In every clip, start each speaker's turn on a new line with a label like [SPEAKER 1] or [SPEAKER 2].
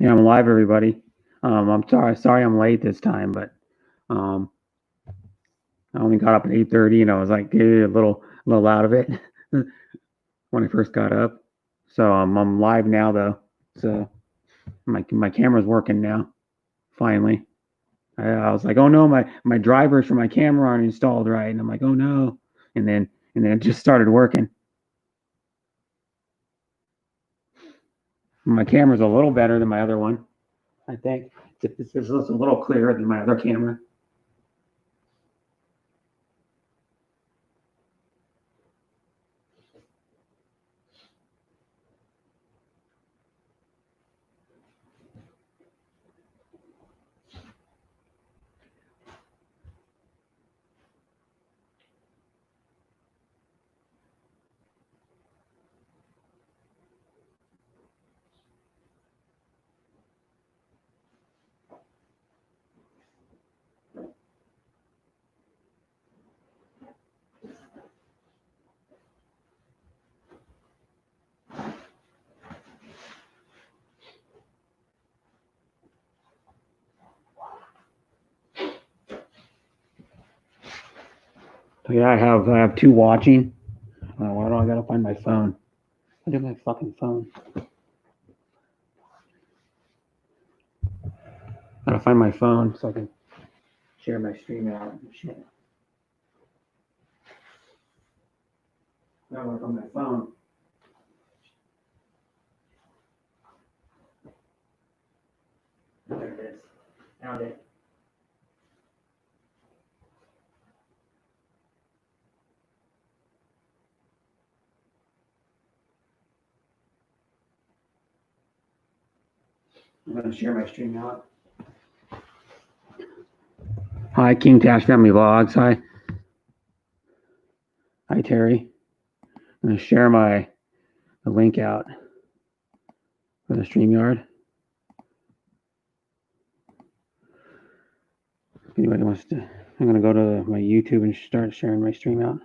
[SPEAKER 1] Yeah, I'm live, everybody. I'm sorry I'm late this time, but um, I only got up at 8:30, and I was like a little out of it when I first got up. So I'm live now though. So my camera's working now. Finally, I was like, oh no, my drivers for my camera aren't installed right, and I'm like, oh no, and then it just started working. My camera's a little better than my other one, I think. It's a little clearer than my other camera. So yeah, I have two watching. Why do I gotta find my phone? I did my fucking phone. Gotta find my phone so I can share my stream out and shit. Gotta work on my phone. There it is. Found it. I'm gonna share my stream out. Hi, King Tash Family Vlogs. Hi, Terry. I'm gonna share the link out for the StreamYard. If anybody wants to, I'm gonna go to my YouTube and start sharing my stream out.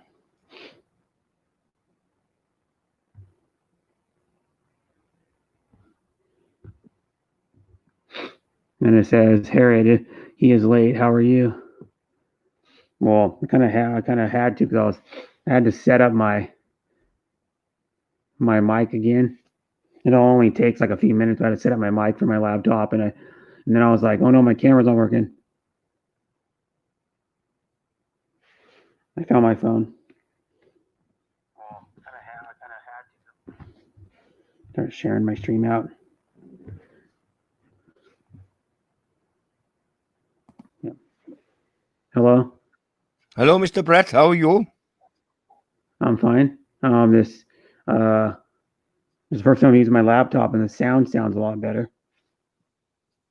[SPEAKER 1] And it says, Harriet, he is late. How are you? Well, I kind of had to because I had to set up my mic again. It only takes like a few minutes. I had to set up my mic for my laptop, and then I was like, oh no, my camera's not working. I found my phone. Start sharing my stream out. Yep. Hello.
[SPEAKER 2] Hello, Mr. Brett. How are you?
[SPEAKER 1] I'm fine. This is the first time I'm using my laptop, and the sound sounds a lot better.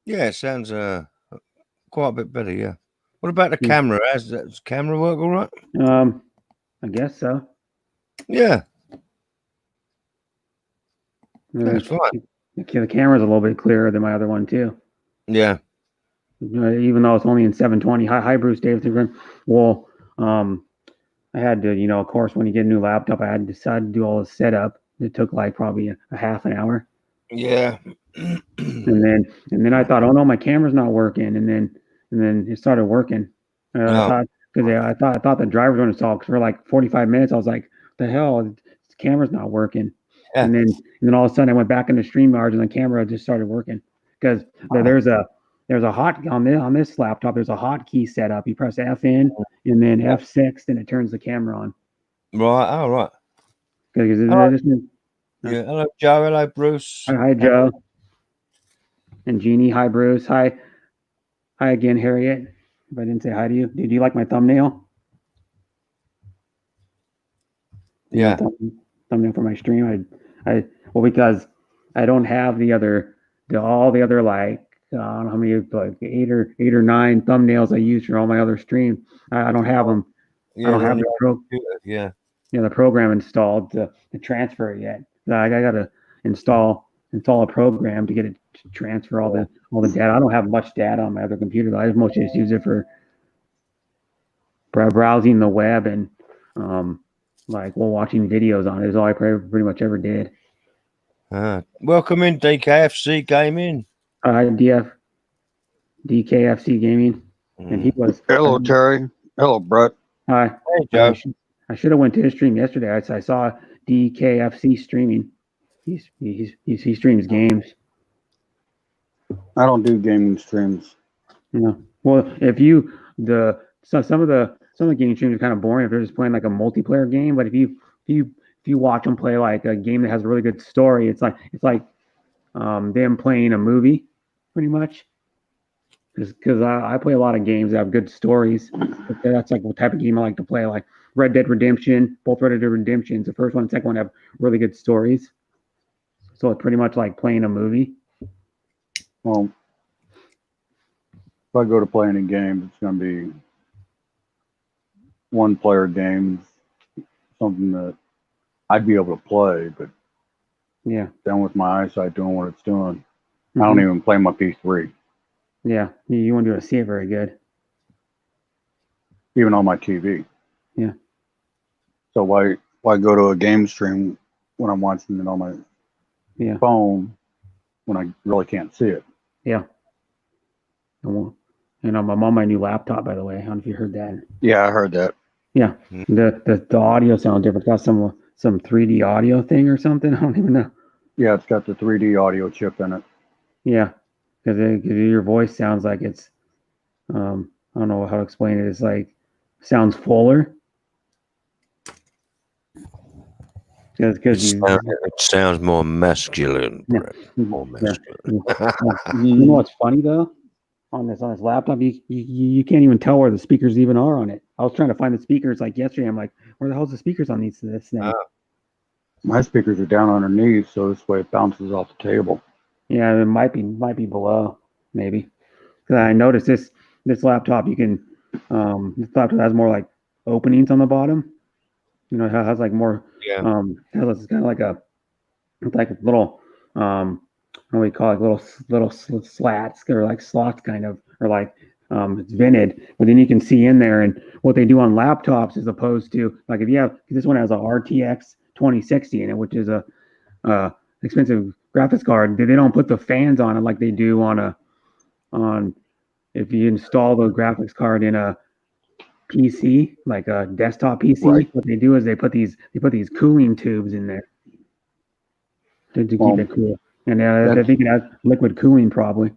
[SPEAKER 2] Yeah, it sounds quite a bit better. Yeah. What about the camera? Does the camera work all right?
[SPEAKER 1] I guess so.
[SPEAKER 2] Yeah. That's fine.
[SPEAKER 1] The camera's a little bit clearer than my other one too.
[SPEAKER 2] Yeah.
[SPEAKER 1] Even though it's only in 720. Hi, Bruce Davidson. Well, I had to, of course, when you get a new laptop, I had to decide to do all the setup. It took like probably a half an hour.
[SPEAKER 2] Yeah.
[SPEAKER 1] and then I thought, oh no, my camera's not working. And then it started working. I thought the driver was installed because for like 45 minutes, I was like, the hell, the camera's not working. Yeah. And then all of a sudden I went back into StreamYard and the camera just started working because there's a hot on this laptop. There's a hotkey set up. You press F in and then F6, then it turns the camera on.
[SPEAKER 2] Right. All right. Yeah. Hello, Joe. Hello, Bruce.
[SPEAKER 1] Hi, Joe. And Jeannie. Hi, Bruce. Hi again, Harriet. If I didn't say hi to you, do you like my thumbnail?
[SPEAKER 2] Yeah.
[SPEAKER 1] Thumbnail for my stream. Because I don't have all the other like I don't know how many, like eight or nine thumbnails I use for all my other streams. I don't have them.
[SPEAKER 2] Yeah, I don't have
[SPEAKER 1] the program installed to transfer it yet. I got to install a program to get it to transfer all the data. I don't have much data on my other computer. I mostly just use it for browsing the web and watching videos on it. Is all I pretty much ever did.
[SPEAKER 2] Welcome in, DKFC Gaming.
[SPEAKER 1] DKFC Gaming, and he was.
[SPEAKER 3] Hello, Terry. Hello, Brett.
[SPEAKER 1] Hi.
[SPEAKER 2] Hey, Joe.
[SPEAKER 1] I should have went to his stream yesterday. I saw DKFC streaming. He streams games.
[SPEAKER 3] I don't do gaming streams.
[SPEAKER 1] No. Well, some of the gaming streams are kind of boring if they're just playing like a multiplayer game. But if you watch them play like a game that has a really good story, it's like them playing a movie, pretty much. Because I play a lot of games that have good stories. That's like what type of game I like to play. Like Red Dead Redemption, both Red Dead Redemptions, the first one and second one have really good stories. So it's pretty much like playing a movie.
[SPEAKER 3] Well, if I go to play any game, it's going to be one-player games, something that I'd be able to play, but
[SPEAKER 1] Yeah.
[SPEAKER 3] then with my eyesight doing what it's doing, I don't even play my PS3,
[SPEAKER 1] Yeah, you won't be able to see it very good.
[SPEAKER 3] even on my TV.
[SPEAKER 1] Yeah.
[SPEAKER 3] So why go to a game stream when I'm watching it on my
[SPEAKER 1] Yeah.
[SPEAKER 3] phone when I really can't see it?
[SPEAKER 1] Yeah. And I'm on my new laptop, by the way. I don't know if you heard that.
[SPEAKER 3] Yeah, I heard that.
[SPEAKER 1] Yeah. The audio sounds different. It's got some 3D audio thing or something. I don't even know.
[SPEAKER 3] Yeah, it's got the 3D audio chip in it.
[SPEAKER 1] Yeah, because your voice sounds like it's I don't know how to explain it. It's like sounds fuller. Because
[SPEAKER 2] It sounds more masculine.
[SPEAKER 1] Yeah.
[SPEAKER 2] Brett. More masculine.
[SPEAKER 1] You know what's funny though? On this laptop, you can't even tell where the speakers even are on it. I was trying to find the speakers like yesterday. I'm like, where the hell's the speakers on this thing?
[SPEAKER 3] My speakers are down underneath, so this way it bounces off the table.
[SPEAKER 1] Yeah, it might be below, maybe. Because I noticed this laptop, you can this laptop has more like openings on the bottom. You know, it has like more
[SPEAKER 2] Yeah.
[SPEAKER 1] it's kind of like a little what do we call it, little slats or like slots kind of, or like it's vented, but then you can see in there. And what they do on laptops as opposed to like if you have this one has a RTX 2060 in it, which is a expensive graphics card, they don't put the fans on it like they do on if you install the graphics card in a PC, like a desktop PC.
[SPEAKER 3] Right.
[SPEAKER 1] What they do is they put these cooling tubes in there to keep it cool. And I think it has liquid cooling probably.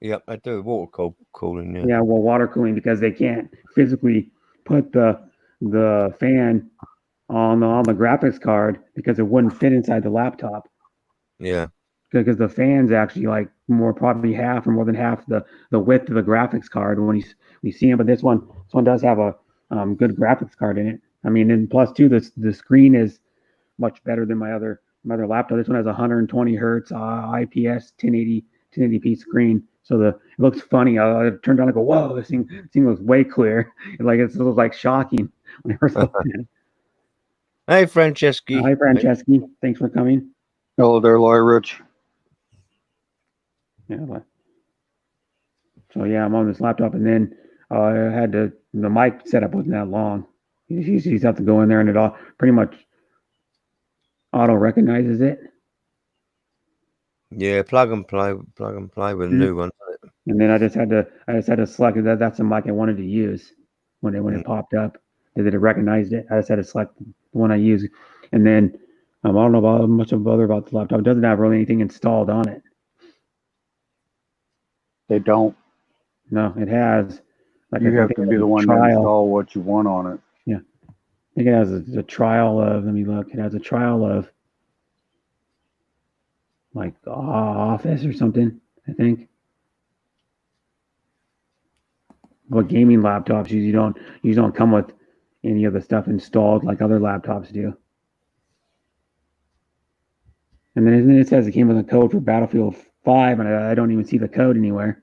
[SPEAKER 2] Yep, I do. Water cooling. Yeah.
[SPEAKER 1] Yeah, well, water cooling because they can't physically put the fan on the graphics card because it wouldn't fit inside the laptop.
[SPEAKER 2] Yeah.
[SPEAKER 1] Because the fan's actually like probably half or more than half the width of the graphics card when you see them. But this one does have a good graphics card in it. I mean, and plus too, the screen is much better than my other laptop. This one has 120 hertz IPS 1080p screen. So it looks funny. I turned on and go, whoa, this thing looks way clear. It looks like shocking when I first looked at it.
[SPEAKER 2] Hey, Franceschi.
[SPEAKER 1] Hi, Franceschi. Thanks for coming.
[SPEAKER 3] Hello there, Larry Rich.
[SPEAKER 1] Yeah. So yeah, I'm on this laptop, and then I had the mic setup wasn't that long. You just have to go in there, and it all pretty much auto recognizes it.
[SPEAKER 2] Yeah, plug and play with a new one.
[SPEAKER 1] And then I just had to select that that's the mic I wanted to use when it popped up. That it recognized it. I just had to select the one I use, and then I don't know much about the laptop. It doesn't have really anything installed on it.
[SPEAKER 3] They don't.
[SPEAKER 1] No, it has. Like
[SPEAKER 3] You have to be the one to install what you want on it.
[SPEAKER 1] Yeah, I think it has a trial of. Let me look. It has a trial of like Office or something. I think. But gaming laptops you don't come with any of the stuff installed like other laptops do. And then it says it came with a code for Battlefield 5, and I don't even see the code anywhere.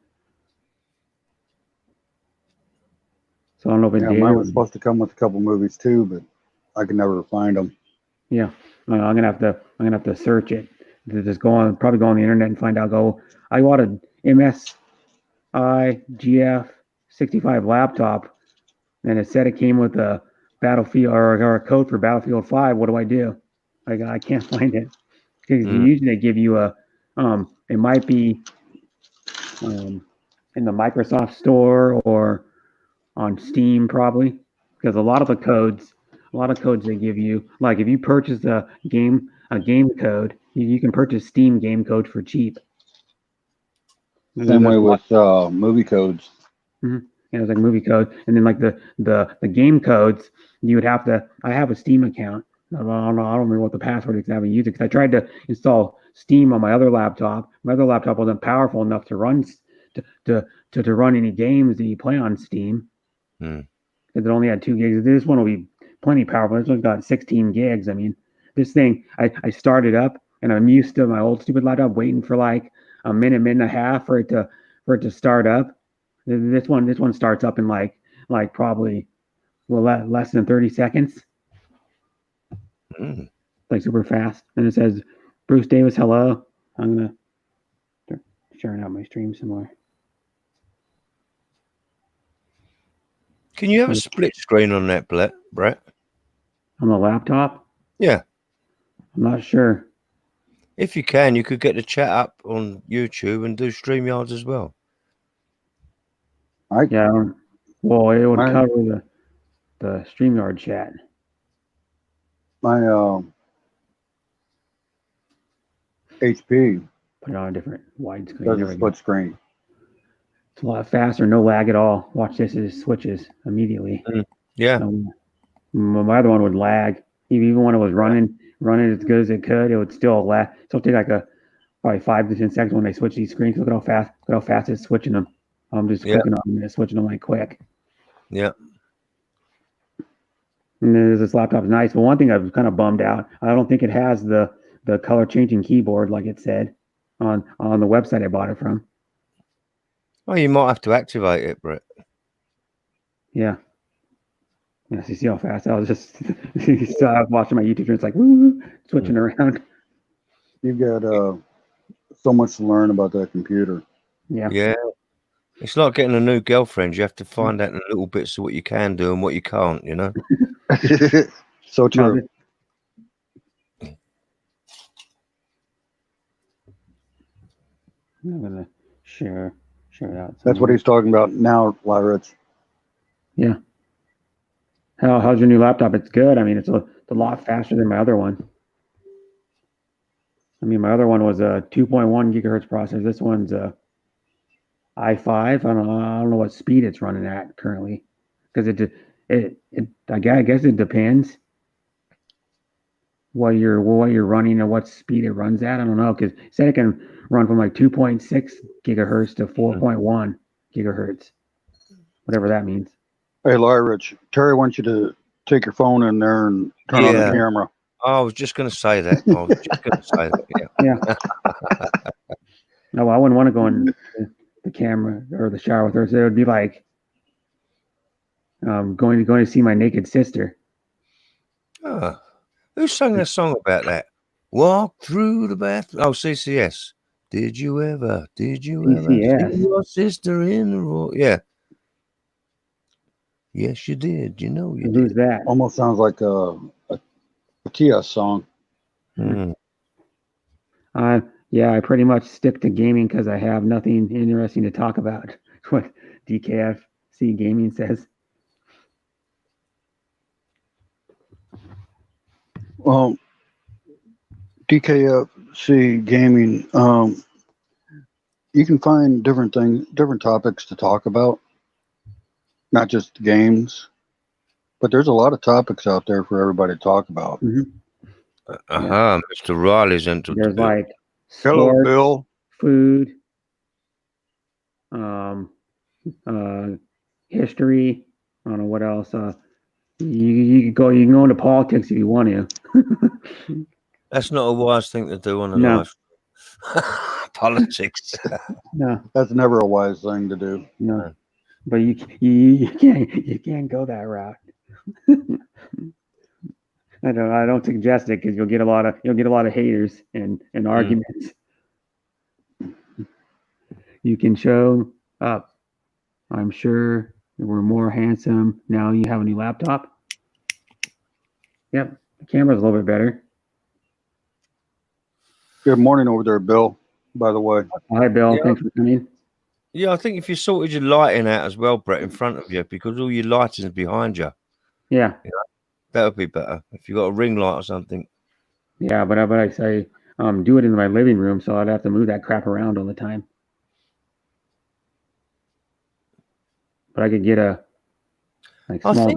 [SPEAKER 1] So I don't know if it did.
[SPEAKER 3] Mine was supposed to come with a couple movies too, but I could never find them.
[SPEAKER 1] Yeah, I'm gonna have to search it. Just probably go on the internet and find out. I bought a MSI GF 65 laptop, and it said it came with a Battlefield or a code for Battlefield 5. What do I do? I can't find it because usually they give you a it might be in the Microsoft Store or on Steam probably, because a lot of codes they give you, like if you purchase a game code, you can purchase Steam game code for cheap.
[SPEAKER 3] Same way with movie codes.
[SPEAKER 1] Mm-hmm. Yeah, it's like movie code, and then like the game codes, you would have to. I have a Steam account. I don't remember what the password is because I haven't used it. Because I tried to install Steam on my other laptop. My other laptop wasn't powerful enough to run to run any games that you play on Steam. Because it only had 2 gigs. This one will be plenty powerful. This one's got 16 gigs. I mean, this thing, I started up, and I'm used to my old stupid laptop waiting for like a minute and a half for it to start up. This one starts up in like probably less than 30 seconds. Like super fast. And it says Bruce Davis, hello. I'm gonna start sharing out my stream somewhere.
[SPEAKER 2] Can you have a split screen on that, Brett?
[SPEAKER 1] On the laptop?
[SPEAKER 2] Yeah.
[SPEAKER 1] I'm not sure.
[SPEAKER 2] If you can, you could get the chat up on YouTube and do StreamYards as well.
[SPEAKER 1] Yeah. Well, it would cover the StreamYard chat.
[SPEAKER 3] My HP
[SPEAKER 1] put it on a different widescreen.
[SPEAKER 3] Does a split screen.
[SPEAKER 1] It's a lot faster, no lag at all. Watch this, it switches immediately.
[SPEAKER 2] Yeah.
[SPEAKER 1] My other one would lag. Even when it was running as good as it could, it would still lag. So it'll take like probably 5 to 10 seconds when they switch these screens. Look at how fast it's switching them. I'm just clicking on them and switching them like quick.
[SPEAKER 2] Yeah.
[SPEAKER 1] And then this laptop's nice. But one thing I was kind of bummed out, I don't think it has the color changing keyboard like it said on the website I bought it from.
[SPEAKER 2] Oh, you might have to activate it, Brett.
[SPEAKER 1] Yeah. Yeah, so you see how fast I was just watching my YouTube and it's like woo, switching around.
[SPEAKER 3] You've got so much to learn about that computer.
[SPEAKER 1] Yeah.
[SPEAKER 2] Yeah. It's like getting a new girlfriend. You have to find out the little bits of what you can do and what you can't, you know?
[SPEAKER 3] So true.
[SPEAKER 1] I'm gonna share it out.
[SPEAKER 3] That's what he's talking about now, Lyrich.
[SPEAKER 1] Yeah. How's your new laptop? It's good. I mean, it's a lot faster than my other one. I mean, my other one was a 2.1 gigahertz processor. This one's a i5. I don't know what speed it's running at currently, because I guess it depends what you're running and what speed it runs at. I don't know, because it said it can run from like 2.6 gigahertz to 4.1 gigahertz, whatever that means.
[SPEAKER 3] Hey, Lyrich, Terry wants you to take your phone in there and turn on the camera.
[SPEAKER 2] I was just going to say that.
[SPEAKER 1] Yeah. No, I wouldn't want to go in the camera or the shower with her. So it would be like going to see my naked sister.
[SPEAKER 2] Oh, who sang a song about that? Walk through the bathroom. Oh, CCS. Did you ever see your sister in the room? Yeah. Yes, you did. You know you did.
[SPEAKER 1] Who's that?
[SPEAKER 3] Almost sounds like a TS song.
[SPEAKER 1] Yeah, I pretty much stick to gaming because I have nothing interesting to talk about. What DKFC Gaming says.
[SPEAKER 3] Well, DKFC Gaming, you can find different topics to talk about, not just games, but there's a lot of topics out there for everybody to talk about.
[SPEAKER 2] Mr. Riley's entered.
[SPEAKER 1] There's like
[SPEAKER 3] Hello,
[SPEAKER 1] sports,
[SPEAKER 3] Bill.
[SPEAKER 1] Food, history. I don't know what else. You can go into politics if you want to.
[SPEAKER 2] That's not a wise thing to do on a
[SPEAKER 1] No.
[SPEAKER 2] life. Politics.
[SPEAKER 1] No,
[SPEAKER 3] That's never a wise thing to do.
[SPEAKER 1] no. But you can't go that route. I don't suggest it because you'll get a lot of haters and arguments. You can show up. I'm sure we're more handsome now. You have a new laptop. Yep, the camera's a little bit better.
[SPEAKER 3] Good morning over there, Bill, by the way.
[SPEAKER 1] Hi, Bill.
[SPEAKER 2] Yeah.
[SPEAKER 1] Thanks for coming.
[SPEAKER 2] Yeah, I think if you sorted your lighting out as well, Brett, in front of you, because all your lighting is behind you,
[SPEAKER 1] Yeah.
[SPEAKER 2] that would be better. If you got a ring light or something.
[SPEAKER 1] Yeah, but I say do it in my living room, so I'd have to move that crap around all the time. But I could get a
[SPEAKER 2] I
[SPEAKER 1] small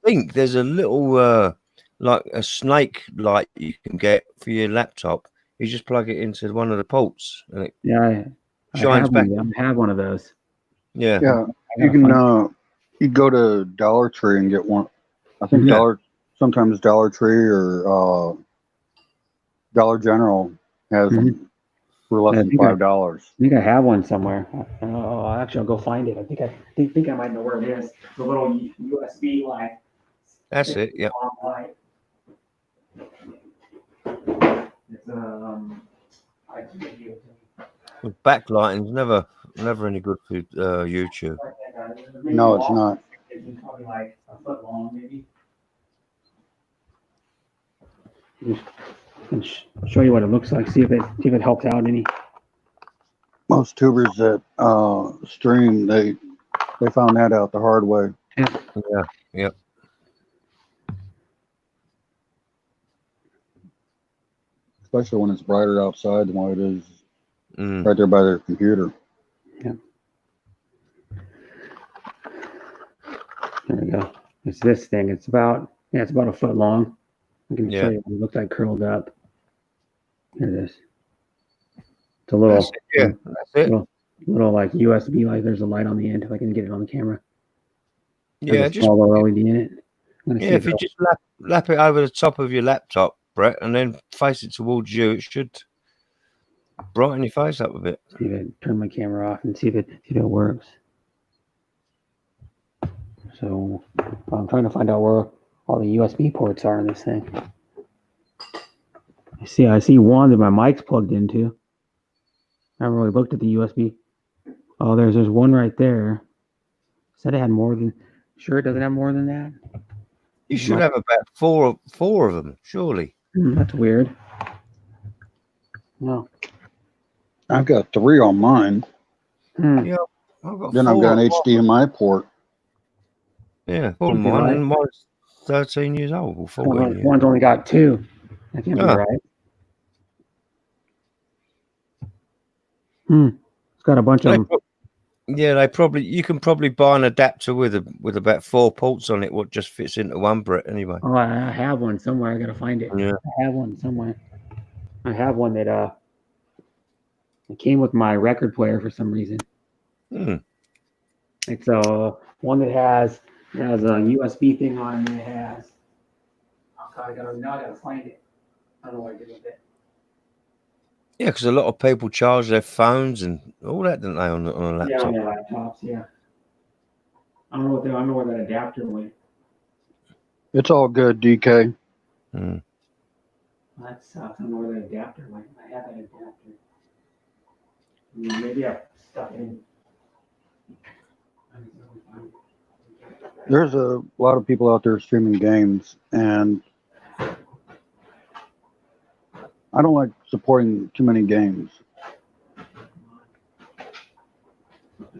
[SPEAKER 2] think there's a little like a snake light you can get for your laptop. You just plug it into one of the ports and it
[SPEAKER 1] Yeah, I
[SPEAKER 2] shines
[SPEAKER 1] have
[SPEAKER 2] back.
[SPEAKER 1] one. I have one of those.
[SPEAKER 2] Yeah.
[SPEAKER 3] Yeah,
[SPEAKER 1] I
[SPEAKER 3] you
[SPEAKER 1] gotta
[SPEAKER 3] can.
[SPEAKER 1] find-
[SPEAKER 3] You go to Dollar Tree and get one. I think
[SPEAKER 2] Yeah.
[SPEAKER 3] sometimes Dollar Tree or Dollar General has them for less
[SPEAKER 1] I
[SPEAKER 3] than
[SPEAKER 1] think
[SPEAKER 3] $5.
[SPEAKER 1] I think I have one somewhere. Oh, actually, I'll go find it. I think I might know where it is. The little USB light.
[SPEAKER 2] That's it. Yeah.
[SPEAKER 1] Light. It's I can give you
[SPEAKER 2] Backlighting's never any good for YouTube.
[SPEAKER 3] No, it's not.
[SPEAKER 1] It's probably like a foot long, maybe. I'll show you what it looks like. See if it helps out any.
[SPEAKER 3] Most tubers that stream, they found that out the hard way.
[SPEAKER 2] Yeah. Yeah.
[SPEAKER 3] Especially when it's brighter outside than what it is
[SPEAKER 2] Mm.
[SPEAKER 3] right there by their computer.
[SPEAKER 1] There we go. It's this thing. It's about a foot long. I can show
[SPEAKER 2] Yeah.
[SPEAKER 1] you what it looks like curled up. Here it is. It's a little,
[SPEAKER 2] That's it. Yeah. That's it.
[SPEAKER 1] little like USB light. There's a light on the end if I can get it on the camera.
[SPEAKER 2] Yeah.
[SPEAKER 1] There's a
[SPEAKER 2] Just
[SPEAKER 1] small little LED in it. I'm gonna see
[SPEAKER 2] if you just lap it over the top of your laptop, Brett, and then face it towards you, it should brighten your face up a bit.
[SPEAKER 1] see if it turn my camera off and see if it works. So I'm trying to find out where all the USB ports are in this thing. I see one that my mic's plugged into. I haven't really looked at the USB. Oh, there's one right there. Said it had more than. Sure, it doesn't have more than that.
[SPEAKER 2] You should have about four of them, surely.
[SPEAKER 1] That's weird. No.
[SPEAKER 3] I've got 3 on mine.
[SPEAKER 2] Yeah, I've got
[SPEAKER 3] Then I've got an HDMI port.
[SPEAKER 2] Yeah, four of mine, and mine's 13 years old or 14 years.
[SPEAKER 1] One's only got 2. That can't be right. It's got a bunch of them.
[SPEAKER 2] Yeah, you can probably buy an adapter with about 4 ports on it, what just fits into one, Brett, anyway.
[SPEAKER 1] Oh, I have one somewhere. I gotta find it.
[SPEAKER 2] Yeah.
[SPEAKER 1] I have one somewhere. I have one that it came with my record player for some reason. It's one that has a USB thing on it. And it has. Oh God, I gotta find it. I don't know what I did with it.
[SPEAKER 2] Yeah, because a lot of people charge their phones and all that, don't they, on a laptop?
[SPEAKER 1] Yeah, on their laptops. Yeah. I don't know where that adapter went.
[SPEAKER 3] It's all good, DK.
[SPEAKER 1] That sucks. I don't know where that adapter went. I have that adapter. Maybe I stuck it in.
[SPEAKER 3] There's a lot of people out there streaming games, and I don't like supporting too many games.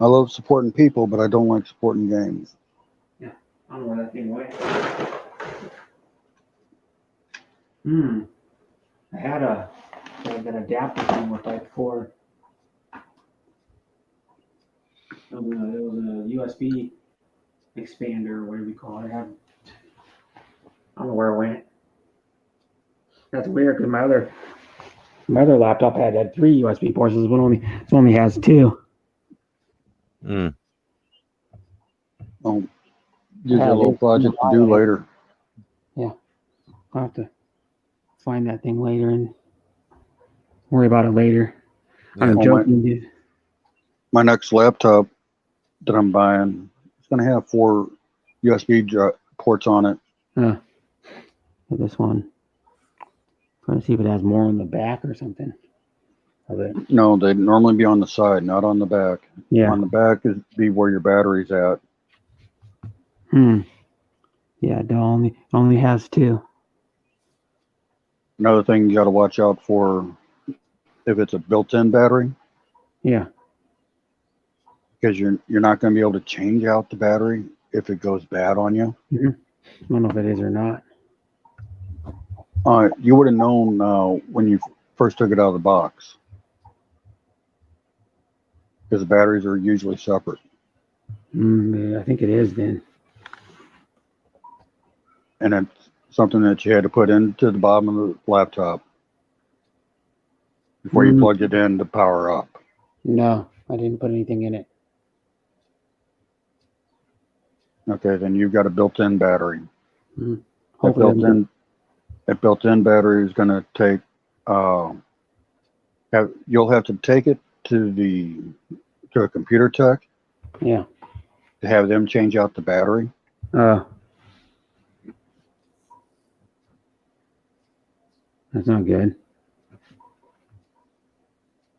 [SPEAKER 3] I love supporting people, but I don't like supporting games.
[SPEAKER 1] Yeah, I don't know where that thing went. I had an adapter thing with like 4. It was a USB expander or whatever you call it. I don't know where it went. That's weird because my other laptop had 3 USB ports. This one only has 2.
[SPEAKER 3] Oh, gives you a little project to do later.
[SPEAKER 1] Yeah, I'll have to find that thing later and worry about it later. I'm joking, dude.
[SPEAKER 3] My next laptop that I'm buying, it's going to have 4 USB ports on it.
[SPEAKER 1] This one. Trying to see if it has more on the back or something of it.
[SPEAKER 3] No, they'd normally be on the side, not on the back.
[SPEAKER 1] Yeah.
[SPEAKER 3] On the back is be where your battery's at.
[SPEAKER 1] Yeah, it only has 2.
[SPEAKER 3] Another thing you got to watch out for, if it's a built-in battery.
[SPEAKER 1] Yeah.
[SPEAKER 3] because you're not going to be able to change out the battery if it goes bad on you.
[SPEAKER 1] I don't know if it is or not.
[SPEAKER 3] You would have known when you first took it out of the box, because the batteries are usually separate.
[SPEAKER 1] Yeah, I think it is then.
[SPEAKER 3] And it's something that you had to put into the bottom of the laptop before you plugged it in to power up.
[SPEAKER 1] No, I didn't put anything in it.
[SPEAKER 3] Okay, then you've got a built-in battery.
[SPEAKER 1] Hopefully
[SPEAKER 3] That built-in battery is going to take. You'll have to take it to a computer tech.
[SPEAKER 1] Yeah.
[SPEAKER 3] To have them change out the battery.
[SPEAKER 1] That's not good.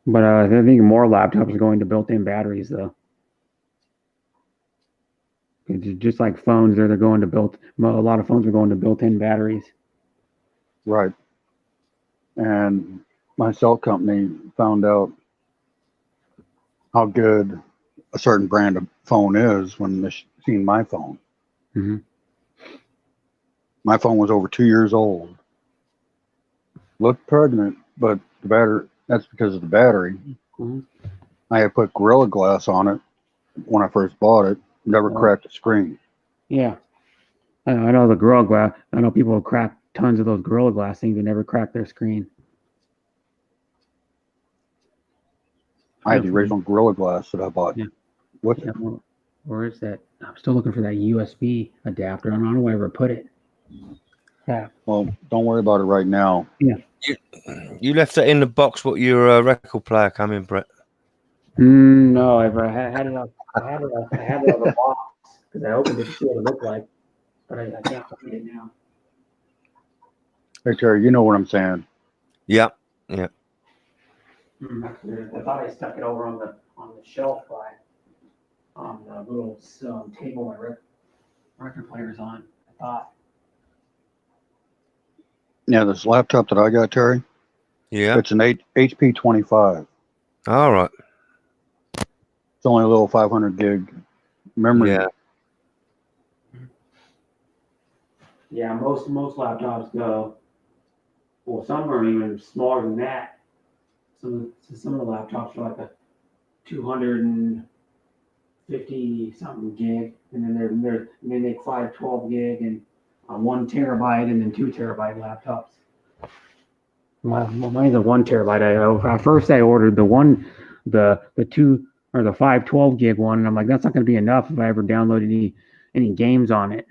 [SPEAKER 1] But I think more laptops are going to built-in batteries, though. Just like phones, they're going to a lot of phones are going to built-in batteries.
[SPEAKER 3] Right. And my cell company found out how good a certain brand of phone is when they seen my phone.
[SPEAKER 1] Mm-hmm.
[SPEAKER 3] My phone was over 2 years old. Looked pregnant, but the battery, that's because of the battery.
[SPEAKER 1] Mm-hmm.
[SPEAKER 3] I had put Gorilla Glass on it when I first bought it. Never cracked the screen.
[SPEAKER 1] Yeah. I know the Gorilla Glass. I know people have cracked tons of those Gorilla Glass things and never cracked their screen.
[SPEAKER 3] I had the original Gorilla Glass that I bought.
[SPEAKER 1] Yeah.
[SPEAKER 3] With it.
[SPEAKER 1] Where is that? I'm still looking for that USB adapter. I don't know where I ever put it. Yeah.
[SPEAKER 3] Well, don't worry about it right now.
[SPEAKER 1] Yeah.
[SPEAKER 2] You left it in the box. What your record player come in, Brett?
[SPEAKER 1] No, I had it on. I had it on the box because I opened it to see what it looked like, but I can't find it now.
[SPEAKER 3] Hey Terry, you know what I'm saying?
[SPEAKER 2] Yeah.
[SPEAKER 1] I thought I stuck it over on the shelf on the little table my record player's on. I thought.
[SPEAKER 3] Yeah, this laptop that I got, Terry.
[SPEAKER 2] Yeah.
[SPEAKER 3] It's an HP 25.
[SPEAKER 2] All right.
[SPEAKER 3] It's only a little 500 gig memory.
[SPEAKER 2] Yeah.
[SPEAKER 1] Yeah, most laptops go. Well, some are even smaller than that. Some of the laptops are like a 250 something gig, and then they make 512 gig and 1 terabyte, and then 2 terabyte laptops. Mine's a 1 terabyte. At first I ordered the 2 or the 512 gig one, and I'm like, that's not going to be enough if I ever download any games on it.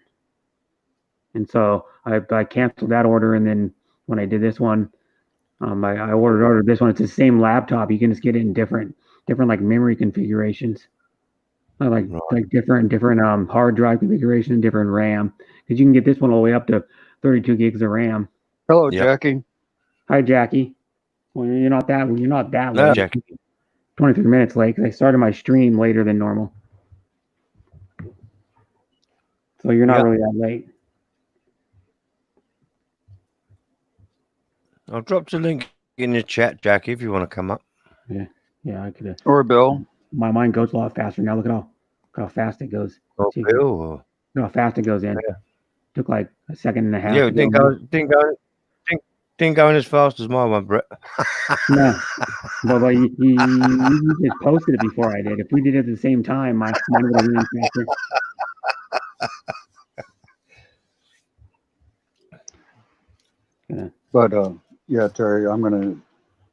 [SPEAKER 1] And so I canceled that order, and then when I did this one, I ordered this one. It's the same laptop. You can just get it in different like memory configurations, like different hard drive configuration, different RAM. Because you can get this one all the way up to 32 gigs of RAM.
[SPEAKER 3] Hello, Jackie.
[SPEAKER 1] Hi, Jackie. Well, you're not that late.
[SPEAKER 2] No, Jackie.
[SPEAKER 1] 23 minutes late because I started my stream later than normal. So you're not really that late.
[SPEAKER 2] I'll drop the link in the chat, Jackie, if you want to come up.
[SPEAKER 1] Yeah, I could.
[SPEAKER 3] Or Bill.
[SPEAKER 1] My mind goes a lot faster now. Look at how fast it goes.
[SPEAKER 2] Oh, Bill.
[SPEAKER 1] Look how fast it goes in. Yeah. Took like a second and a half.
[SPEAKER 2] Yeah, it didn't go in as fast as my one, Brett.
[SPEAKER 1] No, but you just posted it before I did. If we did it at the same time, mine would have been faster.
[SPEAKER 3] But yeah, Terry, I'm gonna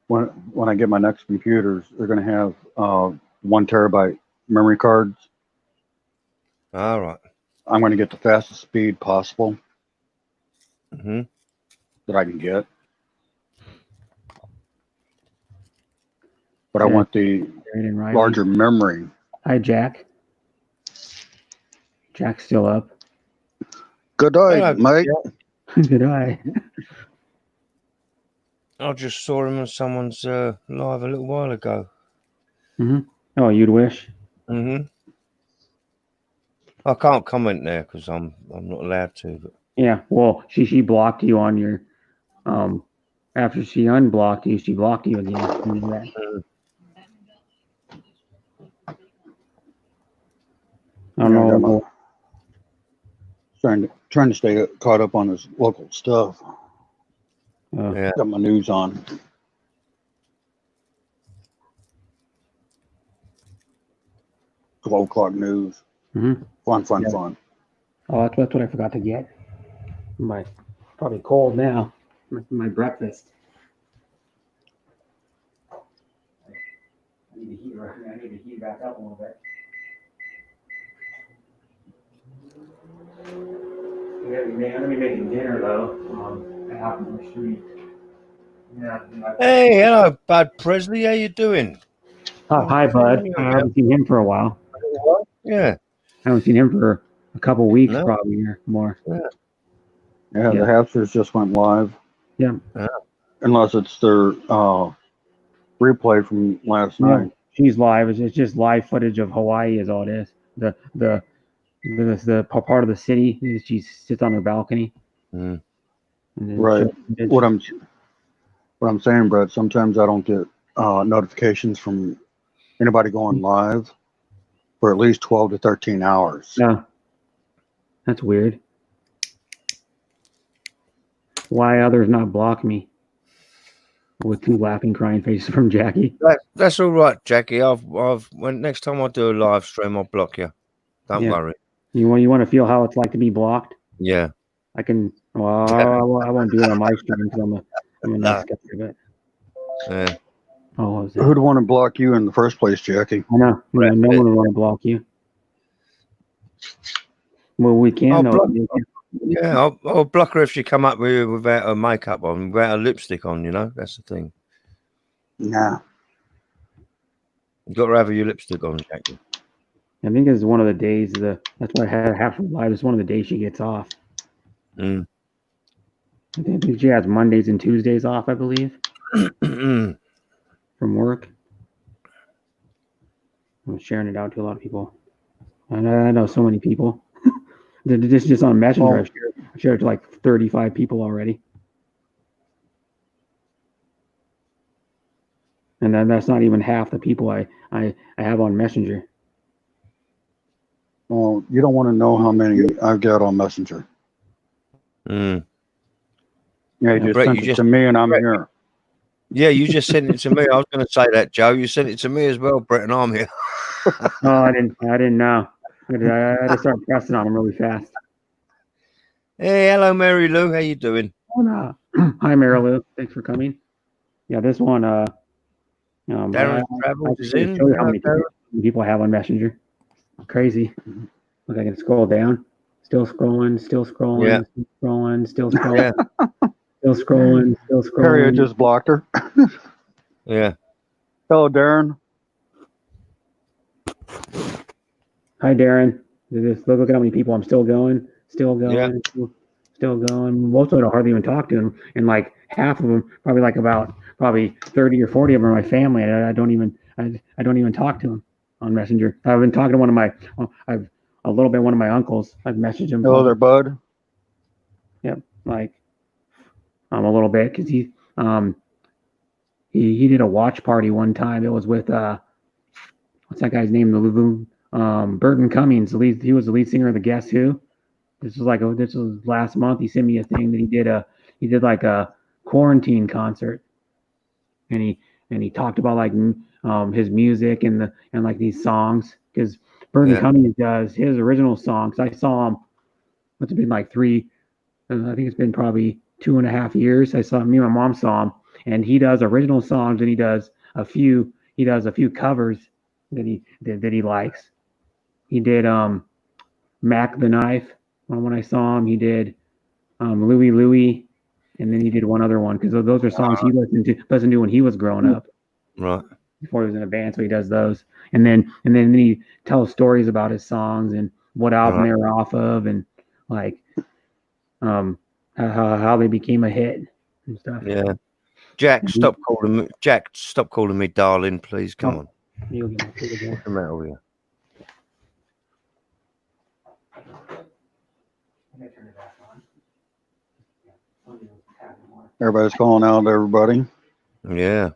[SPEAKER 3] when I get my next computers, they're gonna have 1 terabyte memory cards.
[SPEAKER 2] All right.
[SPEAKER 3] I'm gonna get the fastest speed possible
[SPEAKER 2] that
[SPEAKER 3] I can get. But I want the larger memory.
[SPEAKER 1] Hi, Jack. Jack's still up.
[SPEAKER 3] Good day, mate.
[SPEAKER 1] Good eye.
[SPEAKER 2] I just saw him on someone's live a little while ago.
[SPEAKER 1] Oh, you'd wish?
[SPEAKER 2] I can't comment there because I'm not allowed to. But
[SPEAKER 1] yeah, well, she blocked you on your after she unblocked you, she blocked you again. don't
[SPEAKER 3] Yeah, I got
[SPEAKER 1] know.
[SPEAKER 3] trying to stay caught up on this local stuff.
[SPEAKER 2] Yeah.
[SPEAKER 3] Got my news on. 12 o'clock news.
[SPEAKER 1] Mhm.
[SPEAKER 3] Fun.
[SPEAKER 1] Yeah. Oh, that's what I forgot to get. My probably cold now. My breakfast. I need to heat back up a little bit. I'm gonna be making dinner though. Out on the street. Yeah.
[SPEAKER 2] Hey, hello, Bud Presley. How you doing?
[SPEAKER 1] Oh, hi, Bud. I haven't seen him for a while.
[SPEAKER 2] Yeah.
[SPEAKER 1] I haven't seen him for a couple weeks,
[SPEAKER 2] No.
[SPEAKER 1] probably or more.
[SPEAKER 3] Yeah,
[SPEAKER 1] Yeah.
[SPEAKER 3] the Hapsters just went live.
[SPEAKER 1] Yeah.
[SPEAKER 3] Unless it's their replay from last
[SPEAKER 1] Yeah.
[SPEAKER 3] night.
[SPEAKER 1] She's live. It's just live footage of Hawaii, is all it is. The part of the city. She sits on her balcony.
[SPEAKER 2] Mm.
[SPEAKER 1] And then
[SPEAKER 3] Right.
[SPEAKER 1] she'll-
[SPEAKER 3] What I'm saying, Brett, sometimes I don't get notifications from anybody going live for at least 12 to 13 hours.
[SPEAKER 1] Yeah. That's weird. Why others not block me? With two laughing, crying faces from Jackie.
[SPEAKER 2] That's all right, Jackie. When next time I do a live stream, I'll block you. Don't worry.
[SPEAKER 1] You want to feel how it's like to be blocked?
[SPEAKER 2] Yeah.
[SPEAKER 1] I can. Well, I won't do it on my stream because I'm a nice guy. But
[SPEAKER 2] Yeah.
[SPEAKER 1] oh, what was that?
[SPEAKER 3] Who'd want to block you in the first place, Jackie?
[SPEAKER 1] I know. No one would want to block you. Well, we can though.
[SPEAKER 2] Yeah, I'll block her if she come up without her makeup on, without her lipstick on. You know, that's the thing.
[SPEAKER 3] Nah.
[SPEAKER 2] You got to have your lipstick on, Jackie.
[SPEAKER 1] I think it's one of the days. That's why I had half of live. It's one of the days she gets off.
[SPEAKER 2] Mm.
[SPEAKER 1] I think she has Mondays and Tuesdays off, I believe, from work. I'm sharing it out to a lot of people. And I know so many people. just on Messenger, I shared it to like 35 people already. And then that's not even half the people I have on Messenger.
[SPEAKER 3] Well, you don't want to know how many I've got on Messenger.
[SPEAKER 2] Mm.
[SPEAKER 3] Yeah, you just sent it to me and I'm here.
[SPEAKER 2] Yeah, you just sent it to me. I was going to say that, Joe. You sent it to me as well, Brett, and I'm here.
[SPEAKER 1] Oh, I didn't know. I had to start pressing on them really fast.
[SPEAKER 2] Hey, hello, Mary Lou. How you doing?
[SPEAKER 1] Oh, no. Hi, Mary Lou. Thanks for coming. Yeah, this one.
[SPEAKER 2] Darren Travels is in.
[SPEAKER 1] Show you how many people I have on Messenger. Crazy. Look, I can scroll down. Still scrolling. Still scrolling.
[SPEAKER 2] Yeah.
[SPEAKER 1] Still scrolling. Still scrolling.
[SPEAKER 2] Yeah.
[SPEAKER 1] Still scrolling. Still scrolling.
[SPEAKER 3] Harriet just blocked her.
[SPEAKER 2] Yeah.
[SPEAKER 3] Hello, Darren.
[SPEAKER 1] Hi, Darren. Look at how many people I'm still going. Still going.
[SPEAKER 2] Yeah.
[SPEAKER 1] Still going. Most of them I hardly even talk to them. And like half of them, probably 30 or 40 of them are my family. I don't even talk to them on Messenger. I've been talking to one of my uncles. I've messaged him.
[SPEAKER 3] Hello there, Bud.
[SPEAKER 1] Yep. Like a little bit because he did a watch party one time. It was with what's that guy's name? Burton Cummings. He was the lead singer of the Guess Who. This was last month. He sent me a thing that he did like a quarantine concert, and he talked about like his music and like these songs because Burton Cummings does his original songs. I saw him. It's been like I think it's been probably 2.5 years. Me and my mom saw him, and he does original songs and he does a few covers that he likes. He did Mac the Knife when I saw him. He did Louie Louie, and then he did one other one because those are songs he listened to when he was growing up.
[SPEAKER 2] Right.
[SPEAKER 1] Before he was in a band, so he does those. And then he tells stories about his songs and what album they were off of and like how they became a hit and stuff.
[SPEAKER 2] Yeah. Jack, stop calling me darling, please. Come on.
[SPEAKER 1] You'll get
[SPEAKER 2] What's the matter with you?
[SPEAKER 3] Everybody's calling out everybody.
[SPEAKER 2] Yeah.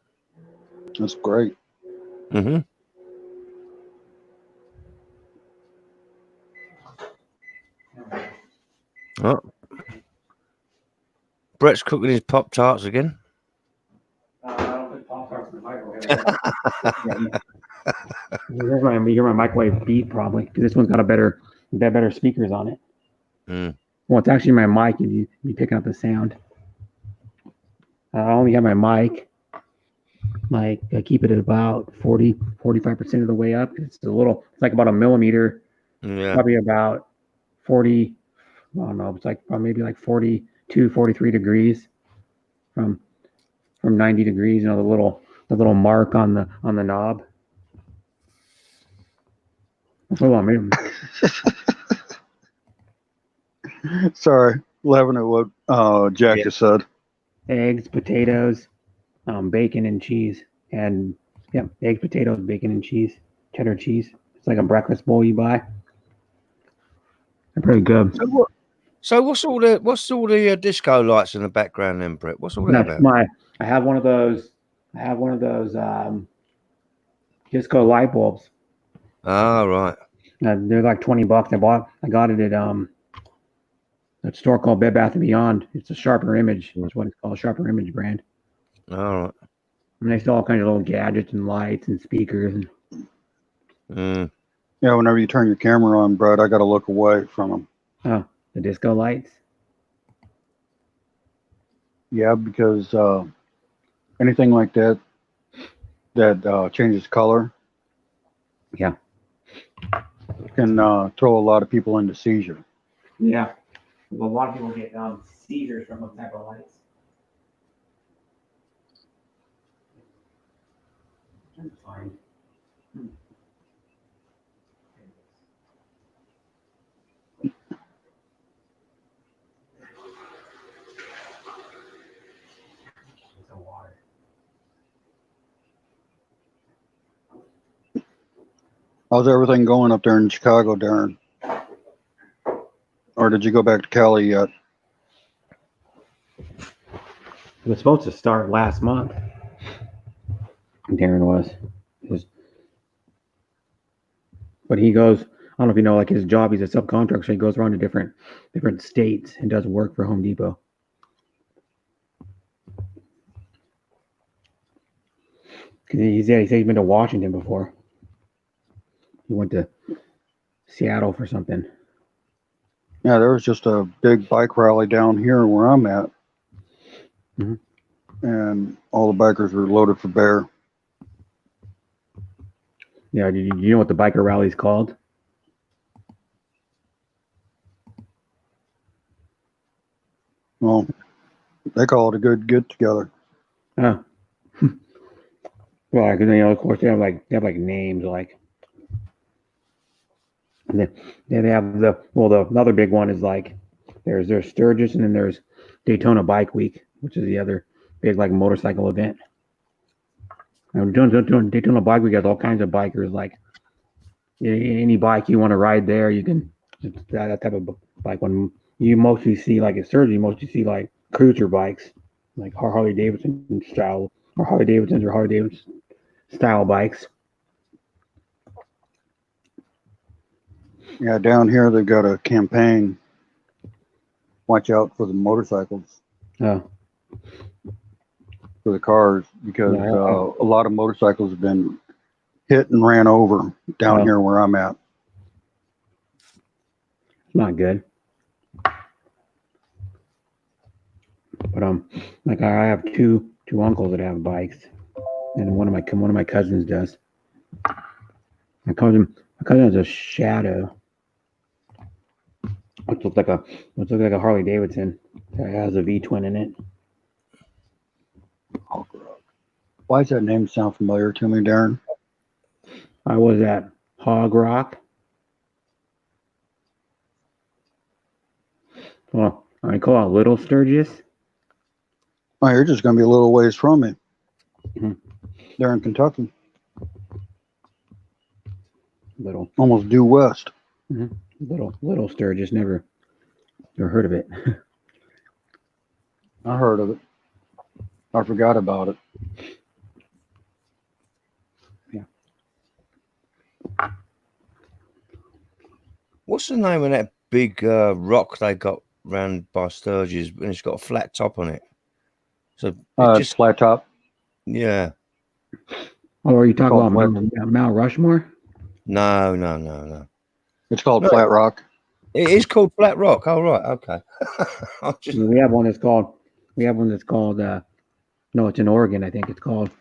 [SPEAKER 3] That's great.
[SPEAKER 2] Mm-hmm. Oh. Brett's cooking his Pop Tarts again.
[SPEAKER 1] I don't put Pop-Tarts in the microwave. You hear my microwave beep probably because this one's got better speakers on it.
[SPEAKER 2] Mm.
[SPEAKER 1] Well, it's actually my mic if you picking up the sound. I only have my mic. Like I keep it at about 45% of the way up. It's like about a millimeter,
[SPEAKER 2] Yeah.
[SPEAKER 1] probably about 40. I don't know. It's like maybe like 42, 43 degrees from 90 degrees. You know, the little mark on the knob. Hold on, maybe.
[SPEAKER 3] Sorry, laughing at what Jack just said.
[SPEAKER 1] Eggs, potatoes, bacon and cheese, and eggs, potatoes, bacon and cheese, cheddar cheese. It's like a breakfast bowl you buy. They're pretty good.
[SPEAKER 2] So what's all the disco lights in the background then, Brett? What's all that
[SPEAKER 1] That's
[SPEAKER 2] about?
[SPEAKER 1] I have one of those disco light bulbs.
[SPEAKER 2] Ah, right.
[SPEAKER 1] They're like $20. I got it at a store called Bed Bath & Beyond. It's a Sharper Image. That's what it's called, Sharper Image brand.
[SPEAKER 2] All right.
[SPEAKER 1] And they sell all kinds of little gadgets and lights and speakers.
[SPEAKER 2] Mm.
[SPEAKER 3] Yeah, whenever you turn your camera on, Brett, I got to look away from them.
[SPEAKER 1] Oh, the disco lights?
[SPEAKER 3] Yeah, because anything like that changes color.
[SPEAKER 1] Yeah.
[SPEAKER 3] Can throw a lot of people into seizure.
[SPEAKER 1] Yeah. A lot of people get seizures from those type of lights. That's fine. Water.
[SPEAKER 3] How's everything going up there in Chicago, Darren? Or did you go back to Cali yet?
[SPEAKER 1] It was supposed to start last month. Darren was. But he goes, I don't know if you know, like his job, he's a subcontractor, so he goes around to different states and does work for Home Depot. Because he said he's been to Washington before. He went to Seattle for something.
[SPEAKER 3] Yeah, there was just a big bike rally down here where I'm at.
[SPEAKER 1] Mm-hmm.
[SPEAKER 3] And all the bikers were loaded for bear.
[SPEAKER 1] Yeah, do you know what the biker rally is called?
[SPEAKER 3] Well, they call it a good get together.
[SPEAKER 1] Oh. Well, because of course they have like names like. And then they have the another big one is like there's Sturgis and then there's Daytona Bike Week, which is the other big like motorcycle event. And doing Daytona Bike Week has all kinds of bikers. Like any bike you want to ride there, you can. That type of bike. When you mostly see like at Sturgis, you mostly see like cruiser bikes, like Harley Davidson style or Harley Davidson style bikes.
[SPEAKER 3] Yeah, down here they've got a campaign. Watch out for the motorcycles.
[SPEAKER 1] Oh.
[SPEAKER 3] For the cars, because a lot of motorcycles have been hit and ran over down here where I'm at.
[SPEAKER 1] Not good. But like I have two uncles that have bikes, and one of my cousins does. My cousin has a Shadow, which looks like a Harley Davidson. It has a V twin in it.
[SPEAKER 3] Why does that name sound familiar to me, Darren?
[SPEAKER 1] I was at Hog Rock. Well, I call it Little Sturgis.
[SPEAKER 3] Oh, you're just going to be a little ways from me.
[SPEAKER 1] Mm-hmm.
[SPEAKER 3] They're in Kentucky.
[SPEAKER 1] Little.
[SPEAKER 3] Almost due west.
[SPEAKER 1] Mm-hmm. Little Sturgis. Never heard of it.
[SPEAKER 3] I heard of it. I forgot about it.
[SPEAKER 1] Yeah.
[SPEAKER 2] What's the name of that big rock they got round by Sturgis, and it's got a flat top on it. So
[SPEAKER 3] It's flat top.
[SPEAKER 2] yeah.
[SPEAKER 1] Oh, are you talking
[SPEAKER 3] Called
[SPEAKER 1] about Mount Rushmore?
[SPEAKER 2] No.
[SPEAKER 3] It's called
[SPEAKER 2] No.
[SPEAKER 3] Flat Rock.
[SPEAKER 2] It is called Flat Rock. Oh, right. Okay.
[SPEAKER 1] We have one that's called. No, it's in Oregon. I think it's called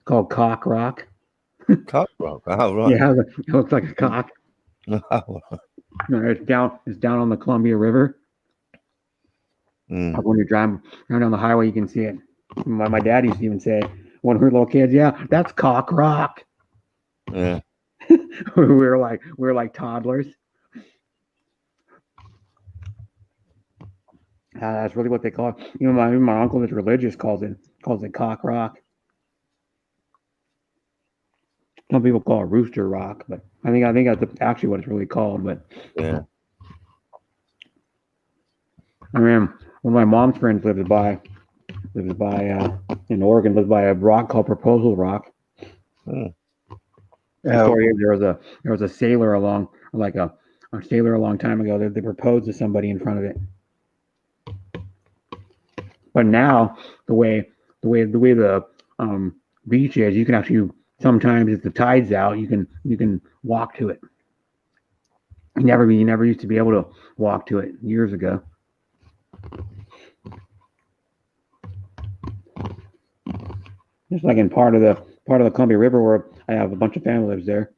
[SPEAKER 1] Cock Rock.
[SPEAKER 2] Cock Rock. Oh, right.
[SPEAKER 1] Yeah, it looks like a cock.
[SPEAKER 2] Oh,
[SPEAKER 1] It's down on the Columbia River.
[SPEAKER 2] mm.
[SPEAKER 1] When you're driving down the highway, you can see it. My dad used to even say when we were little kids, "Yeah, that's Cock Rock."
[SPEAKER 2] Yeah.
[SPEAKER 1] we were like toddlers. That's really what they call it. Even my uncle that's religious calls it Cock Rock. Some people call it Rooster Rock, but I think that's actually what it's really called. But
[SPEAKER 2] Yeah.
[SPEAKER 1] I mean, one of my mom's friends lives by in Oregon, lives by a rock called Proposal Rock.
[SPEAKER 2] Mm.
[SPEAKER 1] The story is there was a sailor a long time ago that they proposed to somebody in front of it. But now the way the beach is, you can actually sometimes if the tide's out, you can walk to it. You never used to be able to walk to it years ago. Just like in part of the Columbia River where I have a bunch of family lives there.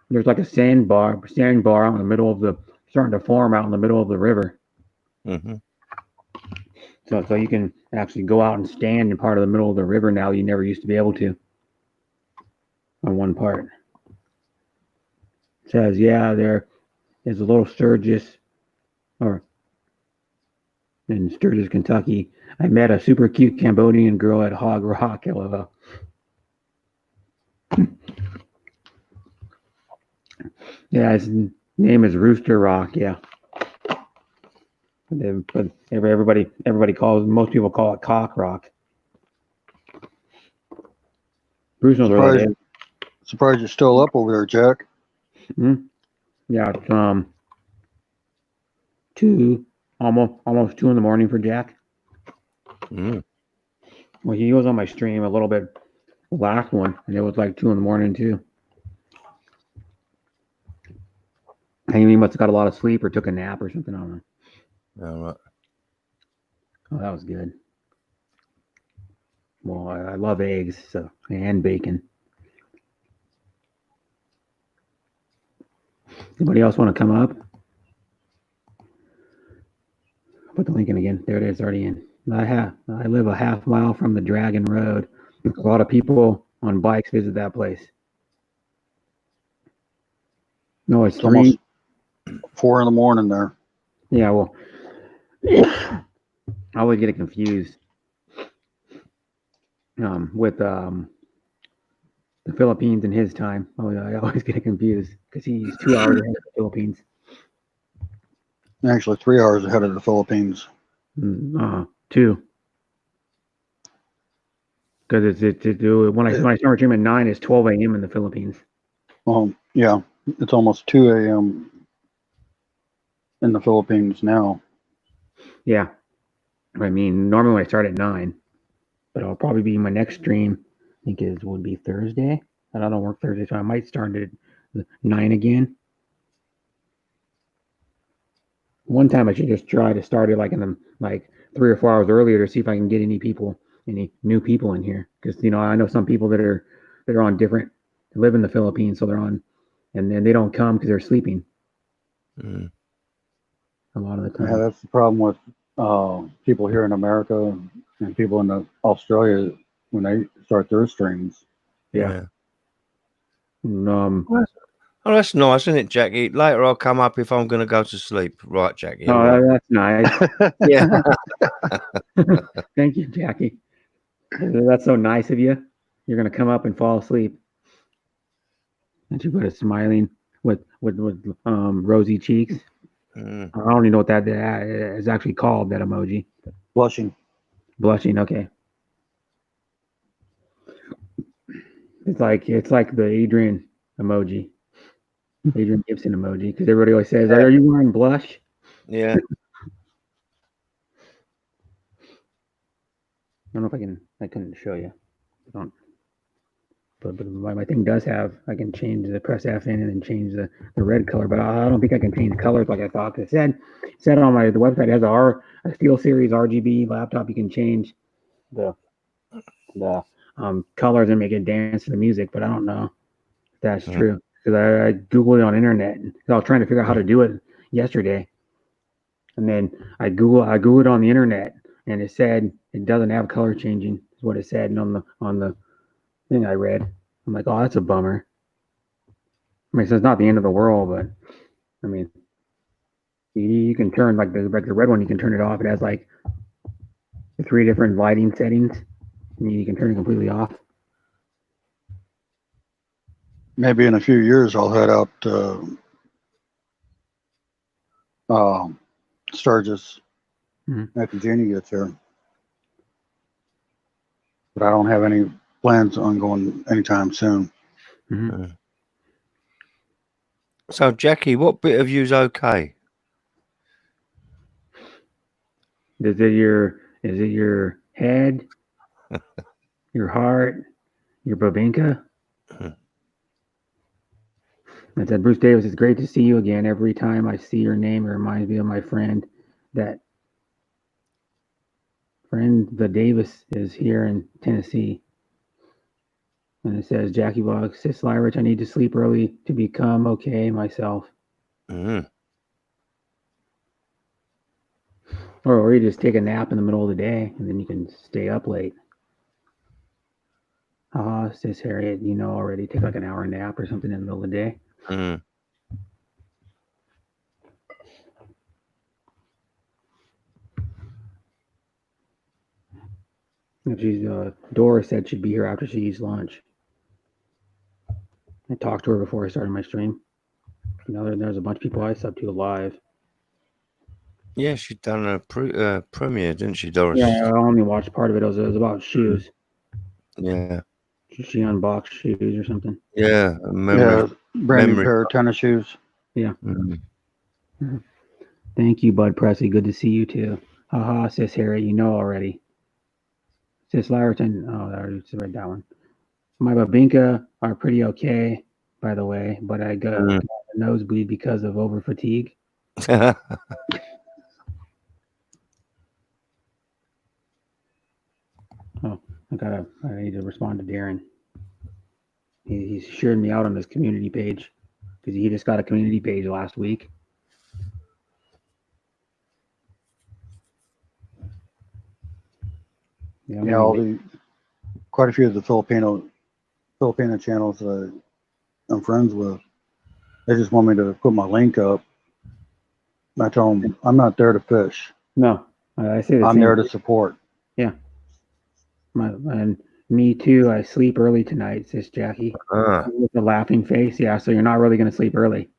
[SPEAKER 1] There's like a sandbar out in the middle of starting to form out in the middle of the river.
[SPEAKER 2] Mm-hmm.
[SPEAKER 1] So you can actually go out and stand in part of the middle of the river now. You never used to be able to on one part. It says, yeah, there is a little Sturgis, or in Sturgis, Kentucky. I met a super cute Cambodian girl at Hog Rock, LOL. Yeah, his name is Rooster Rock, yeah. But most people call it Cock Rock. Bruce knows where that is.
[SPEAKER 3] Surprised you're still up over there, Jack.
[SPEAKER 1] Mm-hmm. Yeah, it's almost 2 in the morning for Jack.
[SPEAKER 2] Mm.
[SPEAKER 1] Well, he was on my stream a little bit, the last one, and it was like 2 in the morning too. I think he must have got a lot of sleep or took a nap or something. I don't know.
[SPEAKER 2] All right.
[SPEAKER 1] Oh, that was good. Well, I love eggs, and bacon. Anybody else want to come up? Put the link in again. There it is, already in. I live a half mile from the Dragon Road. A lot of people on bikes visit that place. No, it's 3.
[SPEAKER 3] Almost 4 in the morning there.
[SPEAKER 1] Yeah, well, I always get it confused with the Philippines and his time. Oh, yeah, I always get it confused because he's 2 hours ahead of the Philippines.
[SPEAKER 3] Actually, 3 hours ahead of the Philippines.
[SPEAKER 1] 2. Because when I start streaming at 9, it's 12 a.m. in the Philippines.
[SPEAKER 3] Yeah, it's almost 2 a.m. in the Philippines now.
[SPEAKER 1] Yeah, I mean normally I start at 9, but I'll probably be my next stream. I think would be Thursday, and I don't work Thursday, so I might start at 9 again. One time I should just try to start it like 3 or 4 hours earlier to see if I can get any new people in here, because I know some people that are on different, live in the Philippines, so they're on, and then they don't come because they're sleeping.
[SPEAKER 2] Mm.
[SPEAKER 1] A lot of the time.
[SPEAKER 3] Yeah, that's the problem with people here in America and people in Australia when they start their streams.
[SPEAKER 1] Yeah.
[SPEAKER 2] Oh, that's nice, isn't it, Jackie? Later I'll come up if I'm going to go to sleep. Right, Jackie?
[SPEAKER 1] Oh,
[SPEAKER 2] right.
[SPEAKER 1] That's nice.
[SPEAKER 2] Yeah.
[SPEAKER 1] Thank you, Jackie. That's so nice of you. You're going to come up and fall asleep. And she put a smiling with rosy cheeks.
[SPEAKER 2] Mm.
[SPEAKER 1] I don't even know what that is actually called, that emoji.
[SPEAKER 3] Blushing.
[SPEAKER 1] Blushing, okay. It's like the Adrian emoji. Adrian Gibson emoji, because everybody always says, "Are you wearing blush?"
[SPEAKER 2] Yeah.
[SPEAKER 1] don't know if I couldn't show you. I don't. But my thing does have, I can change the press F in and then change the red color, but I don't think I can change colors like I thought. It said on the website it has a SteelSeries RGB laptop. You can change the colors and make it dance to the music, but I don't know if that's true because I Googled it on the internet. I was trying to figure out how to do it yesterday, and then I Googled it on the internet, and it said it doesn't have color changing. Is what it said, and on the thing I read, I'm like, oh, that's a bummer. I mean, so it's not the end of the world, but I mean, you can turn like the red one, you can turn it off. It has like 3 different lighting settings, and you can turn it completely off.
[SPEAKER 3] Maybe in a few years I'll head out Sturgis after Jeannie gets here. But I don't have any plans on going anytime soon.
[SPEAKER 2] So, Jackie, what bit of you's okay?
[SPEAKER 1] Is it your head, your heart, your babinka? It said, Bruce Davis, it's great to see you again. Every time I see your name, it reminds me of my friend. The Davis is here in Tennessee. And it says, Jackie Vlog, Sis Lyrich, I need to sleep early to become okay myself. Or you just take a nap in the middle of the day, and then you can stay up late. Sis Harriet, you know already, take like an hour nap or something in the middle of the day. Doris said she'd be here after she eats lunch. I talked to her before I started my stream. You know, there's a bunch of people I sub to live.
[SPEAKER 2] Yeah, she'd done a premiere, didn't she, Doris?
[SPEAKER 1] Yeah, I only watched part of it. It was about shoes.
[SPEAKER 2] Yeah.
[SPEAKER 1] She unboxed shoes or something.
[SPEAKER 3] Yeah, brand new pair of tennis shoes.
[SPEAKER 1] Yeah. Thank you, Bud Presley. Good to see you too. Haha, Sis Harry, you know already. Sis Lyerton, I already read that one. My babinka are pretty okay, by the way, but I got a nosebleed because of over fatigue. I need to respond to Darren. He's shared me out on his community page because he just got a community page last week.
[SPEAKER 3] Quite a few of the Filipino channels that I'm friends with, they just want me to put my link up. I tell them I'm not there to fish.
[SPEAKER 1] No, I say
[SPEAKER 3] I'm there to support.
[SPEAKER 1] Yeah. And me too. I sleep early tonight, Sis Jackie. With a laughing face. Yeah, so you're not really going to sleep early.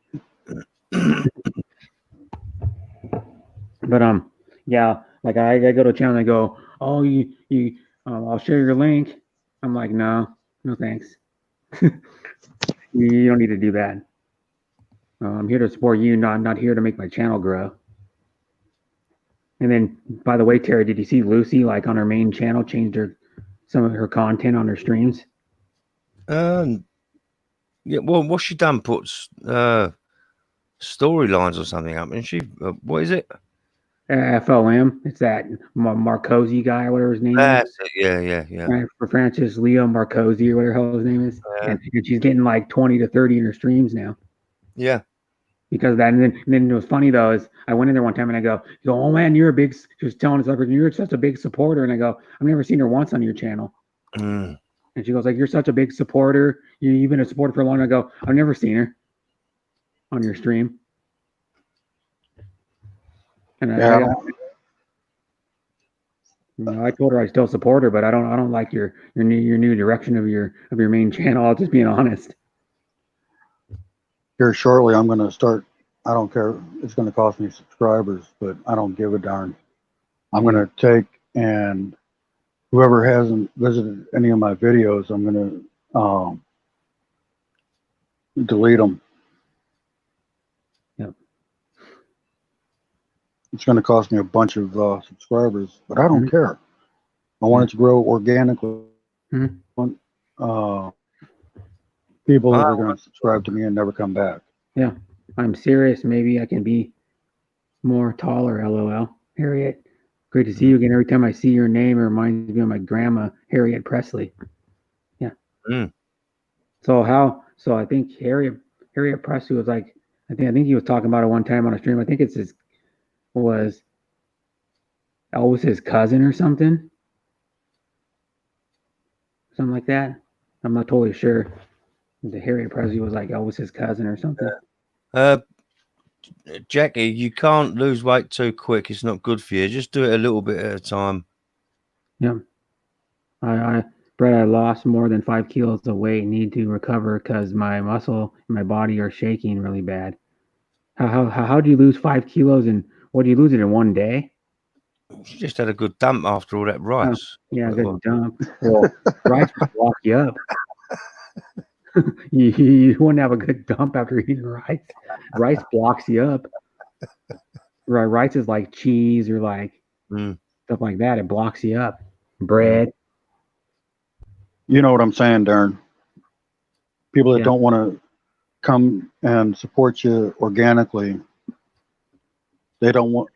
[SPEAKER 1] But yeah, like I go to a channel and I go, oh, I'll share your link. I'm like, no thanks. You don't need to do that. I'm here to support you, not here to make my channel grow. And then, by the way, Terry, did you see Lucy, like on her main channel, changed some of her content on her streams?
[SPEAKER 2] Yeah, well, what's she done? Puts storylines or something up, and she, what is it?
[SPEAKER 1] FLM. It's that Marcosi guy or whatever his name is.
[SPEAKER 2] Yeah.
[SPEAKER 1] Right, for Francis Leo Marcosi or whatever the hell his name is. Yeah. And she's getting like 20 to 30 in her streams now.
[SPEAKER 2] Yeah.
[SPEAKER 1] Because of that, and then it was funny though, is I went in there one time and I go, oh man, she was telling us, you're such a big supporter. And I go, I've never seen her once on your channel. And she goes, like, you're such a big supporter. You've been a supporter for a long time. I go, I've never seen her on your stream. And I told her I still support her, but I don't like your new direction of your main channel. I'll just being honest.
[SPEAKER 3] Here shortly, I'm going to start. I don't care. It's going to cost me subscribers, but I don't give a darn. I'm going to take, and whoever hasn't visited any of my videos, I'm going to delete them.
[SPEAKER 1] Yep.
[SPEAKER 3] It's going to cost me a bunch of subscribers, but I don't care. I want it to grow organically.
[SPEAKER 1] Mhm.
[SPEAKER 3] People that are going to subscribe to me and never come back.
[SPEAKER 1] Yeah, I'm serious. Maybe I can be more taller. LOL. Harriet, great to see you again. Every time I see your name, it reminds me of my grandma, Harriet Presley. Yeah.
[SPEAKER 2] Mm.
[SPEAKER 1] So how? So I think Harriet Presley was like, I think he was talking about it one time on a stream. I think was Elvis's cousin or something like that. I'm not totally sure. The Harriet Presley was like Elvis's cousin or something.
[SPEAKER 2] Jackie, you can't lose weight too quick. It's not good for you. Just do it a little bit at a time.
[SPEAKER 1] Yeah. Brett, I lost more than 5 kilos of weight. Need to recover because my muscle and my body are shaking really bad. How do you lose 5 kilos and what do you lose it in one day?
[SPEAKER 2] You just had a good dump after all that rice.
[SPEAKER 1] Yeah, good dump. Well, rice will block you up. you wouldn't have a good dump after eating rice. Rice blocks you up. Rice is like cheese or like stuff like that. It blocks you up. Bread.
[SPEAKER 3] You know what I'm saying, Darren? People that don't want to come and support you organically, they don't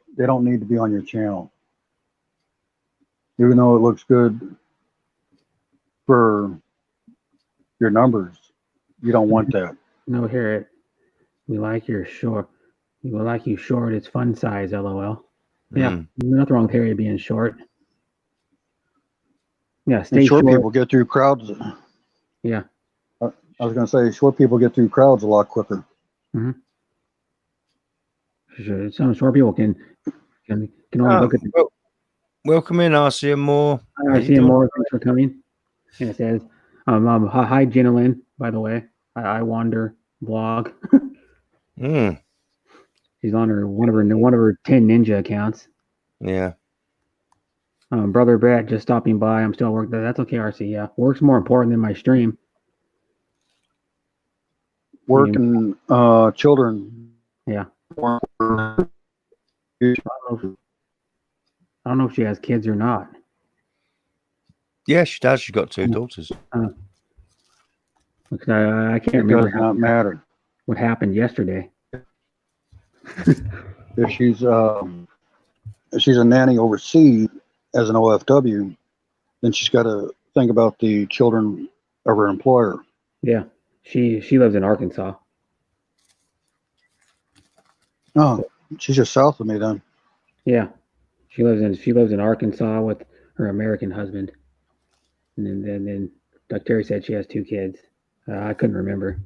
[SPEAKER 3] need to be on your channel. Even though it looks good for your numbers, you don't want that.
[SPEAKER 1] No, Harriet. We like your short. We will like you short. It's fun size, LOL. Yeah, nothing wrong with Harriet being short. Yeah, stay short.
[SPEAKER 3] People get through crowds.
[SPEAKER 1] Yeah.
[SPEAKER 3] I was going to say, short people get through crowds a lot quicker.
[SPEAKER 1] Mm-hmm. Sure. Some short people can only look at the...
[SPEAKER 2] Welcome in, RCM Moore.
[SPEAKER 1] RCM Moore, thanks for coming. And it says, hi, Jenilyn, by the way. I Wander blog. She's on one of her 10 ninja accounts.
[SPEAKER 2] Yeah.
[SPEAKER 1] Brother Brett just stopping by. I'm still at work. That's okay, RC. Yeah, work's more important than my stream.
[SPEAKER 3] Work and children.
[SPEAKER 1] Yeah. I don't know if she has kids or not.
[SPEAKER 2] Yeah, she does. She's got 2 daughters.
[SPEAKER 1] I can't remember.
[SPEAKER 3] It does not matter
[SPEAKER 1] what happened yesterday.
[SPEAKER 3] If she's a nanny overseas as an OFW, then she's got to think about the children of her employer.
[SPEAKER 1] Yeah, she lives in Arkansas.
[SPEAKER 3] Oh, she's just south of me then.
[SPEAKER 1] Yeah, she lives in Arkansas with her American husband, and then like Terry said, she has 2 kids. I couldn't remember.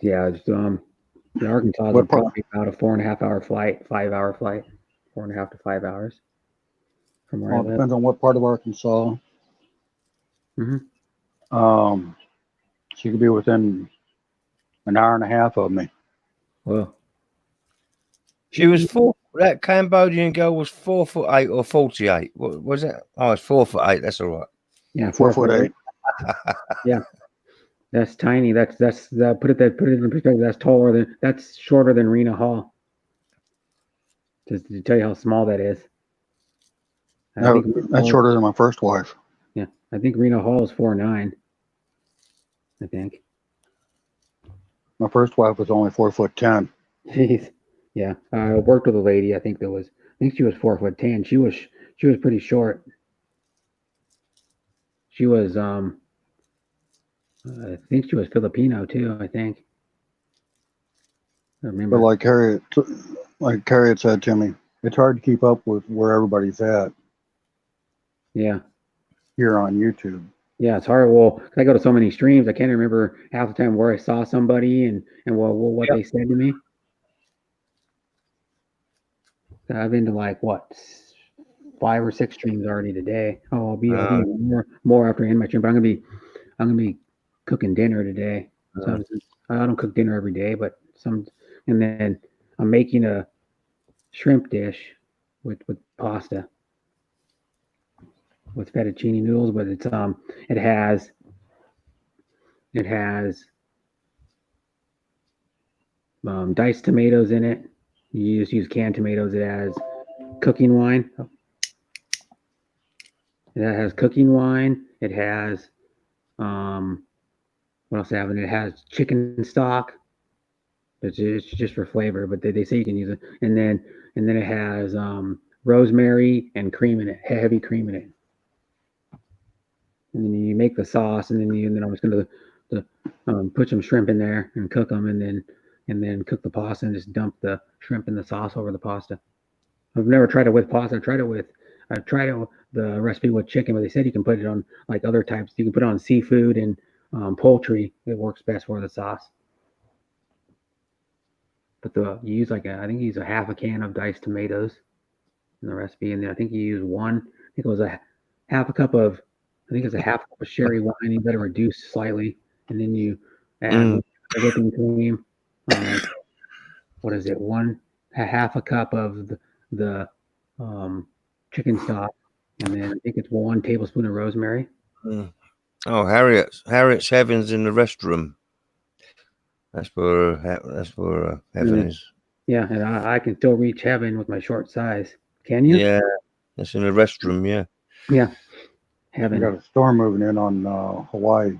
[SPEAKER 1] Yeah, it's, Arkansas is probably about a 4.5-hour flight, 5-hour flight, 4.5 to 5 hours from where I live.
[SPEAKER 3] Depends on what part of Arkansas.
[SPEAKER 1] Mm-hmm.
[SPEAKER 3] She could be within an hour and a half of me.
[SPEAKER 1] Well,
[SPEAKER 2] she was 4. That Cambodian girl was 4'8" or 48. What was that? Oh, it's 4'8". That's all right.
[SPEAKER 1] Yeah, 4'8". Yeah. That's tiny. That's put it in perspective. That's shorter than Rena Hall. Just to tell you how small that is.
[SPEAKER 3] That's shorter than my first wife.
[SPEAKER 1] Yeah, I think Rena Hall is 4'9". I think.
[SPEAKER 3] My first wife was only 4'10".
[SPEAKER 1] Jeez. Yeah, I worked with a lady. I think she was 4'10". She was pretty short. She was I think she was Filipino too. I think. I remember.
[SPEAKER 3] But like Harriet said to me, it's hard to keep up with where everybody's at.
[SPEAKER 1] Yeah.
[SPEAKER 3] Here on YouTube.
[SPEAKER 1] Yeah, it's hard. Well, I go to so many streams, I can't remember half the time where I saw somebody and what they said to me. I've been to like 5 or 6 streams already today. Oh, I'll be more after I end my stream. But I'm gonna be cooking dinner today. So I don't cook dinner every day, but and then I'm making a shrimp dish with pasta with fettuccine noodles, but it's it has diced tomatoes in it. You just use canned tomatoes. It has cooking wine. It has cooking wine. It has what else have? And it has chicken stock. It's just for flavor, but they say you can use it. And then it has rosemary and cream in it, heavy cream in it. And then you make the sauce, and then I'm just gonna put some shrimp in there and cook them, and then cook the pasta and just dump the shrimp and the sauce over the pasta. I've never tried it with pasta. I tried it the recipe with chicken, but they said you can put it on like other types. You can put it on seafood and poultry. It works best for the sauce. But you use I think you use a half a can of diced tomatoes in the recipe, and then I think you use one. I think it was a half a cup of. I think it's a half cup of sherry wine. You better reduce slightly, and then you add whipping cream. What is it? A half a cup of the chicken stock, and then I think it's 1 tablespoon of rosemary.
[SPEAKER 2] Oh, Harriet's Heaven's in the restroom. That's where heaven is.
[SPEAKER 1] Yeah, and I can still reach heaven with my short size. Can you?
[SPEAKER 2] Yeah, that's in the restroom. Yeah.
[SPEAKER 1] Yeah.
[SPEAKER 3] We
[SPEAKER 1] Heaven.
[SPEAKER 3] got a storm moving in on Hawaii.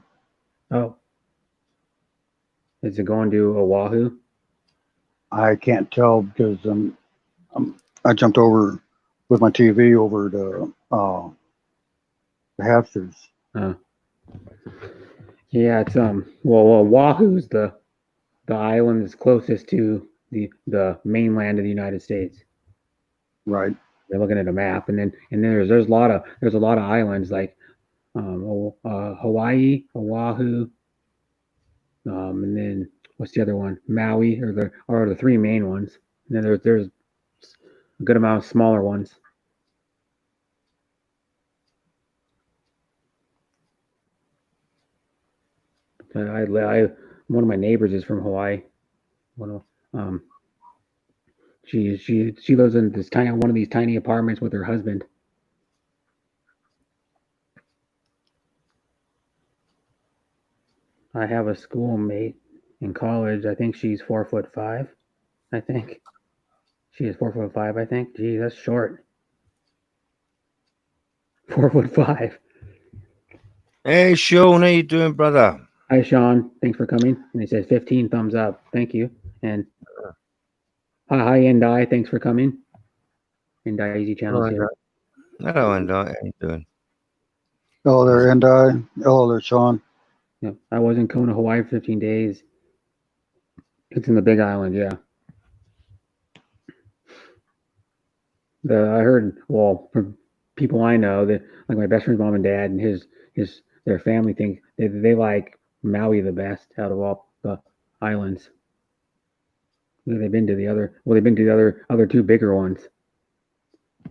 [SPEAKER 1] Oh. Is it going to Oahu?
[SPEAKER 3] I can't tell because I jumped over with my TV over to the Hasters.
[SPEAKER 1] Yeah, it's well, Oahu's the island that's closest to the mainland of the United States.
[SPEAKER 3] Right.
[SPEAKER 1] They're looking at a map, and then there's a lot of islands like Hawaii, Oahu, and then what's the other one? Maui, or the three main ones. And then there's a good amount of smaller ones. One of my neighbors is from Hawaii. She lives in one of these tiny apartments with her husband. I have a schoolmate in college. I think she's 4'5". I think she is 4'5". I think. Gee, that's short. 4'5".
[SPEAKER 2] Hey, Sean, how you doing, brother?
[SPEAKER 1] Hi, Sean. Thanks for coming. And he says 15 thumbs up. Thank you. And hi, Endai. Thanks for coming. Endai Easy Channels here.
[SPEAKER 2] Hello, Endai. How you doing?
[SPEAKER 3] Hello there, Endai. Hello there, Sean.
[SPEAKER 1] Yeah, I was in Kona, Hawaii for 15 days. It's in the Big Island, yeah. I heard, well, from people I know that, like my best friend's mom and dad and their family think they like Maui the best out of all the islands. They've been to the other two bigger ones,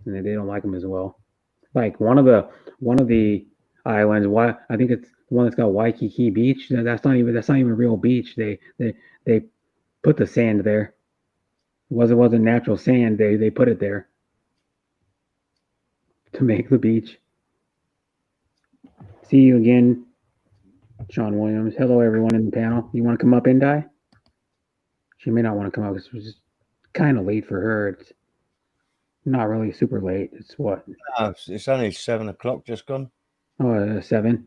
[SPEAKER 1] and they don't like them as well. Like one of the islands, why I think it's the one that's got Waikiki Beach. That's not even a real beach. They put the sand there. It wasn't natural sand. They put it there to make the beach. See you again, Sean Williams. Hello, everyone in the panel. You want to come up and die? She may not want to come up because it was just kind of late for her. It's not really super late. It's what?
[SPEAKER 2] Oh, it's only 7 o'clock just gone.
[SPEAKER 1] Oh, 7?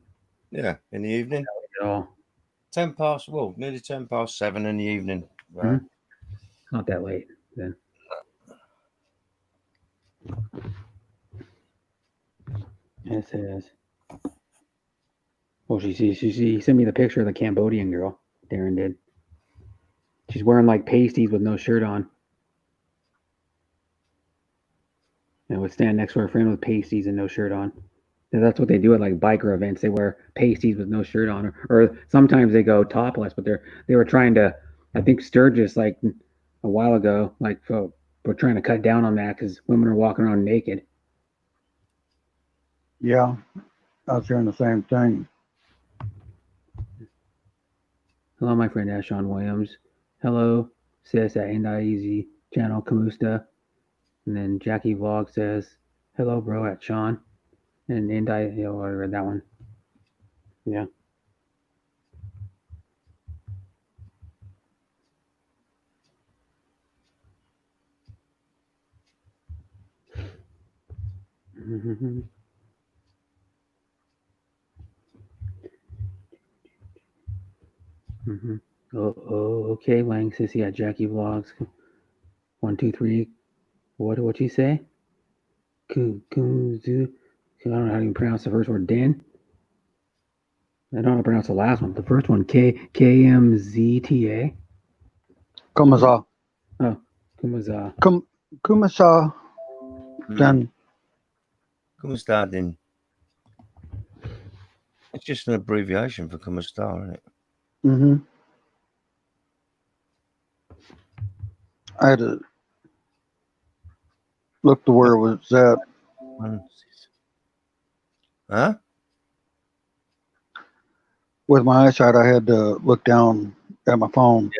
[SPEAKER 2] Yeah, in the evening.
[SPEAKER 1] At all.
[SPEAKER 2] 10 past, well, nearly 10 past 7 in the evening. Right.
[SPEAKER 1] Not that late then. Yes, it is. Oh, she sent me the picture of the Cambodian girl. Darren did. She's wearing like pasties with no shirt on. And would stand next to her friend with pasties and no shirt on. And that's what they do at like biker events. They wear pasties with no shirt on, or sometimes they go topless. But they were trying to, I think Sturgis like a while ago, like we're trying to cut down on that because women are walking around naked.
[SPEAKER 3] Yeah, I was hearing the same thing.
[SPEAKER 1] Hello, my friend Ashon Williams. Hello, sis at Andai Easy Channel Kamusta. And then Jackie Vlog says, hello, bro, at Sean. And Andai, I read that one. Yeah. Okay, Lang Sissy at Jackie Vlogs. 1, 2, 3. What you say? Kumzu. I don't know how to even pronounce the first word. Dan. I don't know how to pronounce the last one. The first one, KMZTA.
[SPEAKER 3] Kumasa.
[SPEAKER 1] Oh, Kumaza.
[SPEAKER 3] Kumasa. Then
[SPEAKER 2] Kumastar Din. It's just an abbreviation for Kumastar, isn't it?
[SPEAKER 3] mm-hmm. I had to look to where it was at.
[SPEAKER 2] Huh?
[SPEAKER 3] With my eyesight, I had to look down at my phone.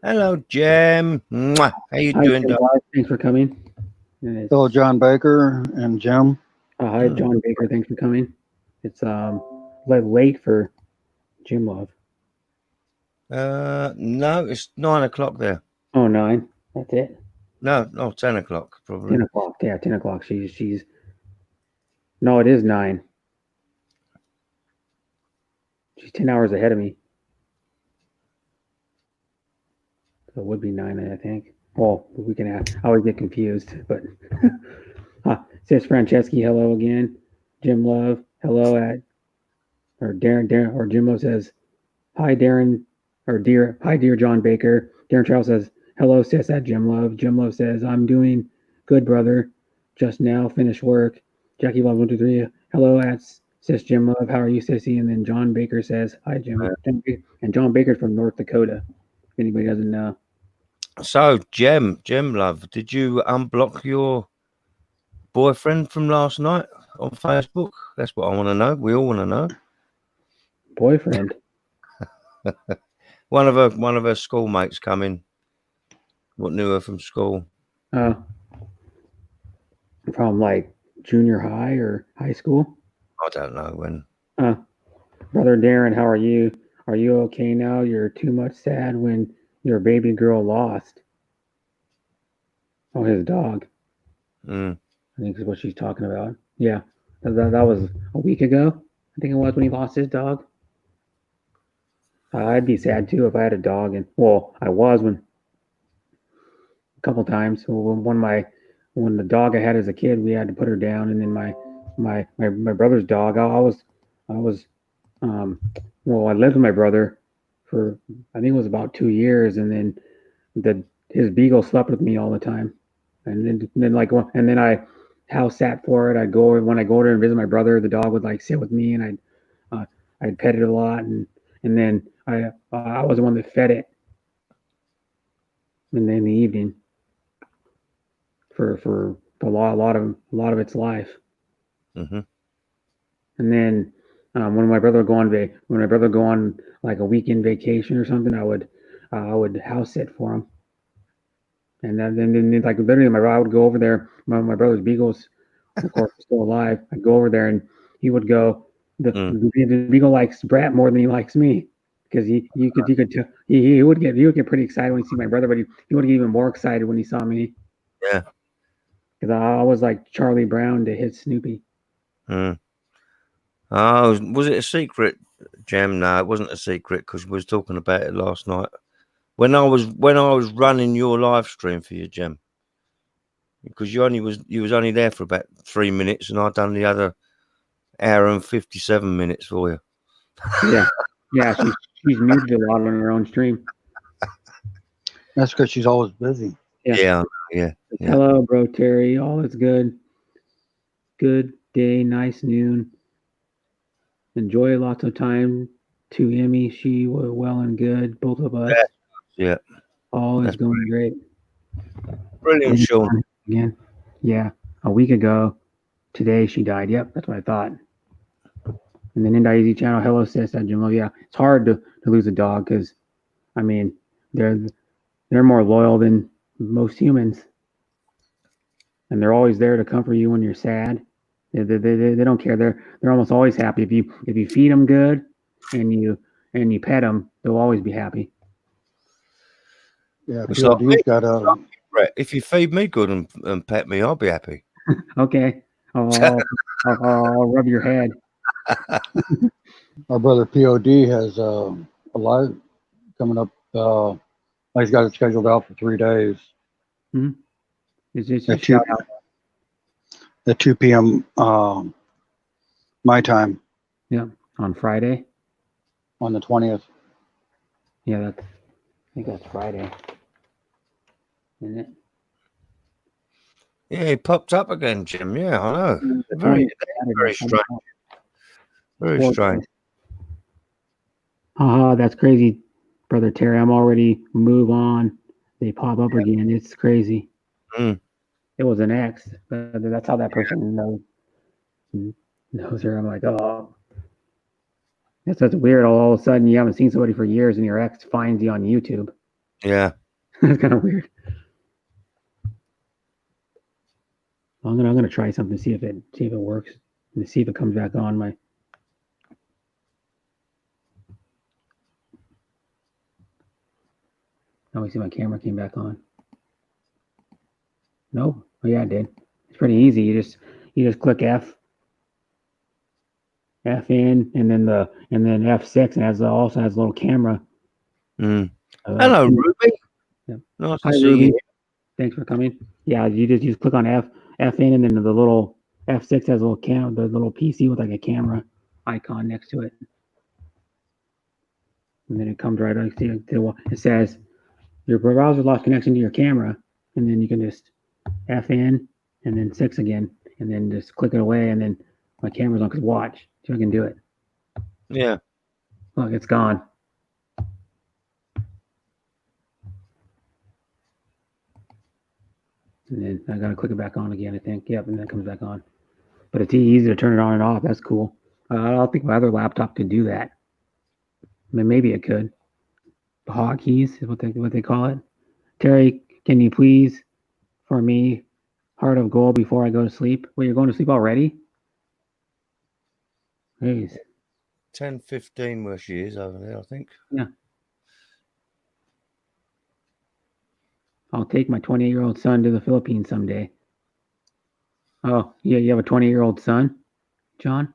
[SPEAKER 2] Hello, Jem. Mwah. How you
[SPEAKER 1] Hi,
[SPEAKER 2] doing,
[SPEAKER 1] Jim
[SPEAKER 2] Doc?
[SPEAKER 1] Live. Thanks for coming. It's-
[SPEAKER 3] Hello, John Baker and Jim.
[SPEAKER 1] Hi, John Baker. Thanks for coming. It's late for Jim Love.
[SPEAKER 2] No, it's 9 o'clock there.
[SPEAKER 1] Oh, 9. That's it.
[SPEAKER 2] No, 10 o'clock probably.
[SPEAKER 1] 10 o'clock. Yeah, 10 o'clock. She's. No, it is 9. She's 10 hours ahead of me. So it would be 9, I think. Well, we can ask. I always get confused, but Sis Franceschi, hello again. Jim Love, hello or Darren, or Jim Love says, hi Darren, or hi dear John Baker. Darren Charles says, hello sis at Jim Love. Jim Love says, I'm doing good, brother. Just now finished work. Jackie Love 1, 2, 3. Hello at sis Jim Love. How are you, sissy? And then John Baker says, hi Jim. And John Baker's from North Dakota. If anybody doesn't know.
[SPEAKER 2] So, Jem Love, did you unblock your boyfriend from last night on Facebook? That's what I want to know. We all want to know.
[SPEAKER 1] Boyfriend?
[SPEAKER 2] One of her schoolmates come in. What knew her from school?
[SPEAKER 1] From like junior high or high school?
[SPEAKER 2] I don't know when.
[SPEAKER 1] Brother Darren, how are you? Are you okay now? You're too much sad when your baby girl lost. Oh, his dog. I think is what she's talking about. Yeah, that was a week ago. I think it was when he lost his dog. I'd be sad too if I had a dog, and well, I was when a couple times when the dog I had as a kid, we had to put her down, and then my brother's dog, I lived with my brother for I think it was about 2 years, and then his beagle slept with me all the time, and then I house sat for it. When I go over and visit my brother, the dog would like sit with me, and I'd pet it a lot, and then I was the one that fed it, and then in the evening for a lot of its life.
[SPEAKER 2] Mm-hmm.
[SPEAKER 1] And then when my brother would go on like a weekend vacation or something, I would house sit for him. And then like literally, I would go over there. My brother's beagles, of course, still alive. I'd go over there, and he would go. The beagle likes Brat more than he likes me, because you could tell he would get pretty excited when he see my brother, but he would get even more excited when he saw me.
[SPEAKER 2] Yeah.
[SPEAKER 1] Because I was like Charlie Brown to hit Snoopy.
[SPEAKER 2] Oh, was it a secret, Jem? No, it wasn't a secret because we was talking about it last night. When I was running your live stream for you, Jem, because you was only there for about 3 minutes, and I'd done the other hour and 57 minutes for you.
[SPEAKER 1] Yeah, she's muted a lot on her own stream.
[SPEAKER 3] That's because she's always busy.
[SPEAKER 2] Yeah.
[SPEAKER 1] Hello, bro Terry. All is good. Good day, nice noon. Enjoy lots of time to Emmy. She was well and good. Both of us.
[SPEAKER 2] Yeah.
[SPEAKER 1] All is going great.
[SPEAKER 2] Brilliant, Sean.
[SPEAKER 1] Again. Yeah. A week ago, today she died. Yep, that's what I thought. And then Inda Easy Channel, hello sis at Jim Love. Yeah, it's hard to lose a dog because, I mean, they're more loyal than most humans, and they're always there to comfort you when you're sad. They don't care. They're almost always happy if you feed them good and you pet them, they'll always be happy.
[SPEAKER 3] Yeah, POD's got a.
[SPEAKER 2] If you feed me good and pet me, I'll be happy.
[SPEAKER 1] Okay, I'll rub your head.
[SPEAKER 3] Our brother POD has a a live coming up. He's got it scheduled out for 3 days
[SPEAKER 1] It's just
[SPEAKER 3] at
[SPEAKER 1] a
[SPEAKER 3] 2
[SPEAKER 1] shout out.
[SPEAKER 3] at 2 p.m. My time
[SPEAKER 1] On Friday.
[SPEAKER 3] on the 20th.
[SPEAKER 1] Yeah, I think that's Friday. Isn't it?
[SPEAKER 2] Yeah, he popped up again, Jim. Yeah, I know.
[SPEAKER 1] The
[SPEAKER 2] Very,
[SPEAKER 1] 20th, Saturday.
[SPEAKER 2] very strange. Very
[SPEAKER 1] Four
[SPEAKER 2] strange.
[SPEAKER 1] days. Haha, that's crazy, brother Terry. I'm already move on. They pop up again. It's crazy.
[SPEAKER 2] Mm.
[SPEAKER 1] It was an ex, but that's how that person knows her. I'm like, oh, that's weird. All of a sudden, you haven't seen somebody for years, and your ex finds you on YouTube.
[SPEAKER 2] Yeah.
[SPEAKER 1] That's kind of weird. I'm gonna try something, see if it works, and see if it comes back on my. Oh, we see my camera came back on. No, oh yeah, it did. It's pretty easy. You just click F in, and then F6, and also has a little camera.
[SPEAKER 2] Mm. Hello, Ruby.
[SPEAKER 1] Yeah.
[SPEAKER 2] Nice
[SPEAKER 1] Hi,
[SPEAKER 2] to see
[SPEAKER 1] Ruby.
[SPEAKER 2] you.
[SPEAKER 1] Thanks for coming. Yeah, you just click on F in, and then the little F6 has a little the little PC with like a camera icon next to it, and then it comes right on. It says your browser lost connection to your camera, and then you can just F in and then 6 again, and then just click it away, and then my camera's on. Cause watch, so I can do it.
[SPEAKER 2] Yeah.
[SPEAKER 1] Look, it's gone. And then I gotta click it back on again, I think. Yep, and then it comes back on. But it's easy to turn it on and off. That's cool. I don't think my other laptop could do that. I mean, maybe it could. Hotkeys is what they call it. Terry, can you please, for me, Heart of Gold before I go to sleep? Well, you're going to sleep already? Jeez.
[SPEAKER 2] 10:15 where she is over there, I think.
[SPEAKER 1] Yeah. I'll take my 28-year-old son to the Philippines someday. Oh, yeah, you have a 20-year-old son, John?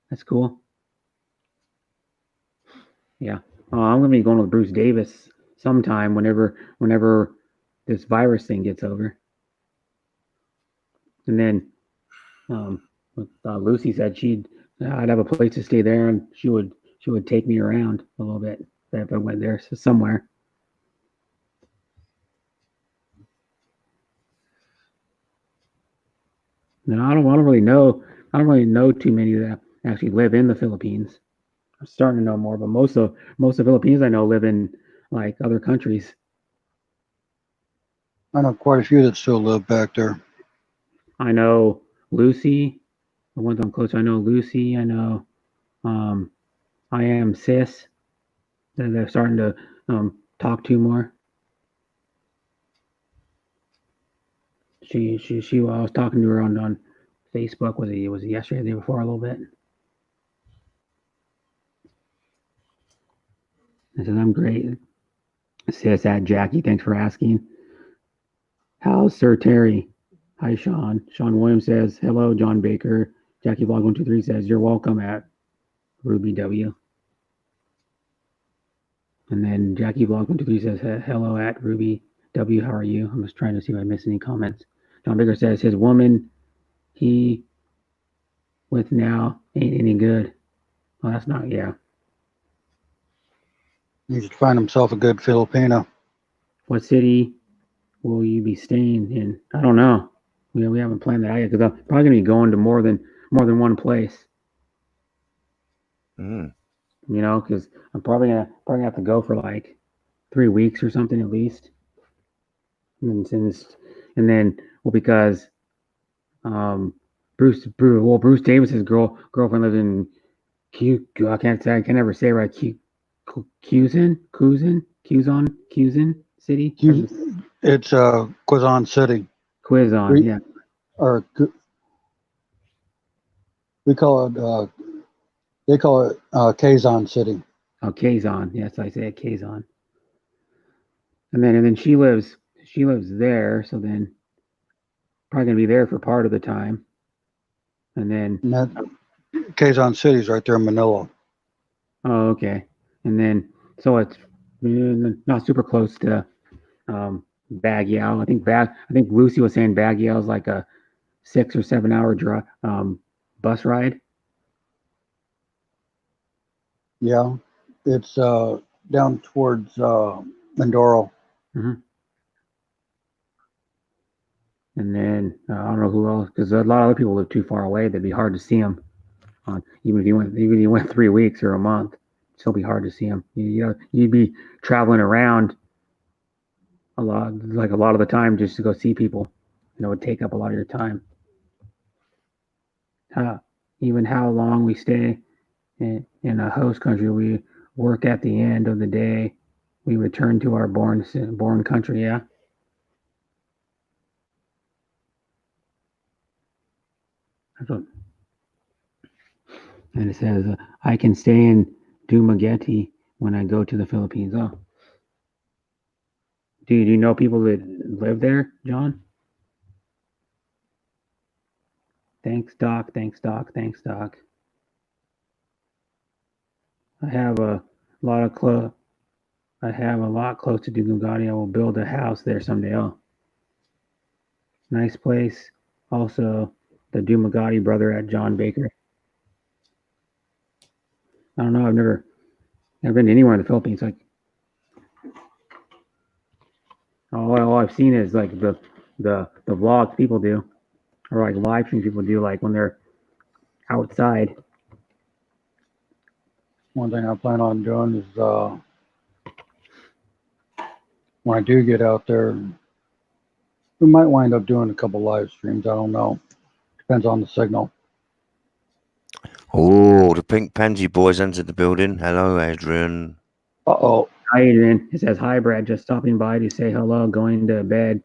[SPEAKER 1] That's cool. Yeah. I'm going to be going with Bruce Davis sometime whenever this virus thing gets over. And then Lucy said I'd have a place to stay there, and she would take me around a little bit if I went there somewhere. No, I don't really know. I don't really know too many that actually live in the Philippines. I'm starting to know more, but most of the Philippines I know live in like other countries.
[SPEAKER 3] I know quite a few that still live back there.
[SPEAKER 1] I know Lucy, the ones I'm close to. I know Lucy. I know I am Sis. They're starting to talk to more. She I was talking to her on Facebook. Was it yesterday, the day before, a little bit. I said, I'm great. Sis at Jackie, thanks for asking. How's Sir Terry? Hi, Sean. Sean Williams says, hello, John Baker. Jackie Vlog 123 says, you're welcome at Ruby W. And then Jackie Vlog 123 says, hello at Ruby W. How are you? I'm just trying to see if I missed any comments. John Baker says, his woman he with now ain't any good. Well, that's not, yeah.
[SPEAKER 3] He should find himself a good Filipino.
[SPEAKER 1] What city will you be staying in? I don't know. We haven't planned that out yet because I'm probably gonna be going to more than one place.
[SPEAKER 2] Mm.
[SPEAKER 1] You know, because I'm probably gonna have to go for like 3 weeks or something at least. And then because Bruce Davis's girlfriend lives in I can never say it right. Quezon City.
[SPEAKER 3] It's Quezon City.
[SPEAKER 1] Quezon, yeah.
[SPEAKER 3] Or we call it. They call it Quezon City.
[SPEAKER 1] Oh, Quezon. Yes, I say it, Quezon. And then she lives there, so then probably gonna be there for part of the time. And then
[SPEAKER 3] And that Quezon City's right there in Manila.
[SPEAKER 1] oh, okay. And then So it's not super close to Baguio. I think Lucy was saying Baguio is like a 6 or 7 hour bus ride.
[SPEAKER 3] Yeah, it's down towards Mindoro.
[SPEAKER 1] And then I don't know who else, because a lot of other people live too far away. That'd be hard to see them. Even if you went 3 weeks or a month, it'd still be hard to see them. You'd be traveling around a lot of the time just to go see people. It would take up a lot of your time. Even how long we stay in a host country, we work at the end of the day. We return to our born country. Yeah. And it says, I can stay in Dumaguete when I go to the Philippines. Oh. Do you know people that live there, John? Thanks, Doc. Thanks, Doc. Thanks, Doc. I have a lot close to Dumaguete. I will build a house there someday. Oh. Nice place. Also, the Dumaguete brother at John Baker. I don't know. I've never been anywhere in the Philippines. Like, all I've seen is like the vlogs people do, or like live streams people do, like when they're outside.
[SPEAKER 3] One thing I plan on doing is when I do get out there, we might wind up doing a couple live streams. I don't know. Depends on the signal.
[SPEAKER 2] Oh, the Pink Pansy Boys entered the building. Hello, Adrian.
[SPEAKER 3] Uh-oh.
[SPEAKER 1] Hi, Adrian. It says, hi, Brad. Just stopping by to say hello. Going to bed.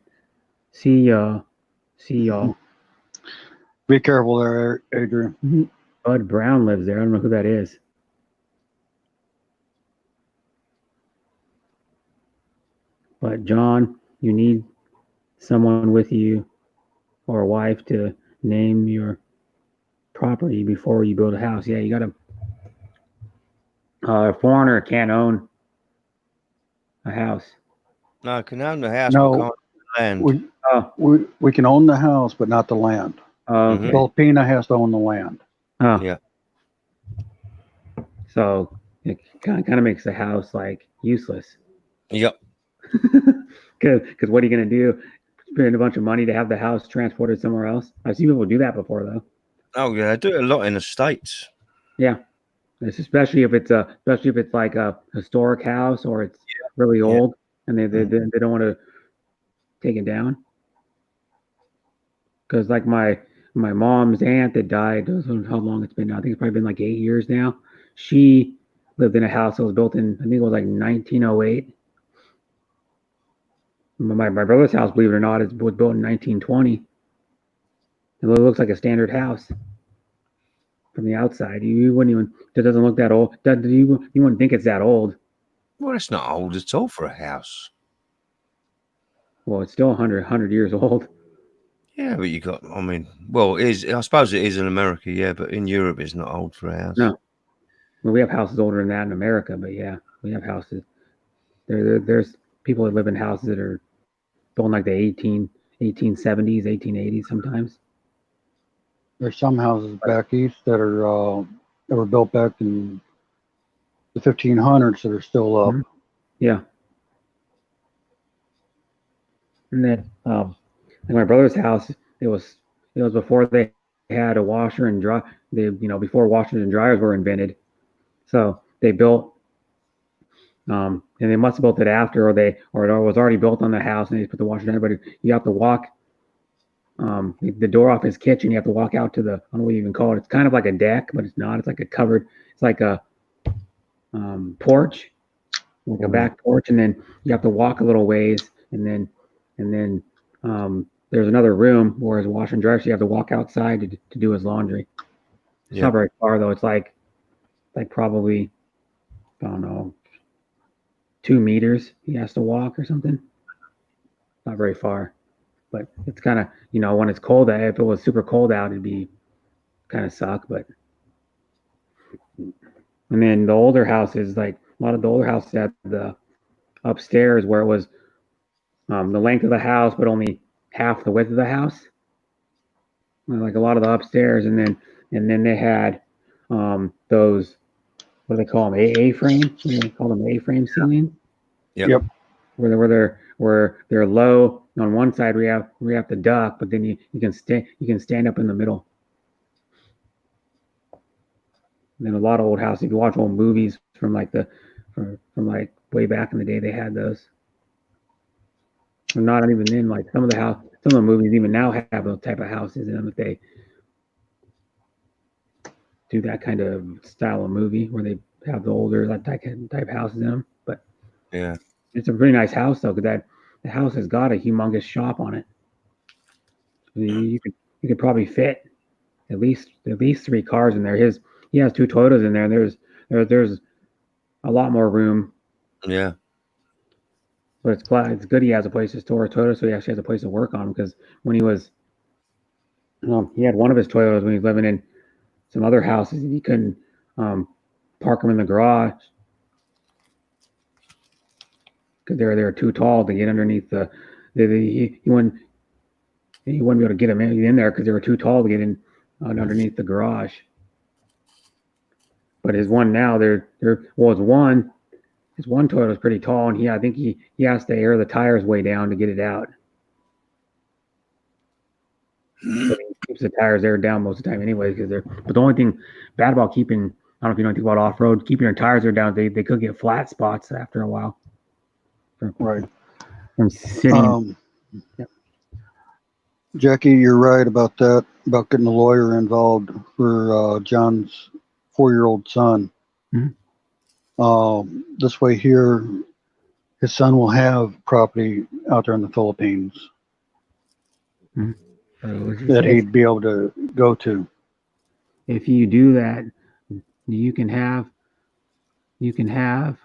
[SPEAKER 1] See y'all.
[SPEAKER 3] Be careful there, Adrian.
[SPEAKER 1] Bud Brown lives there. I don't know who that is. But John, you need someone with you or a wife to name your property before you build a house. Yeah, you got to. A foreigner can't own a house.
[SPEAKER 2] No, can own the house,
[SPEAKER 3] No,
[SPEAKER 2] but can't own the land.
[SPEAKER 3] We can own the house, but not the land.
[SPEAKER 1] Okay.
[SPEAKER 3] Filipina has to own the land.
[SPEAKER 1] Oh.
[SPEAKER 2] Yeah.
[SPEAKER 1] So it kind of makes the house like useless.
[SPEAKER 2] Yep.
[SPEAKER 1] Because what are you going to do? Spend a bunch of money to have the house transported somewhere else? I've seen people do that before, though.
[SPEAKER 2] Oh yeah, I do it a lot in the States.
[SPEAKER 1] Yeah, especially if it's like a historic house or it's really old and they don't want to take it down. Because like my mom's aunt that died, I don't know how long it's been now. I think it's probably been like 8 years now. She lived in a house that was built in, I think it was like 1908. My brother's house, believe it or not, was built in 1920. It looks like a standard house from the outside. You wouldn't even. It doesn't look that old. You wouldn't think it's that old.
[SPEAKER 2] Well, it's not old at all for a house.
[SPEAKER 1] Well, it's still 100 years old.
[SPEAKER 2] Yeah, but you got. I mean, well, it is. I suppose it is in America, yeah, but in Europe, it's not old for a house.
[SPEAKER 1] No, well, we have houses older than that in America, but yeah, we have houses. There's people that live in houses that are built in like the 1870s, 1880s sometimes.
[SPEAKER 3] There's some houses back east that are that were built back in the 1500s that are still up.
[SPEAKER 1] Mm-hmm. Yeah. And then like my brother's house, it was before they had a washer and dry. Before washers and dryers were invented. So they built, and they must have built it after, or it was already built on the house, and they put the washer and dryer. But you have to walk the door off his kitchen. You have to walk out to I don't know what you even call it. It's kind of like a deck, but it's not. It's like it's like a porch, like a back porch, and then you have to walk a little ways, and then there's another room where his washer and dryer. So you have to walk outside to do his laundry. It's not very far though. It's like probably, I don't know, 2 meters he has to walk or something. Not very far. But it's kind of, when it's cold, if it was super cold out, it'd be kind of suck. But, and then the older houses, like lot of the older houses had the upstairs where it was the length of the house, but only half the width of the house. Like a lot of the upstairs, and then they had those, what do they call them? A-frame? What do they call them? A-frame ceilings?
[SPEAKER 2] Yep.
[SPEAKER 1] Where they're low on one side. We have the duct, but then you can stand up in the middle. And then a lot of old houses, if you watch old movies from like from like way back in the day, they had those. Or not even in like some of the movies even now have those type of houses in them if they do that kind of style of movie where they have the older like type houses in them. But
[SPEAKER 2] Yeah.
[SPEAKER 1] it's a pretty nice house though, because the house has got a humongous shop on it. You could probably fit at least 3 cars in there. He has 2 Toyotas in there, and there's a lot more room.
[SPEAKER 2] Yeah.
[SPEAKER 1] But it's good he has a place to store a Toyota, so he actually has a place to work on. Because when he had one of his Toyotas when he was living in some other houses, he couldn't park them in the garage because they were too tall to get underneath he wouldn't be able to get them in there because they were too tall to get in underneath the garage. But his one now, his one Toyota is pretty tall, and I think he has to air the tires way down to get it out. So he keeps the tires aired down most of the time anyway, but the only thing bad about keeping, I don't know if you know anything about off-road, keeping your tires aired down, they could get flat spots after a while.
[SPEAKER 3] Right.
[SPEAKER 1] From sitting.
[SPEAKER 3] Yep. Jackie, you're right about that, about getting a lawyer involved for John's 4-year-old son.
[SPEAKER 1] Mm-hmm.
[SPEAKER 3] This way here, his son will have property out there in the Philippines that he'd be able to go to.
[SPEAKER 1] If you do that, you can have,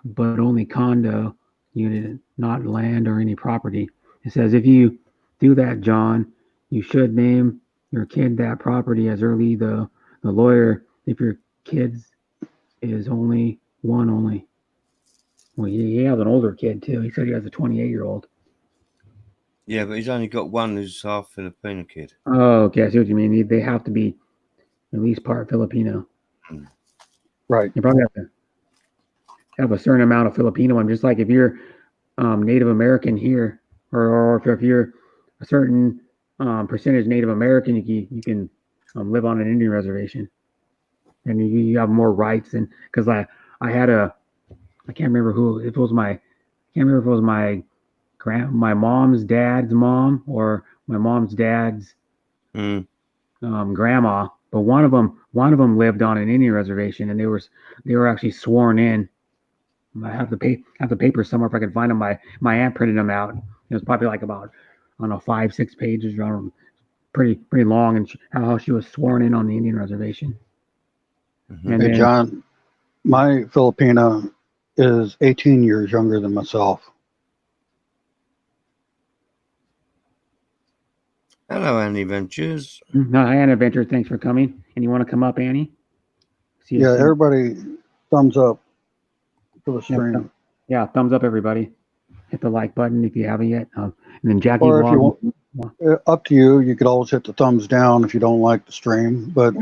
[SPEAKER 1] but only condo unit, not land or any property. It says if you do that, John, you should name your kid that property as early the lawyer if your kid's is only one only. Well, he has an older kid too. He said he has a 28-year-old.
[SPEAKER 2] Yeah, but he's only got one who's half Filipino kid.
[SPEAKER 1] Oh, okay. I see what you mean. They have to be at least part Filipino.
[SPEAKER 3] Right.
[SPEAKER 1] You probably have to have a certain amount of Filipino one, just like if you're Native American here, or if you're a certain percentage Native American, you can live on an Indian reservation, and you have more rights. And because I can't remember if it was my mom's dad's mom or my mom's dad's grandma, but one of them lived on an Indian reservation, and they were actually sworn in. I have the papers somewhere if I can find them. My aunt printed them out. It was probably like about, I don't know, 5-6 pages, pretty long, and how she was sworn in on the Indian reservation.
[SPEAKER 2] Mm-hmm.
[SPEAKER 1] And
[SPEAKER 3] hey, John, my Filipina is 18 years younger than myself.
[SPEAKER 2] Hello, Annie Ventures.
[SPEAKER 1] No, hi, Anna Ventures. Thanks for coming. And you want to come up, Annie?
[SPEAKER 3] Yeah, everybody, thumbs up for the stream.
[SPEAKER 1] Yeah, thumbs up, everybody. Hit the like button if you haven't yet. And then Jackie,
[SPEAKER 3] or if you want, up to you. You could always hit the thumbs down if you don't like the stream, but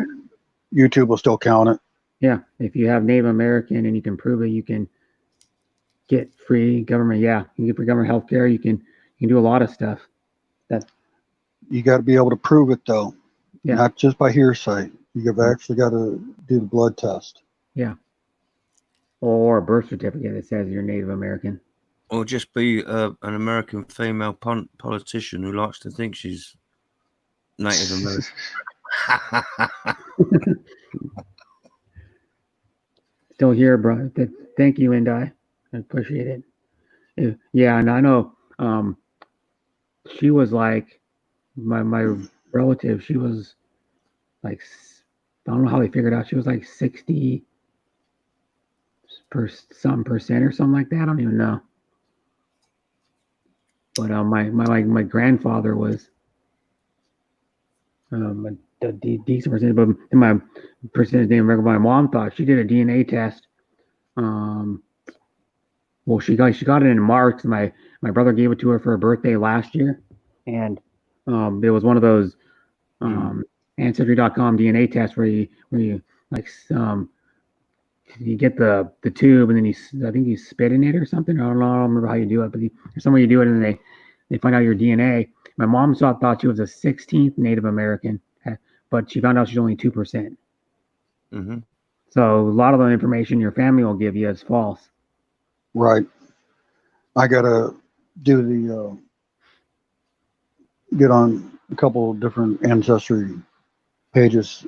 [SPEAKER 3] YouTube will still count it.
[SPEAKER 1] Yeah, if you have Native American and you can prove it, you can get free government. Yeah, you can get free government health care. You can do a lot of stuff.
[SPEAKER 3] You got to be able to prove it though,
[SPEAKER 1] yeah.
[SPEAKER 3] Not just by hearsay. You've actually got to do the blood test.
[SPEAKER 1] Yeah, or a birth certificate that says you're Native American.
[SPEAKER 2] Or just be an American female politician who likes to think she's Native American.
[SPEAKER 1] Still here, bro. Thank you, Indai. I appreciate it. Yeah, and I know she was like my relative. She was like, I don't know how they figured out. She was like 60% or something like that. I don't even know. But my grandfather was a decent percentage, but in my percentage name, my mom thought she did a DNA test well, she got it in March. My brother gave it to her for her birthday last year, and it was one of those Ancestry.com DNA tests where you like you get the tube and then I think you spit in it or something. I don't remember how you do it, but there's some way you do it and they find out your DNA. My mom thought she was a 16th Native American, but she found out she's only 2%.
[SPEAKER 2] Mm-hmm.
[SPEAKER 1] So a lot of the information your family will give you is false.
[SPEAKER 3] Right. I gotta do the get on a couple of different ancestry pages.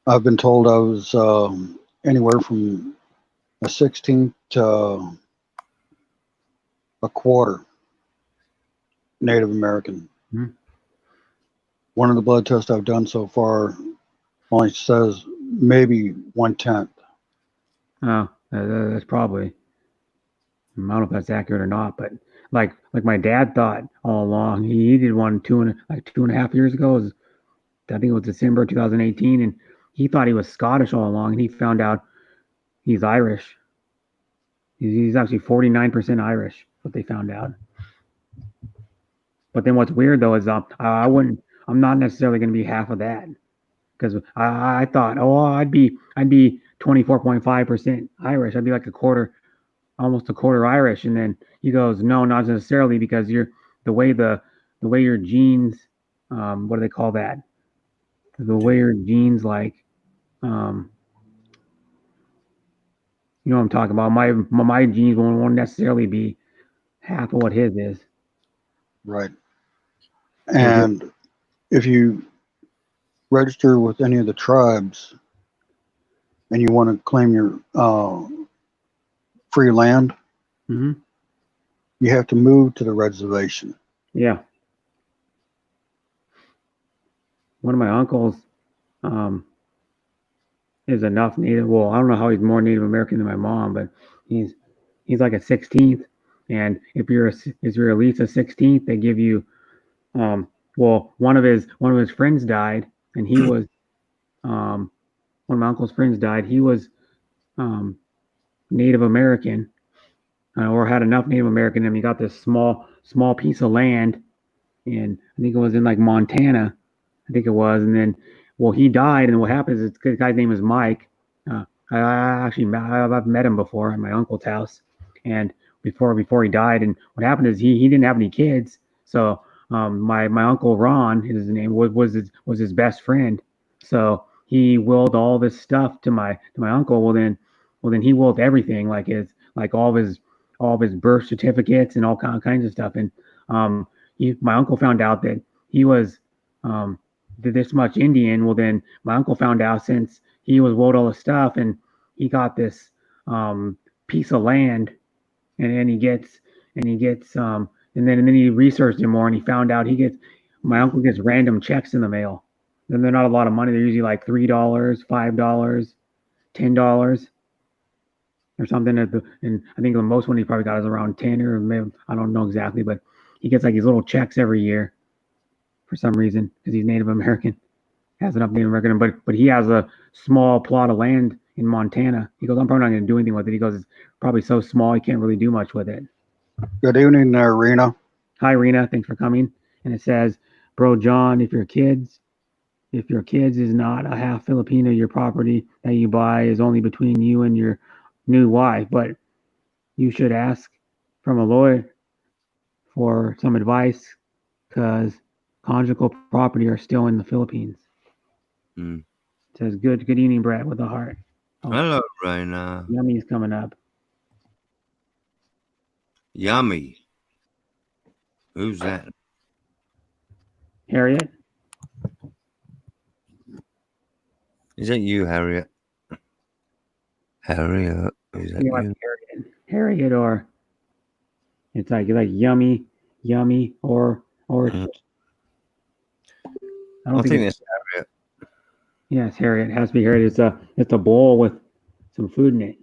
[SPEAKER 3] I've been told I was anywhere from a 16th to a quarter Native American.
[SPEAKER 1] Hmm.
[SPEAKER 3] One of the blood tests I've done so far only says maybe 1/10.
[SPEAKER 1] Oh, that's probably. I don't know if that's accurate or not, but like my dad thought all along. He did one 2.5 years ago. I think it was December 2018, and he thought he was Scottish all along, and he found out he's Irish. He's actually 49% Irish. What they found out. But then what's weird though is I'm not necessarily going to be half of that because I thought I'd be 24.5% Irish. I'd be like almost a quarter Irish, and then he goes, no, not necessarily because the way your genes, what do they call that? The way your genes you know what I'm talking about. My genes won't necessarily be half of what his is.
[SPEAKER 3] Right. And if you register with any of the tribes and you want to claim your free land,
[SPEAKER 1] Mm-hmm.
[SPEAKER 3] you have to move to the reservation.
[SPEAKER 1] Yeah. One of my uncles is enough Native. Well, I don't know how he's more Native American than my mom, but he's like a 16th. And if you're at least a 16th, they give you well, one of his friends died, and he was one of my uncle's friends died. He was Native American, or had enough Native American, and he got this small piece of land, and I think it was in like Montana, I think it was, and then well he died, and what happens is the guy's name is Mike. I've met him before at my uncle's house, and before he died, and what happened is he didn't have any kids, so my uncle Ron, his name was his best friend, so he willed all this stuff to my uncle. Well then he willed everything, like all of his birth certificates and all kinds of stuff, and my uncle found out that he was this much Indian. Well, then my uncle found out since he was willed all the stuff, and he got this piece of land, and then he gets and then he researched it more, and he found out my uncle gets random checks in the mail. And they're not a lot of money. They're usually like $3, $5, $10 or something. And I think the most one he probably got is around 10, or maybe, I don't know exactly, but he gets like these little checks every year for some reason because he's Native American, has enough Native American, but he has a small plot of land in Montana. He goes, I'm probably not going to do anything with it. He goes, it's probably so small he can't really do much with it.
[SPEAKER 3] Good evening there, Rena.
[SPEAKER 1] Hi, Rena. Thanks for coming. And it says, Bro John, if your kids is not a half Filipino, your property that you buy is only between you and your new wife, but you should ask from a lawyer for some advice because conjugal property are still in the Philippines.
[SPEAKER 2] Mm.
[SPEAKER 1] It says, good evening, Brett, with a heart. Oh,
[SPEAKER 2] Hello, Raina.
[SPEAKER 1] Yummy's coming up.
[SPEAKER 2] Yummy. Who's that?
[SPEAKER 1] Harriet?
[SPEAKER 2] Is that you, Harriet? Harriet? Is that
[SPEAKER 1] Like
[SPEAKER 2] you?
[SPEAKER 1] Harriet, or it's like yummy, or
[SPEAKER 2] Mm. I think it's Harriet.
[SPEAKER 1] Yeah, it's Harriet. It has to be Harriet. It's a bowl with some food in it.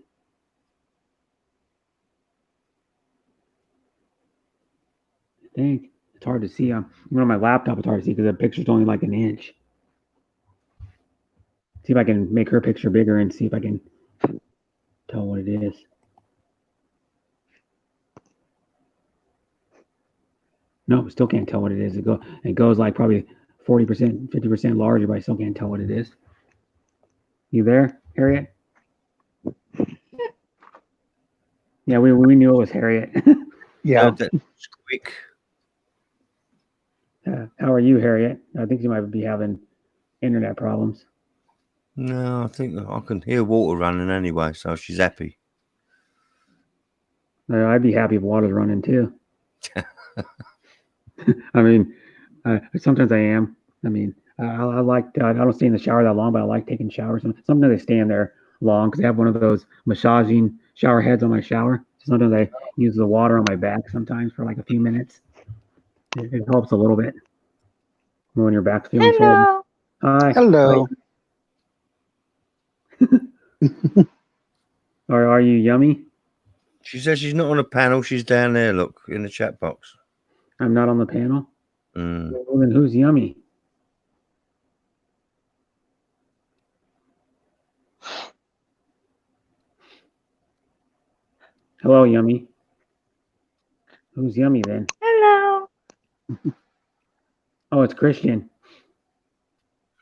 [SPEAKER 1] I think it's hard to see. Even on my laptop, it's hard to see because the picture's only like an inch. See if I can make her picture bigger and see if I can tell what it is. No, still can't tell what it is. It goes like probably 40%, 50% larger, but I still can't tell what it is. You there, Harriet? Yeah, we knew it was Harriet.
[SPEAKER 3] Yeah.
[SPEAKER 2] Heard that squeak.
[SPEAKER 1] How are you, Harriet? I think you might be having internet problems.
[SPEAKER 2] No, I think I can hear water running anyway, so she's happy.
[SPEAKER 1] I'd be happy if water's running too. I mean, sometimes I am. I mean, I like I don't stay in the shower that long, but I like taking showers. And sometimes I stay in there long because I have one of those massaging shower heads on my shower. So sometimes I use the water on my back sometimes for like a few minutes. It helps a little bit when your back's feeling sore.
[SPEAKER 4] Hello.
[SPEAKER 1] Hi.
[SPEAKER 3] Hello.
[SPEAKER 1] Are you yummy?
[SPEAKER 2] She says she's not on a panel. She's down there. Look in the chat box.
[SPEAKER 1] I'm not on the panel.
[SPEAKER 2] Mm.
[SPEAKER 1] Well, then who's yummy? Hello, yummy. Who's yummy then?
[SPEAKER 4] Hello.
[SPEAKER 1] Oh, it's Christian.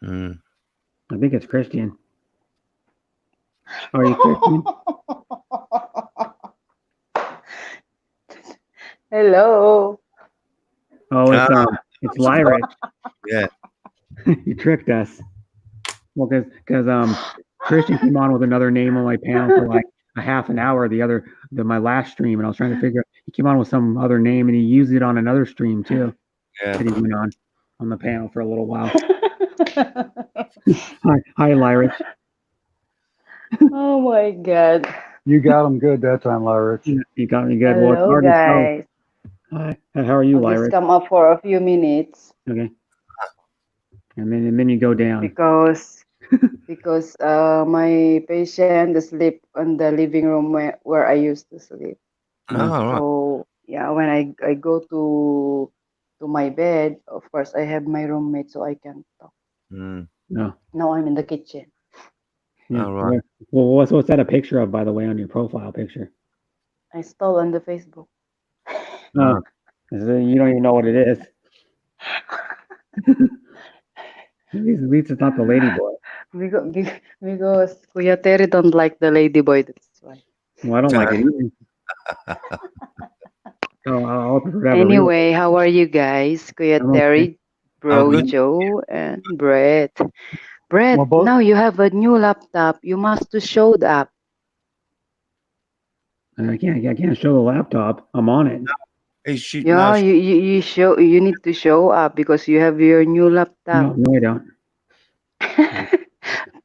[SPEAKER 2] Mm.
[SPEAKER 1] I think it's Christian. Are you Christian?
[SPEAKER 4] Hello.
[SPEAKER 1] Oh, it's Lyra.
[SPEAKER 2] Yeah.
[SPEAKER 1] You tricked us. Well, because Christian came on with another name on my panel for like a half an hour. My last stream, and I was trying to figure. He came on with some other name, and he used it on another stream too.
[SPEAKER 2] Yeah.
[SPEAKER 1] That he went on the panel for a little while. Hi, Lyra.
[SPEAKER 4] Oh my God.
[SPEAKER 3] You got them good that time, Lyra.
[SPEAKER 1] You got me good. Well, it's
[SPEAKER 4] Hello,
[SPEAKER 1] hard to tell.
[SPEAKER 4] guys.
[SPEAKER 1] Hi. How are you,
[SPEAKER 4] I'll
[SPEAKER 1] Lyra?
[SPEAKER 4] just come up for a few minutes
[SPEAKER 1] Okay. And then you go down.
[SPEAKER 4] because my patient sleep in the living room where I used to sleep.
[SPEAKER 2] Oh, right.
[SPEAKER 4] So yeah, when I go to my bed, of course I have my roommate, so I can talk.
[SPEAKER 2] Mm.
[SPEAKER 1] No.
[SPEAKER 4] Now I'm in the kitchen.
[SPEAKER 1] Yeah.
[SPEAKER 2] All right.
[SPEAKER 1] Well, what's that a picture of, by the way, on your profile picture?
[SPEAKER 4] I stole on the Facebook.
[SPEAKER 1] No. You don't even know what it is. At least it's not the lady boy.
[SPEAKER 4] Because Kuya Terry don't like the lady boy. That's why.
[SPEAKER 1] Well, I don't like it either. So I'll prefer to have a real.
[SPEAKER 4] Anyway, how are you guys? Kuya
[SPEAKER 1] I'm okay.
[SPEAKER 4] Terry, Bro
[SPEAKER 2] good.
[SPEAKER 4] Joe, and Brett. Brett,
[SPEAKER 3] Well, both-
[SPEAKER 4] now you have a new laptop. You must to show the app.
[SPEAKER 1] I can't show the laptop. I'm on it.
[SPEAKER 4] Yeah, you need to show up because you have your new laptop.
[SPEAKER 1] No, I don't.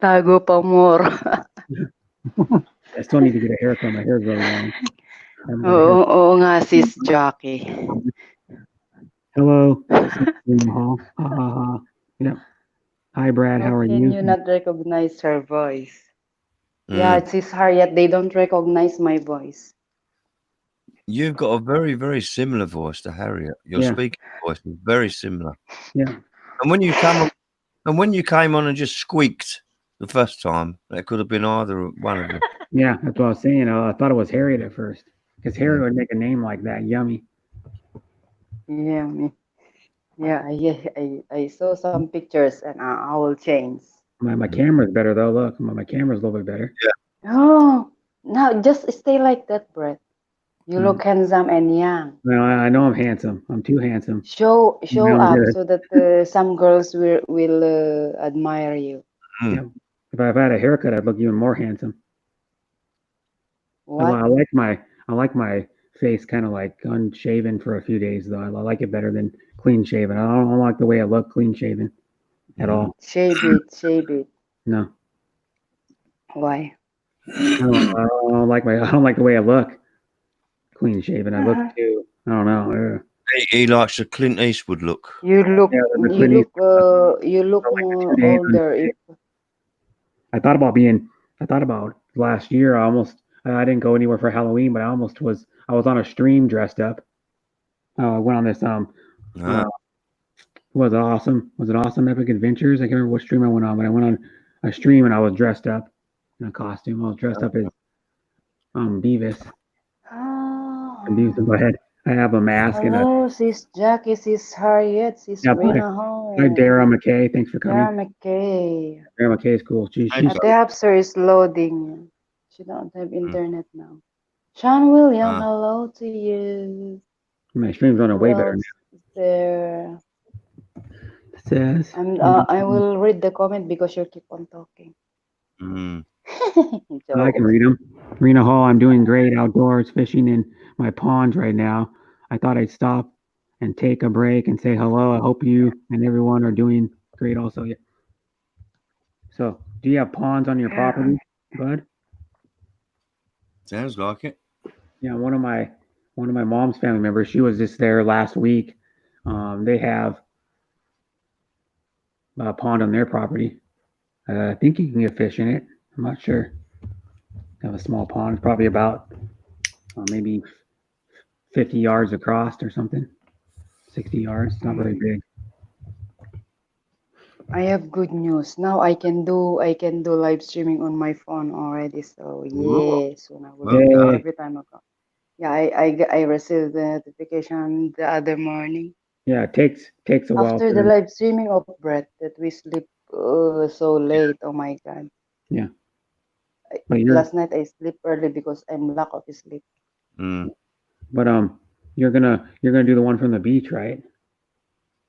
[SPEAKER 4] Tago pa more.
[SPEAKER 1] I still need to get a haircut. My hair's really long.
[SPEAKER 4] Oo nga, sis Jackie.
[SPEAKER 1] Hello. Yeah. Hi, Brad. How are
[SPEAKER 4] Can
[SPEAKER 1] you?
[SPEAKER 4] you not recognize her voice?
[SPEAKER 2] Mm.
[SPEAKER 4] Yeah, it's sis Harriet. They don't recognize my voice.
[SPEAKER 2] You've got a very, very similar voice to Harriet. Your
[SPEAKER 1] Yeah.
[SPEAKER 2] speaking voice is very similar.
[SPEAKER 1] Yeah.
[SPEAKER 2] And when you came on and just squeaked the first time, that could have been either one of them.
[SPEAKER 1] Yeah, that's what I was saying. I thought it was Harriet at first because Harriet would make a name like that. Yummy.
[SPEAKER 4] Yeah, me. Yeah, I saw some pictures and I will change.
[SPEAKER 1] My camera's better though. Look, my camera's a little bit better.
[SPEAKER 4] Oh, no, just stay like that, Brett. You look handsome and young.
[SPEAKER 1] Well, I know I'm handsome. I'm too handsome.
[SPEAKER 4] Show
[SPEAKER 1] Yeah,
[SPEAKER 4] up
[SPEAKER 1] good.
[SPEAKER 4] so that some girls will admire you.
[SPEAKER 2] Mm.
[SPEAKER 1] Yeah. If I had a haircut, I'd look even more handsome.
[SPEAKER 4] What?
[SPEAKER 1] I like my face kind of like unshaven for a few days though. I like it better than clean shaven. I don't like the way I look clean shaven at all.
[SPEAKER 4] Shave it.
[SPEAKER 1] No,
[SPEAKER 4] Why?
[SPEAKER 1] I don't like the way I look clean shaven. I look too. I don't know.
[SPEAKER 2] He likes the Clint Eastwood look.
[SPEAKER 4] You look
[SPEAKER 1] Yeah, the Clint Eastwood.
[SPEAKER 4] you look
[SPEAKER 1] like the
[SPEAKER 4] more
[SPEAKER 1] 2 days
[SPEAKER 4] older if
[SPEAKER 1] I thought about last year. I didn't go anywhere for Halloween, but I was on a stream dressed up. I went on this was it awesome Epic Adventures? I can't remember what stream I went on, but I went on a stream and I was dressed up in a costume. I was dressed up as Beavis.
[SPEAKER 4] Oh.
[SPEAKER 1] And Beavis, go ahead. I have a mask and a
[SPEAKER 4] Hello, sis Jackie, sis Harriet, sis
[SPEAKER 1] yeah.
[SPEAKER 4] Rena
[SPEAKER 1] Hi, Dara
[SPEAKER 4] Home.
[SPEAKER 1] McKay. Thanks for
[SPEAKER 4] Dara
[SPEAKER 1] coming.
[SPEAKER 4] McKay.
[SPEAKER 1] Dara McKay is cool.
[SPEAKER 2] Hi,
[SPEAKER 1] She's
[SPEAKER 4] The hamster is loading. She don't have internet now. Sean William,
[SPEAKER 2] Ah.
[SPEAKER 4] hello to you.
[SPEAKER 1] my stream's on a
[SPEAKER 4] Who
[SPEAKER 1] way better
[SPEAKER 4] else is there?
[SPEAKER 1] now. Says
[SPEAKER 4] I will read the comment because you keep on talking.
[SPEAKER 2] Mm.
[SPEAKER 1] I can
[SPEAKER 4] Joke.
[SPEAKER 1] read them. Rena Hall, I'm doing great outdoors fishing in my ponds right now. I thought I'd stop and take a break and say hello. I hope you and everyone are doing great also. Yeah. So, do you have ponds on your property, bud?
[SPEAKER 2] Sounds like it.
[SPEAKER 1] Yeah, one of my mom's family members, she was just there last week. They have a pond on their property. I think you can get fish in it. I'm not sure. They have a small pond, probably about maybe 50 yards across or something. 60 yards. It's not very big.
[SPEAKER 4] I have good news. Now I can do live streaming on my phone already. So yeah, soon I will
[SPEAKER 2] Well
[SPEAKER 4] do it
[SPEAKER 2] done.
[SPEAKER 4] every time I go. Yeah, I received the notification the other morning.
[SPEAKER 1] Yeah, it takes a while
[SPEAKER 4] After
[SPEAKER 1] for
[SPEAKER 4] the
[SPEAKER 1] them.
[SPEAKER 4] live streaming of Brett that we sleep so late. Oh my God.
[SPEAKER 1] Yeah. But you're
[SPEAKER 4] Last night I sleep early because I'm lack of sleep.
[SPEAKER 2] Mm.
[SPEAKER 1] but you're gonna do the one from the beach, right?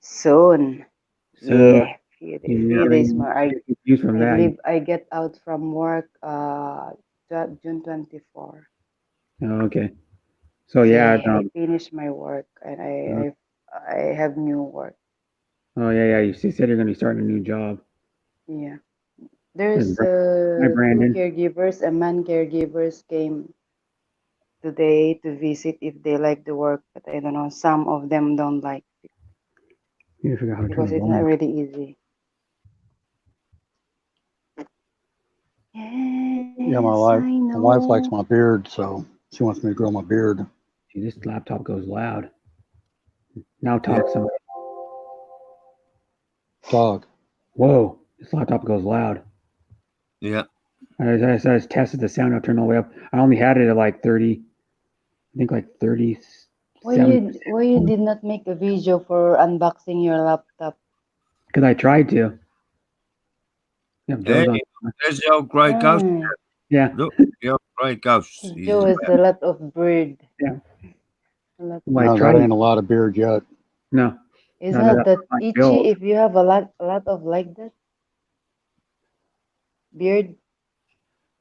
[SPEAKER 4] Soon.
[SPEAKER 1] So
[SPEAKER 4] Yeah.
[SPEAKER 1] you're
[SPEAKER 4] Few
[SPEAKER 1] gonna
[SPEAKER 4] days more.
[SPEAKER 1] get views from that.
[SPEAKER 4] I get out from work June 24.
[SPEAKER 1] Oh, okay. So yeah,
[SPEAKER 4] Yeah, I finish my work and I have new work.
[SPEAKER 1] oh yeah. You said you're gonna be starting a new job.
[SPEAKER 4] Yeah.
[SPEAKER 1] And
[SPEAKER 4] There's
[SPEAKER 1] hi,
[SPEAKER 4] two
[SPEAKER 1] Brandon.
[SPEAKER 4] caregivers, a man caregivers came today to visit if they like the work, but I don't know. Some of them don't like it
[SPEAKER 1] You forgot how to turn
[SPEAKER 4] because
[SPEAKER 1] the
[SPEAKER 4] it's not
[SPEAKER 1] volume.
[SPEAKER 4] really easy.
[SPEAKER 3] Yeah, my
[SPEAKER 4] Yes,
[SPEAKER 3] wife,
[SPEAKER 4] I
[SPEAKER 3] my wife likes
[SPEAKER 4] know.
[SPEAKER 3] my beard, so she wants me to grow my beard.
[SPEAKER 1] Gee, this laptop goes loud. Now
[SPEAKER 3] Yeah,
[SPEAKER 1] talk some.
[SPEAKER 3] dog.
[SPEAKER 1] Whoa, this laptop goes loud.
[SPEAKER 2] Yeah.
[SPEAKER 1] I just tested the sound. I turned all the way up. I only had it at like 30. I think like 37.
[SPEAKER 4] Why you did not make a video for unboxing your laptop?
[SPEAKER 1] Because I tried to. Yeah,
[SPEAKER 2] Hey,
[SPEAKER 1] Joe's on.
[SPEAKER 2] there's the old grey ghost.
[SPEAKER 4] Ah,
[SPEAKER 1] Yeah,
[SPEAKER 2] Look, the old grey ghost.
[SPEAKER 4] Joe has a lot of bird.
[SPEAKER 1] yeah.
[SPEAKER 4] A lot.
[SPEAKER 1] Well, I
[SPEAKER 3] No, that
[SPEAKER 1] tried.
[SPEAKER 3] ain't a lot of beard yet.
[SPEAKER 1] No,
[SPEAKER 4] It's
[SPEAKER 1] no,
[SPEAKER 4] not
[SPEAKER 1] that's
[SPEAKER 4] that
[SPEAKER 1] my
[SPEAKER 4] itchy
[SPEAKER 1] build.
[SPEAKER 4] if you have a lot of like that beard.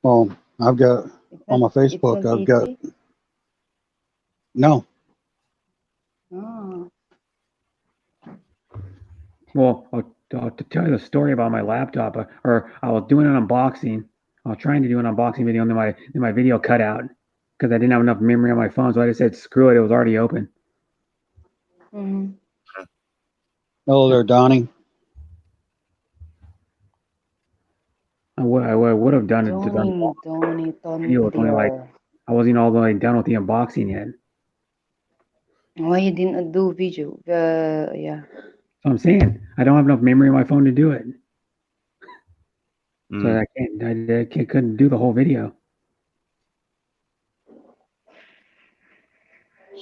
[SPEAKER 3] Well, I've got on my
[SPEAKER 4] It's
[SPEAKER 3] Facebook.
[SPEAKER 4] not
[SPEAKER 3] I've got
[SPEAKER 4] itchy.
[SPEAKER 3] no.
[SPEAKER 4] Oh,
[SPEAKER 1] Well, to tell you the story about my laptop, or I was doing an unboxing. I was trying to do an unboxing video, and then my video cut out because I didn't have enough memory on my phone. So I just said, "Screw it." It was already open.
[SPEAKER 4] mm-hmm.
[SPEAKER 3] Hello there, Donnie.
[SPEAKER 1] I would have done it. Just
[SPEAKER 4] Tony
[SPEAKER 1] video was only like
[SPEAKER 4] dear.
[SPEAKER 1] I wasn't all the way done with the unboxing yet.
[SPEAKER 4] Why you didn't do video? Yeah.
[SPEAKER 1] So I'm saying I don't have enough memory on my phone to do it. So
[SPEAKER 2] Mm.
[SPEAKER 1] couldn't do the whole video.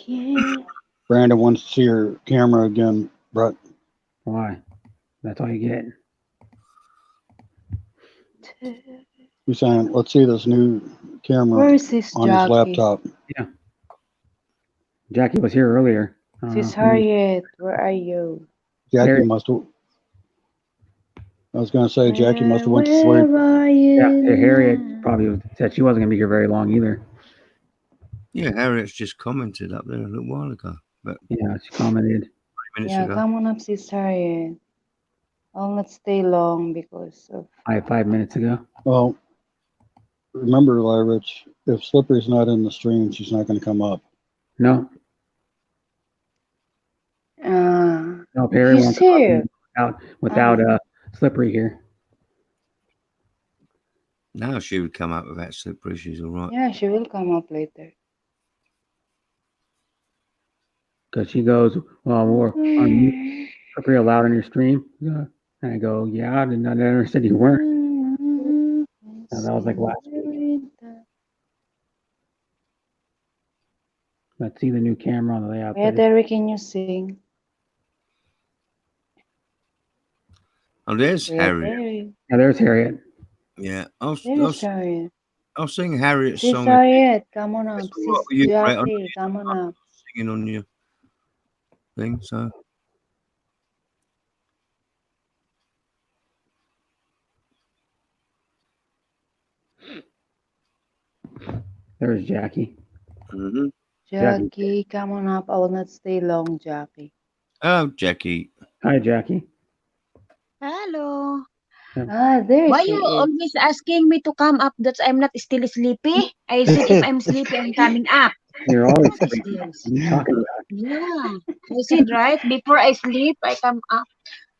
[SPEAKER 4] Yeah.
[SPEAKER 3] Brandon wants to see your camera again, Brett.
[SPEAKER 1] Why? That's all you get.
[SPEAKER 3] He's saying, let's see this new camera
[SPEAKER 4] Where's this
[SPEAKER 3] on his
[SPEAKER 4] Jackie?
[SPEAKER 3] laptop.
[SPEAKER 1] Jackie was here earlier.
[SPEAKER 4] Sis Harriet, where are you?
[SPEAKER 3] Jackie
[SPEAKER 1] Harry.
[SPEAKER 3] must have. I was going to say Jackie must have went to sleep.
[SPEAKER 4] Where are you?
[SPEAKER 1] Yeah, Harriet
[SPEAKER 4] now?
[SPEAKER 1] probably said she wasn't gonna be here very long either.
[SPEAKER 2] Yeah, Harriet's just commented up there a little while ago, but
[SPEAKER 1] Yeah, she commented.
[SPEAKER 2] 3 minutes
[SPEAKER 4] Yeah,
[SPEAKER 2] ago.
[SPEAKER 4] come on up, Sis Harriet. I'll not stay long because of
[SPEAKER 1] 5 minutes ago.
[SPEAKER 3] Well, remember, Rich, if Slippery's not in the stream, she's not going to come up.
[SPEAKER 1] No, no, Harry
[SPEAKER 4] he's
[SPEAKER 1] won't come up
[SPEAKER 4] here.
[SPEAKER 1] without Slippery here.
[SPEAKER 2] Now she would come up without Slippery. She's all right.
[SPEAKER 4] Yeah, she will come up later.
[SPEAKER 1] Because she goes, well, we're on mute. Slippery allowed on your stream. And I go, yeah, I never said you weren't. And that was like last week. Let's see the new camera on the layout.
[SPEAKER 4] Yeah,
[SPEAKER 1] but
[SPEAKER 4] Terry, can you sing?
[SPEAKER 2] Oh, there's
[SPEAKER 4] Yeah,
[SPEAKER 2] Harriet.
[SPEAKER 4] Terry.
[SPEAKER 1] yeah, there's Harriet.
[SPEAKER 2] Yeah,
[SPEAKER 4] There's Harriet.
[SPEAKER 2] I'll sing Harriet's
[SPEAKER 4] Sis
[SPEAKER 2] song.
[SPEAKER 4] Harriet, come on
[SPEAKER 2] It's
[SPEAKER 4] up.
[SPEAKER 2] all right
[SPEAKER 4] Sis
[SPEAKER 2] with you, Brett. I know
[SPEAKER 4] Jackie, come on up.
[SPEAKER 2] singing on your thing, so
[SPEAKER 1] There's Jackie.
[SPEAKER 2] hmm
[SPEAKER 4] Jackie, come on up. I will not stay long, Jackie.
[SPEAKER 2] Oh, Jackie.
[SPEAKER 1] Hi, Jackie.
[SPEAKER 5] Hello.
[SPEAKER 4] There
[SPEAKER 5] Why
[SPEAKER 4] she
[SPEAKER 5] you
[SPEAKER 4] is.
[SPEAKER 5] always asking me to come up that I'm not still sleepy? I said if I'm sleepy, I'm coming up.
[SPEAKER 1] You're always
[SPEAKER 5] What is
[SPEAKER 1] sleeping.
[SPEAKER 5] this?
[SPEAKER 1] What are you talking about?
[SPEAKER 5] Yeah. I said, right? Before I sleep, I come up.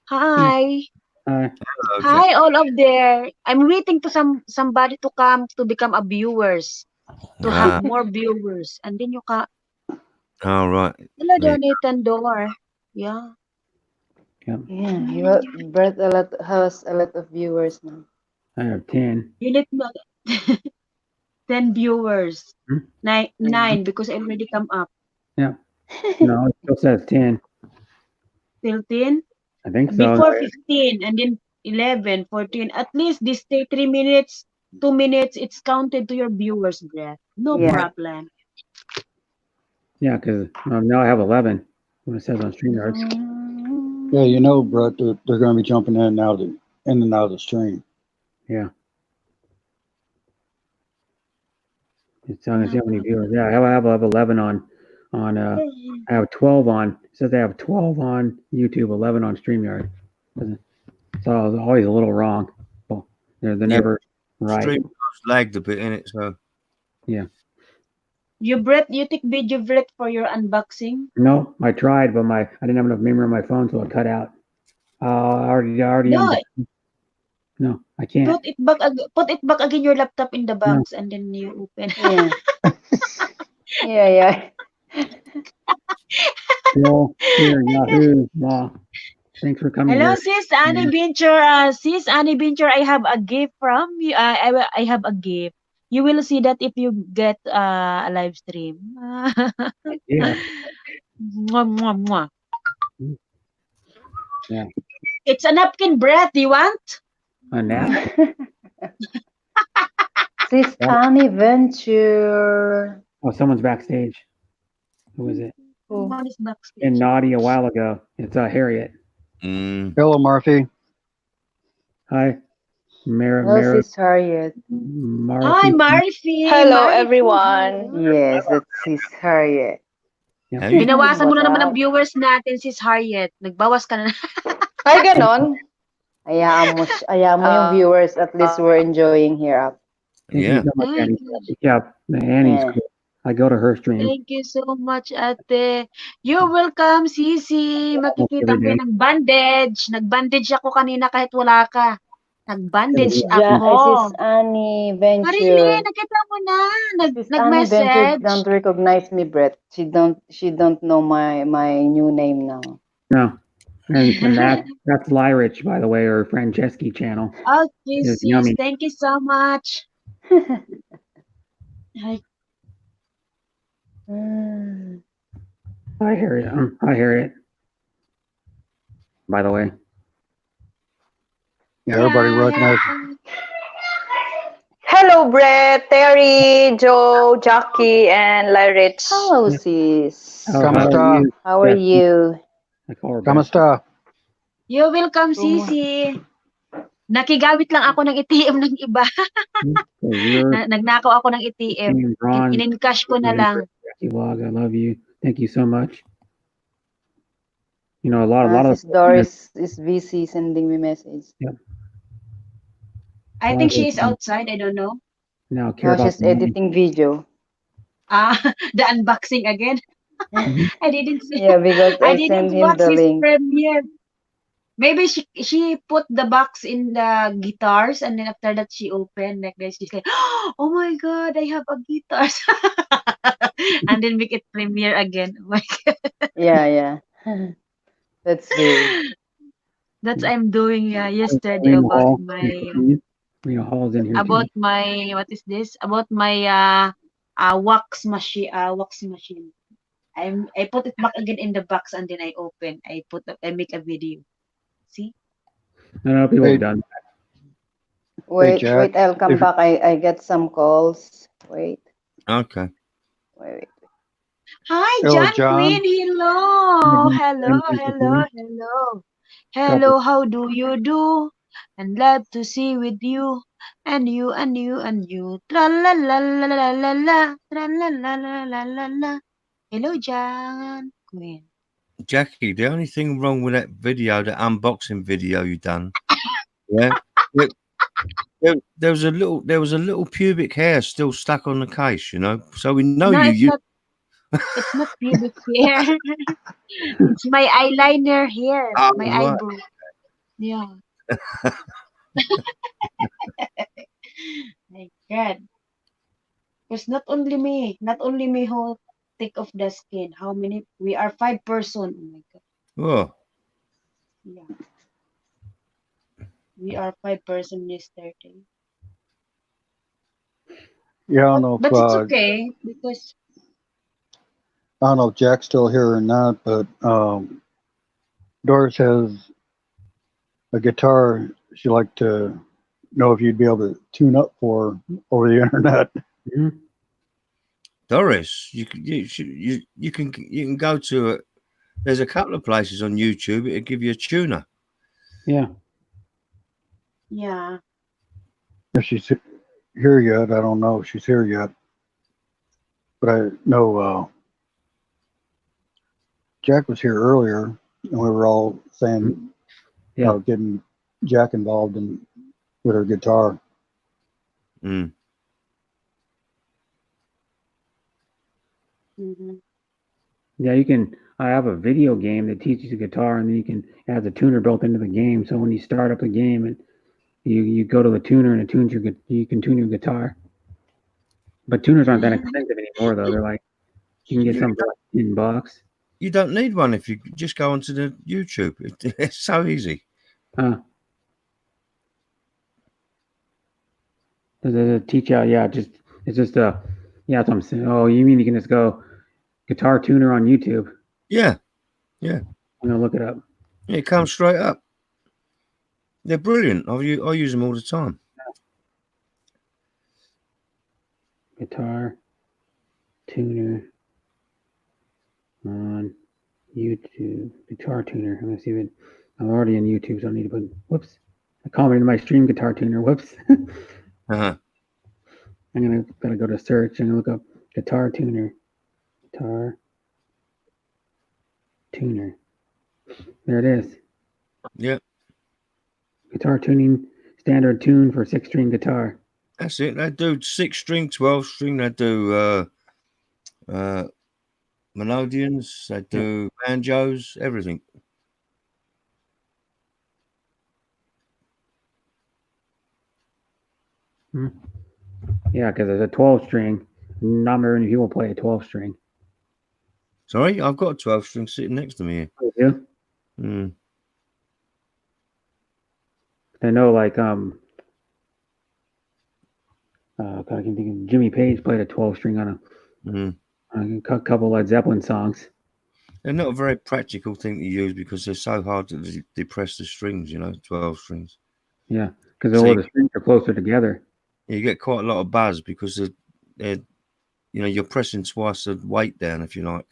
[SPEAKER 5] Hi.
[SPEAKER 1] Hi.
[SPEAKER 2] Hello,
[SPEAKER 5] Hi, all of there. I'm waiting to somebody to come to become a viewers, to have more viewers. And then you come.
[SPEAKER 2] All right.
[SPEAKER 5] Hello,
[SPEAKER 2] Yeah.
[SPEAKER 5] Jonathan Door. Yeah.
[SPEAKER 4] Yeah, Brett has a lot of viewers now.
[SPEAKER 1] I have 10.
[SPEAKER 5] You need not 10 viewers.
[SPEAKER 1] Hmm?
[SPEAKER 5] Nine because I already come up.
[SPEAKER 1] Yeah. No, it still says 10.
[SPEAKER 5] Till 10.
[SPEAKER 1] I think so.
[SPEAKER 5] Before 15 and then 11, 14. At least this 3 minutes, 2 minutes, it's counted to your viewers, Brett. No
[SPEAKER 4] Yeah.
[SPEAKER 5] problem.
[SPEAKER 1] Yeah, because now I have 11 when it says on StreamYard.
[SPEAKER 3] Yeah, you know, Brett, they're going to be jumping in and out of the stream.
[SPEAKER 1] Yeah. It's telling us how many viewers. Yeah, I have 11 on I have 12 on. It says I have 12 on YouTube, 11 on StreamYard. So I was always a little wrong. Well, they're never right.
[SPEAKER 2] Stream lagged a bit in it, so
[SPEAKER 5] You take video, Brett, for your unboxing?
[SPEAKER 1] No, I tried, but I didn't have enough memory on my phone, so it cut out. I already.
[SPEAKER 5] No,
[SPEAKER 1] No, I can't.
[SPEAKER 5] put it back again your laptop in the box and then you open.
[SPEAKER 4] Yeah. Yeah.
[SPEAKER 1] Still here, Yahoo Law. Thanks for coming.
[SPEAKER 5] Hello,
[SPEAKER 1] here.
[SPEAKER 5] sis Annie Bincher. Sis Annie Bincher, I have a gift from you. I have a gift. You will see that if you get a live stream.
[SPEAKER 1] Yeah.
[SPEAKER 5] Mwah, mwah, mwah.
[SPEAKER 1] Yeah.
[SPEAKER 5] It's a napkin, Brett. Do you want?
[SPEAKER 1] A nap.
[SPEAKER 4] Sis Annie Venture.
[SPEAKER 1] Oh, someone's backstage. Who is it?
[SPEAKER 5] Someone is backstage.
[SPEAKER 1] And naughty a while ago. It's Harriet.
[SPEAKER 3] Hello, Murphy.
[SPEAKER 1] Hi,
[SPEAKER 4] Hello, Sis Harriet.
[SPEAKER 5] Hi, Murphy.
[SPEAKER 6] Hello,
[SPEAKER 5] Murphy.
[SPEAKER 6] everyone.
[SPEAKER 4] Yes, that's Sis Harriet.
[SPEAKER 1] Yeah.
[SPEAKER 5] Binawasan mo na
[SPEAKER 4] What's
[SPEAKER 5] naman
[SPEAKER 4] up?
[SPEAKER 5] ang viewers natin, sis Harriet. Nagbawas ka na.
[SPEAKER 6] Ay, ganon.
[SPEAKER 4] Hayaan mo yung viewers. At least we're enjoying here up.
[SPEAKER 1] Thank you
[SPEAKER 2] yeah.
[SPEAKER 1] so much,
[SPEAKER 5] Thank
[SPEAKER 1] Annie.
[SPEAKER 5] you.
[SPEAKER 1] Yeah, Annie's
[SPEAKER 4] Yeah.
[SPEAKER 1] cool. I go to her stream.
[SPEAKER 5] Thank you so much, ate. You're welcome, Sisi. Makikita
[SPEAKER 1] every
[SPEAKER 5] mo
[SPEAKER 1] day.
[SPEAKER 5] yan ng bandage. Nag-bandage ako kanina kahit wala ka. Nag-bandage
[SPEAKER 4] Sis
[SPEAKER 5] ako.
[SPEAKER 4] Annie
[SPEAKER 5] Marili,
[SPEAKER 4] Venture.
[SPEAKER 5] nakita mo na.
[SPEAKER 4] Sis Annie Venture
[SPEAKER 5] Nag-message.
[SPEAKER 4] don't recognize me, Brett. She don't know my new name now.
[SPEAKER 1] No. And that's Lyrich, by the way, or Franceschi channel.
[SPEAKER 5] Okay,
[SPEAKER 1] It's
[SPEAKER 5] sis.
[SPEAKER 1] yummy.
[SPEAKER 5] Thank you so much. Ay,
[SPEAKER 1] Hi, Harriet. Hi, Harriet. By the way.
[SPEAKER 3] Yeah, everybody recognizes.
[SPEAKER 6] Hello, Brett, Terry, Joe, Jackie, and Lyrich.
[SPEAKER 4] Hello, sis.
[SPEAKER 1] How
[SPEAKER 3] Come
[SPEAKER 1] are
[SPEAKER 3] on.
[SPEAKER 1] you?
[SPEAKER 4] How are you?
[SPEAKER 1] I call her
[SPEAKER 3] ¿Cómo
[SPEAKER 1] back.
[SPEAKER 3] está?
[SPEAKER 5] you're welcome, Sisi. Nakigawit lang ako ng ATM ng iba.
[SPEAKER 1] So you're
[SPEAKER 5] Nagnakaw ako ng ATM.
[SPEAKER 1] Team Ron.
[SPEAKER 5] In-encash ko na lang.
[SPEAKER 1] Jackie Vlog, I love you. Thank you so much. You know, a lot of
[SPEAKER 4] Sis Doris is busy sending me message.
[SPEAKER 5] I think she is outside. I don't know.
[SPEAKER 1] now care
[SPEAKER 4] Oh,
[SPEAKER 1] about
[SPEAKER 4] she's
[SPEAKER 1] the money.
[SPEAKER 4] editing video.
[SPEAKER 5] The unboxing again. I didn't see.
[SPEAKER 4] Yeah, because
[SPEAKER 5] I
[SPEAKER 4] I sent
[SPEAKER 5] didn't
[SPEAKER 4] him
[SPEAKER 5] watch
[SPEAKER 4] the
[SPEAKER 5] his
[SPEAKER 4] link.
[SPEAKER 5] premiere. Maybe she put the box in the guitars and then after that she opened like this. She's like, oh my god, I have a guitars. And then make it premiere again. Oh my god.
[SPEAKER 4] Yeah. That's good.
[SPEAKER 5] That's I'm doing yesterday
[SPEAKER 1] Rena
[SPEAKER 5] about
[SPEAKER 1] Hall.
[SPEAKER 5] my
[SPEAKER 1] Rena Hall's in here
[SPEAKER 5] about
[SPEAKER 1] too.
[SPEAKER 5] my what is this? About my wax machine. I put it back again in the box and then I make a video. See?
[SPEAKER 1] I know people
[SPEAKER 3] Hey,
[SPEAKER 1] have done.
[SPEAKER 3] hey,
[SPEAKER 4] Wait,
[SPEAKER 3] Jack.
[SPEAKER 4] I'll come
[SPEAKER 3] If
[SPEAKER 4] back. I get some calls. Wait.
[SPEAKER 2] Okay.
[SPEAKER 5] Hi,
[SPEAKER 3] hello,
[SPEAKER 5] John
[SPEAKER 3] John.
[SPEAKER 5] Quinn. Hello.
[SPEAKER 1] Mhm.
[SPEAKER 5] Hello,
[SPEAKER 1] Thank you,
[SPEAKER 5] hello,
[SPEAKER 1] Queen.
[SPEAKER 5] hello.
[SPEAKER 1] Couple.
[SPEAKER 5] Hello, how do you do? And love to see with you. And you, and you, and you. Tra la la la la la la. Tra la la la la la la. Hello, John Quinn.
[SPEAKER 2] Jackie, the only thing wrong with that video, the unboxing video you done, yeah, there was a little pubic hair still stuck on the case, you know. So we know
[SPEAKER 5] No,
[SPEAKER 2] you.
[SPEAKER 5] it's not pubic hair. It's my eyeliner hair.
[SPEAKER 2] Oh,
[SPEAKER 5] My
[SPEAKER 2] right.
[SPEAKER 5] eyebrow. Yeah. My God. Because not only me who take off the skin. How many? We are 5 person. Oh my God.
[SPEAKER 2] Oh,
[SPEAKER 5] Yeah. We are 5 person yesterday.
[SPEAKER 3] Yeah, I don't know if
[SPEAKER 5] But it's okay because
[SPEAKER 3] I don't know if Jack's still here or not, but Doris has a guitar she'd like to know if you'd be able to tune up for her over the internet.
[SPEAKER 1] Mhm.
[SPEAKER 2] Doris, you can go to it. There's a couple of places on YouTube. It'll give you a tuner.
[SPEAKER 1] Yeah.
[SPEAKER 5] yeah.
[SPEAKER 3] If she's here yet, I don't know if she's here yet, but I know Jack was here earlier, and we were all saying
[SPEAKER 1] Yeah.
[SPEAKER 3] about getting Jack involved in with her guitar.
[SPEAKER 2] Mm.
[SPEAKER 5] Hmm.
[SPEAKER 1] Yeah, you can. I have a video game that teaches you guitar, and then it has a tuner built into the game. So when you start up the game, and you go to the tuner and it tunes you can tune your guitar. But tuners aren't that expensive anymore, though. They're like you can get some for like $10.
[SPEAKER 2] You don't need one if you just go onto the YouTube. It's so easy.
[SPEAKER 1] They teach you. Yeah, it's just yeah. That's what I'm saying. Oh, you mean you can just go guitar tuner on YouTube?
[SPEAKER 2] Yeah,
[SPEAKER 1] I'm gonna look it up.
[SPEAKER 2] it comes straight up. They're brilliant. I use them all the time.
[SPEAKER 1] Guitar tuner on YouTube. Guitar tuner. I'm gonna see if it. I'm already in YouTube, so I need to put. Whoops! I commented my stream guitar tuner. Whoops!
[SPEAKER 2] Uh-huh.
[SPEAKER 1] I'm gotta go to search and look up guitar tuner. Guitar tuner. There it is.
[SPEAKER 2] Yeah,
[SPEAKER 1] Guitar tuning standard tune for 6-string guitar.
[SPEAKER 2] that's it. They do 6-string, 12-string. They do melodians. They do banjos. Everything.
[SPEAKER 1] Yeah, because it's a 12-string. Not very many people play a 12-string.
[SPEAKER 2] Sorry, I've got a 12-string sitting next to me here.
[SPEAKER 1] You do?
[SPEAKER 2] Mm.
[SPEAKER 1] I know, like God, I can think of Jimmy Page played a 12-string on a couple Led Zeppelin songs.
[SPEAKER 2] They're not a very practical thing to use because they're so hard to depress the strings. 12 strings.
[SPEAKER 1] Yeah, because
[SPEAKER 2] So
[SPEAKER 1] all the strings are closer together.
[SPEAKER 2] You get quite a lot of buzz because they're you're pressing twice the weight down, if you like.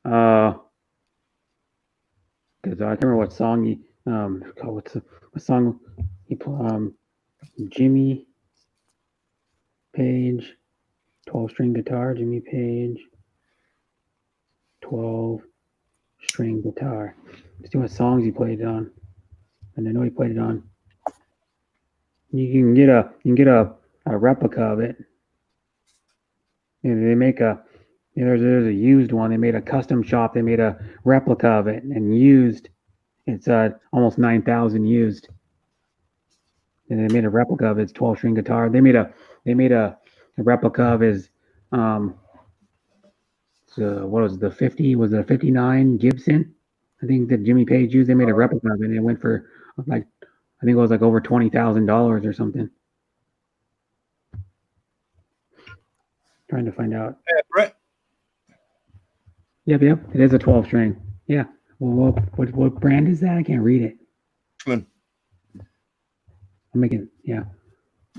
[SPEAKER 1] Because I can't remember what song he what song he Jimmy Page 12-string guitar. Jimmy Page 12-string guitar. Let's see what songs he played it on. And I know he played it on. You can get a replica of it. They make there's a used one. They made a custom shop. They made a replica of it and used. It's almost 9,000 used. And they made a replica of his 12-string guitar. They made a replica of his what was it, the 50? Was it a 59 Gibson? I think that Jimmy Page used. They made a replica of it, and it went for like I think it was like over $20,000 or something. Trying to find out.
[SPEAKER 2] Yeah, Brett.
[SPEAKER 1] Yep, it is a 12 string. Yeah. Well, what brand is that? I can't read it.
[SPEAKER 2] Richmond.
[SPEAKER 1] I'll make it. Yeah,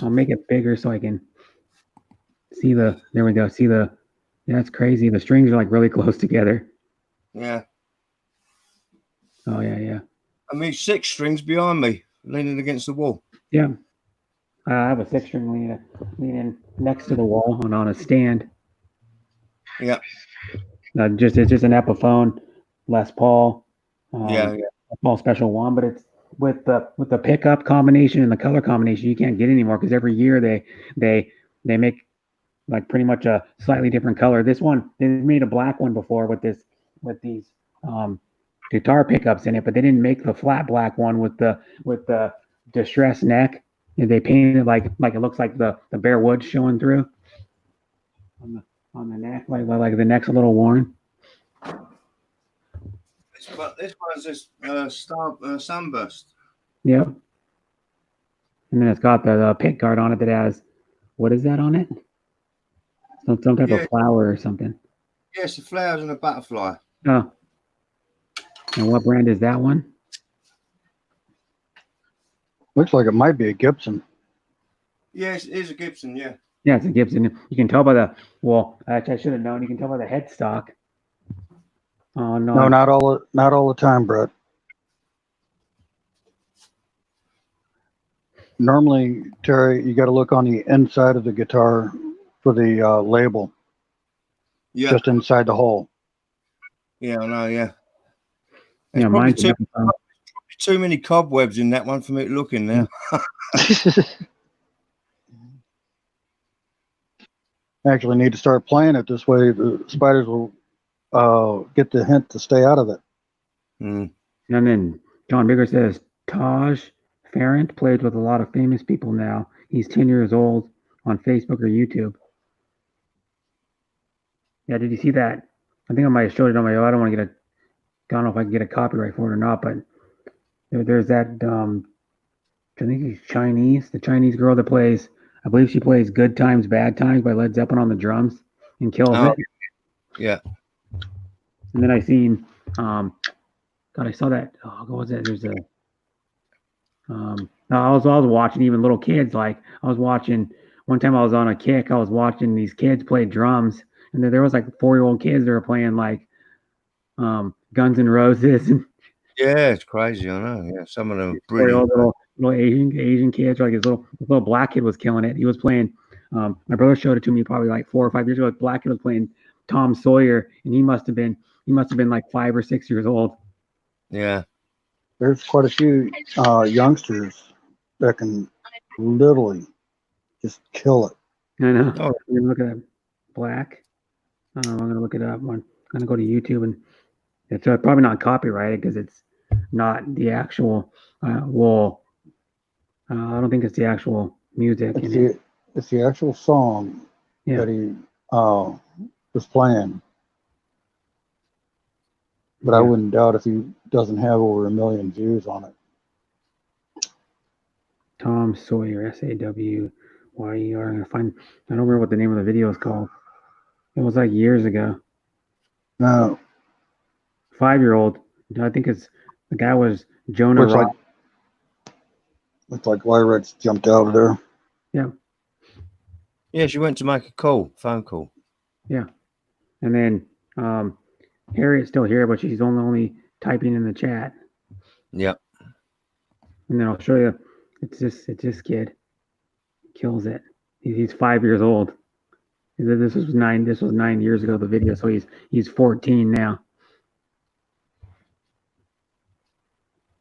[SPEAKER 1] I'll make it bigger so I can see the. There we go. See the. Yeah, that's crazy. The strings are like really close together.
[SPEAKER 2] Yeah.
[SPEAKER 1] Oh yeah.
[SPEAKER 2] I mean, 6 strings behind me, leaning against the wall.
[SPEAKER 1] Yeah. I have a 6-string leaning next to the wall and on a stand.
[SPEAKER 2] Yeah.
[SPEAKER 1] It's just an Epiphone Les Paul.
[SPEAKER 2] Yeah.
[SPEAKER 1] Les Paul Special One, but it's with the pickup combination and the color combination you can't get anymore because every year they make like pretty much a slightly different color. This one they made a black one before with these guitar pickups in it, but they didn't make the flat black one with the distressed neck. They painted like it looks like the bare wood showing through on the neck, like the neck's a little worn.
[SPEAKER 2] This one's just sunburst.
[SPEAKER 1] Yep. And then it's got the pick guard on it that has, what is that on it? Some type of flower or something.
[SPEAKER 2] Yes, the flowers and a butterfly.
[SPEAKER 1] Oh. And what brand is that one?
[SPEAKER 3] Looks like it might be a Gibson.
[SPEAKER 2] Yes, it is a Gibson. Yeah.
[SPEAKER 1] Yeah, it's a Gibson. You can tell by the, well, actually I should have known. You can tell by the headstock. Oh no.
[SPEAKER 3] No, not all the time, Brett. Normally, Terry, you got to look on the inside of the guitar for the label,
[SPEAKER 2] Yeah.
[SPEAKER 3] just inside the hole.
[SPEAKER 2] Yeah, I know. Yeah.
[SPEAKER 1] Yeah,
[SPEAKER 2] There's probably
[SPEAKER 1] mine's
[SPEAKER 2] too many cobwebs in that one for me to look in now.
[SPEAKER 3] Actually, need to start playing it this way. The spiders will get the hint to stay out of it.
[SPEAKER 2] Mm.
[SPEAKER 1] And then John Bigger says Taj Farrant plays with a lot of famous people now. He's 10 years old on Facebook or YouTube. Yeah, did you see that? I think I might have showed it on my. I don't want to get a. I don't know if I can get a copyright for it or not, but there's that. I think he's Chinese. The Chinese girl that plays. I believe she plays "Good Times, Bad Times" by Led Zeppelin on the drums and kills it.
[SPEAKER 2] Yeah.
[SPEAKER 1] And then I seen. God, I saw that. Oh, what was it? There's a. I was watching even little kids. Like I was watching one time I was on a kick. I was watching these kids play drums, and there was like 4-year-old kids that were playing like Guns N' Roses. And
[SPEAKER 2] Yeah, it's crazy. I know. Yeah, some of them are brilliant.
[SPEAKER 1] little Asian kids. Like his little black kid was killing it. He was playing. My brother showed it to me probably like 4 or 5 years ago. Black kid was playing Tom Sawyer, and he must have been like 5 or 6 years old.
[SPEAKER 2] Yeah.
[SPEAKER 3] There's quite a few youngsters that can literally just kill it.
[SPEAKER 1] I know.
[SPEAKER 2] Oh.
[SPEAKER 1] I'm gonna look at that black. I'm gonna look it up. I'm gonna go to YouTube, and it's probably not copyrighted because it's not the actual. I don't think it's the actual music.
[SPEAKER 3] It's the actual song that he was playing. But I wouldn't doubt if he doesn't have over 1 million views on it.
[SPEAKER 1] Tom Sawyer, Sawyer. I'm gonna find. I don't remember what the name of the video is called. It was like years ago.
[SPEAKER 3] No.
[SPEAKER 1] 5-year-old. I think the guy was Jonah Rock.
[SPEAKER 3] Looks like Lyrette's jumped out of there.
[SPEAKER 1] Yeah.
[SPEAKER 2] Yeah, she went to make a phone call.
[SPEAKER 1] Yeah. And then Harriet's still here, but she's only typing in the chat.
[SPEAKER 2] Yeah.
[SPEAKER 1] And then I'll show you. It's this kid. Kills it. He's 5 years old. This was 9 years ago, the video, so he's 14 now.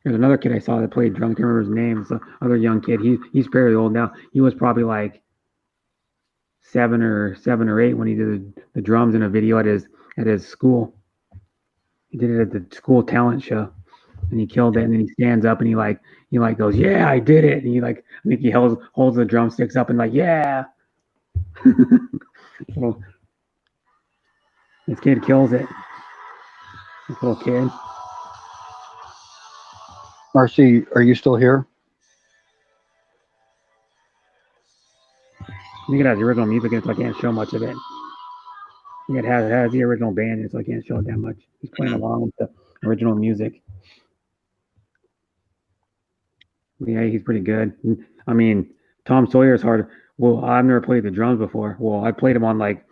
[SPEAKER 1] There's another kid I saw that played drums. I can't remember his name. It's another young kid. He's fairly old now. He was probably like 7 or 8 when he did the drums in a video at his school. He did it at the school talent show, and he killed it. And then he stands up and he goes, "Yeah, I did it." And I think he holds the drumsticks up and like, "Yeah." So, this kid kills it. This little kid.
[SPEAKER 3] Marcy, are you still here?
[SPEAKER 1] I think it has the original music in it, so I can't show much of it. It has the original band, in, so I can't show it that much. He's playing along with the original music. Yeah, he's pretty good. I mean, Tom Sawyer's hard. Well, I've never played the drums before. Well, I played them on like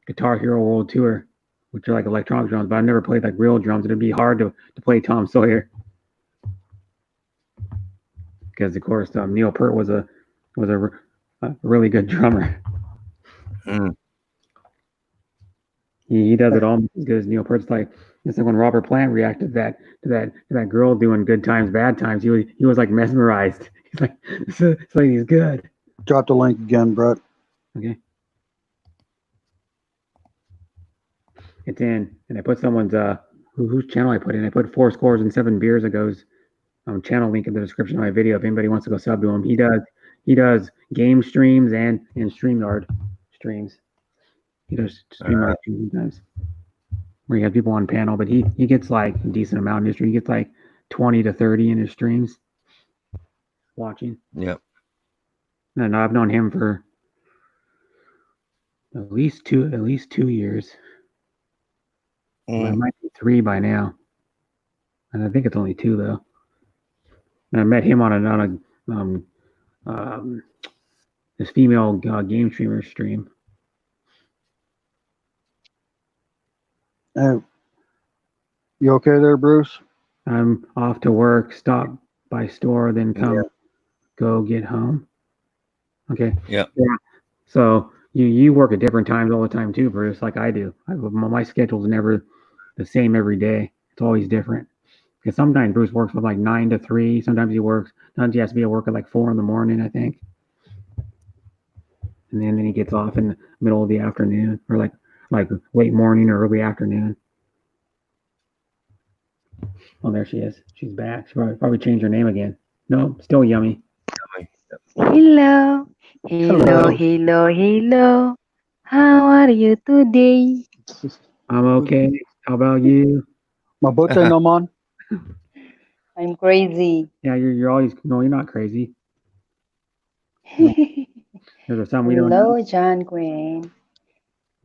[SPEAKER 1] Guitar Hero World Tour, which are like electronic drums, but I've never played like real drums. It'd be hard to play Tom Sawyer because, of course, Neil Peart was a really good drummer.
[SPEAKER 2] Mm.
[SPEAKER 1] He does it almost as good as Neil Peart. It's like when Robert Plant reacted to that girl doing Good Times, Bad Times. He was like mesmerized. He's like, this lady's good.
[SPEAKER 3] Drop the link again, Brett.
[SPEAKER 1] Okay. It's in, and I put someone's whose channel I put in. I put 4 Scores and 7 Beers Ago's channel link in the description of my video if anybody wants to go sub to him. He does game streams and StreamYard streams. He does StreamYard streams sometimes where he has people on panel, but he gets like a decent amount in his stream. He gets like 20 to 30 in his streams watching.
[SPEAKER 2] Yep.
[SPEAKER 1] And I've known him for at least 2 years. Well, it might be 3 by now, and I think it's only 2 though. And I met him on this female game streamer stream.
[SPEAKER 3] Hey, you okay there, Bruce?
[SPEAKER 1] I'm off to work, stop by store, then go get home. Okay.
[SPEAKER 2] Yeah.
[SPEAKER 1] So you work at different times all the time too, Bruce, like I do. My schedule's never the same every day. It's always different. Because sometimes Bruce works from like 9 to 3. Sometimes he has to be at work at like 4 in the morning, I think. And then he gets off in the middle of the afternoon, or like late morning or early afternoon. Oh, there she is. She's back. She probably changed her name again. No, still Yummy.
[SPEAKER 4] Hello, hello. How are you today?
[SPEAKER 1] I'm okay. How about you?
[SPEAKER 3] Mabuti naman.
[SPEAKER 4] I'm crazy.
[SPEAKER 1] Yeah, you're always no, you're not crazy. There's some we don't know.
[SPEAKER 4] Hello, John Quinn.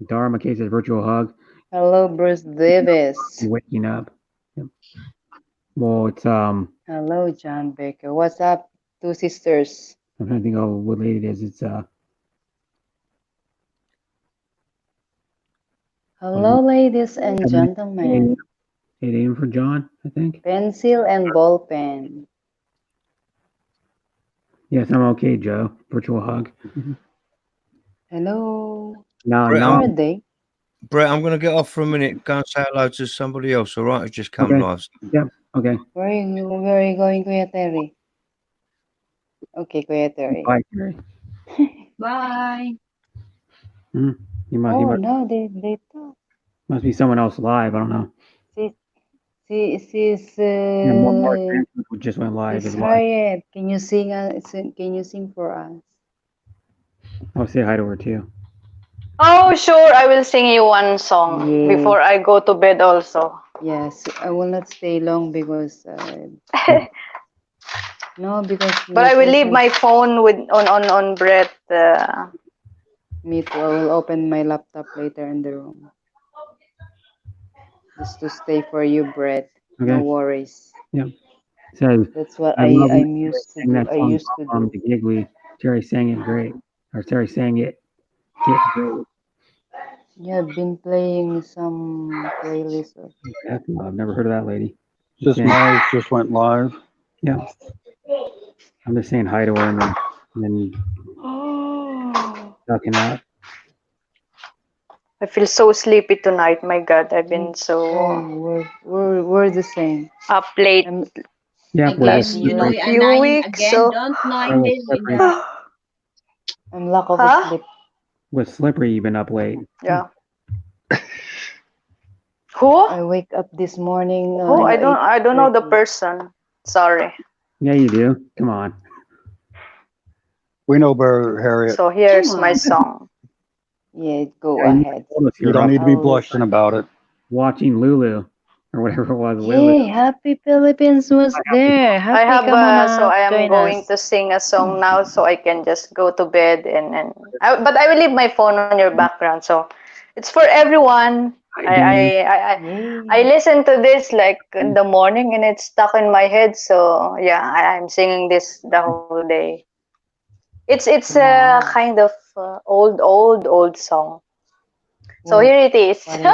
[SPEAKER 1] Dara McKay says virtual hug.
[SPEAKER 4] Hello, Bruce Davis.
[SPEAKER 1] Waking up. Yep. Well, it's
[SPEAKER 4] Hello, John Baker. What's up, 2 sisters?
[SPEAKER 1] I'm trying to think of what lady it is. It's
[SPEAKER 4] Hello, ladies and gentlemen.
[SPEAKER 1] 8 a.m. for John, I think.
[SPEAKER 4] Pencil and ball pen.
[SPEAKER 1] Yes, I'm okay, Joe. Virtual hug.
[SPEAKER 4] Hello.
[SPEAKER 1] No,
[SPEAKER 2] Brett,
[SPEAKER 4] Where
[SPEAKER 1] no.
[SPEAKER 4] are they?
[SPEAKER 2] Brett, I'm going to get off for a minute. Go and say hello to somebody else. All right, who's just come
[SPEAKER 1] Okay.
[SPEAKER 2] live.
[SPEAKER 1] Yep. Okay.
[SPEAKER 4] Where are you going, Kuya Terry? Okay, Kuya Terry.
[SPEAKER 1] Bye, Terry.
[SPEAKER 5] Bye.
[SPEAKER 1] He
[SPEAKER 4] Oh,
[SPEAKER 1] must
[SPEAKER 4] no, they talk.
[SPEAKER 1] must be someone else live. I don't know.
[SPEAKER 4] She's
[SPEAKER 1] Yeah, more who just went live.
[SPEAKER 4] Miss
[SPEAKER 1] Is live.
[SPEAKER 4] Harriet. Can you sing? Can you sing for us?
[SPEAKER 1] I'll say hi to her too.
[SPEAKER 6] Oh, sure. I will sing you one song
[SPEAKER 4] Yeah.
[SPEAKER 6] before I go to bed also.
[SPEAKER 4] Yes, I will not stay long because no, because
[SPEAKER 6] But I will leave my phone on Brett.
[SPEAKER 4] me too. I will open my laptop later in the room. Just to stay for you, Brett.
[SPEAKER 1] Okay.
[SPEAKER 4] No worries.
[SPEAKER 1] Says
[SPEAKER 4] That's what
[SPEAKER 1] love
[SPEAKER 4] I'm
[SPEAKER 1] when
[SPEAKER 4] used to
[SPEAKER 1] Terry sang
[SPEAKER 4] do.
[SPEAKER 1] that
[SPEAKER 4] I
[SPEAKER 1] song
[SPEAKER 4] used to
[SPEAKER 1] from
[SPEAKER 4] do.
[SPEAKER 1] the gig. Terry sang it great. Or Terry sang it. Great.
[SPEAKER 4] Yeah, I've been playing some playlist.
[SPEAKER 1] I've never heard of that lady.
[SPEAKER 3] Just
[SPEAKER 1] Okay.
[SPEAKER 3] Mars just went live.
[SPEAKER 1] Yeah. I'm just saying hi to her and then ducking out.
[SPEAKER 6] I feel so sleepy tonight. My God, I've been so
[SPEAKER 4] Oh, we're the same.
[SPEAKER 6] up late.
[SPEAKER 1] Yeah,
[SPEAKER 5] Again,
[SPEAKER 4] Yes,
[SPEAKER 5] you
[SPEAKER 4] you
[SPEAKER 5] know,
[SPEAKER 4] know,
[SPEAKER 6] few
[SPEAKER 5] Annoying
[SPEAKER 6] weeks,
[SPEAKER 5] again.
[SPEAKER 6] so-
[SPEAKER 5] Don't
[SPEAKER 1] Yeah,
[SPEAKER 5] mind
[SPEAKER 1] with
[SPEAKER 5] it with
[SPEAKER 1] Slippery.
[SPEAKER 5] that.
[SPEAKER 4] I'm lack of
[SPEAKER 6] Huh?
[SPEAKER 4] sleep.
[SPEAKER 1] With Slippery, you've been up late.
[SPEAKER 6] Yeah. Who?
[SPEAKER 4] I wake up this morning.
[SPEAKER 6] Who? I don't know the
[SPEAKER 4] 8:30.
[SPEAKER 6] person. Sorry.
[SPEAKER 1] Yeah, you do. Come on.
[SPEAKER 3] We know better, Harriet.
[SPEAKER 6] So here's
[SPEAKER 4] Come
[SPEAKER 6] my
[SPEAKER 4] on.
[SPEAKER 6] song.
[SPEAKER 4] Yeah, go
[SPEAKER 1] Yeah, you
[SPEAKER 4] ahead.
[SPEAKER 1] told us
[SPEAKER 3] You
[SPEAKER 1] you're
[SPEAKER 3] don't
[SPEAKER 1] up
[SPEAKER 3] need to be
[SPEAKER 4] I'll-
[SPEAKER 3] blushing about it.
[SPEAKER 1] watching Lulu or whatever it was. Lulu.
[SPEAKER 4] Hey, Happy Philippines was there. Happy,
[SPEAKER 6] I have
[SPEAKER 4] come on
[SPEAKER 6] so
[SPEAKER 4] up,
[SPEAKER 6] I am
[SPEAKER 4] join
[SPEAKER 6] going
[SPEAKER 4] us.
[SPEAKER 6] to sing a song now, so I can just go to bed but I will leave my phone on your background. So It's for everyone.
[SPEAKER 1] Hi,
[SPEAKER 6] I
[SPEAKER 1] Dan.
[SPEAKER 6] I I I, I
[SPEAKER 4] Yay.
[SPEAKER 6] listen to this like in the morning and it's stuck in my head. So yeah, I'm singing this the whole day. It's a
[SPEAKER 4] Wow.
[SPEAKER 6] kind of old song. So
[SPEAKER 4] What,
[SPEAKER 6] here it is.
[SPEAKER 4] what is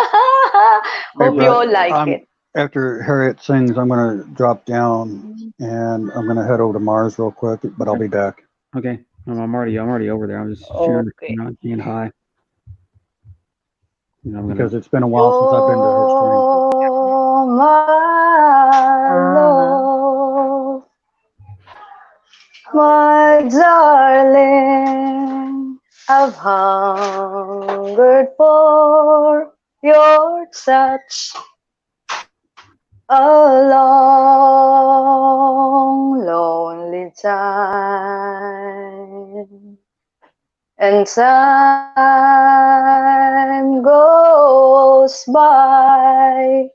[SPEAKER 3] Hey,
[SPEAKER 6] Hope you
[SPEAKER 3] Brett,
[SPEAKER 6] all like
[SPEAKER 3] I'm
[SPEAKER 6] it.
[SPEAKER 3] after Harriet sings, I'm gonna drop down and I'm gonna head over to Mars real quick, but I'll be back.
[SPEAKER 1] Okay. I'm already over there. I'm just sharing the
[SPEAKER 6] Okay.
[SPEAKER 1] screen out, saying hi. And I'm
[SPEAKER 3] Because
[SPEAKER 1] gonna.
[SPEAKER 3] it's been a while since I've been to her stream.
[SPEAKER 6] You're my love, my darling. I've hungered for your touch a long, lonely time. And time goes by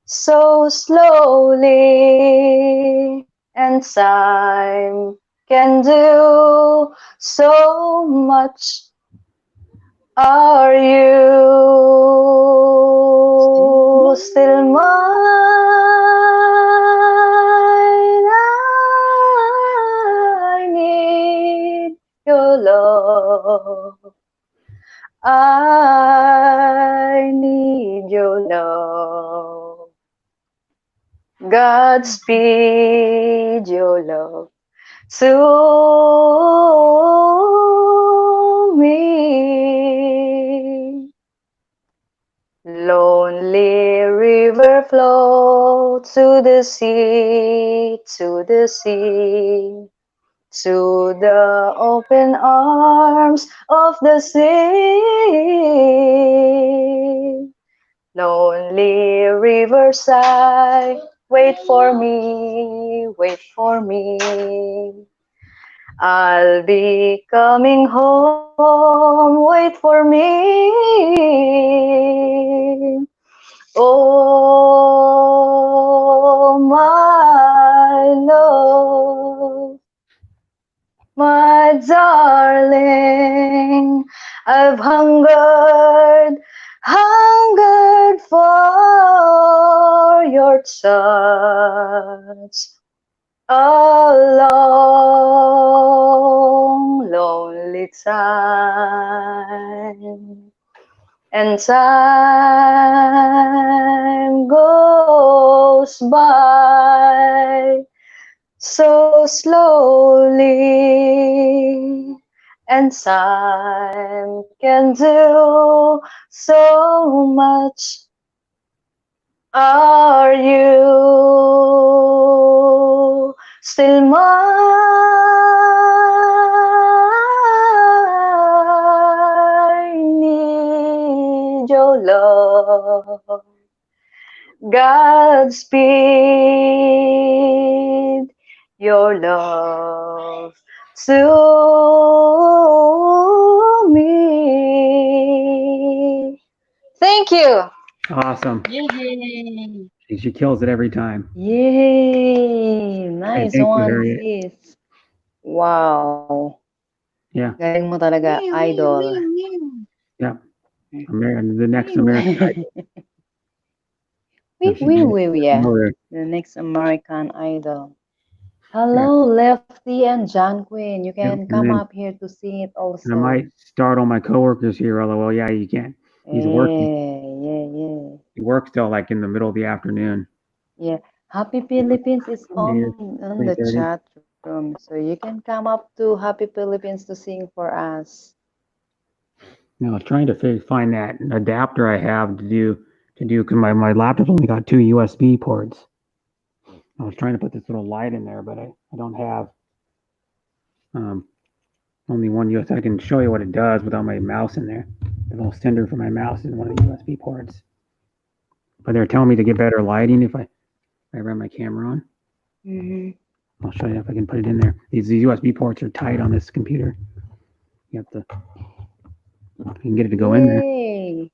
[SPEAKER 6] so slowly, and time can do so much. Are you still mine? I need your love. I need your love. Godspeed your love to me. Lonely river flow to the sea, to the sea, to the open arms of the sea. Lonely riverside, wait for me, wait for me. I'll be coming home, wait for me. Oh, my love, my darling, I've hungered for your touch a long, lonely time. And time goes by so slowly, and time can do so much. Are you still mine? I need your love. Godspeed your love to me. Thank you.
[SPEAKER 1] Awesome.
[SPEAKER 5] Yay.
[SPEAKER 1] She kills it every time.
[SPEAKER 4] Yay!
[SPEAKER 1] Hey,
[SPEAKER 4] Nice
[SPEAKER 1] thank you,
[SPEAKER 4] one,
[SPEAKER 1] Harriet.
[SPEAKER 4] sis. Wow.
[SPEAKER 1] Yeah.
[SPEAKER 4] Galing mo talaga,
[SPEAKER 5] Wee, wee,
[SPEAKER 4] idol.
[SPEAKER 5] wee, wee.
[SPEAKER 1] Yeah. The next
[SPEAKER 5] Wee,
[SPEAKER 1] American
[SPEAKER 5] wee.
[SPEAKER 1] Idol.
[SPEAKER 4] Wee,
[SPEAKER 1] She
[SPEAKER 4] wee,
[SPEAKER 1] did
[SPEAKER 4] wee,
[SPEAKER 1] it.
[SPEAKER 4] yeah.
[SPEAKER 1] Over
[SPEAKER 4] The next American Idol.
[SPEAKER 1] there.
[SPEAKER 4] Hello, Lefty and John Quinn. You
[SPEAKER 1] Yeah.
[SPEAKER 4] can
[SPEAKER 1] And
[SPEAKER 4] come
[SPEAKER 1] then
[SPEAKER 4] up here to see it
[SPEAKER 1] I
[SPEAKER 4] also.
[SPEAKER 1] might startle my coworkers here. LOL. Yeah, you can. He's working.
[SPEAKER 4] Yeah.
[SPEAKER 1] He works till like in the middle of the afternoon.
[SPEAKER 4] Yeah. Happy Philippines is
[SPEAKER 1] It's
[SPEAKER 4] on the
[SPEAKER 1] 3:30.
[SPEAKER 4] chat room. So you can come up to Happy Philippines to sing for us.
[SPEAKER 1] I was trying to find that adapter I have to do because my laptop's only got 2 USB ports. I was trying to put this little light in there, but I don't have only one USB. I can show you what it does without my mouse in there. The little sender for my mouse is one of the USB ports. But they're telling me to get better lighting if I run my camera on.
[SPEAKER 4] Mm-hmm.
[SPEAKER 1] I'll show you if I can put it in there. These USB ports are tight on this computer. You have to you can get it to go in there.
[SPEAKER 4] Yay!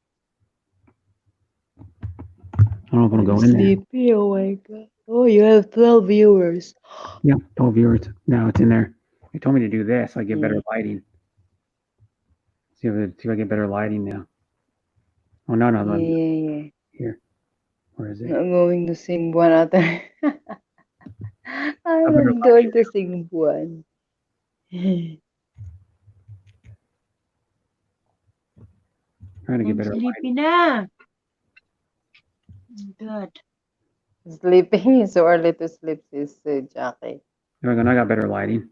[SPEAKER 1] I don't know if it'll
[SPEAKER 4] I'm
[SPEAKER 1] go in there.
[SPEAKER 4] sleepy. Oh my god. Oh, you have 12 viewers.
[SPEAKER 1] Yeah, 12 viewers. Now it's in there. They told me to do this. So I get better
[SPEAKER 4] Yeah.
[SPEAKER 1] lighting. See if I get better lighting now. Oh no, no,
[SPEAKER 4] Yeah,
[SPEAKER 1] no.
[SPEAKER 4] yeah, yeah.
[SPEAKER 1] Here. Where is it?
[SPEAKER 4] Not going to sing one other. I'm
[SPEAKER 1] better
[SPEAKER 4] not going to sing one.
[SPEAKER 1] Trying to get
[SPEAKER 5] I'm
[SPEAKER 1] better lighting.
[SPEAKER 5] sleepy na. Good.
[SPEAKER 4] Sleeping is so early to sleep, sis Jackie.
[SPEAKER 1] There we go. Now I got better lighting.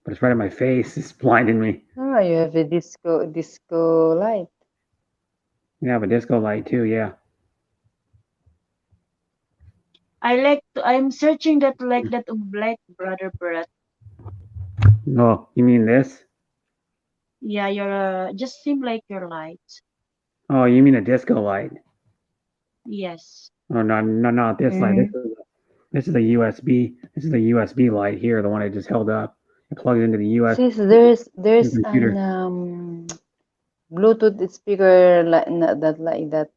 [SPEAKER 1] But it's right in my face. It's blinding me.
[SPEAKER 4] Oh, you have a disco light.
[SPEAKER 1] You have a disco light too, yeah.
[SPEAKER 5] I'm searching that like that of black brother Brett.
[SPEAKER 1] Oh, you mean this?
[SPEAKER 5] Yeah, you're just seem like your light.
[SPEAKER 1] Oh, you mean a disco light?
[SPEAKER 5] Yes.
[SPEAKER 1] Oh, no, no, not this light. This is a USB. This is a USB light here, the one I just held up. It plugs into the USB
[SPEAKER 4] Sis, there's
[SPEAKER 1] computer.
[SPEAKER 4] an Bluetooth speaker like that.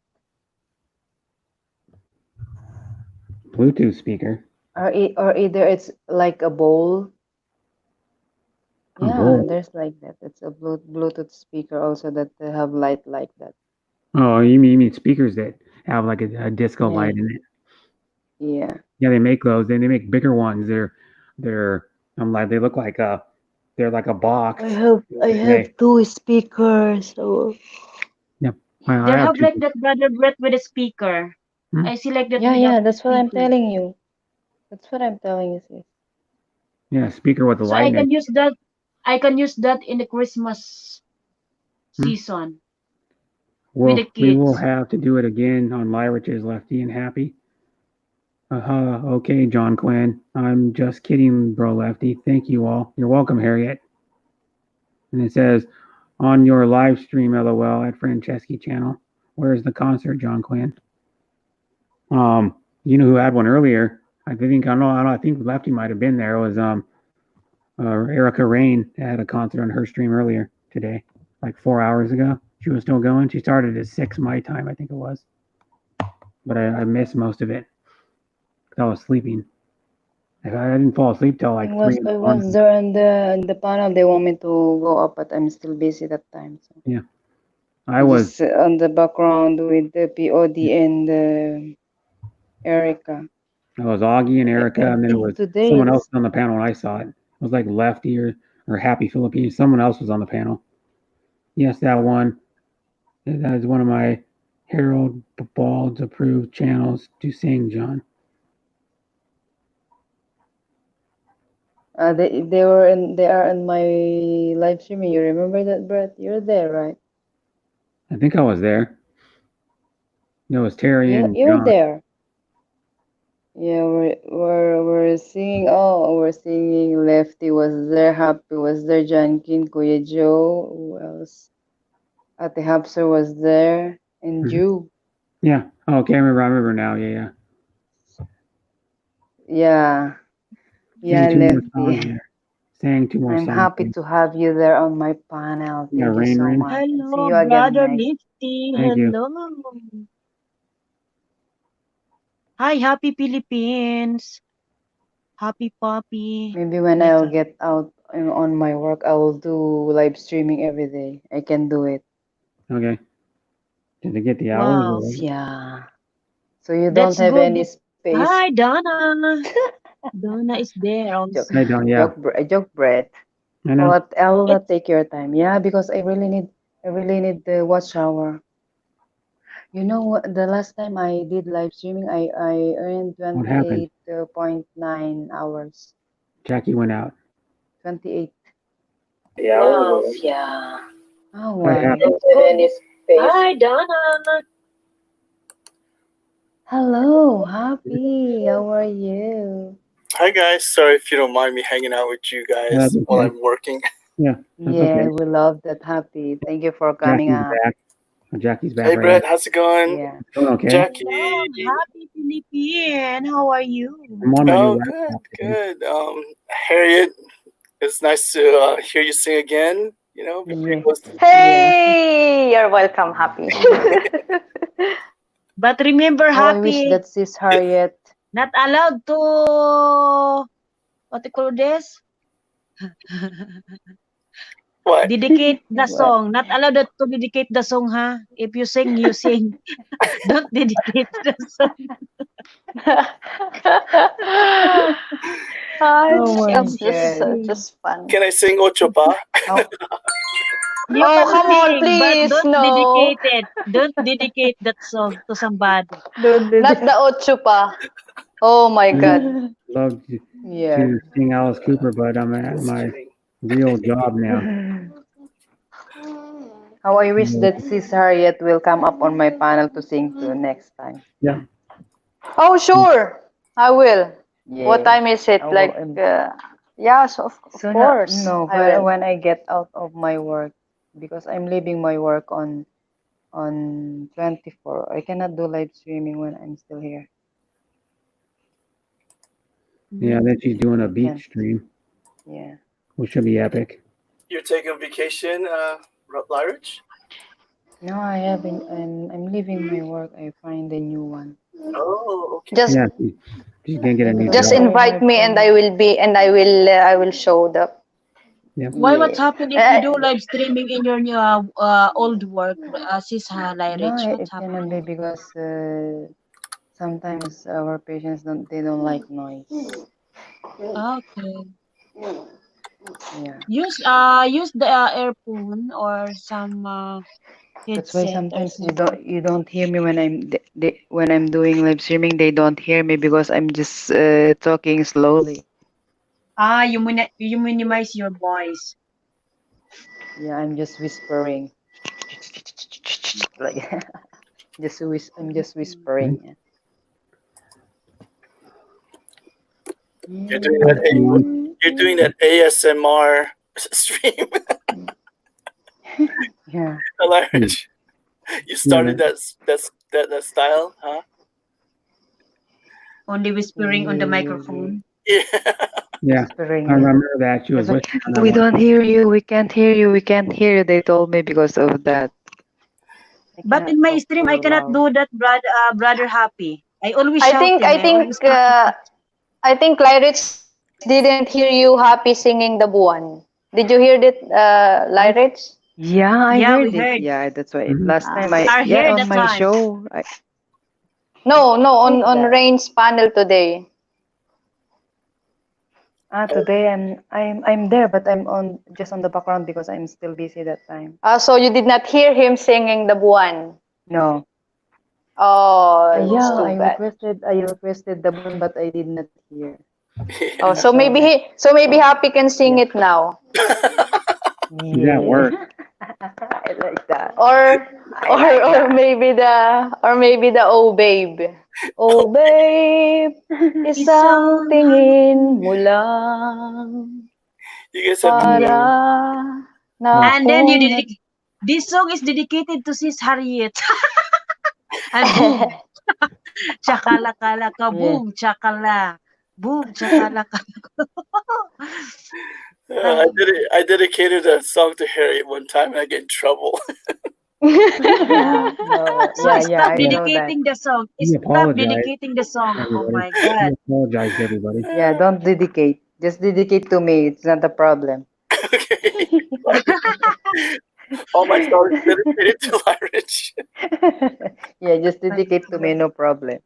[SPEAKER 1] Bluetooth speaker.
[SPEAKER 4] Or either it's like a bowl.
[SPEAKER 1] A
[SPEAKER 4] Yeah,
[SPEAKER 1] bowl.
[SPEAKER 4] there's like that. It's a Bluetooth speaker also that they have light like that.
[SPEAKER 1] Oh, you mean speakers that have like a disco
[SPEAKER 4] Yeah.
[SPEAKER 1] light in it?
[SPEAKER 4] Yeah.
[SPEAKER 1] Yeah, they make those. Then they make bigger ones. They're like they look like they're like a box.
[SPEAKER 4] I have two speakers. So
[SPEAKER 1] I
[SPEAKER 5] They
[SPEAKER 1] have
[SPEAKER 5] have
[SPEAKER 1] two.
[SPEAKER 5] like that brother Brett with a speaker.
[SPEAKER 1] Hmm?
[SPEAKER 5] I see like that.
[SPEAKER 4] yeah,
[SPEAKER 5] without
[SPEAKER 4] that's what I'm
[SPEAKER 5] speaker.
[SPEAKER 4] telling you. That's what I'm telling you, sis.
[SPEAKER 1] Yeah, speaker with the
[SPEAKER 5] So
[SPEAKER 1] light
[SPEAKER 5] I
[SPEAKER 1] in
[SPEAKER 5] can
[SPEAKER 1] it.
[SPEAKER 5] use that. I can use that in the Christmas
[SPEAKER 1] Hmm.
[SPEAKER 5] season.
[SPEAKER 1] Well,
[SPEAKER 5] With the
[SPEAKER 1] we will
[SPEAKER 5] kids.
[SPEAKER 1] have to do it again on Lyrich's Lefty and Happy. Okay, John Quinn. I'm just kidding, bro, Lefty. Thank you all. You're welcome, Harriet. And it says, on your live stream, LOL, at Franceschi channel. Where's the concert, John Quinn? You know who had one earlier? I think I think Lefty might have been there. It was Erica Rain had a concert on her stream earlier today, like 4 hours ago. She was still going. She started at 6 my time, I think it was. But I missed most of it because I was sleeping. I didn't fall asleep till like 3 in the
[SPEAKER 4] I
[SPEAKER 1] morning.
[SPEAKER 4] was there in the panel. They want me to go up, but I'm still busy that time. So
[SPEAKER 1] Yeah, I was
[SPEAKER 4] just on the background with the POD and Erica.
[SPEAKER 1] It was Augie and Erica,
[SPEAKER 4] I
[SPEAKER 1] and then it
[SPEAKER 4] think
[SPEAKER 1] was
[SPEAKER 4] today
[SPEAKER 1] someone
[SPEAKER 4] it's
[SPEAKER 1] else on the panel when I saw it. It was like Lefty or Happy Philippines. Someone else was on the panel. Yes, that one. That is one of my Harold Bald's approved channels to sing, John.
[SPEAKER 4] they are in my live streaming. You remember that, Brett? You're there, right?
[SPEAKER 1] I think I was there. It was Terry
[SPEAKER 4] Yeah,
[SPEAKER 1] and
[SPEAKER 4] you're
[SPEAKER 1] John.
[SPEAKER 4] there. Yeah, we're singing. Oh, we're singing. Lefty was there. Happy was there. Jankin, Kuya Joe. Who else? Ate Hapser was there, and
[SPEAKER 1] Mhm.
[SPEAKER 4] Ju.
[SPEAKER 1] Yeah. Oh, okay, I remember now. Yeah.
[SPEAKER 4] Yeah,
[SPEAKER 1] Sang 2 more songs
[SPEAKER 4] Lefty.
[SPEAKER 1] there. Sang 2 more
[SPEAKER 4] I'm
[SPEAKER 1] songs.
[SPEAKER 4] happy to have you there on my panel.
[SPEAKER 1] Yeah,
[SPEAKER 4] Thank you
[SPEAKER 1] Rain
[SPEAKER 4] so
[SPEAKER 1] Rain.
[SPEAKER 4] much. And see
[SPEAKER 5] Hello,
[SPEAKER 4] you again
[SPEAKER 5] brother
[SPEAKER 4] next.
[SPEAKER 5] Nifty.
[SPEAKER 1] Thank you.
[SPEAKER 5] Hello. Hi, happy Philippines. Happy Poppy.
[SPEAKER 4] Maybe when I'll get out on my work, I will do live streaming every day. I can do it.
[SPEAKER 1] Okay. Did they get the hours?
[SPEAKER 5] Wow.
[SPEAKER 1] Or what?
[SPEAKER 4] Yeah. So you
[SPEAKER 5] That's
[SPEAKER 4] don't have
[SPEAKER 5] good.
[SPEAKER 4] any space.
[SPEAKER 5] Hi, Donna. Donna is there also.
[SPEAKER 1] Hey, Don, yeah.
[SPEAKER 4] Joke, Brett.
[SPEAKER 1] I know.
[SPEAKER 4] But I'll not take your time. Yeah, because I really need the watch hour. You know what? The last time I did live streaming, I earned
[SPEAKER 1] What happened?
[SPEAKER 4] 28.9 hours.
[SPEAKER 1] Jackie went out.
[SPEAKER 4] 28.
[SPEAKER 6] Wow, yeah.
[SPEAKER 4] Oh,
[SPEAKER 1] What
[SPEAKER 4] why?
[SPEAKER 1] happened?
[SPEAKER 5] Hi, Donna.
[SPEAKER 4] Hello, Happy. How are you?
[SPEAKER 7] Hi guys, sorry if you don't mind me hanging out with you guys
[SPEAKER 1] That's
[SPEAKER 7] while
[SPEAKER 1] okay.
[SPEAKER 7] I'm working.
[SPEAKER 1] Yeah, that's
[SPEAKER 4] Yeah,
[SPEAKER 1] okay.
[SPEAKER 4] we love that, Happy. Thank you for coming
[SPEAKER 1] Jackie's
[SPEAKER 4] up.
[SPEAKER 1] back. Jackie's back
[SPEAKER 7] Hey
[SPEAKER 1] right
[SPEAKER 7] Brett, how's it going?
[SPEAKER 4] Yeah.
[SPEAKER 1] Doing okay.
[SPEAKER 7] Jackie.
[SPEAKER 5] Hello, happy Philippine. How are you?
[SPEAKER 1] I'm on my
[SPEAKER 7] Oh,
[SPEAKER 1] new
[SPEAKER 7] good,
[SPEAKER 1] laptop today.
[SPEAKER 7] good. Harriet, it's nice to hear you sing again. You know, be pretty
[SPEAKER 4] Yeah.
[SPEAKER 7] close to
[SPEAKER 6] Hey, you're welcome, Happy.
[SPEAKER 5] But remember,
[SPEAKER 4] Oh, I wish
[SPEAKER 5] happy.
[SPEAKER 4] that Sis Harriet.
[SPEAKER 5] Not allowed to. What you call this?
[SPEAKER 7] What?
[SPEAKER 5] Dedicate the
[SPEAKER 4] What?
[SPEAKER 5] song. Not allowed to dedicate the song, huh? If you sing, you sing. Don't dedicate the song.
[SPEAKER 4] Oh my
[SPEAKER 6] It's
[SPEAKER 4] God.
[SPEAKER 6] just fun.
[SPEAKER 7] Can I sing Ocho Pa?
[SPEAKER 4] Oh,
[SPEAKER 5] You
[SPEAKER 6] Oh,
[SPEAKER 5] can
[SPEAKER 6] come on,
[SPEAKER 5] sing, but
[SPEAKER 6] please.
[SPEAKER 5] don't
[SPEAKER 6] No.
[SPEAKER 5] dedicate it. Don't dedicate that song to somebody.
[SPEAKER 4] don't do
[SPEAKER 6] Not the Ocho Pa. Oh my God.
[SPEAKER 1] Love
[SPEAKER 4] Yeah.
[SPEAKER 1] to sing Alice Cooper, but I'm at
[SPEAKER 7] Just
[SPEAKER 1] my
[SPEAKER 7] kidding.
[SPEAKER 1] real job now.
[SPEAKER 4] How I wish that Sis Harriet will come up on my panel to sing to next time.
[SPEAKER 1] Yeah.
[SPEAKER 6] Oh, sure. I will. What
[SPEAKER 4] Yeah.
[SPEAKER 6] time is it?
[SPEAKER 4] I will,
[SPEAKER 6] Like, yeah, so of
[SPEAKER 4] So
[SPEAKER 6] course.
[SPEAKER 4] no,
[SPEAKER 6] I will.
[SPEAKER 4] when I get out of my work, because I'm leaving my work on 24. I cannot do live streaming when I'm still here.
[SPEAKER 1] Yeah, then she's doing a
[SPEAKER 4] I
[SPEAKER 1] beach
[SPEAKER 4] can't.
[SPEAKER 1] stream,
[SPEAKER 4] Yeah.
[SPEAKER 1] which should be epic.
[SPEAKER 7] You're taking a vacation, Lyrich?
[SPEAKER 4] No, I haven't. I'm leaving my work. I find a new one.
[SPEAKER 7] Oh, okay.
[SPEAKER 6] Just
[SPEAKER 1] Yeah, she's gonna get a new
[SPEAKER 4] Because
[SPEAKER 6] just
[SPEAKER 4] it's
[SPEAKER 1] job.
[SPEAKER 4] very
[SPEAKER 6] invite
[SPEAKER 4] hard
[SPEAKER 6] me
[SPEAKER 4] for
[SPEAKER 6] and
[SPEAKER 4] me.
[SPEAKER 6] I will show up.
[SPEAKER 5] Why? What
[SPEAKER 6] Yeah.
[SPEAKER 5] happened if you do live streaming in your new, old work, Sis
[SPEAKER 4] No,
[SPEAKER 5] Lyrich? What
[SPEAKER 4] it cannot
[SPEAKER 5] happened?
[SPEAKER 4] be because sometimes our patients don't like noise.
[SPEAKER 5] Okay.
[SPEAKER 4] Yeah.
[SPEAKER 5] Use the earphone or some
[SPEAKER 4] That's why
[SPEAKER 5] headset or
[SPEAKER 4] sometimes
[SPEAKER 5] something.
[SPEAKER 4] you don't hear me when when I'm doing live streaming. They don't hear me because I'm just talking slowly.
[SPEAKER 5] You minimize your voice.
[SPEAKER 4] Yeah, I'm just whispering. Like I'm just whispering. Yeah.
[SPEAKER 7] You're doing that. You're doing that ASMR stream,
[SPEAKER 4] Yeah.
[SPEAKER 7] Lyrich. You started that style, huh?
[SPEAKER 5] Only whispering on the
[SPEAKER 4] Yeah.
[SPEAKER 5] microphone.
[SPEAKER 7] Yeah.
[SPEAKER 1] Yeah,
[SPEAKER 4] Whispering.
[SPEAKER 1] I
[SPEAKER 4] Yeah.
[SPEAKER 1] remember that she was
[SPEAKER 4] That's why,
[SPEAKER 1] whispering on that
[SPEAKER 4] we
[SPEAKER 1] one.
[SPEAKER 4] don't hear you. We can't hear you. We can't hear you. They told me because of that. I
[SPEAKER 5] But
[SPEAKER 4] cannot
[SPEAKER 5] in my
[SPEAKER 4] talk
[SPEAKER 5] stream, I
[SPEAKER 4] too
[SPEAKER 5] cannot
[SPEAKER 4] loud.
[SPEAKER 5] do that, brother Happy. I always
[SPEAKER 6] I think
[SPEAKER 5] shouting.
[SPEAKER 6] I
[SPEAKER 5] I always
[SPEAKER 6] think
[SPEAKER 5] talking.
[SPEAKER 6] I think Lyrich didn't hear you happy singing the buwan. Did you hear that,
[SPEAKER 4] I
[SPEAKER 6] Lyrich?
[SPEAKER 4] Yeah, I
[SPEAKER 5] Yeah, we
[SPEAKER 4] heard it.
[SPEAKER 5] heard.
[SPEAKER 4] Yeah, that's why
[SPEAKER 1] Mhm.
[SPEAKER 4] last time
[SPEAKER 5] Are here
[SPEAKER 4] on
[SPEAKER 5] that
[SPEAKER 4] my
[SPEAKER 5] time.
[SPEAKER 4] show
[SPEAKER 6] No, no,
[SPEAKER 4] said
[SPEAKER 6] on
[SPEAKER 4] that.
[SPEAKER 6] Rain's panel today.
[SPEAKER 4] Today I'm there, but I'm on just on the background because I'm still busy that time.
[SPEAKER 6] So you did not hear him singing the buwan.
[SPEAKER 4] No.
[SPEAKER 6] Oh, that's
[SPEAKER 4] Yeah,
[SPEAKER 6] too bad.
[SPEAKER 4] I requested the one, but I did not hear.
[SPEAKER 6] Oh,
[SPEAKER 4] I'm sorry.
[SPEAKER 6] so maybe Happy can sing
[SPEAKER 4] Yeah.
[SPEAKER 6] it now.
[SPEAKER 1] She's at work.
[SPEAKER 4] I like that.
[SPEAKER 6] Or
[SPEAKER 4] I like that.
[SPEAKER 6] maybe the oh babe. Oh babe, isang
[SPEAKER 5] Isang
[SPEAKER 6] tingin mo lang
[SPEAKER 7] You guys have
[SPEAKER 6] para
[SPEAKER 5] And then you
[SPEAKER 6] nakunat.
[SPEAKER 5] this song is dedicated to Sis Harriet. And boom, chakalaka,
[SPEAKER 4] Yeah.
[SPEAKER 5] boom, chakala, boom, chakalaka.
[SPEAKER 7] I dedicated a song to Harriet one time and I get in trouble.
[SPEAKER 5] Yeah.
[SPEAKER 4] No.
[SPEAKER 5] So
[SPEAKER 4] Yeah,
[SPEAKER 5] stop
[SPEAKER 4] I know that.
[SPEAKER 5] dedicating the song.
[SPEAKER 1] He
[SPEAKER 5] Stop
[SPEAKER 1] apologized,
[SPEAKER 5] dedicating the song. Oh
[SPEAKER 1] everybody.
[SPEAKER 5] my God.
[SPEAKER 1] He apologized, everybody.
[SPEAKER 4] Yeah, don't dedicate. Just dedicate to me. It's not a problem.
[SPEAKER 7] Okay. All my songs dedicated to Lyrich.
[SPEAKER 4] Yeah, just dedicate to me, no problem.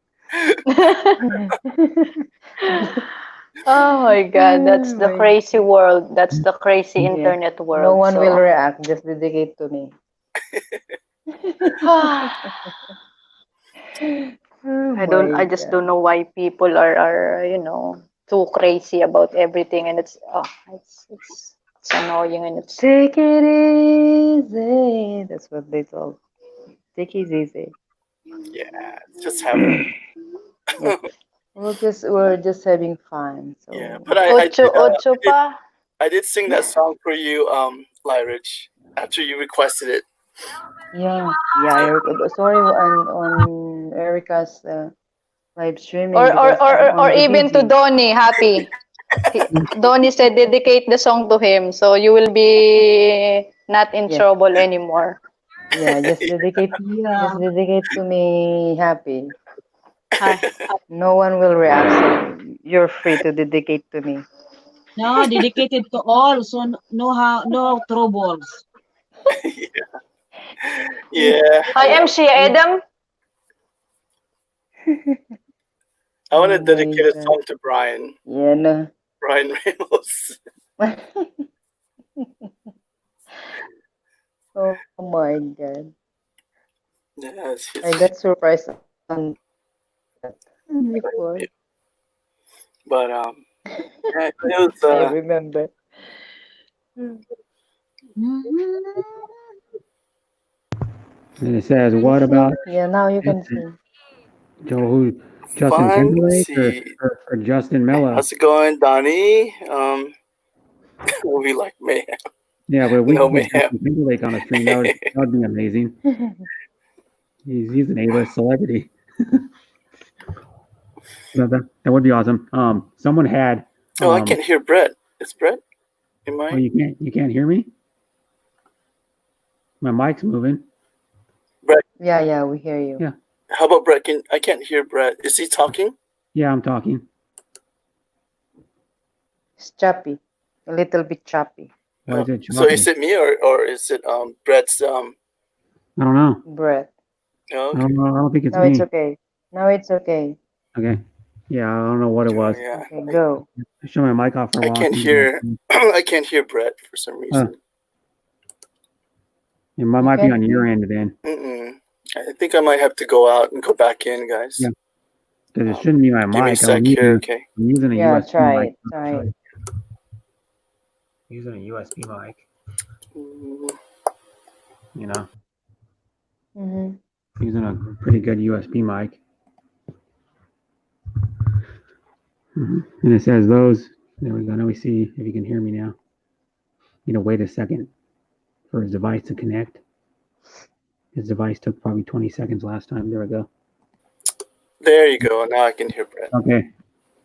[SPEAKER 6] Oh my God, that's the
[SPEAKER 4] My-
[SPEAKER 6] crazy world. That's the crazy
[SPEAKER 4] Yeah.
[SPEAKER 6] internet
[SPEAKER 4] No
[SPEAKER 6] world.
[SPEAKER 4] one will
[SPEAKER 6] So
[SPEAKER 4] react. Just dedicate to me. Oh
[SPEAKER 6] I
[SPEAKER 4] my
[SPEAKER 6] just
[SPEAKER 4] God.
[SPEAKER 6] don't know why people are too crazy about everything, and it's annoying, and it's
[SPEAKER 4] Take it easy. That's what they told. Take it easy.
[SPEAKER 7] Yeah, just having.
[SPEAKER 4] Yeah. We're just having fun. So
[SPEAKER 7] Yeah, but
[SPEAKER 6] ocho pa.
[SPEAKER 7] I did sing that song for you, Lyrich, after you requested it.
[SPEAKER 4] yeah, sorry on Erica's live streaming
[SPEAKER 6] Or
[SPEAKER 4] because I'm
[SPEAKER 6] or
[SPEAKER 4] on the
[SPEAKER 6] even to
[SPEAKER 4] busy.
[SPEAKER 6] Donnie, Happy. Donnie said dedicate the song to him, so you will be not in
[SPEAKER 4] Yeah.
[SPEAKER 6] trouble anymore.
[SPEAKER 4] Yeah, just dedicate
[SPEAKER 5] Yeah.
[SPEAKER 4] to me, Happy.
[SPEAKER 5] Hi.
[SPEAKER 4] No one will react. So you're free to dedicate to me.
[SPEAKER 5] No, dedicated to all. So no troubles.
[SPEAKER 7] Yeah.
[SPEAKER 6] Hi, MC Adam.
[SPEAKER 7] I want to
[SPEAKER 4] Oh
[SPEAKER 7] dedicate
[SPEAKER 4] my
[SPEAKER 7] a
[SPEAKER 4] God.
[SPEAKER 7] song to Brian.
[SPEAKER 4] Yeah, no.
[SPEAKER 7] Brian Reynolds.
[SPEAKER 4] Oh my God.
[SPEAKER 7] Yes.
[SPEAKER 4] I got surprised on that before.
[SPEAKER 7] But yeah, it was
[SPEAKER 4] I remember.
[SPEAKER 1] And it says, what about
[SPEAKER 4] Yeah, now you can sing.
[SPEAKER 1] Joe? Who? Justin
[SPEAKER 7] fun. Let's
[SPEAKER 1] Timberlake
[SPEAKER 7] see.
[SPEAKER 1] or Justin Mello?
[SPEAKER 7] How's it going, Donnie? We like mayhem.
[SPEAKER 1] Yeah, but we
[SPEAKER 7] No
[SPEAKER 1] could get
[SPEAKER 7] mayhem.
[SPEAKER 1] Justin Timberlake on a stream. That would be amazing. He's an A-list celebrity. That would be awesome. Someone had.
[SPEAKER 7] Oh, I can't hear Brett. Is Brett? Am
[SPEAKER 1] Oh,
[SPEAKER 7] I?
[SPEAKER 1] you can't hear me? My mic's moving.
[SPEAKER 4] Yeah, we hear you.
[SPEAKER 1] Yeah.
[SPEAKER 7] How about Brett? I can't hear Brett. Is he talking?
[SPEAKER 1] Yeah, I'm talking.
[SPEAKER 4] It's choppy. A little bit choppy.
[SPEAKER 1] Why is it
[SPEAKER 7] So is
[SPEAKER 1] choppy?
[SPEAKER 7] it me or is it Brett's
[SPEAKER 1] I don't know.
[SPEAKER 4] Breath.
[SPEAKER 7] Oh,
[SPEAKER 1] I
[SPEAKER 7] okay.
[SPEAKER 1] don't know. I don't think it's
[SPEAKER 4] Now
[SPEAKER 1] me.
[SPEAKER 4] it's okay. Now it's okay.
[SPEAKER 1] Okay. Yeah, I don't know what it was.
[SPEAKER 7] Yeah.
[SPEAKER 4] Okay, go.
[SPEAKER 1] I shut my mic off for a
[SPEAKER 7] I
[SPEAKER 1] while.
[SPEAKER 7] can't hear I can't hear Brett for some reason.
[SPEAKER 1] It might
[SPEAKER 4] You
[SPEAKER 1] be
[SPEAKER 4] can't
[SPEAKER 1] on your
[SPEAKER 4] hear?
[SPEAKER 1] end then.
[SPEAKER 7] I think I might have to go out and go back in, guys.
[SPEAKER 1] Yeah. Because it shouldn't be my
[SPEAKER 7] Give me a
[SPEAKER 1] mic.
[SPEAKER 7] sec here, okay.
[SPEAKER 1] I'm using a
[SPEAKER 4] Yeah,
[SPEAKER 1] USB
[SPEAKER 4] try
[SPEAKER 1] mic.
[SPEAKER 4] it. Try it.
[SPEAKER 1] Using a USB mic,
[SPEAKER 7] Mm,
[SPEAKER 1] you know.
[SPEAKER 4] Mm-hmm.
[SPEAKER 1] Using a pretty good USB mic. And it says those. There we go. Now we see if you can hear me now. You know, wait a second for his device to connect. His device took probably 20 seconds last time. There we go.
[SPEAKER 7] There you go. Now I can hear Brett.
[SPEAKER 1] Okay.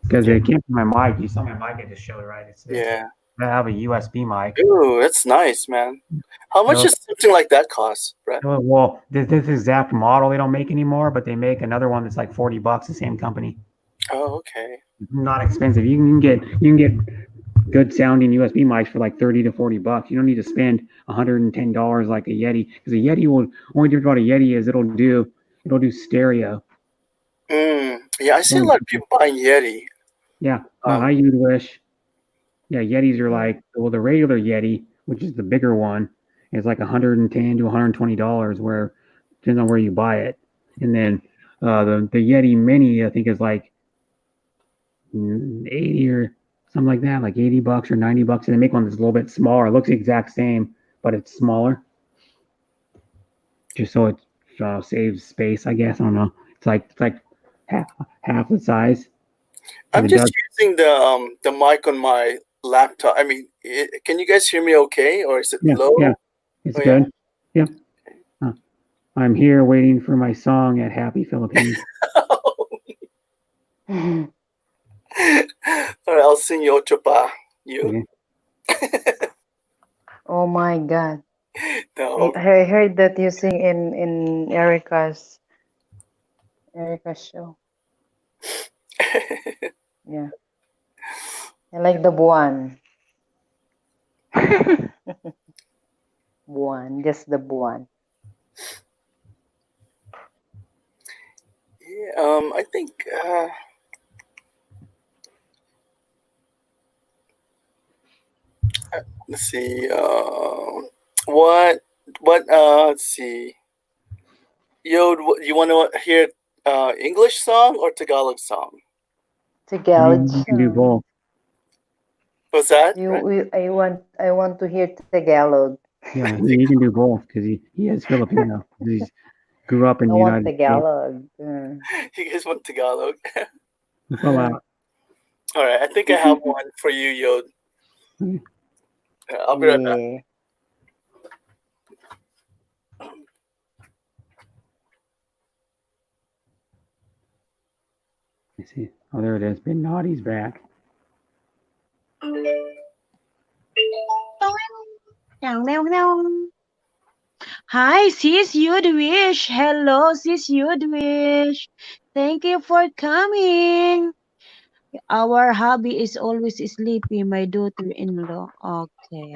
[SPEAKER 1] Because it can't be my mic. You saw my mic. I just showed it right.
[SPEAKER 7] Yeah.
[SPEAKER 1] I have a USB mic.
[SPEAKER 7] Ooh, that's nice, man. How much does something like that cost, Brett?
[SPEAKER 1] Well, this exact model they don't make anymore, but they make another one that's like $40. The same company.
[SPEAKER 7] Oh, okay.
[SPEAKER 1] Not expensive. You can get good sounding USB mics for like $30 to $40. You don't need to spend $110 like a Yeti, because a Yeti will only difference about a Yeti is it'll do stereo.
[SPEAKER 7] Yeah, I see a lot of people buying Yeti.
[SPEAKER 1] Yeah, I use Wish. Yeah, Yetis are like, well, the regular Yeti, which is the bigger one, is like $110 to $120, where depends on where you buy it. And then the Yeti Mini, I think, is like 80 or something like that, like $80 or $90. And they make one that's a little bit smaller. It looks the exact same, but it's smaller. Just so it saves space, I guess. I don't know. It's like half the size.
[SPEAKER 7] I'm just using the mic on my laptop. I mean, can you guys hear me okay, or is it low?
[SPEAKER 1] Yeah, it's good. Yeah. I'm here waiting for my song at Happy Philippines.
[SPEAKER 7] All right, I'll sing Yo Chupa. You.
[SPEAKER 4] Okay. Oh my God.
[SPEAKER 7] No.
[SPEAKER 4] I heard that you sing in Erica's show. Yeah. I like the Buwan. Buwan, just the Buwan.
[SPEAKER 7] Yeah, I think let's see. Let's see. Yo, you want to hear English song or Tagalog song?
[SPEAKER 4] Tagalog.
[SPEAKER 1] You can do both.
[SPEAKER 7] What's that?
[SPEAKER 4] I want to hear Tagalog.
[SPEAKER 1] Yeah, he can do both because he is Filipino. He grew up in the United
[SPEAKER 4] Tagalog.
[SPEAKER 1] States.
[SPEAKER 7] You guys want Tagalog?
[SPEAKER 1] Fill out.
[SPEAKER 7] All right, I think I have one for you, Yod. I'll be right back.
[SPEAKER 1] Let me see. Oh, there it is. Big Naughty's back.
[SPEAKER 5] Hi, sis Yudwish. Hello, sis Yudwish. Thank you for coming. Our hubby is always sleepy, my daughter-in-law. Okay.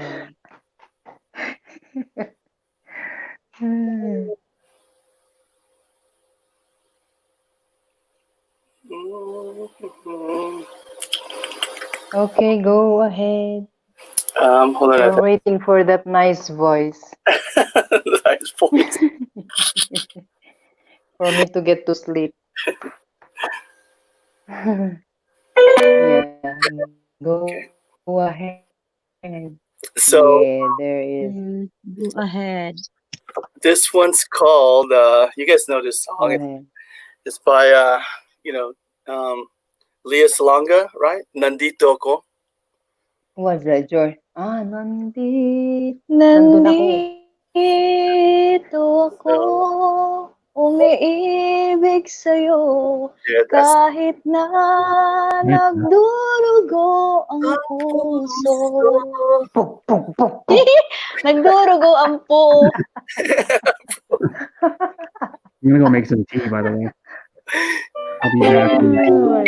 [SPEAKER 4] Okay, go ahead.
[SPEAKER 7] Hold on.
[SPEAKER 4] We're waiting for that nice voice
[SPEAKER 7] Nice voice.
[SPEAKER 4] for me to get to sleep. Yeah, go ahead.
[SPEAKER 7] So
[SPEAKER 4] Yeah, there is.
[SPEAKER 5] Go ahead.
[SPEAKER 7] this one's called. You guys know this
[SPEAKER 4] Go
[SPEAKER 7] song.
[SPEAKER 4] ahead.
[SPEAKER 7] It's by Leah Salonga, right? Nandito Ko.
[SPEAKER 4] What's that, Joy? Nandun ako.
[SPEAKER 6] Nandito ako, umiibig sa'yo,
[SPEAKER 7] Yeah, that's
[SPEAKER 6] kahit na nagdurugo ang puso.
[SPEAKER 4] Puk, puk, puk, puk.
[SPEAKER 6] Nagdurugo ang po.
[SPEAKER 1] I'm gonna go make some tea, by the way. I'll be back.
[SPEAKER 4] Oh my God.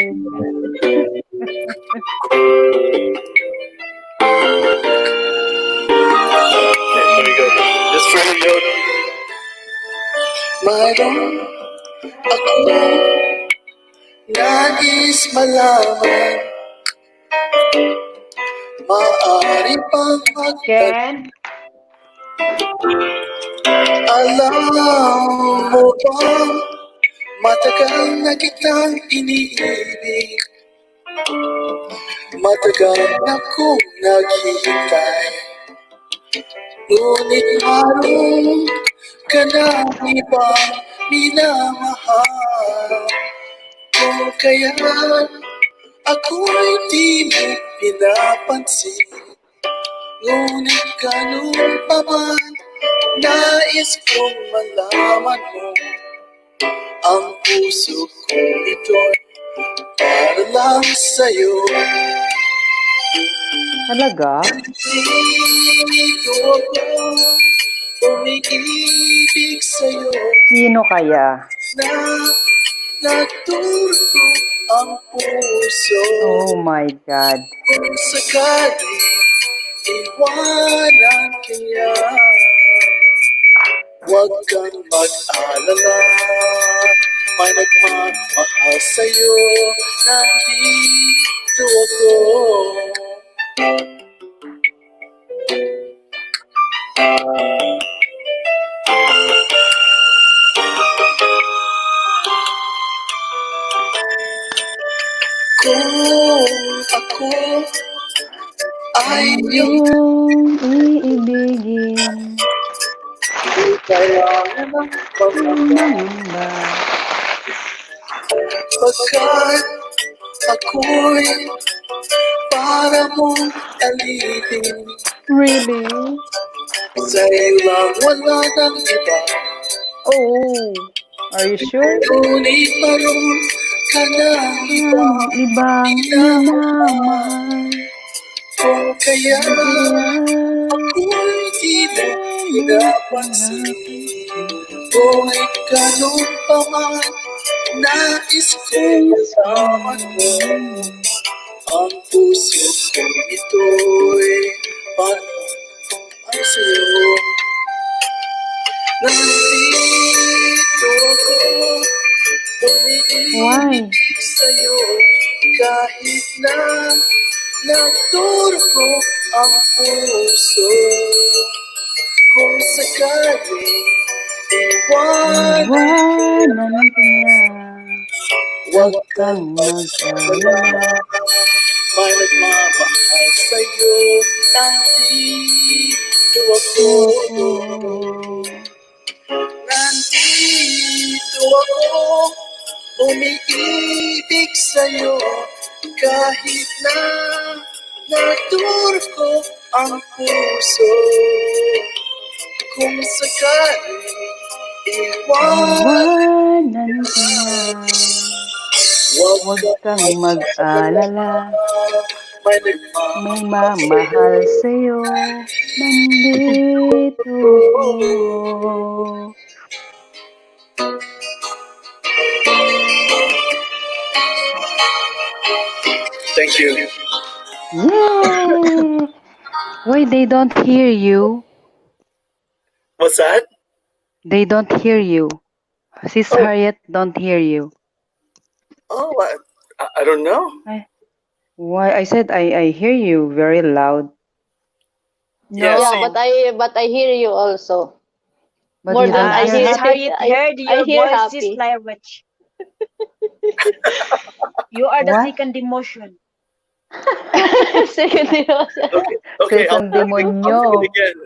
[SPEAKER 7] Here we go. This for the Yoda. Mayroon ako nais malaman. Maaari pang
[SPEAKER 4] Ken?
[SPEAKER 7] alam mo bang matagal na kitang iniibig. Matagal na kong naghihintay. Ngunit maroon ka na ibang minamahal. Kung kaya't ako'y di mo pinapansin. Ngunit ganun pa man, nais kong malaman mo. Ang puso ko ito'y para lang sa'yo.
[SPEAKER 4] Talaga?
[SPEAKER 7] Dito ako, umiibig sa'yo.
[SPEAKER 4] Sino kaya?
[SPEAKER 7] Na nagturo ang puso.
[SPEAKER 4] Oh my God.
[SPEAKER 7] Kung sakali, iwanan kaya. Huwag kang mag-alala, may nagmamahal sa'yo. Nandito ako. Kung ako ay iyong
[SPEAKER 4] Yung iibigin.
[SPEAKER 7] kailangan ng pagmamahal. Pagkat ako'y para mong alipin.
[SPEAKER 4] Really?
[SPEAKER 7] Sa'yo lang wala ng iba.
[SPEAKER 4] Oh. Are you sure?
[SPEAKER 7] Ngunit maroon ka ng iba.
[SPEAKER 4] Ibang minamahal.
[SPEAKER 7] Kung kaya
[SPEAKER 4] Kaya
[SPEAKER 7] ako'y di mo pinapansin. Ngunit ganun pa man, nais ko'y malaman mo. Ang puso ko ito'y para sa'yo. Nandito ako,
[SPEAKER 4] Why?
[SPEAKER 7] umiibig sa'yo, kahit na nagturko ang puso. Kung sakali, iwanan
[SPEAKER 4] Iwanan ka niya.
[SPEAKER 7] huwag
[SPEAKER 4] Huwag
[SPEAKER 7] kang
[SPEAKER 4] kang
[SPEAKER 7] mag-alala.
[SPEAKER 4] mag-alala.
[SPEAKER 7] May nagmamahal sa'yo, nandito ako. Nandito ako, umiibig sa'yo, kahit na nagturko ang puso. Kung sakali, iwanan
[SPEAKER 4] Iwanan ka niya.
[SPEAKER 7] huwag
[SPEAKER 4] Huwag
[SPEAKER 7] kang
[SPEAKER 4] kang mag-alala.
[SPEAKER 7] may
[SPEAKER 4] May
[SPEAKER 7] nagmamahal
[SPEAKER 4] mamahal sa'yo. Nandito ako.
[SPEAKER 7] Thank you.
[SPEAKER 4] Yay! Why they don't hear you?
[SPEAKER 7] What's that?
[SPEAKER 4] They don't hear you. Sis
[SPEAKER 7] Oh.
[SPEAKER 4] Harriet don't hear you.
[SPEAKER 7] Oh, I don't know.
[SPEAKER 4] Why? I said I hear you very loud.
[SPEAKER 7] Yeah,
[SPEAKER 6] Yeah,
[SPEAKER 7] see,
[SPEAKER 6] but I hear you also.
[SPEAKER 4] But
[SPEAKER 6] More
[SPEAKER 4] you
[SPEAKER 6] than
[SPEAKER 4] don't
[SPEAKER 6] I
[SPEAKER 4] hear
[SPEAKER 6] hear
[SPEAKER 5] Sis
[SPEAKER 4] Happy.
[SPEAKER 5] Harriet heard
[SPEAKER 6] I
[SPEAKER 5] your
[SPEAKER 6] hear
[SPEAKER 5] voice, Sis
[SPEAKER 6] Happy.
[SPEAKER 5] Lyrich. You are the
[SPEAKER 4] What?
[SPEAKER 5] second emotion.
[SPEAKER 6] Second emotion.
[SPEAKER 7] okay,
[SPEAKER 4] Second
[SPEAKER 7] I'll sing
[SPEAKER 4] demonyo.
[SPEAKER 7] it again.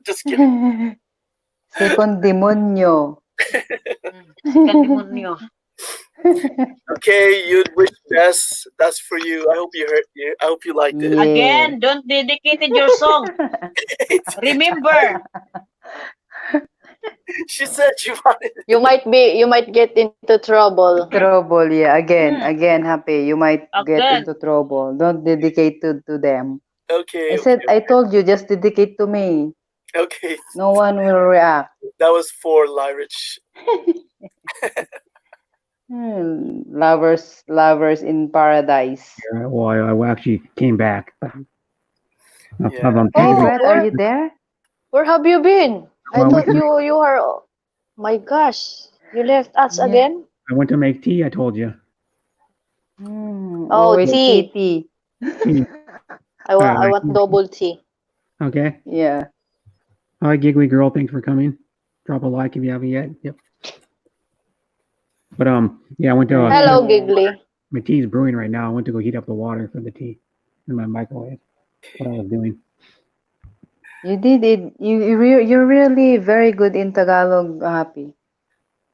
[SPEAKER 7] Just kidding.
[SPEAKER 4] Second demonyo.
[SPEAKER 5] Second demonyo.
[SPEAKER 7] Okay, you'd wish best. That's for you. I hope you heard. I hope you liked it.
[SPEAKER 4] Yeah.
[SPEAKER 5] Again, don't dedicate your song. Remember.
[SPEAKER 7] She said she wanted.
[SPEAKER 6] You might get into trouble.
[SPEAKER 4] Trouble, yeah. Again, Happy. You might get
[SPEAKER 5] Again.
[SPEAKER 4] into trouble. Don't dedicate to them.
[SPEAKER 7] Okay,
[SPEAKER 4] I said, I told you, just dedicate to me.
[SPEAKER 7] okay.
[SPEAKER 4] No one will react.
[SPEAKER 7] That was for Lyrich.
[SPEAKER 4] Lovers in paradise.
[SPEAKER 1] Well, I actually came back.
[SPEAKER 7] Yeah.
[SPEAKER 4] Hey,
[SPEAKER 6] Oh,
[SPEAKER 4] Brett, are you there?
[SPEAKER 6] Where have you been? I
[SPEAKER 1] Well,
[SPEAKER 6] thought you are. My gosh, you left us
[SPEAKER 4] Yeah.
[SPEAKER 6] again.
[SPEAKER 1] I went to make tea. I told you.
[SPEAKER 6] Oh,
[SPEAKER 4] Always
[SPEAKER 6] tea.
[SPEAKER 4] tea.
[SPEAKER 6] I want double tea.
[SPEAKER 1] Okay.
[SPEAKER 4] Yeah.
[SPEAKER 1] Hi, Giggly Girl. Thanks for coming. Drop a like if you haven't yet. Yep. But yeah, I went to.
[SPEAKER 6] Hello, Giggly.
[SPEAKER 1] My tea's brewing right now. I went to go heat up the water for the tea in my microwave. What I was doing.
[SPEAKER 4] You did it. You're really very good in Tagalog, Happy.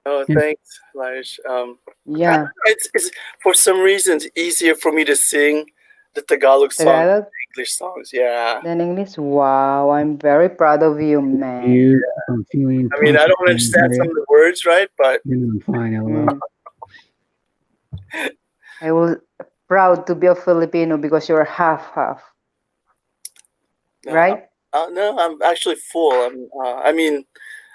[SPEAKER 7] Oh,
[SPEAKER 1] Yeah.
[SPEAKER 7] thanks, Lyrich.
[SPEAKER 4] Yeah.
[SPEAKER 7] It's for some reason it's easier for me to sing the Tagalog songs than
[SPEAKER 4] Tagalog,
[SPEAKER 7] English songs. Yeah.
[SPEAKER 4] then English. Wow, I'm very proud of you, man.
[SPEAKER 1] You, I'm feeling.
[SPEAKER 7] I mean, I don't understand some of the words, right? But
[SPEAKER 1] I'm fine. LOL.
[SPEAKER 4] I was proud to be a Filipino because you're half,
[SPEAKER 7] no,
[SPEAKER 4] right?
[SPEAKER 7] no, I'm actually full. I mean,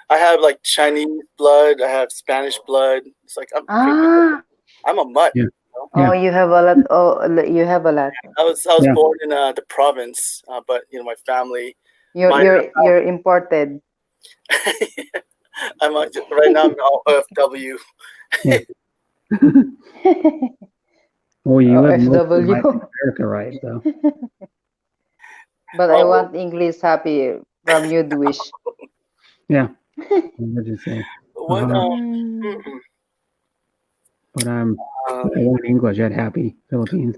[SPEAKER 7] I have like Chinese blood. I have Spanish blood. It's like I'm a mutt.
[SPEAKER 1] Yeah.
[SPEAKER 7] You know?
[SPEAKER 4] Oh, you have a lot. Oh, you have a lot.
[SPEAKER 7] I was
[SPEAKER 1] Yeah.
[SPEAKER 7] born in the province, but my family.
[SPEAKER 4] You're imported.
[SPEAKER 7] I'm right now. I'm all OFW.
[SPEAKER 1] Well, you live most of
[SPEAKER 4] FW.
[SPEAKER 1] life in America, right? So
[SPEAKER 4] But I want English, Happy, from you, Dwish.
[SPEAKER 1] yeah. What did you say?
[SPEAKER 7] What?
[SPEAKER 1] But I want English at Happy Philippines.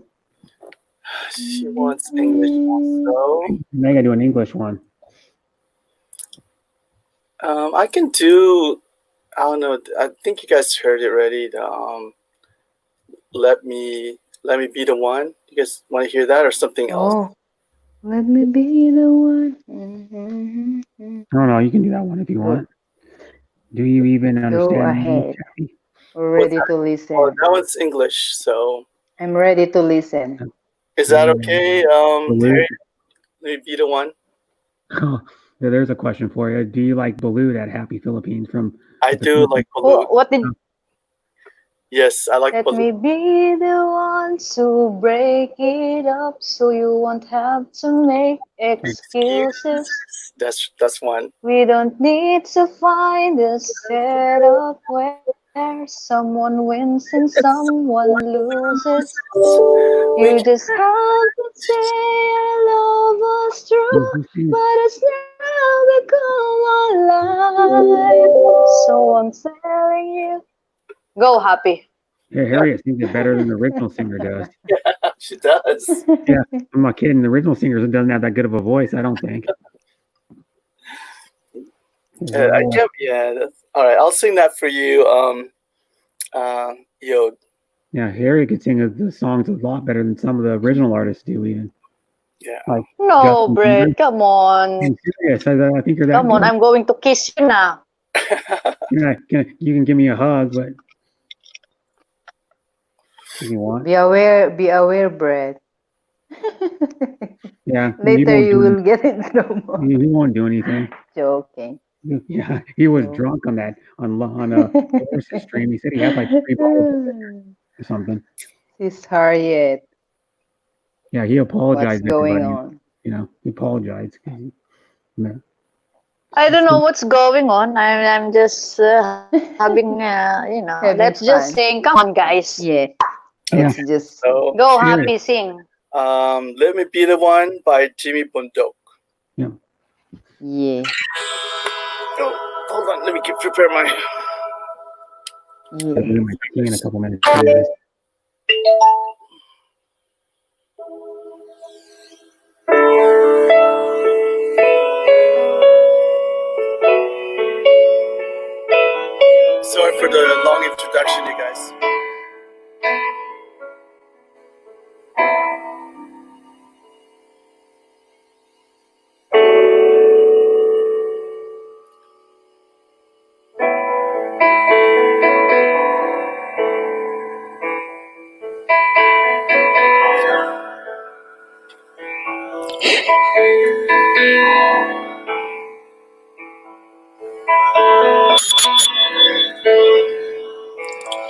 [SPEAKER 7] She wants English also.
[SPEAKER 1] Maybe I do an English one.
[SPEAKER 7] I can do. I don't know. I think you guys heard it already. The let me be the one. You guys want to hear that or something else?
[SPEAKER 4] Oh, let me be the one.
[SPEAKER 1] I don't know. You can do that one if you want. Do you even understand?
[SPEAKER 4] Go
[SPEAKER 1] English,
[SPEAKER 4] ahead.
[SPEAKER 1] Happy?
[SPEAKER 4] We're ready to listen.
[SPEAKER 7] Oh, that one's English. So
[SPEAKER 4] I'm ready to listen.
[SPEAKER 7] is that okay? Terry, let me be the one.
[SPEAKER 1] Oh, yeah, there's a question for you. Do you like Balut at Happy Philippines from?
[SPEAKER 7] I do like Balut.
[SPEAKER 6] What did?
[SPEAKER 7] Yes, I like
[SPEAKER 6] Let
[SPEAKER 7] Balut.
[SPEAKER 6] me be the one to break it up, so you won't have to make excuses.
[SPEAKER 7] That's one.
[SPEAKER 6] We don't need to find a setup where someone wins and someone loses. You just have to say I love us true, but it's now become our life. So I'm telling you, go Happy.
[SPEAKER 1] Hey, Harriet sings it better than the original singer does.
[SPEAKER 7] Yeah, she does.
[SPEAKER 1] Yeah, I'm not kidding. The original singer doesn't have that good of a voice, I don't think.
[SPEAKER 7] I can't. Yeah. All right. I'll sing that for you. Yod.
[SPEAKER 1] Yeah, Harriet could sing the songs a lot better than some of the original artists do, even.
[SPEAKER 7] Yeah.
[SPEAKER 1] Like
[SPEAKER 6] No,
[SPEAKER 1] Justin
[SPEAKER 6] Brett,
[SPEAKER 1] Bieber.
[SPEAKER 6] come on.
[SPEAKER 1] I'm serious. I think you're that
[SPEAKER 6] Come on,
[SPEAKER 1] good.
[SPEAKER 6] I'm going to kiss you now.
[SPEAKER 1] You can give me a hug, but if you want.
[SPEAKER 4] Be aware, Brett.
[SPEAKER 1] Yeah.
[SPEAKER 4] Later you will get in trouble.
[SPEAKER 1] He won't do anything.
[SPEAKER 4] Joking.
[SPEAKER 1] Yeah, he was drunk on a horse's stream. He said he had like 3 bottles or something.
[SPEAKER 4] Sis Harriet.
[SPEAKER 1] Yeah, he apologized
[SPEAKER 4] What's
[SPEAKER 1] to
[SPEAKER 4] going
[SPEAKER 1] everybody.
[SPEAKER 4] on?
[SPEAKER 1] You know, he apologized. 'Cause he- no.
[SPEAKER 6] I don't know what's going on. I'm just having,
[SPEAKER 4] Having
[SPEAKER 6] let's just
[SPEAKER 4] fun.
[SPEAKER 6] sing. Come on, guys.
[SPEAKER 4] Yeah.
[SPEAKER 1] Yeah.
[SPEAKER 4] Let's just
[SPEAKER 7] So,
[SPEAKER 6] Go,
[SPEAKER 1] Sure.
[SPEAKER 6] Happy, sing.
[SPEAKER 7] Let Me Be the One by Jimmy Bundok.
[SPEAKER 1] Yeah.
[SPEAKER 4] yeah.
[SPEAKER 7] Oh, hold on, let me prepare my.
[SPEAKER 1] I'll
[SPEAKER 4] Yeah.
[SPEAKER 1] do my tea in a couple minutes. Anyways.
[SPEAKER 7] Sorry for the long introduction, you guys.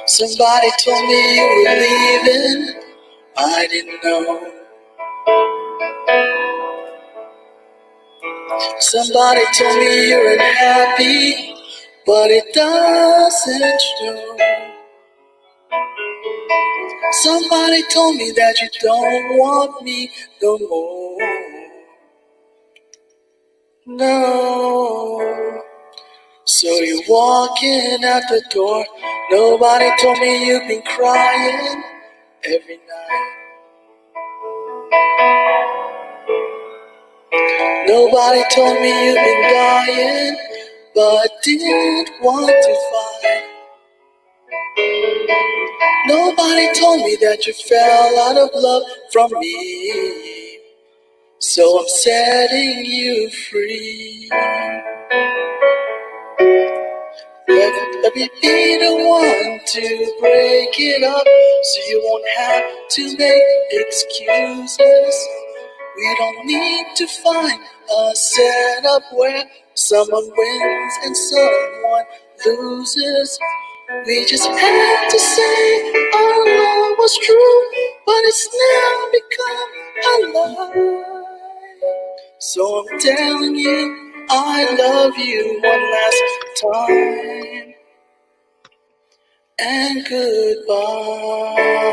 [SPEAKER 7] Somebody told me you were leaving. I didn't know. Somebody told me you're unhappy, but it doesn't show. Somebody told me that you don't want me no more. No. So you're walking out the door. Nobody told me you've been crying every night. Nobody told me you've been dying, but didn't want to fight. Nobody told me that you fell out of love from me. So I'm setting you free. Let me be the one to break it up, so you won't have to make excuses. We don't need to find a setup where someone wins and someone loses. We just had to say our love was true, but it's now become a lie. So I'm telling you, I love you one last time. And goodbye.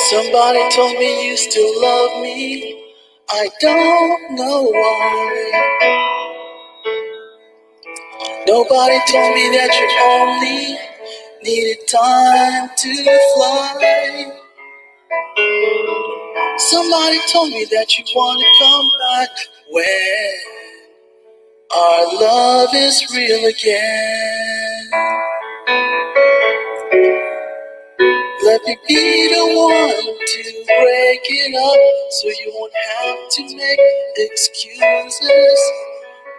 [SPEAKER 7] Somebody told me you still love me. I don't know why. Nobody told me that you only needed time to fly. Somebody told me that you want to come back when our love is real again. Let me be the one to break it up, so you won't have to make excuses.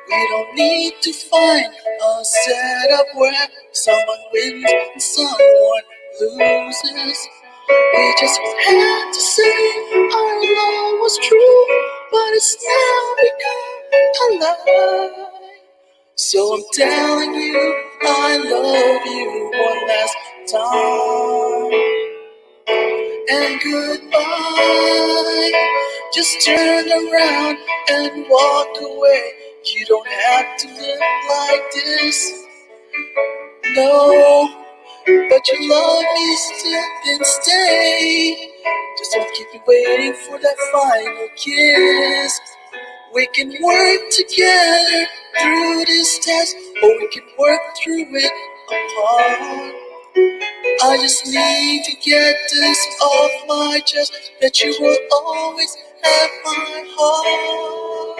[SPEAKER 7] We don't need to find a setup where someone wins and someone loses. We just had to say our love was true, but it's now become a lie. So I'm telling you, I love you one last time. And goodbye. Just turn around and walk away. You don't have to live like this. No, but you love me still, then stay. Just don't keep me waiting for that final kiss. We can work together through this test, or we can work through it apart. I just need to get this off my chest, that you will always have my heart.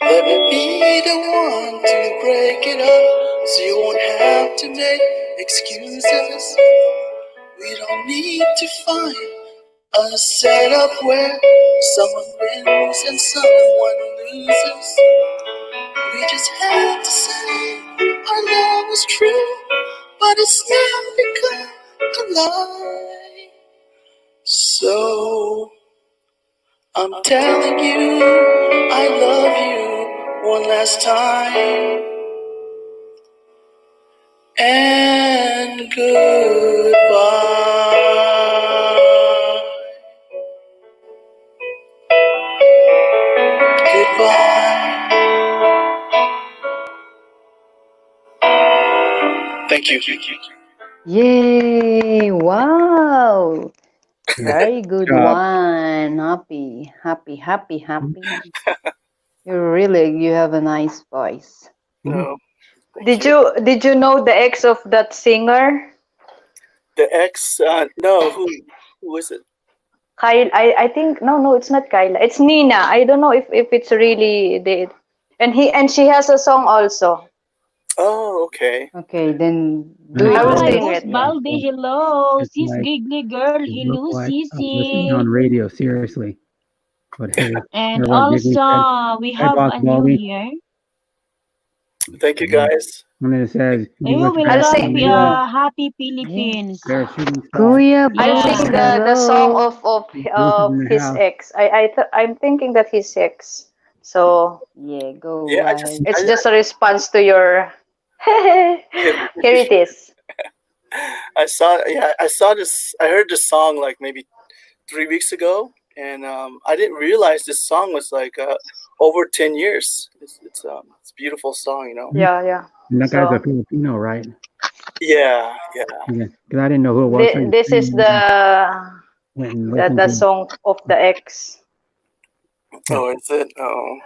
[SPEAKER 7] Let me be the one to break it up, so you won't have to make excuses. We don't need to find a setup where someone wins and someone loses. We just had to say our love was true, but it's now become a lie. So I'm telling you, I love you one last time. And goodbye. Goodbye. Thank you.
[SPEAKER 4] Yay! Wow!
[SPEAKER 1] Yeah.
[SPEAKER 4] Very good
[SPEAKER 1] job.
[SPEAKER 4] one. Happy. You have a nice voice.
[SPEAKER 7] No, thank
[SPEAKER 6] Did
[SPEAKER 7] you.
[SPEAKER 6] you know the ex of that singer?
[SPEAKER 7] The ex, no, who is it?
[SPEAKER 6] Kyle, I think no, it's not Kyla. It's Nina. I don't know if it's really the and she has a song also.
[SPEAKER 7] Oh, okay.
[SPEAKER 4] Okay, then do
[SPEAKER 6] I
[SPEAKER 4] it
[SPEAKER 6] will
[SPEAKER 5] Hi,
[SPEAKER 6] sing
[SPEAKER 4] guys.
[SPEAKER 5] Boss
[SPEAKER 6] it.
[SPEAKER 4] Yeah.
[SPEAKER 5] Baldi. Hello.
[SPEAKER 1] It's
[SPEAKER 5] Sis
[SPEAKER 1] like
[SPEAKER 5] Giggly Girl.
[SPEAKER 1] it looked
[SPEAKER 5] Hello,
[SPEAKER 1] like I was listening
[SPEAKER 5] Sissy.
[SPEAKER 1] on radio. Seriously, but hey,
[SPEAKER 5] And
[SPEAKER 1] remember what Giggly said?
[SPEAKER 5] also, we
[SPEAKER 1] Hey,
[SPEAKER 5] have
[SPEAKER 1] Boss
[SPEAKER 5] a new
[SPEAKER 1] Baldy.
[SPEAKER 5] here.
[SPEAKER 7] Thank you, guys.
[SPEAKER 1] And then it says you
[SPEAKER 5] Oh,
[SPEAKER 1] went to
[SPEAKER 6] I'll
[SPEAKER 5] welcome,
[SPEAKER 6] sing.
[SPEAKER 1] Marathon,
[SPEAKER 5] Happy
[SPEAKER 4] Yeah.
[SPEAKER 5] Philippines.
[SPEAKER 1] parachuting star.
[SPEAKER 4] Kuya
[SPEAKER 6] I'll
[SPEAKER 4] Boss,
[SPEAKER 6] sing
[SPEAKER 5] Yeah.
[SPEAKER 6] the song
[SPEAKER 4] hello.
[SPEAKER 1] Bruce is in the
[SPEAKER 6] his
[SPEAKER 1] house.
[SPEAKER 6] ex. I'm thinking that he's ex. So
[SPEAKER 4] Yeah, go
[SPEAKER 7] Yeah,
[SPEAKER 4] wild.
[SPEAKER 6] it's just a response to your. Here it is.
[SPEAKER 7] I saw. Yeah, I saw this. I heard this song like maybe 3 weeks ago, and I didn't realize this song was like over 10 years. It's a beautiful song, you know.
[SPEAKER 6] Yeah.
[SPEAKER 1] And that guy's a
[SPEAKER 6] So
[SPEAKER 1] Filipino, right?
[SPEAKER 7] Yeah.
[SPEAKER 1] Yeah, because I didn't know who it was. So you
[SPEAKER 6] this is
[SPEAKER 1] went and listened
[SPEAKER 6] the
[SPEAKER 1] to it.
[SPEAKER 6] song of the ex.
[SPEAKER 7] Oh, is it? Oh.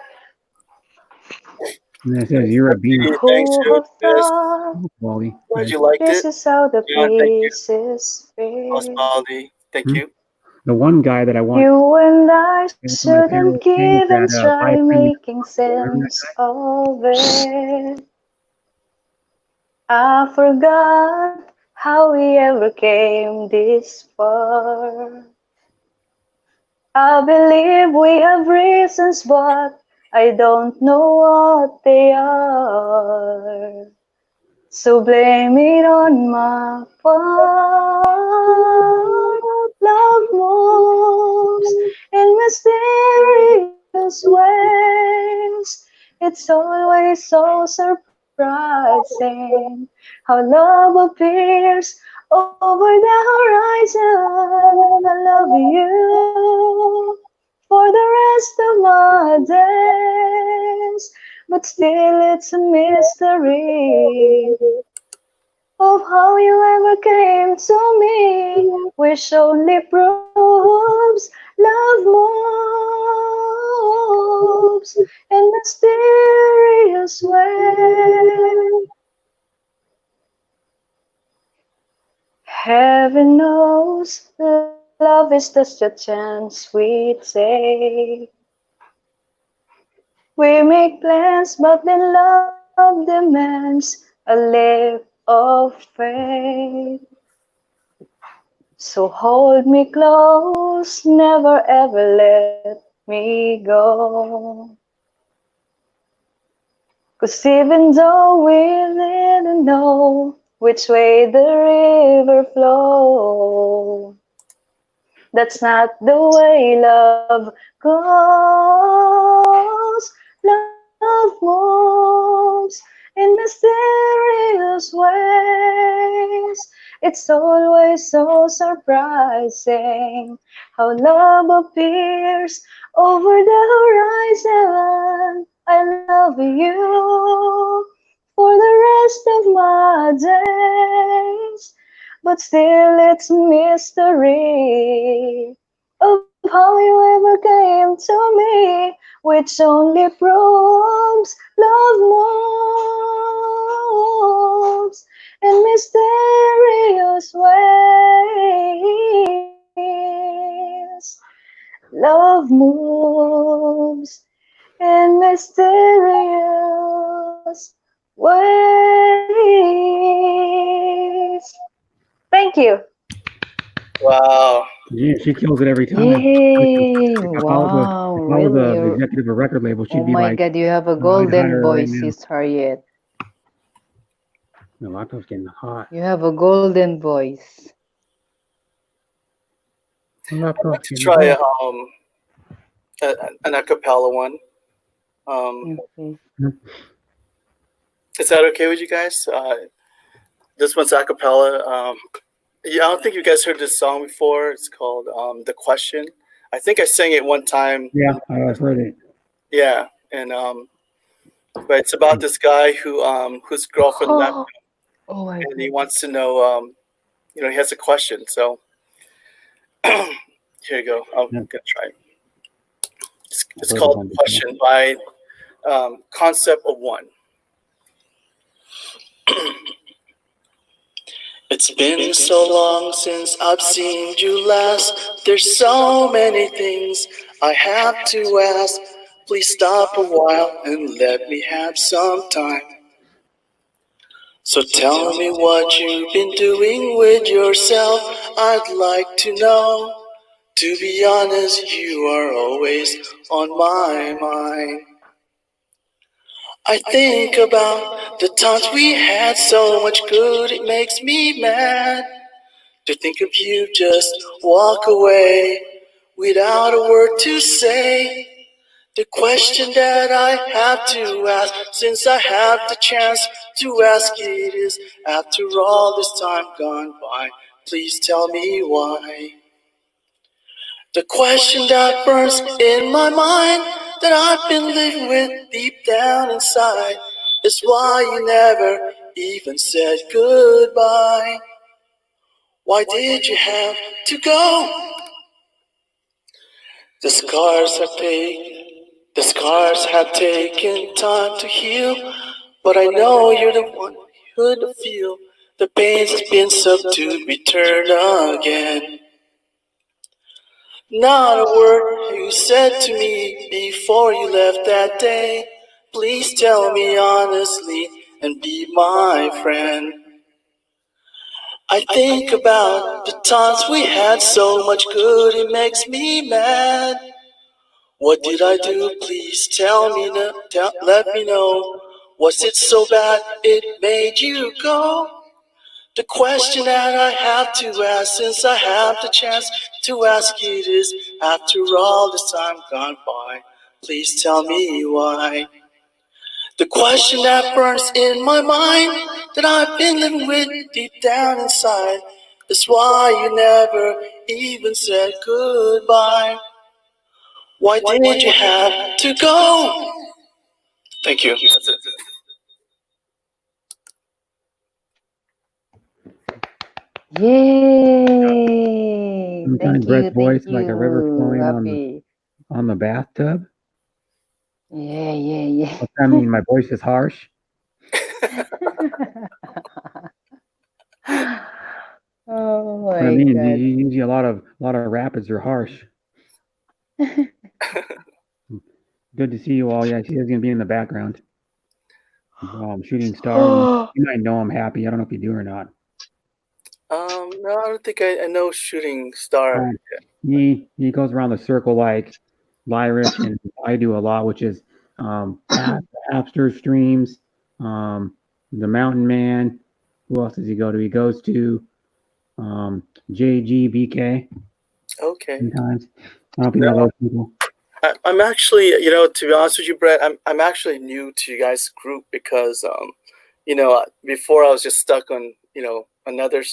[SPEAKER 1] And then it says you're a beast,
[SPEAKER 7] Thanks,
[SPEAKER 6] Who
[SPEAKER 7] you
[SPEAKER 6] have
[SPEAKER 7] guys.
[SPEAKER 6] thought
[SPEAKER 1] Baldy.
[SPEAKER 7] Glad
[SPEAKER 1] Nice.
[SPEAKER 7] you liked
[SPEAKER 6] this
[SPEAKER 7] it.
[SPEAKER 6] is how the
[SPEAKER 7] Yeah, thank you,
[SPEAKER 6] pieces fit?
[SPEAKER 7] Osvaldi. Thank
[SPEAKER 1] Hmm?
[SPEAKER 7] you.
[SPEAKER 1] The one guy that I want
[SPEAKER 6] You and I
[SPEAKER 1] to on my payroll
[SPEAKER 6] shouldn't
[SPEAKER 1] thing is
[SPEAKER 6] even
[SPEAKER 1] that
[SPEAKER 6] try
[SPEAKER 1] live streaming.
[SPEAKER 6] making
[SPEAKER 1] Remember that
[SPEAKER 6] sense of it. I forgot how we ever came this far. I believe we have reasons, but I don't know what they are. So blame it on my part. Love moves in mysterious ways. It's always so surprising how love appears over the horizon. I love you for the rest of my days, but still it's a mystery of how you ever came to me, which only proves love moves in mysterious ways. Heaven knows love is just a chance we take. We make plans, but then love demands a leap of faith. So hold me close, never ever let me go. 'Cause even though we didn't know which way the river flows, that's not the way love goes. Love moves in mysterious ways. It's always so surprising how love appears over the horizon. I love you for the rest of my days, but still it's a mystery of how you ever came to me, which only proves love moves in mysterious ways. Love moves in mysterious ways. Thank you.
[SPEAKER 7] Wow.
[SPEAKER 1] Yeah, she kills it every time.
[SPEAKER 6] Yay!
[SPEAKER 1] If I
[SPEAKER 6] Wow,
[SPEAKER 1] was the
[SPEAKER 6] really?
[SPEAKER 1] executive of a record label, she'd
[SPEAKER 6] Oh
[SPEAKER 1] be
[SPEAKER 6] my
[SPEAKER 1] like,
[SPEAKER 6] God, you have a
[SPEAKER 1] I'd
[SPEAKER 6] golden
[SPEAKER 1] hire her right
[SPEAKER 6] voice,
[SPEAKER 1] now.
[SPEAKER 6] Sis Harriet.
[SPEAKER 1] The laptop's getting hot.
[SPEAKER 6] You have a golden voice.
[SPEAKER 1] The
[SPEAKER 8] I'd
[SPEAKER 1] laptop's
[SPEAKER 8] like to
[SPEAKER 1] getting
[SPEAKER 8] try
[SPEAKER 1] hot.
[SPEAKER 8] an acapella one.
[SPEAKER 6] Okay.
[SPEAKER 8] Is that okay with you guys? This one's acapella. Yeah, I don't think you guys heard this song before. It's called "The Question." I think I sang it one time.
[SPEAKER 1] Yeah, I've heard it.
[SPEAKER 8] Yeah, and but it's about this guy whose girlfriend left him,
[SPEAKER 6] Oh my
[SPEAKER 8] and he
[SPEAKER 6] God.
[SPEAKER 8] wants to know. He has a question. So here you go. I'm
[SPEAKER 1] Yeah.
[SPEAKER 8] gonna try. It's
[SPEAKER 1] I've heard
[SPEAKER 8] called
[SPEAKER 1] it
[SPEAKER 8] "The Question" by Concept of One. It's been so long since I've seen you last. There's so many things I have to ask. Please stop a while and let me have some time. So tell me what you've been doing with yourself. I'd like to know. To be honest, you are always on my mind. I think about the times we had so much good, it makes me mad. To think of you just walk away without a word to say. The question that I have to ask, since I have the chance to ask it, is after all this time gone by, please tell me why. The question that burns in my mind, that I've been living with deep down inside, is why you never even said goodbye. Why did you have to go? The scars have taken time to heal, but I know you're the one who could feel the pain has been subdued, return again. Not a word you said to me before you left that day. Please tell me honestly and be my friend. I think about the times we had so much good, it makes me mad. What did I do? Please tell me, let me know. Was it so bad it made you go? The question that I have to ask, since I have the chance to ask it, is after all this time gone by, please tell me why. The question that burns in my mind, that I've been living with deep down inside, is why you never even said goodbye. Why did you have to go? Thank you. That's it.
[SPEAKER 6] Yay!
[SPEAKER 1] Sometimes
[SPEAKER 6] Thank
[SPEAKER 1] Brett's
[SPEAKER 6] you,
[SPEAKER 1] voice like a river flowing
[SPEAKER 6] Happy.
[SPEAKER 1] on the bathtub.
[SPEAKER 6] Yeah.
[SPEAKER 1] What's that mean? My voice is harsh.
[SPEAKER 6] Oh
[SPEAKER 1] What
[SPEAKER 6] my
[SPEAKER 1] I mean,
[SPEAKER 6] God.
[SPEAKER 1] usually a lot of rapids are harsh. Good to see you all. Yeah, she is gonna be in the background. Shooting star. You might know I'm happy. I don't know if you do or not.
[SPEAKER 8] No, I don't think I know Shooting Star.
[SPEAKER 1] He goes around the circle like Lyric and I do a lot, which is After streams, the Mountain Man. Who else does he go to? He goes to JGBK
[SPEAKER 8] Okay.
[SPEAKER 1] sometimes. I don't know if you know those people.
[SPEAKER 8] I'm actually, to be honest with you, Brett, I'm actually new to you guys' group because, before I was just stuck on, another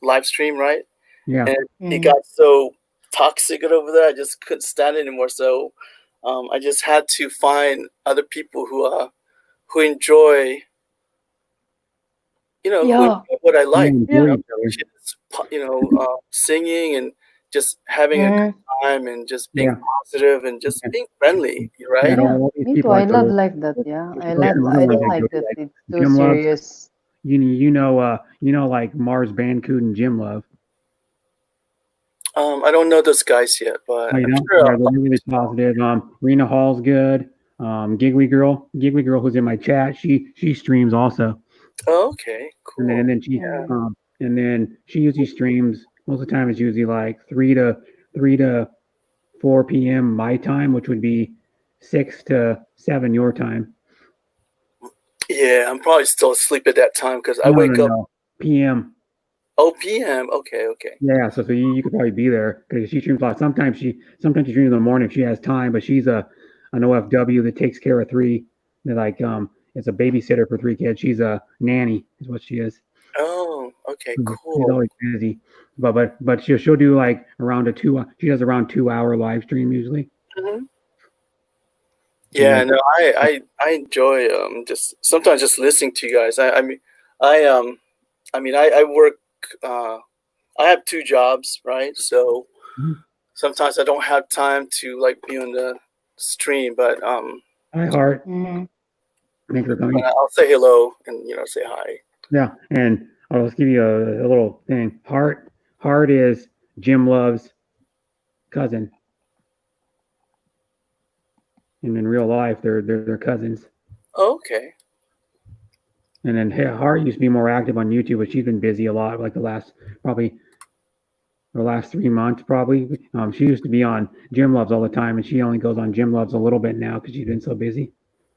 [SPEAKER 8] live stream, right?
[SPEAKER 1] Yeah.
[SPEAKER 8] And it got so toxic over there, I just couldn't stand it anymore. So, I just had to find other people who enjoy, who enjoy what I like, singing and just having a good time and just being positive and just being friendly, right?
[SPEAKER 6] Yeah, me too. I love like that. Yeah, I don't like that. It's too
[SPEAKER 1] Jim Love.
[SPEAKER 6] serious.
[SPEAKER 1] You know, like Mars Bancoot and Jim Love.
[SPEAKER 8] I don't know those guys yet, but I'm sure.
[SPEAKER 1] Yeah, they're really positive. Rena Hall's good. Giggly Girl, who's in my chat, she streams also.
[SPEAKER 8] Oh, okay, cool.
[SPEAKER 1] And then she and then she usually streams. Most of the time, it's usually like 3 to 4 p.m. my time, which would be 6 to 7 your time.
[SPEAKER 8] Yeah, I'm probably still asleep at that time because I wake up.
[SPEAKER 1] No, PM.
[SPEAKER 8] Oh, PM. Okay.
[SPEAKER 1] Yeah, so you could probably be there because she streams a lot. Sometimes she streams in the morning if she has time, but she's an OFW that takes care of 3. They're like it's a babysitter for 3 kids. She's a nanny, is what she is.
[SPEAKER 8] Oh, okay,
[SPEAKER 1] She's
[SPEAKER 8] cool.
[SPEAKER 1] always busy, but she'll do like around a 2. She does around 2-hour live stream usually.
[SPEAKER 8] Hmm. Yeah, no, I enjoy just sometimes just listening to you guys. I work. I have 2 jobs, right? So
[SPEAKER 1] Mhm.
[SPEAKER 8] sometimes I don't have time to like be on the stream, but
[SPEAKER 1] Hi, Heart.
[SPEAKER 4] Mm-hmm.
[SPEAKER 1] Thanks for coming.
[SPEAKER 8] I'll say hello and say hi.
[SPEAKER 1] Yeah, and I'll just give you a little thing. Heart is Jim Love's cousin, and in real life, they're cousins.
[SPEAKER 8] Okay.
[SPEAKER 1] And then Heart used to be more active on YouTube, but she's been busy a lot, like the last 3 months, probably. She used to be on Jim Loves all the time, and she only goes on Jim Loves a little bit now because she's been so busy.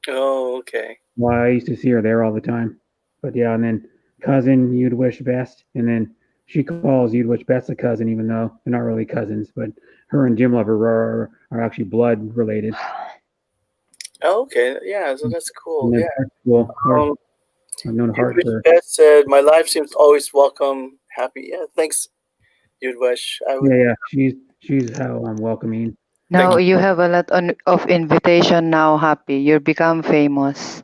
[SPEAKER 8] Oh, okay.
[SPEAKER 1] Well, I used to see her there all the time. But yeah, and then cousin, You'd Wish Best, and then she calls You'd Wish Best a cousin, even though they're not really cousins. But her and Jim Lover are actually blood related.
[SPEAKER 8] Oh, okay. Yeah, so that's cool.
[SPEAKER 1] And then
[SPEAKER 8] Yeah.
[SPEAKER 1] Heart, well, I've known Heart for.
[SPEAKER 8] Beth said, "My life seems always welcome, happy." Yeah, thanks, You'd Wish.
[SPEAKER 1] Yeah, she's how I'm welcoming.
[SPEAKER 4] Now you have a lot of invitation now, Happy. You're become famous.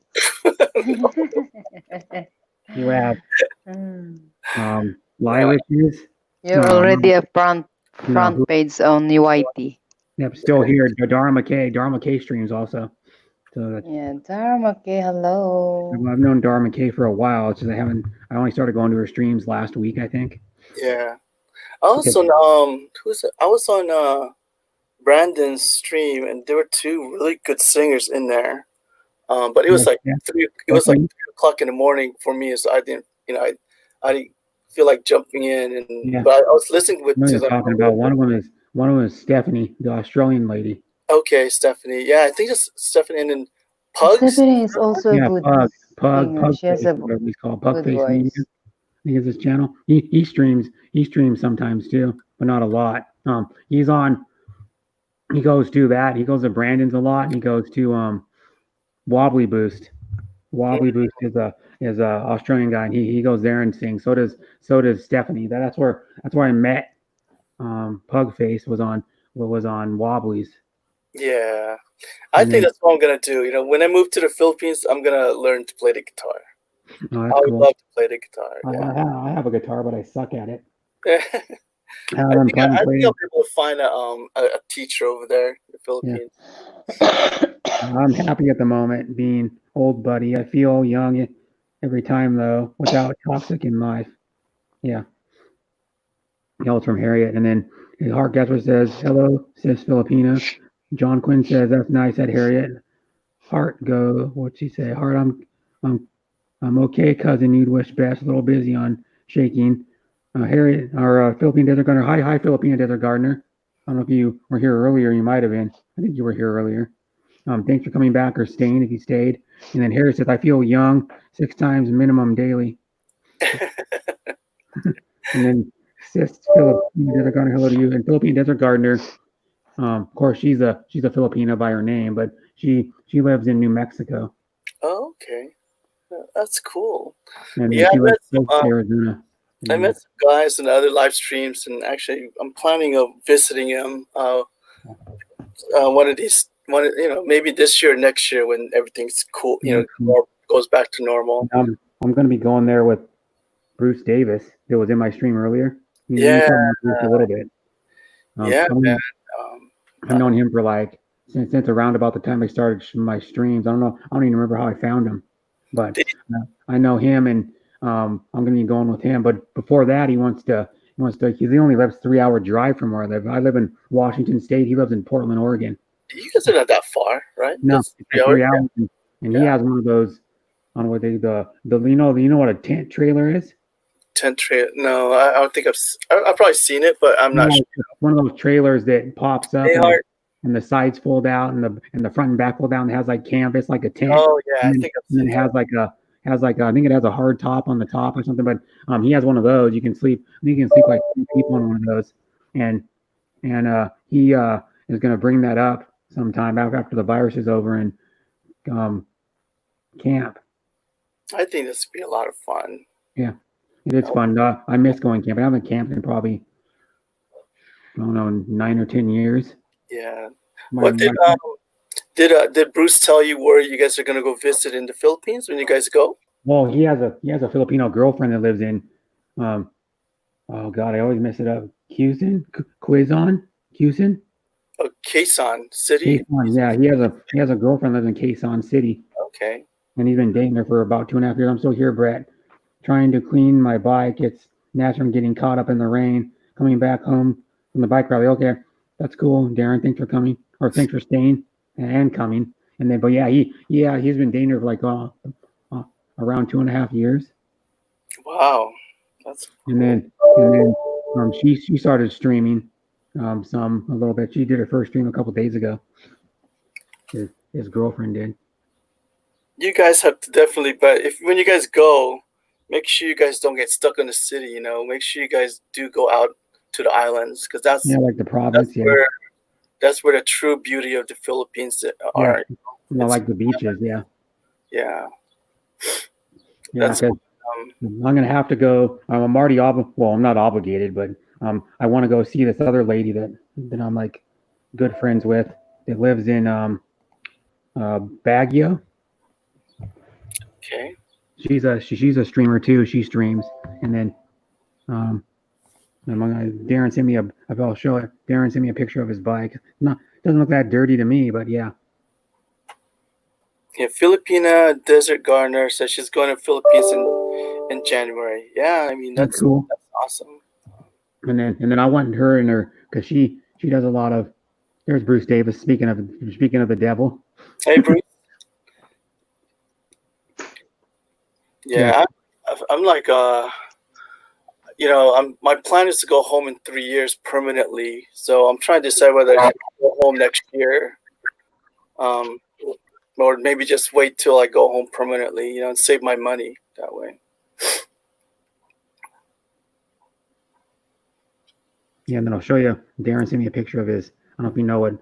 [SPEAKER 1] You have Lyric is.
[SPEAKER 4] You're already a front
[SPEAKER 1] No.
[SPEAKER 4] page on UIT.
[SPEAKER 1] Yep, still here. Dharma K streams also. So that's,
[SPEAKER 4] Yeah, Dharma K, hello.
[SPEAKER 1] I've known Dharma K for a while. It's just I only started going to her streams last week, I think.
[SPEAKER 8] Yeah. I was on I was on Brandon's stream, and there were 2 really good singers in there. But it was like 3 o'clock in the morning for me, so I didn't I didn't feel like jumping in, and but I was listening
[SPEAKER 1] I know
[SPEAKER 8] to
[SPEAKER 1] you're
[SPEAKER 8] them.
[SPEAKER 1] talking about one of them is Stephanie, the Australian lady.
[SPEAKER 8] Okay, Stephanie. Yeah, I think it's Stephanie, and then Pugs.
[SPEAKER 4] Stephanie is also a good
[SPEAKER 1] Pug.
[SPEAKER 4] She has a
[SPEAKER 1] whatever he's called,
[SPEAKER 4] good
[SPEAKER 1] Pugface
[SPEAKER 4] voice.
[SPEAKER 1] Media. I think it's his channel. He streams sometimes too, but not a lot. He goes to that. He goes to Brandon's a lot. He goes to Wobbly Boost. Wobbly Boost is a Australian guy, and he goes there and sings. So does Stephanie. That's where I met Pugface was on Wobblies.
[SPEAKER 8] Yeah, I think that's what I'm gonna do. when I move to the Philippines, I'm gonna learn to play the guitar.
[SPEAKER 1] Oh,
[SPEAKER 8] I would love to play the guitar. Yeah.
[SPEAKER 1] I have a guitar, but I suck at it.
[SPEAKER 8] I think I'll be able to find a teacher over there in the Philippines.
[SPEAKER 1] I'm happy at the moment being old, buddy. I feel young every time, though, without toxic in life. Yeah. Yells from Harriet. And then Heart Gasper says, hello, sis Filipina. John Quinn says, that's nice, said Harriet. Heart go, what'd she say? Heart, I'm okay, cousin. You'd Wish Best. A little busy on shaking. Harriet, our Philippine Desert Gardener. Hi, Philippine Desert Gardener. I don't know if you were here earlier. You might have been. I think you were here earlier. Thanks for coming back or staying if you stayed. And then Harriet says, I feel young 6 times minimum daily. And then sis Philippine Desert Gardener, hello to you. And Philippine Desert Gardener, of course, she's a Filipina by her name, but she lives in New Mexico.
[SPEAKER 8] Oh, okay. That's cool.
[SPEAKER 1] And
[SPEAKER 8] yeah,
[SPEAKER 1] she lives in Arizona.
[SPEAKER 8] I met some guys in other live streams, and actually, I'm planning on visiting them one of these. Maybe this year, or next year, when everything's cool, goes back to normal.
[SPEAKER 1] I'm going to be going there with Bruce Davis. That was in my stream earlier. A little bit.
[SPEAKER 8] Man.
[SPEAKER 1] I've known him for since around about the time I started my streams. I don't even remember how I found him, but I know him, and I'm going to be going with him. But before that, he only lives 3-hour drive from where I live. I live in Washington State. He lives in Portland, Oregon.
[SPEAKER 8] You guys are not that far, right?
[SPEAKER 1] No, it's 3 hours. And he has one of those, I don't know what you know what a tent trailer is?
[SPEAKER 8] tent trailer. No, I don't think I've probably seen it, but I'm not
[SPEAKER 1] Yeah,
[SPEAKER 8] sure.
[SPEAKER 1] it's one of those trailers that pops up
[SPEAKER 8] They
[SPEAKER 1] and,
[SPEAKER 8] are.
[SPEAKER 1] and the sides fold out and the front and back fold down. It has like canvas, like a tent.
[SPEAKER 8] Oh yeah, I
[SPEAKER 1] And
[SPEAKER 8] think I've
[SPEAKER 1] then
[SPEAKER 8] seen
[SPEAKER 1] it
[SPEAKER 8] that.
[SPEAKER 1] has like I think it has a hard top on the top or something. But he has one of those. You can sleep. You can sleep like 3 people on one of those. And he is going to bring that up sometime after the virus is over and camp.
[SPEAKER 8] I think this would be a lot of fun.
[SPEAKER 1] Yeah, it's fun. I miss going camping. I haven't camped in probably, I don't know, 9 or 10 years.
[SPEAKER 8] Yeah.
[SPEAKER 1] My-
[SPEAKER 8] What
[SPEAKER 1] my-
[SPEAKER 8] did Bruce tell you where you guys are gonna go visit in the Philippines when you guys go?
[SPEAKER 1] Well, he has a Filipino girlfriend that lives in, oh God, I always mess it up. Quezon.
[SPEAKER 8] Oh, Quezon City.
[SPEAKER 1] Quezon. Yeah, he has a girlfriend that lives in Quezon City,
[SPEAKER 8] Okay.
[SPEAKER 1] and he's been dating her for about 2.5 years. I'm still here, Brett, trying to clean my bike. It's natural. I'm getting caught up in the rain. Coming back home from the bike rally. Okay, that's cool. Darren, thanks for coming, or thanks for staying and coming. And then, but yeah, he's been dating her for like around 2.5 years.
[SPEAKER 8] Wow. That's
[SPEAKER 1] And then she started streaming a little bit. She did her first stream a couple days ago. His girlfriend did.
[SPEAKER 8] you guys have to definitely, but when you guys go, make sure you guys don't get stuck in the city. You know, make sure you guys do go out to the islands because that's
[SPEAKER 1] Like the province.
[SPEAKER 8] that's where the true beauty of the Philippines are.
[SPEAKER 1] Like the beaches. Yeah.
[SPEAKER 8] Yeah.
[SPEAKER 1] Because I'm gonna have to go. I'm already well, I'm not obligated, but I want to go see this other lady that I'm like good friends with that lives in Baguio.
[SPEAKER 8] Okay.
[SPEAKER 1] She's a streamer too. She streams, and then Darren sent me I'll show it. Darren sent me a picture of his bike. Doesn't look that dirty to me, but yeah.
[SPEAKER 8] Yeah, Filipina Desert Gardener says she's going to Philippines in January. Yeah, I mean that's
[SPEAKER 1] cool.
[SPEAKER 8] That's awesome.
[SPEAKER 1] And then I want her in her because she does a lot of. There's Bruce Davis. Speaking of the devil.
[SPEAKER 8] Hey, Bruce. Yeah, I'm like my plan is to go home in 3 years permanently. So I'm trying to decide whether I go home next year, or maybe just wait till I go home permanently. And save my money that way.
[SPEAKER 1] Yeah, and then I'll show you. Darren sent me a picture of his. I don't know if you know what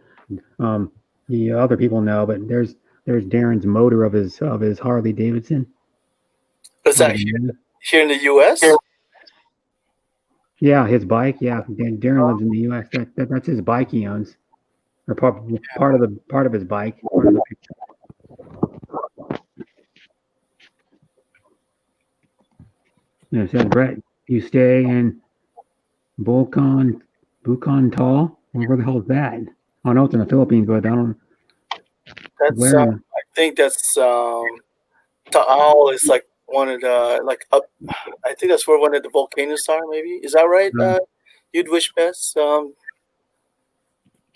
[SPEAKER 1] the other people know, but there's Darren's motor of his Harley Davidson.
[SPEAKER 8] Is that here in the U.S.?
[SPEAKER 1] Yeah, his bike. Yeah, Darren lives in the U.S. That's his bike he owns, or part of his bike. Part of the picture. And it says, Brett, you stay in Bukon Tall? Where the hell is that? I know it's in the Philippines, but I don't.
[SPEAKER 8] That's I think that's Taal is like one of the I think that's where one of the volcanoes are. Maybe is that right? You'd wish best.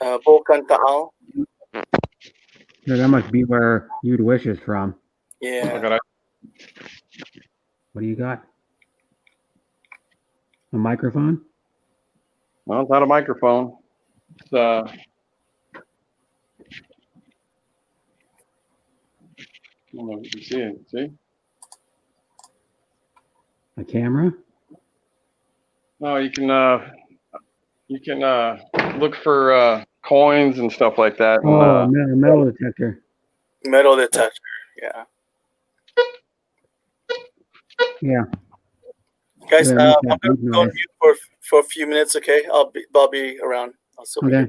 [SPEAKER 8] Volcan Taal.
[SPEAKER 1] Yeah, that must be where You'd Wish is from.
[SPEAKER 8] Yeah.
[SPEAKER 1] What do you got? A microphone?
[SPEAKER 9] No, it's not a microphone. It's I don't know if you can see it. See?
[SPEAKER 1] A camera?
[SPEAKER 9] No, you can look for coins and stuff like that.
[SPEAKER 1] Oh, metal detector.
[SPEAKER 8] Metal detector. Yeah.
[SPEAKER 1] Yeah.
[SPEAKER 8] Guys,
[SPEAKER 1] Yeah,
[SPEAKER 8] I'm gonna go on mute for a few minutes. Okay, I'll be around.
[SPEAKER 1] Okay.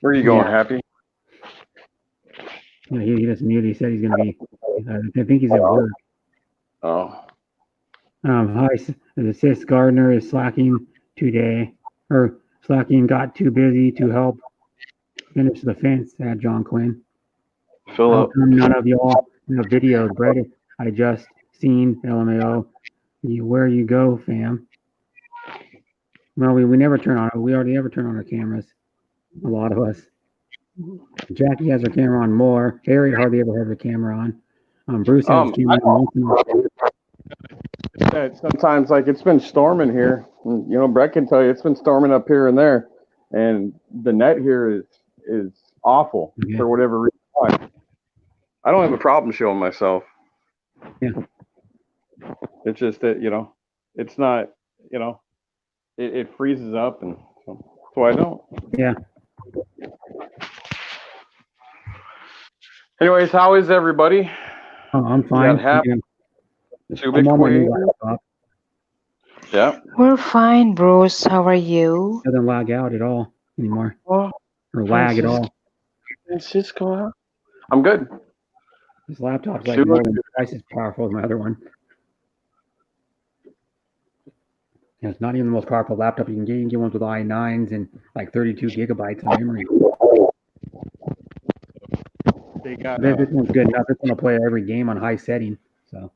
[SPEAKER 9] Where are you going, Happy?
[SPEAKER 1] Yeah, he just muted. He said he's gonna be. I think he's at work.
[SPEAKER 9] Oh.
[SPEAKER 1] Hi, the Sis Gardner is slacking today, or slacking got too busy to help finish the fence at John Quinn.
[SPEAKER 9] Philip.
[SPEAKER 1] None of y'all in the videos, Brett. I just seen LMAO. Where you go, fam? Well, we never turn on. We hardly ever turn on our cameras. A lot of us. Jackie has her camera on more. Harry hardly ever has her camera on. Bruce has his camera on.
[SPEAKER 9] that sometimes, like, it's been storming here. And, you know, Brett can tell you it's been storming up here and there, and the net here is awful for whatever reason. I don't have a problem showing myself.
[SPEAKER 1] Yeah.
[SPEAKER 9] It's just that, you know, it's not, you know, it freezes up, and so that's why I don't.
[SPEAKER 1] Yeah.
[SPEAKER 9] Anyways, how is everybody?
[SPEAKER 1] Oh, I'm fine.
[SPEAKER 9] half-
[SPEAKER 1] Yeah.
[SPEAKER 9] Subic
[SPEAKER 1] I'm on my
[SPEAKER 9] Queen?
[SPEAKER 1] new laptop.
[SPEAKER 9] Yeah.
[SPEAKER 10] We're fine, Bruce. How are you?
[SPEAKER 1] Doesn't lag out at all anymore,
[SPEAKER 9] Oh,
[SPEAKER 1] or lag at all.
[SPEAKER 9] Francisco. I'm good.
[SPEAKER 1] This laptop's like
[SPEAKER 9] Super.
[SPEAKER 1] more than twice as powerful as my other one. And it's not even the most powerful laptop you can get. You can get ones with i9s and like 32 gigabytes of memory.
[SPEAKER 9] They got
[SPEAKER 1] This one's good enough. This one will play every game on high setting. So,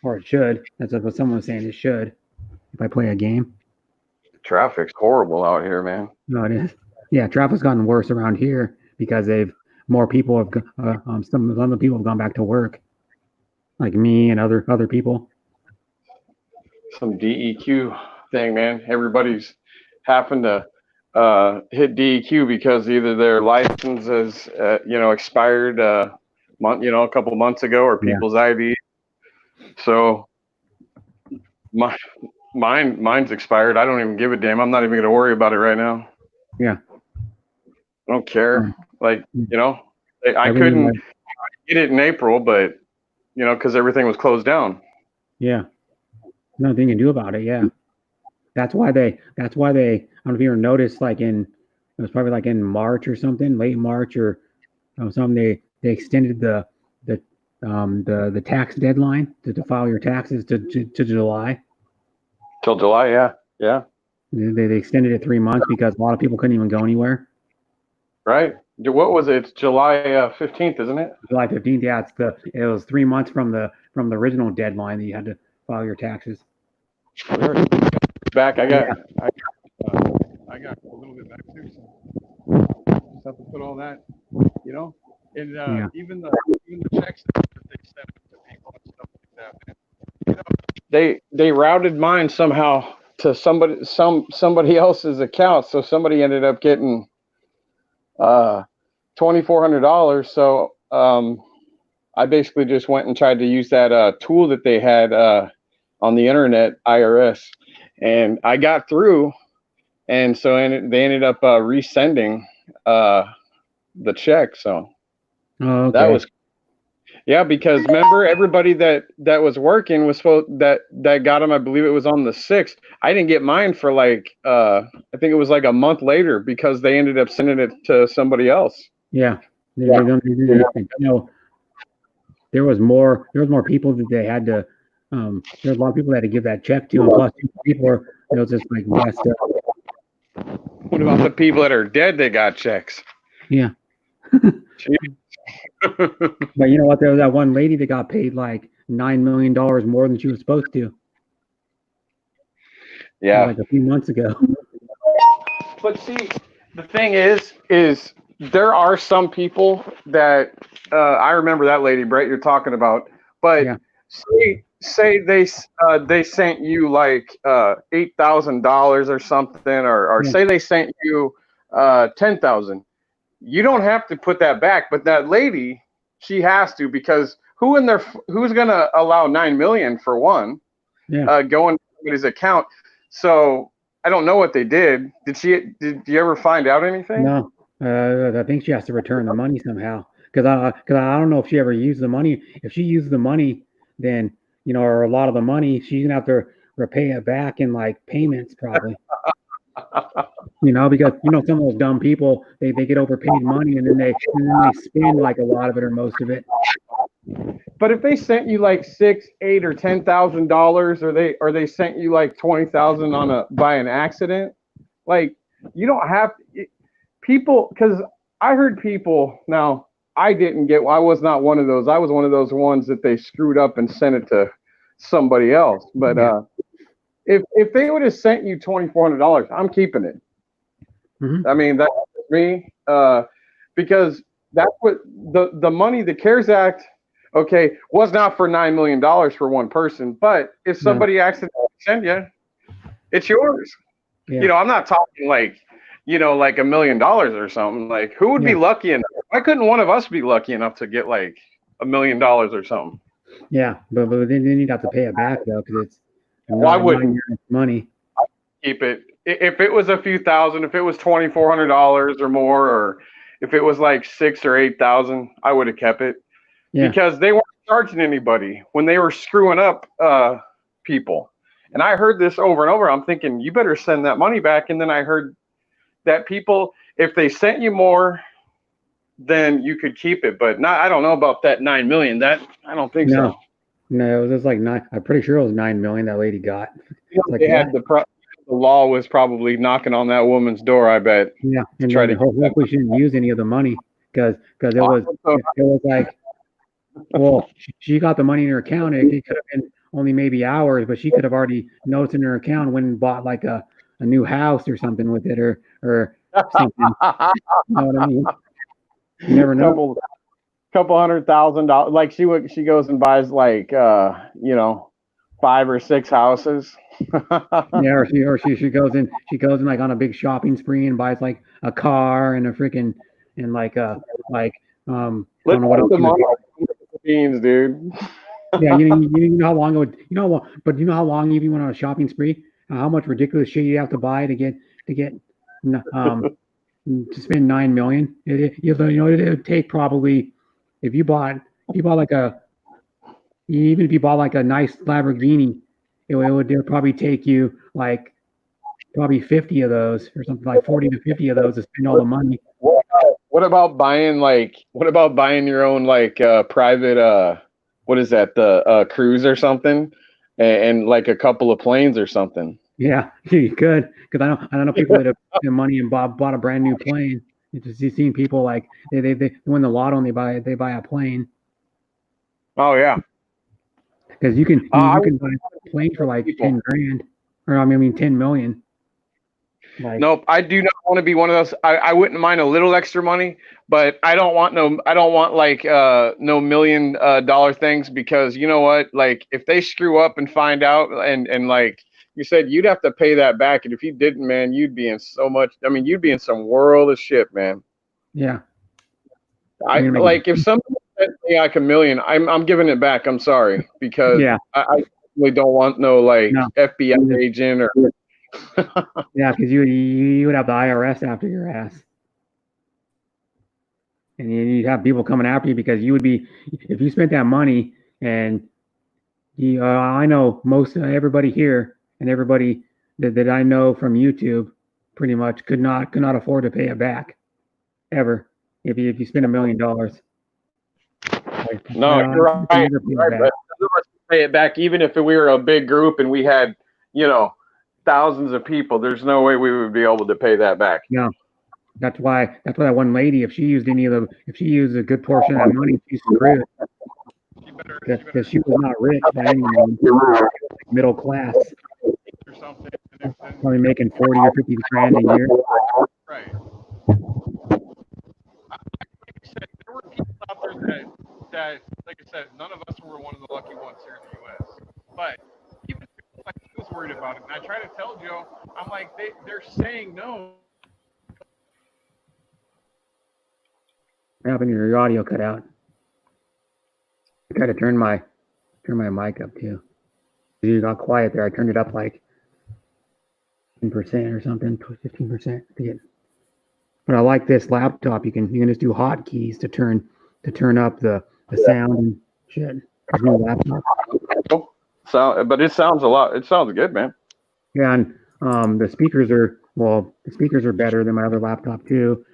[SPEAKER 1] or it should. That's what someone was saying. It should. If I play a game.
[SPEAKER 9] traffic's horrible out here, man.
[SPEAKER 1] No, it is. Yeah, traffic's gotten worse around here because more people have some of the people have gone back to work, like me and other people.
[SPEAKER 9] Some DEQ thing, man. Everybody's having to hit DEQ because either their license is expired a couple months ago, or people's ID. So mine's expired. I don't even give a damn. I'm not even gonna worry about it right now.
[SPEAKER 1] Yeah.
[SPEAKER 9] I don't care. Like, you know, I
[SPEAKER 1] Everything
[SPEAKER 9] couldn't
[SPEAKER 1] like-
[SPEAKER 9] get it in April, but you know, because everything was closed down.
[SPEAKER 1] Yeah. Nothing you can do about it. Yeah. That's why they, I don't know if you ever noticed, like it was probably like in March or something, late March or something, they extended the tax deadline to file your taxes to July.
[SPEAKER 9] Till July, yeah. Yeah.
[SPEAKER 1] They extended it 3 months because a lot of people couldn't even go anywhere.
[SPEAKER 9] Right. What was it? It's July 15th, isn't it?
[SPEAKER 1] July 15th. Yeah. It was 3 months from the original deadline that you had to file your taxes.
[SPEAKER 9] Back. I got a little bit back too. So just have to put all that, you know, and even the checks that they sent to people and stuff like that. Man. You know, they routed mine somehow to somebody else's account, so somebody ended up getting $2,400. So I basically just went and tried to use that tool that they had on the internet, IRS, and I got through, and so they ended up resending the check. So
[SPEAKER 1] okay.
[SPEAKER 9] that was, yeah, because remember, everybody that was working was that got them. I believe it was on the 6th. I didn't get mine for like I think it was like a month later because they ended up sending it to somebody else.
[SPEAKER 1] Yeah. They don't do anything. You know, there was more people that they had to. There's a lot of people that had to give that check to, and plus people were, just like messed up.
[SPEAKER 9] What about the people that are dead that got checks?
[SPEAKER 1] Yeah. But you know what? There was that one lady that got paid like $9 million more than she was supposed to.
[SPEAKER 9] Yeah.
[SPEAKER 1] Like a few months ago.
[SPEAKER 9] But see, the thing is there are some people that I remember that lady, Brett, you're talking about. But say they sent you like $8,000 or something, or say they sent you $10,000. You don't have to put that back, but that lady, she has to, because who's gonna allow $9 million for one going to somebody's account? So I don't know what they did. Did you ever find out anything?
[SPEAKER 1] No, I think she has to return the money somehow. Because I don't know if she ever used the money. If she used the money, then or a lot of the money, she's gonna have to repay it back in like payments probably. Because some of those dumb people, they get overpaid money and then they spend like a lot of it or most of it.
[SPEAKER 9] But if they sent you like $6,000, $8,000, or $10,000, or they sent you like $20,000 by an accident, like you don't have people. Because I heard people. Now I was not one of those. I was one of those ones that they screwed up and sent it to somebody else. But if they would have sent you $2,400, I'm keeping it.
[SPEAKER 1] Mm-hmm.
[SPEAKER 9] I mean, that's me, because that's what the money, the CARES Act. okay, was not for $9 million for one person, but if somebody accidentally sent you, it's yours.
[SPEAKER 1] Yeah.
[SPEAKER 9] You know, I'm not talking like, you know, like $1 million or something. Like, who would be lucky enough? Why couldn't one of us be lucky enough to get like $1 million or something?
[SPEAKER 1] Yeah, but then you'd have to pay it back though, because it's
[SPEAKER 9] Well, I wouldn't
[SPEAKER 1] your money.
[SPEAKER 9] keep it. If it was a few thousand, if it was $2,400 or more, or if it was like 6,000 or 8,000, I would have kept it.
[SPEAKER 1] Yeah.
[SPEAKER 9] Because they weren't charging anybody when they were screwing up people. And I heard this over and over. I'm thinking, you better send that money back. And then I heard that people, if they sent you more, then you could keep it. But not, I don't know about that 9 million. That I don't think so.
[SPEAKER 1] No, it was just like 9. I'm pretty sure it was 9 million that lady got.
[SPEAKER 9] Like they had the law was probably knocking on that woman's door, I bet.
[SPEAKER 1] Yeah, and then hopefully she didn't use any of the money because it was like, well, she got the money in her account. It could have been only maybe hours, but she could have already notes in her account, went and bought like a new house or something with it, or something. You know what I mean? You never know.
[SPEAKER 9] Couple $100,000. Like she goes and buys like 5 or 6 houses.
[SPEAKER 1] Yeah, or she goes in like on a big shopping spree and buys like a car and a freaking and I don't know what else.
[SPEAKER 9] Beans, dude.
[SPEAKER 1] Yeah, you know how long it would, but you know how long you went on a shopping spree? How much ridiculous shit you have to buy to get to spend 9 million. It would take probably if you bought like a nice Lamborghini, it would probably take you like probably 50 of those or something, like 40 to 50 of those to spend all the money.
[SPEAKER 9] What about buying your own like private what is that, the cruise or something, and like a couple of planes or something?
[SPEAKER 1] Yeah, you could, because I know people that have the money and bought a brand new plane. You just seen people like they win the lotto and they buy a plane.
[SPEAKER 9] Oh yeah,
[SPEAKER 1] because you can buy a plane for like 10 grand, or I mean 10 million. Like,
[SPEAKER 9] nope, I do not want to be one of those. I wouldn't mind a little extra money, but I don't want no $1 million things, because you know what? Like if they screw up and find out and like you said, you'd have to pay that back. And if you didn't, man, you'd be in you'd be in some world of shit, man.
[SPEAKER 1] Yeah.
[SPEAKER 9] If somebody sent me like $1 million, I'm giving it back. I'm sorry, because I really don't want no FBI agent or.
[SPEAKER 1] Yeah, because you would have the IRS after your ass, and you'd have people coming after you because you would be, if you spent that money, and I know most everybody here and everybody that I know from YouTube pretty much could not afford to pay it back ever if you spend $1 million.
[SPEAKER 9] No, you're right. But pay it back, even if we were a big group and we had thousands of people. There's no way we would be able to pay that back.
[SPEAKER 1] No, that's why that one lady, if she used a good portion of that money, she's screwed. Because she was not rich by any means, middle class, probably making 40 or 50 grand a year.
[SPEAKER 9] Right. Like I said, there were people out there that, like I said, none of us were one of the lucky ones here in the U.S. But even like I was worried about it, and I try to tell Joe, I'm like, they're saying no.
[SPEAKER 1] What happened? Your audio cut out. I gotta turn my mic up too. You got quiet there. I turned it up like 10% or something, 15% to get. But I like this laptop. You can just do hotkeys to turn up the sound and shit. There's no laptop.
[SPEAKER 9] But it sounds a lot. It sounds good, man.
[SPEAKER 1] Yeah, and the speakers are better than my other laptop too.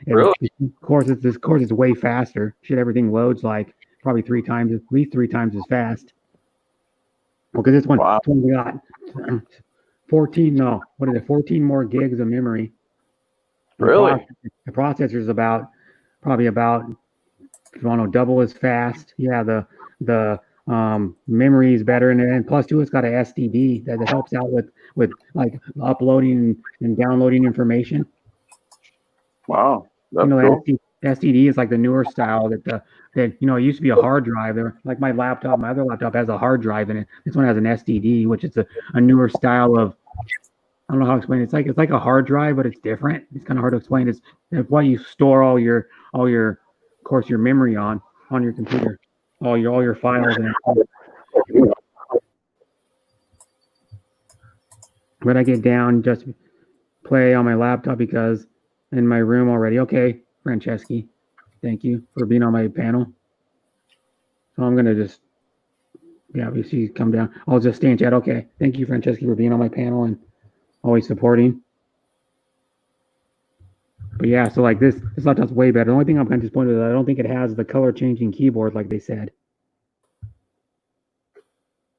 [SPEAKER 9] Really?
[SPEAKER 1] Of course, it's way faster. Shit, everything loads like probably at least three times as fast. Well, because this one we got 14 more gigs of memory.
[SPEAKER 9] Really?
[SPEAKER 1] The processor is probably about double as fast. Yeah, the memory is better, and plus too, it's got an STD that helps out with like uploading and downloading information.
[SPEAKER 9] Wow,
[SPEAKER 1] that's cool. SSD is like the newer style that it used to be a hard drive. There, like my other laptop has a hard drive in it. This one has an SSD, which is a newer style of. I don't know how to explain it. It's like a hard drive, but it's different. It's kind of hard to explain. It's what you store all your, of course, your memory on your computer, all your files and everything. But I get down just play on my laptop because in my room already. Okay, Franceschi, thank you for being on my panel. So I'm gonna just obviously come down. I'll just stay in chat. Okay, thank you, Franceschi, for being on my panel and always supporting. But yeah, so like this laptop's way better. The only thing I'm kind of disappointed is I don't think it has the color changing keyboard like they said.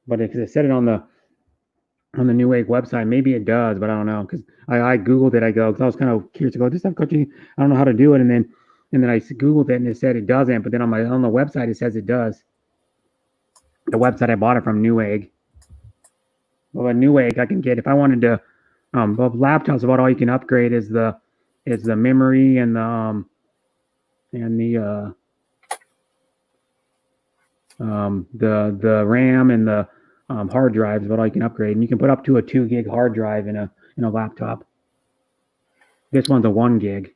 [SPEAKER 1] But if they said it on the Newegg website, maybe it does, but I don't know because I googled it. Because I was kind of curious to go. This stuff coaching, I don't know how to do it, and then I googled it and it said it doesn't. But then on the website it says it does. The website I bought it from, Newegg. Well, a Newegg I can get if I wanted to. Laptops about all you can upgrade is the memory and the RAM and the hard drives, but all you can upgrade, and you can put up to a 2 gig hard drive in a laptop. This one's a 1 gig.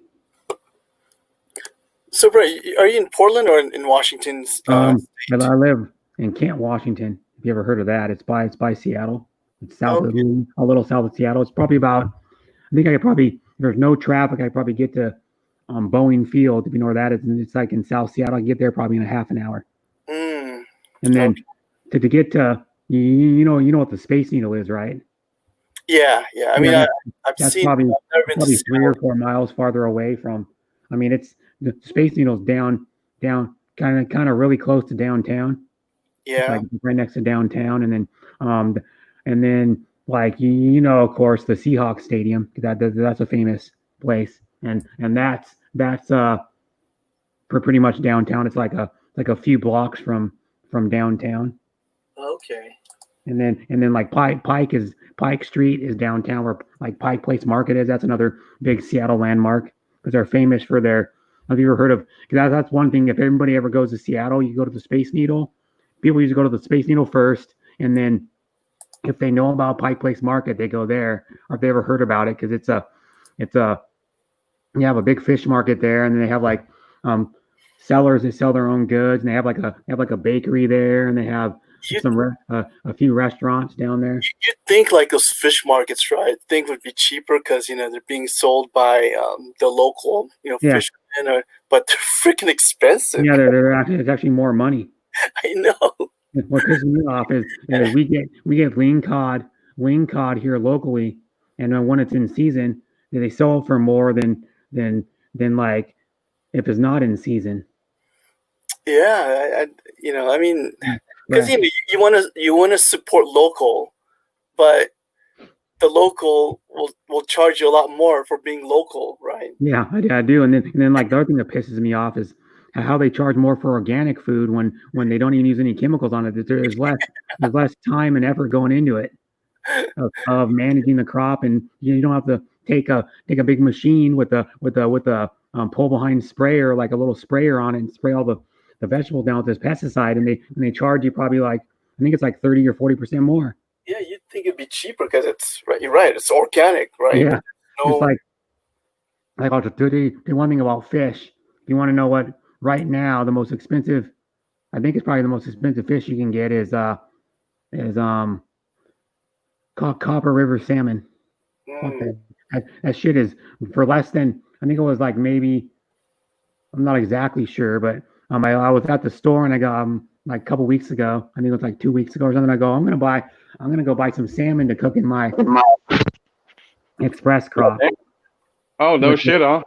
[SPEAKER 8] So, bro, are you in Portland or in Washington?
[SPEAKER 1] I live in Kent, Washington. If you ever heard of that, it's by Seattle. It's south of a little south of Seattle. It's probably about. I think if there's no traffic, I probably get to Boeing Field. If you know where that is, and it's like in South Seattle. I get there probably in a half an hour. And then to get to you know what the Space Needle is, right?
[SPEAKER 8] Yeah. I mean, I've seen.
[SPEAKER 1] Probably 3 or 4 miles farther away from. I mean, it's the Space Needle's down, kind of really close to downtown.
[SPEAKER 8] Yeah.
[SPEAKER 1] Like right next to downtown, and then like of course the Seahawks Stadium. That's a famous place, and that's for pretty much downtown. It's like a few blocks from downtown.
[SPEAKER 8] Okay.
[SPEAKER 1] And then like Pike Street is downtown where like Pike Place Market is. That's another big Seattle landmark because they're famous for their. Have you ever heard of? Because that's one thing. If everybody ever goes to Seattle, you go to the Space Needle. People usually go to the Space Needle first, and then if they know about Pike Place Market, they go there. Or if they ever heard about it, because you have a big fish market there, and then they have like sellers that sell their own goods, and they have like a bakery there, and they have a few restaurants down there.
[SPEAKER 8] You'd think like those fish markets, right? Think would be cheaper because they're being sold by the local fishermen, but they're freaking expensive.
[SPEAKER 1] Yeah, it's actually more money.
[SPEAKER 8] I know.
[SPEAKER 1] What pisses me off is we get wing cod here locally, and then when it's in season, they sell it for more than like if it's not in season.
[SPEAKER 8] Yeah, I mean, because you want to support local, but the local will charge you a lot more for being local, right?
[SPEAKER 1] Yeah, I do. And then like the other thing that pisses me off is how they charge more for organic food when they don't even use any chemicals on it. There's less time and effort going into it of managing the crop, and you don't have to take a big machine with a pull behind sprayer, like a little sprayer on it, and spray all the vegetables down with this pesticide, and they charge you probably like I think it's like 30 or 40% more.
[SPEAKER 8] Yeah, you'd think it'd be cheaper because it's right. You're right. It's organic, right?
[SPEAKER 1] Yeah, it's like I'll tell you one thing about fish. You want to know what? Right now, the most expensive, I think it's probably the most expensive fish you can get is Copper River salmon. That shit is for less than, I think it was like maybe, I'm not exactly sure, but I was at the store and I got like a couple weeks ago. I think it was like 2 weeks ago or something. I go, I'm gonna go buy some salmon to cook in my express crock.
[SPEAKER 9] Oh no shit, huh?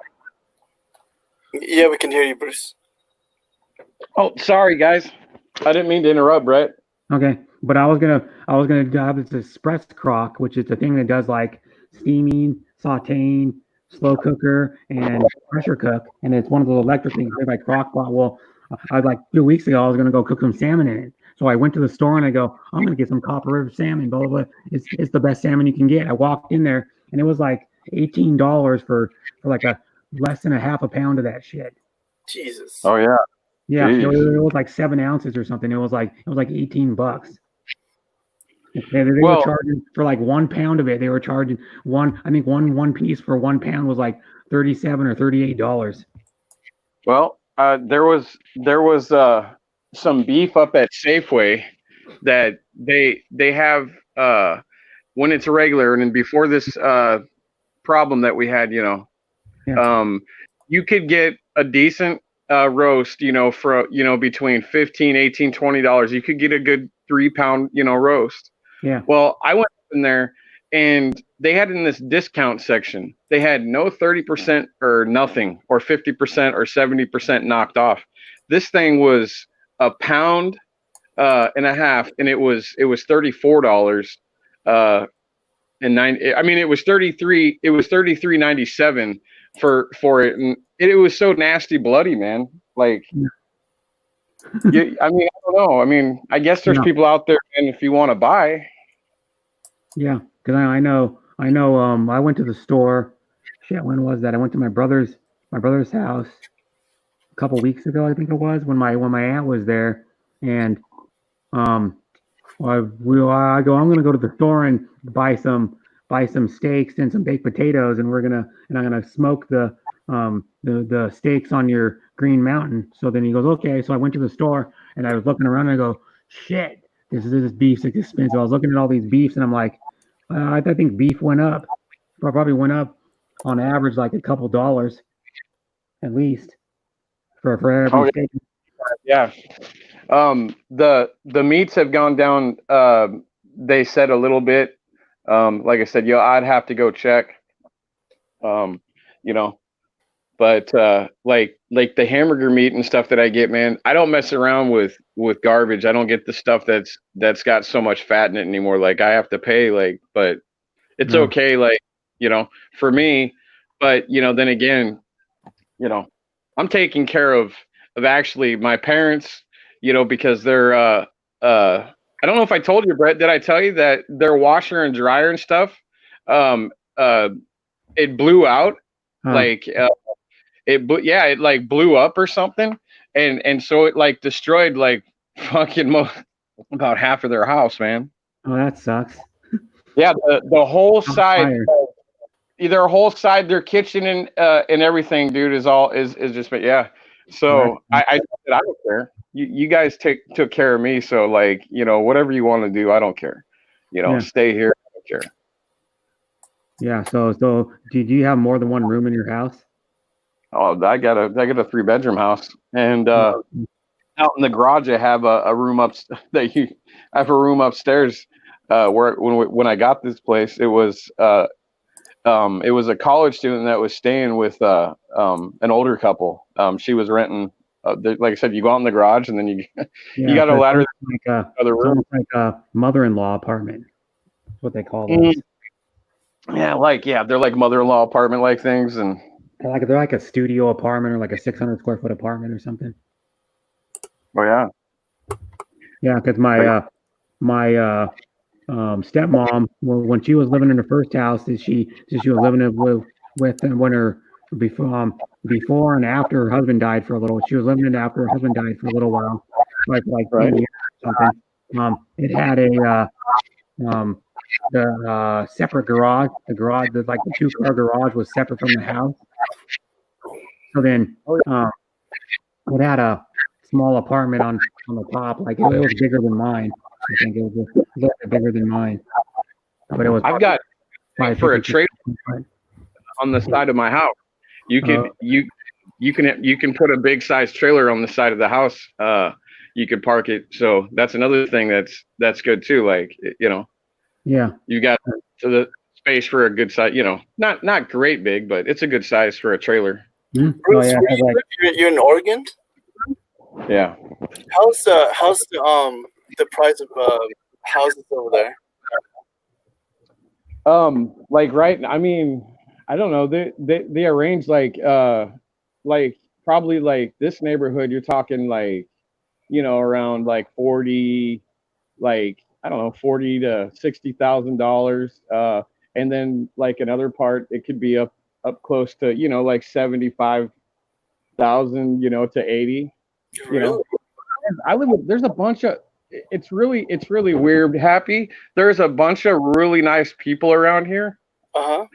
[SPEAKER 8] Yeah, we can hear you, Bruce.
[SPEAKER 9] Oh, sorry guys. I didn't mean to interrupt, Brett.
[SPEAKER 1] Okay, but I was gonna have this express crock, which is the thing that does like steaming, sauteing, slow cooker, and pressure cook, and it's one of those electric things made by Crock-Pot. Well, I was like 2 weeks ago, I was gonna go cook some salmon in it. So I went to the store and I go, I'm gonna get some Copper River salmon. Blah blah blah. It's the best salmon you can get. I walked in there and it was like $18 for like a less than a half a pound of that shit.
[SPEAKER 11] Jesus.
[SPEAKER 9] Oh yeah.
[SPEAKER 1] Yeah, it
[SPEAKER 9] Jeez.
[SPEAKER 1] was like 7 ounces or something. It was like $18. They were
[SPEAKER 9] Well,
[SPEAKER 1] charging for like 1 pound of it. They were charging I think one piece for 1 pound was like $37 or $38.
[SPEAKER 9] well, there was some beef up at Safeway that they have when it's a regular, and then before this problem that we had,
[SPEAKER 1] Yeah.
[SPEAKER 9] You could get a decent roast, for between $15, $18, $20. You could get a good 3 pound, roast.
[SPEAKER 1] Yeah.
[SPEAKER 9] Well, I went in there and they had in this discount section, they had no 30% or nothing, or 50% or 70% knocked off. This thing was a pound and a half, and it was $34. It was $33.97 for it, and it was so nasty bloody, man. Like, I don't know. I guess there's
[SPEAKER 1] Yeah.
[SPEAKER 9] people out there, and if you want to buy.
[SPEAKER 1] Yeah, because I know. I went to the store. Shit, when was that? I went to my brother's house a couple weeks ago, I think it was, when my aunt was there, and I go, I'm gonna go to the store and buy some steaks and some baked potatoes, and I'm gonna smoke the steaks on your Green Mountain. So then he goes, okay. So I went to the store and I was looking around and I go, shit, this beef's expensive. I was looking at all these beefs and I'm like, I think beef went up. Probably went up on average like a couple dollars at least for every steak.
[SPEAKER 9] Yeah. The meats have gone down. They said a little bit. Like I said, I'd have to go check. But like the hamburger meat and stuff that I get, man, I don't mess around with garbage. I don't get the stuff that's got so much fat in it anymore. Like, I have to pay, but it's okay, for me. But then again, I'm taking care of actually my parents, because they're I don't know if I told you, Brett, did I tell you that their washer and dryer and stuff, it blew out, it like blew up or something, and so it like destroyed like fucking about half of their house, man.
[SPEAKER 1] Oh, that sucks.
[SPEAKER 9] Yeah, the whole side, their whole side, their kitchen and everything, dude, is just, yeah. So I don't care. You guys took care of me, so whatever you want to do, I don't care. Stay here, I don't care.
[SPEAKER 1] Yeah. So did you have more than one room in your house?
[SPEAKER 9] Oh, I got a 3-bedroom house, and out in the garage I have a room upstairs. I have a room upstairs where when I got this place, it was a college student that was staying with an older couple. She was renting. Like I said, you go out in the garage, and then you got a ladder.
[SPEAKER 1] It's like a mother-in-law apartment. That's what they call those.
[SPEAKER 9] Yeah, they're like mother-in-law apartment like things, and
[SPEAKER 1] they're like a studio apartment or like a 600 square foot apartment or something.
[SPEAKER 9] Oh yeah.
[SPEAKER 1] Yeah, because my stepmom, when she was living in her first house, she was living with when her before and after her husband died for a little. She was living in after her husband died for a little while, like 10 years or something. It had the separate garage. The 2-car garage was separate from the house. So then it had a small apartment on the top. Like it was bigger than mine. I think it was a little bit bigger than mine. But it was.
[SPEAKER 9] I've got for a trailer on the side of my house. You can put a big size trailer on the side of the house. You could park it. So that's another thing that's good too. Like
[SPEAKER 1] Yeah.
[SPEAKER 9] You got the space for a good size. Not great big, but it's a good size for a trailer.
[SPEAKER 1] Mm-hmm.
[SPEAKER 11] Bruce, you're in Oregon?
[SPEAKER 9] Yeah.
[SPEAKER 11] How's the price of houses over there?
[SPEAKER 9] I don't know. They arrange like probably like this neighborhood. You're talking around like 40, $40,000 to $60,000. And then like another part, it could be up close to like $75,000 100,000, to 80.
[SPEAKER 11] Really?
[SPEAKER 9] I live with. There's a bunch of. It's really weird. Happy. There's a bunch of really nice people around here.
[SPEAKER 11] Uh-huh.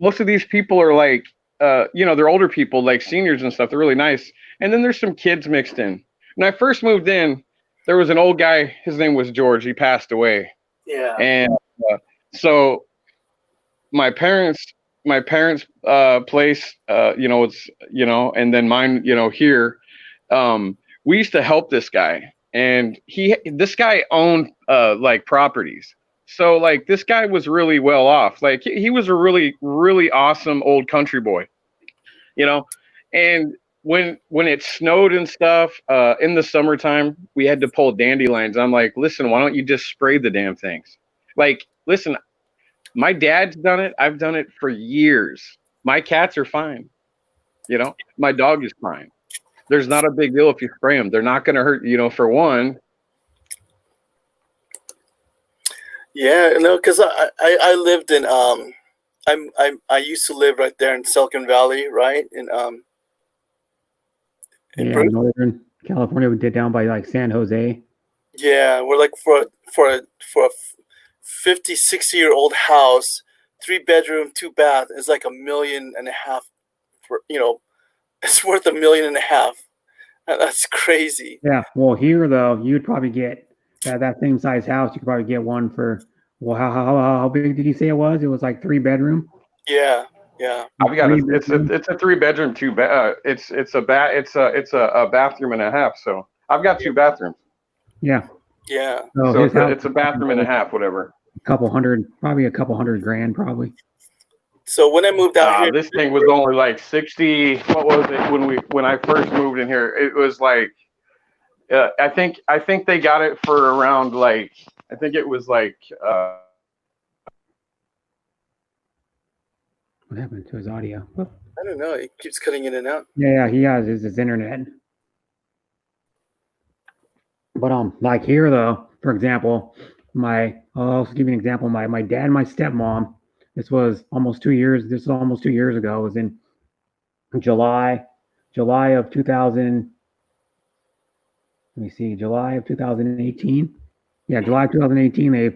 [SPEAKER 9] Most of these people are like, they're older people, like seniors and stuff. They're really nice. And then there's some kids mixed in. When I first moved in, there was an old guy. His name was George. He passed away.
[SPEAKER 11] Yeah.
[SPEAKER 9] And so my parents' place, it's, and then mine, here, we used to help this guy, and this guy owned like properties. So like this guy was really well off. Like he was a really, really awesome old country boy, and when it snowed and stuff, in the summertime, we had to pull dandelions. I'm like, listen, why don't you just spray the damn things? Like, listen, my dad's done it. I've done it for years. My cats are fine. My dog is fine. There's not a big deal if you spray them. They're not going to hurt, for one.
[SPEAKER 11] Yeah, no, because I lived in I used to live right there in Silicon Valley, right? In
[SPEAKER 1] Northern California, we did down by like San Jose.
[SPEAKER 11] Yeah, we're like for a 50, 60-year-old house, 3-bedroom, 2-bath is like $1.5 million. It's worth $1.5 million. That's crazy.
[SPEAKER 1] Yeah. Well, here though, you'd probably get that same size house. You could probably get one for. Well, how big did you say it was? It was like 3-bedroom.
[SPEAKER 11] Yeah. Yeah.
[SPEAKER 9] I've got it's a 3-bedroom, 2-bed. It's a bathroom and a half. So I've got 2 bathrooms.
[SPEAKER 1] Yeah.
[SPEAKER 11] Yeah.
[SPEAKER 9] So it's a bathroom and a half, whatever.
[SPEAKER 1] Probably a couple hundred grand, probably.
[SPEAKER 11] So when I moved out here,
[SPEAKER 9] this thing was only like 60. What was it when I first moved in here? It was like, I think they got it for around like, I think it was like.
[SPEAKER 1] What happened to his audio? Oh.
[SPEAKER 11] I don't know. It keeps cutting in and out.
[SPEAKER 1] Yeah, he has his internet. But like here though, for example, I'll give you an example. My dad and my stepmom. This was almost 2 years. This was almost 2 years ago. It was in July of 2000. Let me see, July of 2018. Yeah, July of 2018. They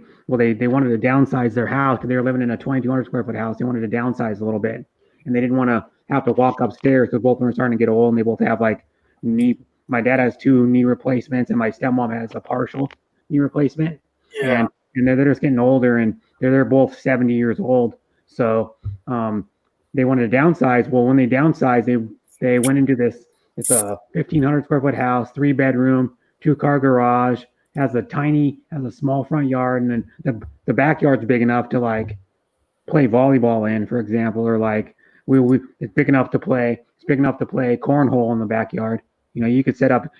[SPEAKER 1] wanted to downsize their house because they were living in a 2,200 square foot house. They wanted to downsize a little bit, and they didn't want to have to walk upstairs because both of them were starting to get old, and they both have like knee. My dad has 2 knee replacements, and my stepmom has a partial knee replacement.
[SPEAKER 11] Yeah.
[SPEAKER 1] And they're just getting older, and they're both 70 years old. So they wanted to downsize. Well, when they downsized, they went into this. It's a 1,500 square foot house, 3-bedroom, 2-car garage. Has a small front yard, and then the backyard's big enough to like play volleyball in, for example, or like it's big enough to play. It's big enough to play cornhole in the backyard. You could set up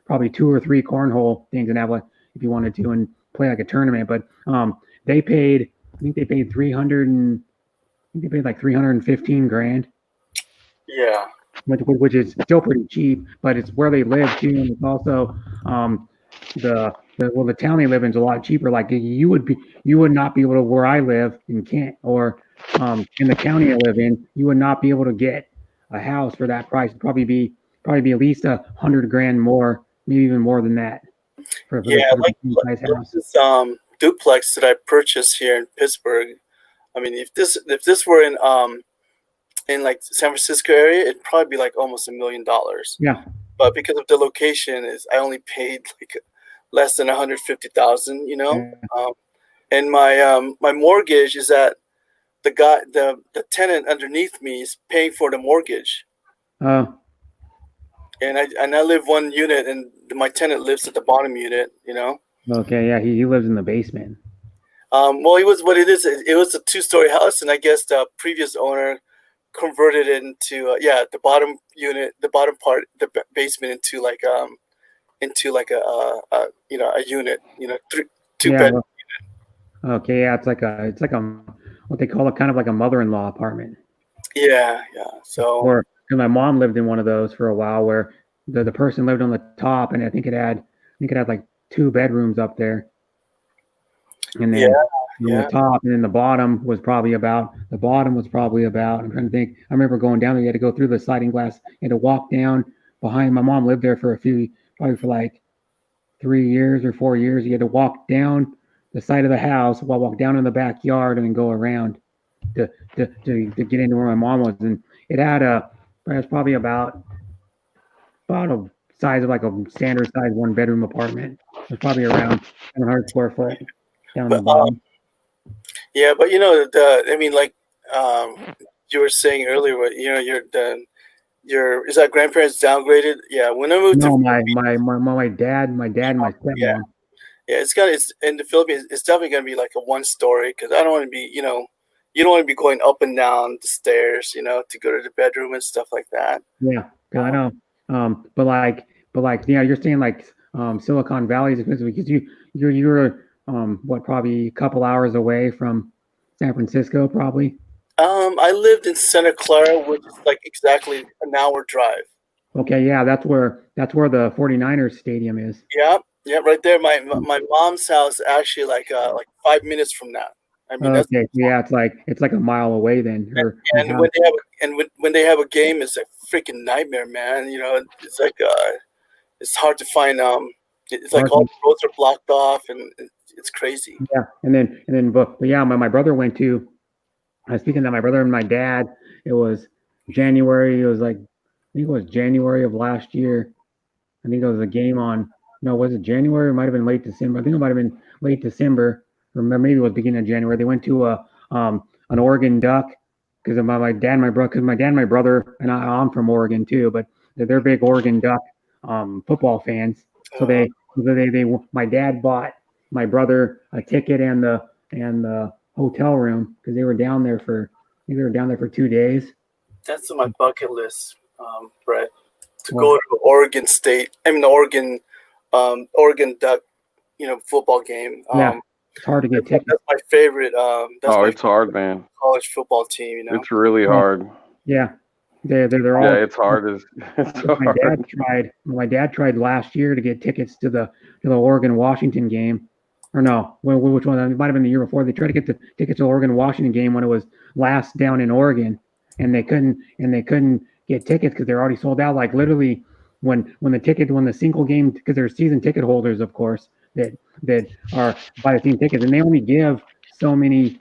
[SPEAKER 1] probably 2 or 3 cornhole things and have like if you wanted to and play like a tournament. But they paid. I think they paid like 315 grand.
[SPEAKER 11] Yeah.
[SPEAKER 1] Which is still pretty cheap, but it's where they live too, and it's also the town they live in is a lot cheaper. Like you would not be able to where I live in Kent or in the county I live in, you would not be able to get a house for that price. It'd probably be at least 100 grand more, maybe even more than that. For
[SPEAKER 11] like this duplex that I purchased here in Pittsburgh. I mean, if this were in like San Francisco area, it'd probably be like almost $1 million.
[SPEAKER 1] Yeah.
[SPEAKER 11] But because of the location, I only paid like less than 150,000. And my mortgage is that the tenant underneath me is paying for the mortgage. And I live one unit, and my tenant lives at the bottom unit.
[SPEAKER 1] Okay, yeah, he lives in the basement.
[SPEAKER 11] Well, it was a 2-story house, and I guess the previous owner converted it into the bottom unit, the bottom part, the basement into like a unit, 2-bed unit.
[SPEAKER 1] Okay, yeah, it's like a what they call it, kind of like a mother-in-law apartment.
[SPEAKER 11] Yeah. So
[SPEAKER 1] or my mom lived in one of those for a while where the person lived on the top, and I think it had like 2 bedrooms up there. And then
[SPEAKER 11] Yeah.
[SPEAKER 1] the top, and then the bottom was probably about. I'm trying to think. I remember going down there. You had to go through the sliding glass. You had to walk down behind. My mom lived there for probably for like 3 years or 4 years. You had to walk down the side of the house, walk down in the backyard, and then go around to get into where my mom was. And it had it's probably about a size of like a standard size 1-bedroom apartment. It was probably around 700 square foot down the bottom.
[SPEAKER 11] Yeah, but I mean, like you were saying earlier, your is that grandparents downgraded? Yeah, when I moved
[SPEAKER 1] No,
[SPEAKER 11] to
[SPEAKER 1] my dad, and my stepmom.
[SPEAKER 11] yeah, it's in the Philippines. It's definitely gonna be like a 1-story because I don't want to be, you don't want to be going up and down the stairs, to go to the bedroom and stuff like that.
[SPEAKER 1] Yeah, I know. But yeah, you're saying like Silicon Valley is expensive because you're what, probably a couple hours away from San Francisco, probably.
[SPEAKER 11] I lived in Santa Clara, which is like exactly an hour drive.
[SPEAKER 1] Okay, yeah, that's where the 49ers stadium is.
[SPEAKER 11] Yeah, right there. My mom's house actually like 5 minutes from that. I mean, that's
[SPEAKER 1] Okay, yeah, it's like a mile away then.
[SPEAKER 11] and when they have a game, it's a freaking nightmare, man. It's like it's hard to find. It's like all the roads are blocked off, and it's crazy.
[SPEAKER 1] Yeah, and then but yeah, my brother went to. Speaking of my brother and my dad, it was January. It was like, I think it was January of last year. I think it was a game on. No, was it January? It might have been late December. I think it might have been late December, or maybe it was beginning of January. They went to an Oregon Duck because my dad and my brother. Because my dad and my brother and I'm from Oregon too, but they're big Oregon Duck football fans. So my dad bought my brother a ticket and the hotel room because they were down there for 2 days.
[SPEAKER 11] That's on my bucket list, Brett, to go to Oregon State. I mean, the Oregon Duck, football game.
[SPEAKER 1] Yeah, it's hard to get tickets.
[SPEAKER 11] That's my favorite.
[SPEAKER 9] It's hard, man.
[SPEAKER 11] College football team.
[SPEAKER 9] It's really hard.
[SPEAKER 1] Yeah, they're all.
[SPEAKER 9] Yeah, it's hard.
[SPEAKER 1] My dad tried last year to get tickets to the Oregon Washington game. Or no, which one? It might have been the year before. They tried to get the tickets to the Oregon Washington game when it was last down in Oregon, and they couldn't get tickets because they're already sold out. Like literally, when the single game, because they're season ticket holders, of course, that are buy the season tickets, and they only give so many,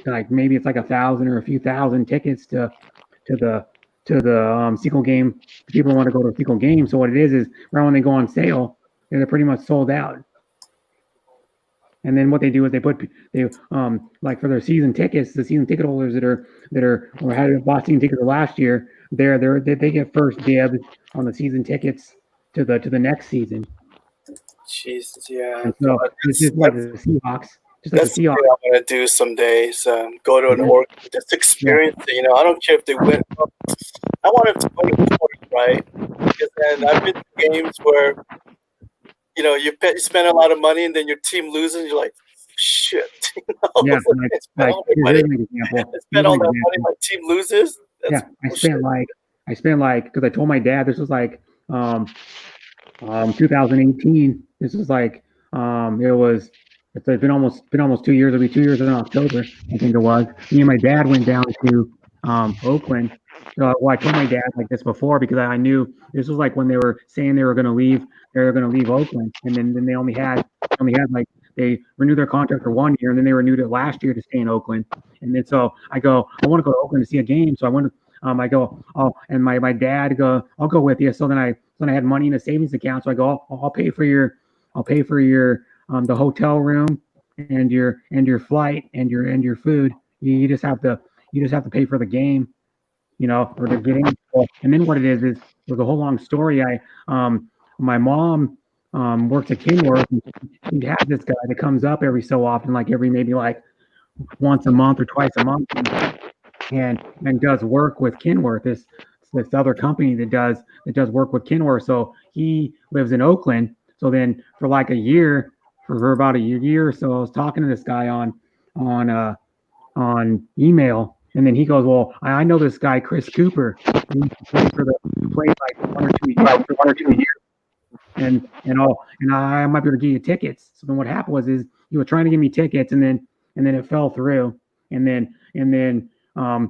[SPEAKER 1] like maybe it's like 1,000 or a few thousand tickets to the single game. People want to go to a single game, so what it is right when they go on sale, they're pretty much sold out. And then what they do is they like for their season tickets, the season ticket holders that had bought season tickets last year, they get first dibs on the season tickets to the next season.
[SPEAKER 11] Jesus, yeah.
[SPEAKER 1] And so it's just like the Seahawks.
[SPEAKER 11] That's what I'm gonna do some days. Go to an Oregon, just experience it. I don't care if they win. I want them to win the court, right? Because then I've been to games where you spend a lot of money and then your team loses and you're like, shit.
[SPEAKER 1] Yeah,
[SPEAKER 11] I spent all that money, my team loses. That's
[SPEAKER 1] I spent like because I told my dad this was like 2018. This was like it's been almost 2 years. It'll be 2 years in October, I think it was. Me and my dad went down to Oakland. So I told my dad like this before because I knew this was like when they were saying they were going to leave Oakland, and then they only had like they renewed their contract for 1 year, and then they renewed it last year to stay in Oakland. And then so I go, I want to go to Oakland to see a game. So I went. I go, oh, and my dad go, I'll go with you. So then I had money in a savings account. So I go, I'll pay for your the hotel room and your flight and your food. You just have to pay for the game. Or to get in. And then what it is there's a whole long story. My mom works at Kenworth, and she has this guy that comes up every so often, like maybe once a month or twice a month, and does work with Kenworth. This other company that does work with Kenworth. So he lives in Oakland. So then for like a year, for about a year or so, I was talking to this guy on email. And then he goes, well, I know this guy, Chris Cooper. He played like 1 or 2 years. and I might be able to give you tickets. So then what happened was is he was trying to give me tickets, and then it fell through, and then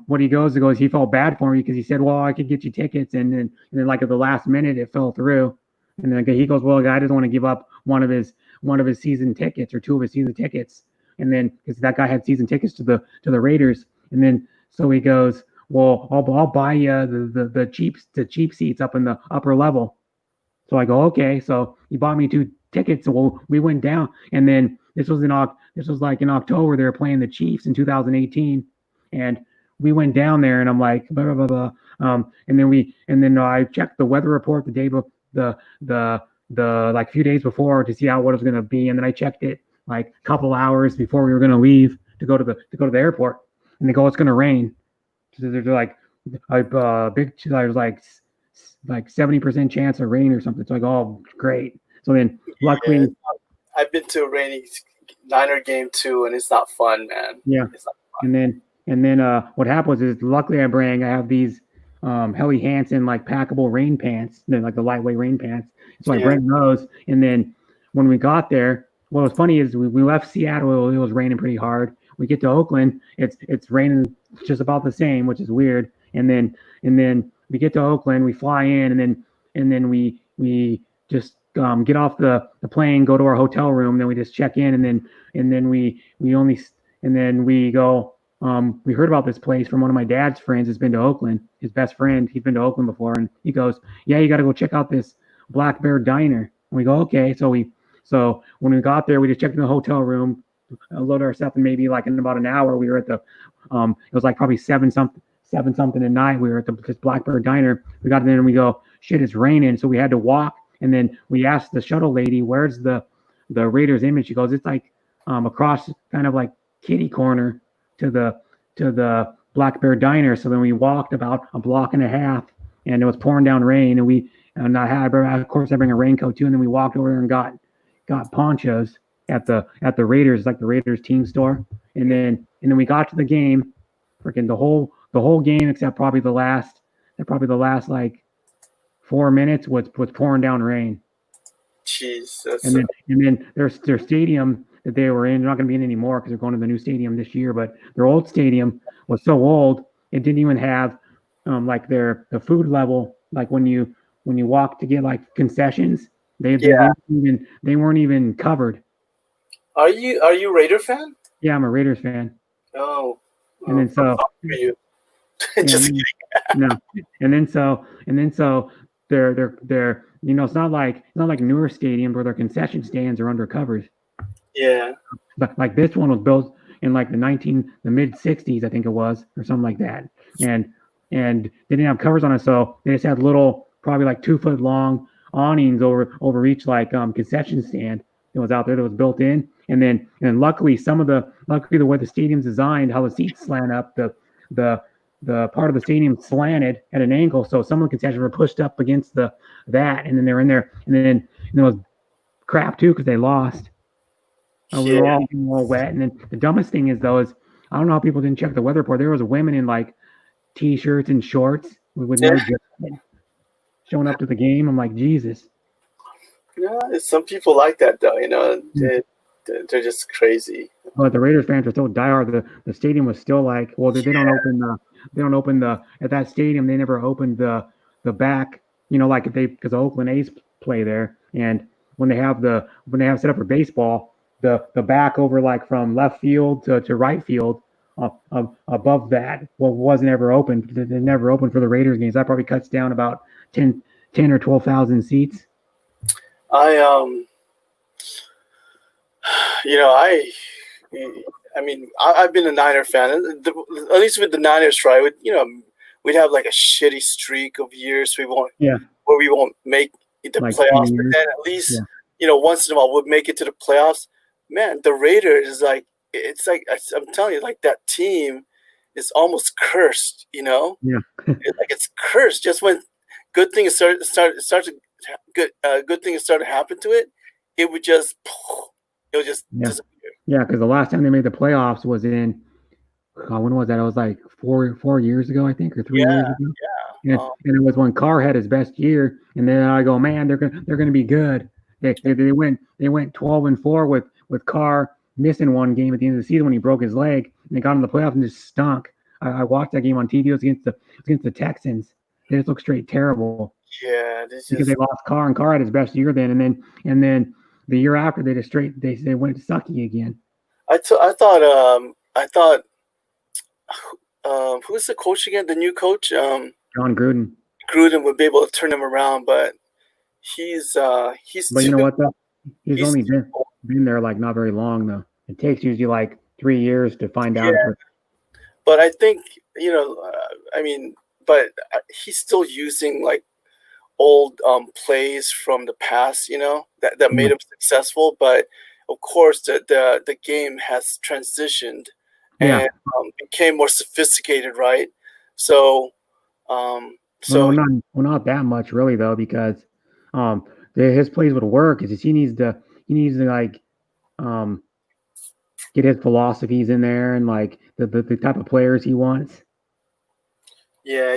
[SPEAKER 1] what he goes he felt bad for me because he said, well, I could get you tickets, and then like at the last minute it fell through, and then he goes, well, the guy doesn't want to give up one of his season tickets or two of his season tickets, and then because that guy had season tickets to the Raiders, and then so he goes, well, I'll buy you the cheap seats up in the upper level. So I go, okay. So he bought me 2 tickets. So we went down, and then this was like in October. They were playing the Chiefs in 2018, and we went down there, and I'm like, blah blah blah blah. And then I checked the weather report the day the like few days before to see what it was going to be, and then I checked it like a couple hours before we were going to leave to go to the airport, and they go, it's going to rain. So they're like big. There's like 70% chance of rain or something. So I go, oh, great. So then luckily,
[SPEAKER 11] Yeah, I've been to a rainy Niner game too, and it's not fun, man.
[SPEAKER 1] yeah.
[SPEAKER 11] It's not fun.
[SPEAKER 1] And then what happens is luckily I have these Helly Hansen like packable rain pants. They're like the lightweight rain pants. So I bring those. And then when we got there, what was funny is we left Seattle. It was raining pretty hard. We get to Oakland. It's raining just about the same, which is weird. And then we get to Oakland. We fly in, and then we just get off the plane, go to our hotel room. Then we just check in, and then we go. We heard about this place from one of my dad's friends who's been to Oakland. His best friend, he's been to Oakland before, and he goes, "Yeah, you got to go check out this Black Bear Diner." And we go, "Okay." So when we got there, we just checked in the hotel room, loaded our stuff, and maybe like in about an hour, we were at the. It was like probably seven something at night. We were at this Black Bear Diner. We got there and we go, "Shit, it's raining," so we had to walk. And then we asked the shuttle lady, "Where's the Raiders image?" She goes, "It's like across kind of like kitty corner to the Black Bear Diner." So then we walked about a block and a half, and it was pouring down rain. And I bring a raincoat too. And then we walked over there and got ponchos at the Raiders, like the Raiders team store. And then we got to the game, freaking the whole game except probably the last like 4 minutes was pouring down rain.
[SPEAKER 11] Jeez,
[SPEAKER 1] And then their stadium that they were in, they're not going to be in anymore because they're going to the new stadium this year. But their old stadium was so old, it didn't even have like the food level. Like when you walk to get like concessions, they weren't even covered.
[SPEAKER 11] Are you Raider fan?
[SPEAKER 1] Yeah, I'm a Raiders fan.
[SPEAKER 11] Oh,
[SPEAKER 1] and then so
[SPEAKER 11] for you.
[SPEAKER 1] Just kidding. No, and then so they're it's not like newer stadiums where their concession stands are under covers.
[SPEAKER 11] Yeah.
[SPEAKER 1] But like this one was built in like the mid 60s, I think it was, or something like that. And they didn't have covers on it, so they just had little, probably like 2 foot long awnings over each like concession stand that was out there that was built in. And then luckily the way the stadium's designed, how the seats slant up, the part of the stadium slanted at an angle, so some of the concessions were pushed up against that, and then they're in there, and then it was crap too because they lost. We were all wet, and then the dumbest thing is I don't know how people didn't check the weather report. There was women in like t-shirts and shorts with no jacket showing up to the game. I'm like, Jesus.
[SPEAKER 11] Yeah, some people like that though. They're just crazy.
[SPEAKER 1] But the Raiders fans are so diehard. The stadium was still like, well, they don't open the at that stadium. They never opened the back. Like because the Oakland A's play there, and when they have set up for baseball, the back over like from left field to right field, above that, wasn't ever open. They never opened for the Raiders games. That probably cuts down about 10 or 12,000 seats.
[SPEAKER 11] I've been a Niner fan. At least with the Niners, right? We'd have like a shitty streak of years where we won't make the playoffs. But then at least, once in a while we'll make it to the playoffs. Man, the Raiders is like, it's like, I'm telling you, like that team is almost cursed,
[SPEAKER 1] Yeah.
[SPEAKER 11] It's cursed. Just when good things start to good things start to happen to it, it would just disappear.
[SPEAKER 1] Yeah, because the last time they made the playoffs was in when was that? It was like 4 years ago, I think, or 3 years
[SPEAKER 11] Yeah,
[SPEAKER 1] ago.
[SPEAKER 11] yeah.
[SPEAKER 1] And it was when Carr had his best year, and then I go, man, they're gonna be good. They went 12-4 with Carr missing one game at the end of the season when he broke his leg, and they got in the playoffs and just stunk. I watched that game on TV. It was against the Texans. They just looked straight terrible
[SPEAKER 11] Yeah, this
[SPEAKER 1] because they
[SPEAKER 11] just
[SPEAKER 1] lost Carr, and Carr had his best year then, and then the year after they went sucky again.
[SPEAKER 11] I thought who's the coach again? The new coach,
[SPEAKER 1] John Gruden.
[SPEAKER 11] Gruden would be able to turn him around, but he's
[SPEAKER 1] But you know what though? He's
[SPEAKER 11] he's
[SPEAKER 1] only been there like not very long though. It takes usually like 3 years to find out.
[SPEAKER 11] Yeah. But I think but he's still using like old plays from the past, that made him successful. But of course, the game has transitioned and became more sophisticated, right? So,
[SPEAKER 1] not that much really though, because his plays would work. Because he needs to like get his philosophies in there and like the type of players he wants.
[SPEAKER 11] Yeah,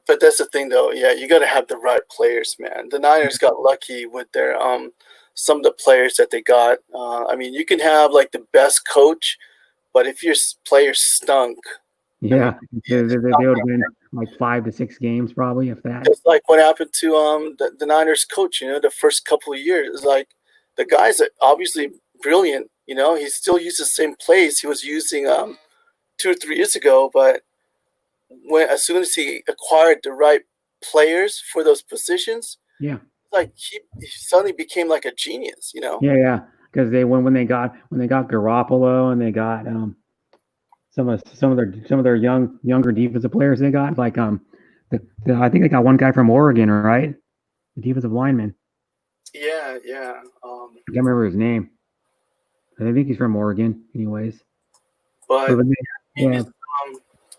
[SPEAKER 11] but that's the thing though. Yeah, you got to have the right players, man. The Niners got lucky with their some of the players that they got. You can have like the best coach, but if your players stunk,
[SPEAKER 1] they would win like 5 to 6 games probably, if that.
[SPEAKER 11] It's like what happened to the Niners coach. The first couple of years, it's like the guy's obviously brilliant. He still uses the same plays he was using 2 or 3 years ago, but as soon as he acquired the right players for those positions, like he suddenly became like a genius,
[SPEAKER 1] Yeah, because when they got Garoppolo and they got some of their younger defensive players they got, like I think they got one guy from Oregon, right? The defensive lineman.
[SPEAKER 11] Yeah.
[SPEAKER 1] I can't remember his name. I think he's from Oregon, anyways.
[SPEAKER 11] But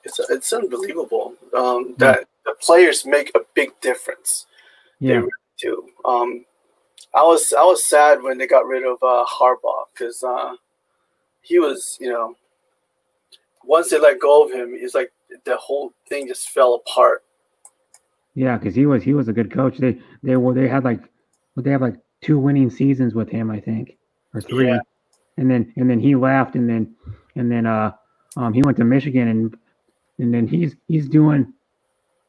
[SPEAKER 11] it's unbelievable that the players make a big difference.
[SPEAKER 1] Yeah,
[SPEAKER 11] they really do. I was sad when they got rid of Harbaugh because he was, once they let go of him, it's like the whole thing just fell apart.
[SPEAKER 1] Yeah, because he was a good coach. They had like 2 winning seasons with him, I think, or 3.
[SPEAKER 11] Yeah.
[SPEAKER 1] And then he left, and then he went to Michigan, and then he's doing.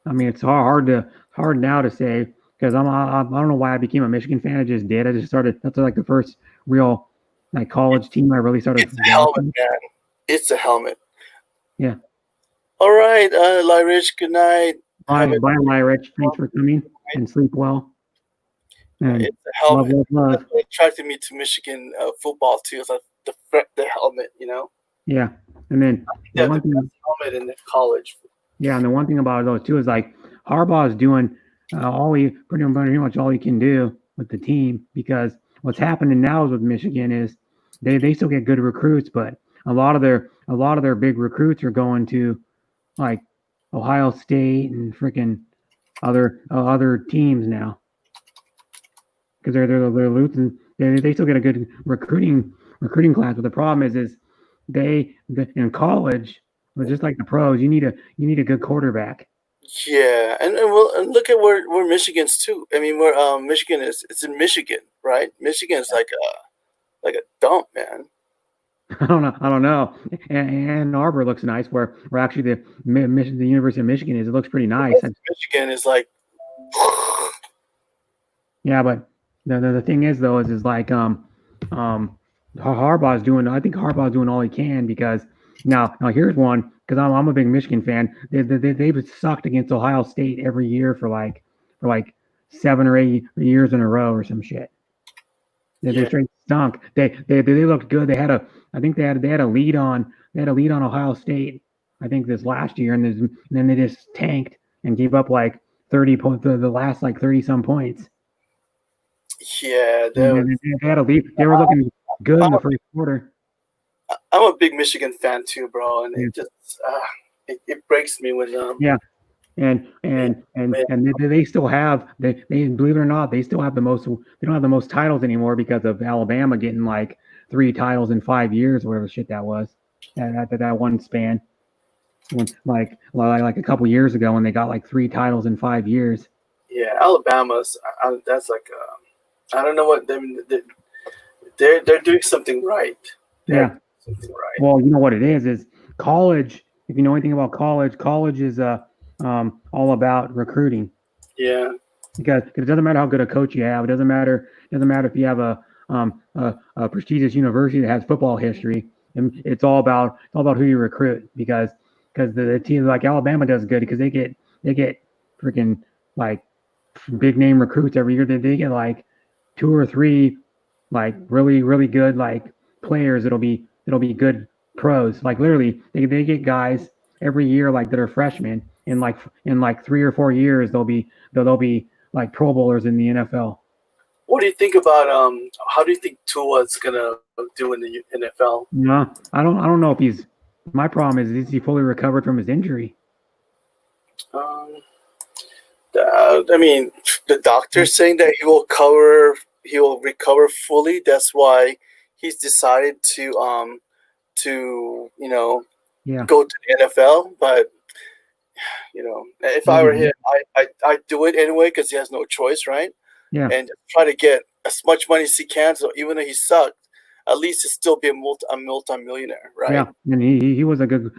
[SPEAKER 1] I mean, it's hard now to say because I don't know why I became a Michigan fan. I just did. I just started. That's like the first real like college team I really started.
[SPEAKER 11] It's a helmet, man. It's a helmet.
[SPEAKER 1] Yeah.
[SPEAKER 11] All right, Lyrich. Good night.
[SPEAKER 1] Bye, Lyrich. Thanks for coming and sleep well. And
[SPEAKER 11] it's a helmet.
[SPEAKER 1] Love.
[SPEAKER 11] It attracted me to Michigan football too. It's like the helmet,
[SPEAKER 1] Yeah, and then
[SPEAKER 11] the best helmet in the college.
[SPEAKER 1] Yeah, and the one thing about those too is like Harbaugh is doing pretty much all he can do with the team, because what's happening now is with Michigan is they still get good recruits, but a lot of their big recruits are going to like Ohio State and freaking other teams now because they're losing. They still get a good recruiting class, but the problem is in college, just like the pros, you need a good quarterback.
[SPEAKER 11] Yeah, and look at where Michigan's too. I mean, where Michigan is, it's in Michigan, right? Michigan is like a dump, man.
[SPEAKER 1] I don't know. Ann Arbor looks nice. Where actually the University of Michigan is, it looks pretty nice.
[SPEAKER 11] Michigan is like.
[SPEAKER 1] Yeah, but the thing is though is like Harbaugh's doing. I think Harbaugh's doing all he can, because now here's one, because I'm a big Michigan fan. They've sucked against Ohio State every year for like 7 or 8 years in a row or some shit. They straight stunk. They looked good. They had a lead on Ohio State, I think, this last year, and then they just tanked and gave up like 30 points, the last like 30 some points.
[SPEAKER 11] Yeah,
[SPEAKER 1] they had a lead. They were looking good in the first quarter.
[SPEAKER 11] I'm a big Michigan fan too, bro, and it just it breaks me when
[SPEAKER 1] yeah. And they still have they believe it or not, they still have the most. They don't have the most titles anymore because of Alabama getting like 3 titles in 5 years, or whatever shit that was. That one span. when like a couple years ago when they got like 3 titles in 5 years.
[SPEAKER 11] Yeah, Alabama's that's like I don't know what they're doing something right.
[SPEAKER 1] Yeah.
[SPEAKER 11] Something right.
[SPEAKER 1] Well, you know what it is college. If you know anything about college is all about recruiting.
[SPEAKER 11] Yeah.
[SPEAKER 1] Because it doesn't matter how good a coach you have. It doesn't matter if you have a prestigious university that has football history. And it's all about who you recruit. Because the teams like Alabama does good because they get freaking like big name recruits every year. They get like 2 or 3 like really good like players. It'll be good pros. Like literally, they get guys every year like that are freshmen. In like 3 or 4 years, they'll be like Pro Bowlers in the NFL.
[SPEAKER 11] What do you think about how do you think Tua's gonna do in the NFL?
[SPEAKER 1] No, I don't know if he's. My problem is he fully recovered from his injury?
[SPEAKER 11] I mean, the doctor's saying that he will recover fully. That's why he's decided to go to the NFL. But if I were him, I'd do it anyway because he has no choice, right?
[SPEAKER 1] Yeah.
[SPEAKER 11] And try to get as much money as he can. So even though he sucked, at least he'll still be a multi-millionaire, right?
[SPEAKER 1] Yeah, and he was a good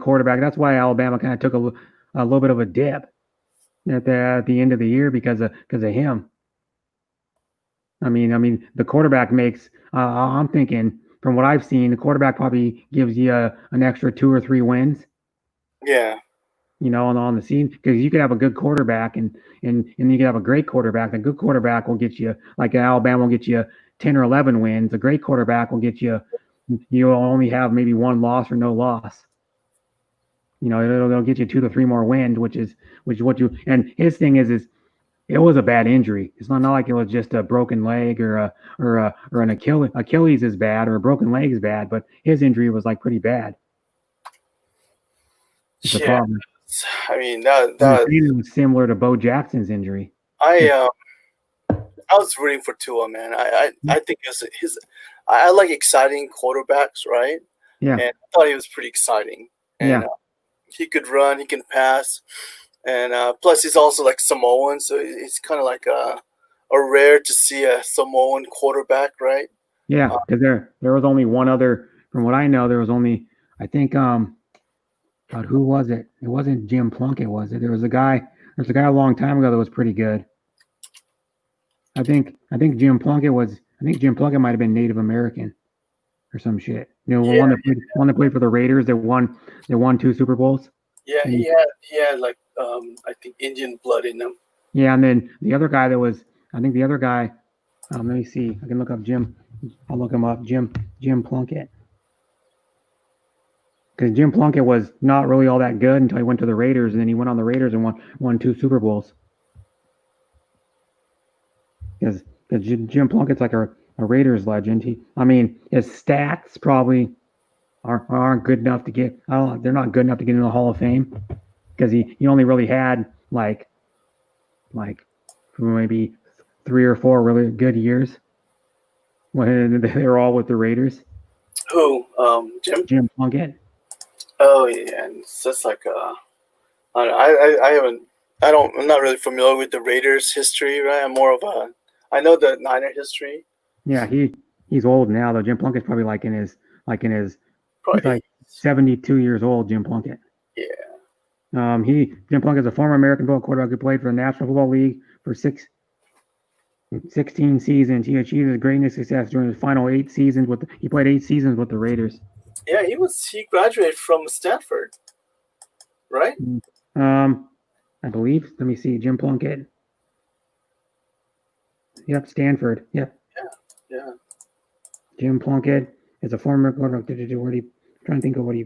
[SPEAKER 1] quarterback. That's why Alabama kind of took a little bit of a dip at the end of the year because of him. I mean the quarterback makes. I'm thinking from what I've seen, the quarterback probably gives you an extra 2 or 3 wins.
[SPEAKER 11] Yeah.
[SPEAKER 1] On the scene, because you could have a good quarterback and you could have a great quarterback. A good quarterback will get you, like Alabama will get you 10 or 11 wins. A great quarterback will get you'll only have maybe 1 loss or no loss. It'll get you 2 to 3 more wins, which is what you. And his thing is it was a bad injury. It's not like it was just a broken leg or an Achilles. Achilles is bad or a broken leg is bad, but his injury was like pretty bad. It's a problem.
[SPEAKER 11] I mean
[SPEAKER 1] that was similar to Bo Jackson's injury.
[SPEAKER 11] I was rooting for Tua, man. I think I like exciting quarterbacks, right?
[SPEAKER 1] Yeah.
[SPEAKER 11] And I thought he was pretty exciting. And, he could run, he can pass, and plus he's also like Samoan, so it's kind of like a rare to see a Samoan quarterback, right?
[SPEAKER 1] Yeah, because there was only one other. From what I know, there was only I think God, who was it? It wasn't Jim Plunkett, was it? There's a guy a long time ago that was pretty good. I think Jim Plunkett might have been Native American or some shit. One that played for the Raiders that won 2 Super Bowls.
[SPEAKER 11] Yeah, he had like I think Indian blood in him.
[SPEAKER 1] Yeah, and then the other guy let me see. I can look up Jim. I'll look him up. Jim Plunkett. Because Jim Plunkett was not really all that good until he went to the Raiders, and then he went on the Raiders and won 2 Super Bowls. Because Jim Plunkett's like a Raiders legend. His stats probably aren't good enough to get. They're not good enough to get into the Hall of Fame because he only really had like maybe 3 or 4 really good years when they were all with the Raiders.
[SPEAKER 11] Who?
[SPEAKER 1] Jim Plunkett.
[SPEAKER 11] Oh yeah, and it's just like I'm not really familiar with the Raiders history, right? I'm more of I know the Niner history.
[SPEAKER 1] Yeah, he's old now though. Jim Plunkett's probably like in his he's like 72 years old. Jim Plunkett.
[SPEAKER 11] Yeah.
[SPEAKER 1] Jim Plunkett's a former American football quarterback who played for the National Football League for 16 seasons. He achieved his greatest success during his final 8 seasons he played 8 seasons with the Raiders.
[SPEAKER 11] Yeah, he graduated from Stanford, right?
[SPEAKER 1] I believe. Let me see. Jim Plunkett. Yep, Stanford. Yep.
[SPEAKER 11] Yeah.
[SPEAKER 1] Jim Plunkett is a former quarterback. Trying to think of where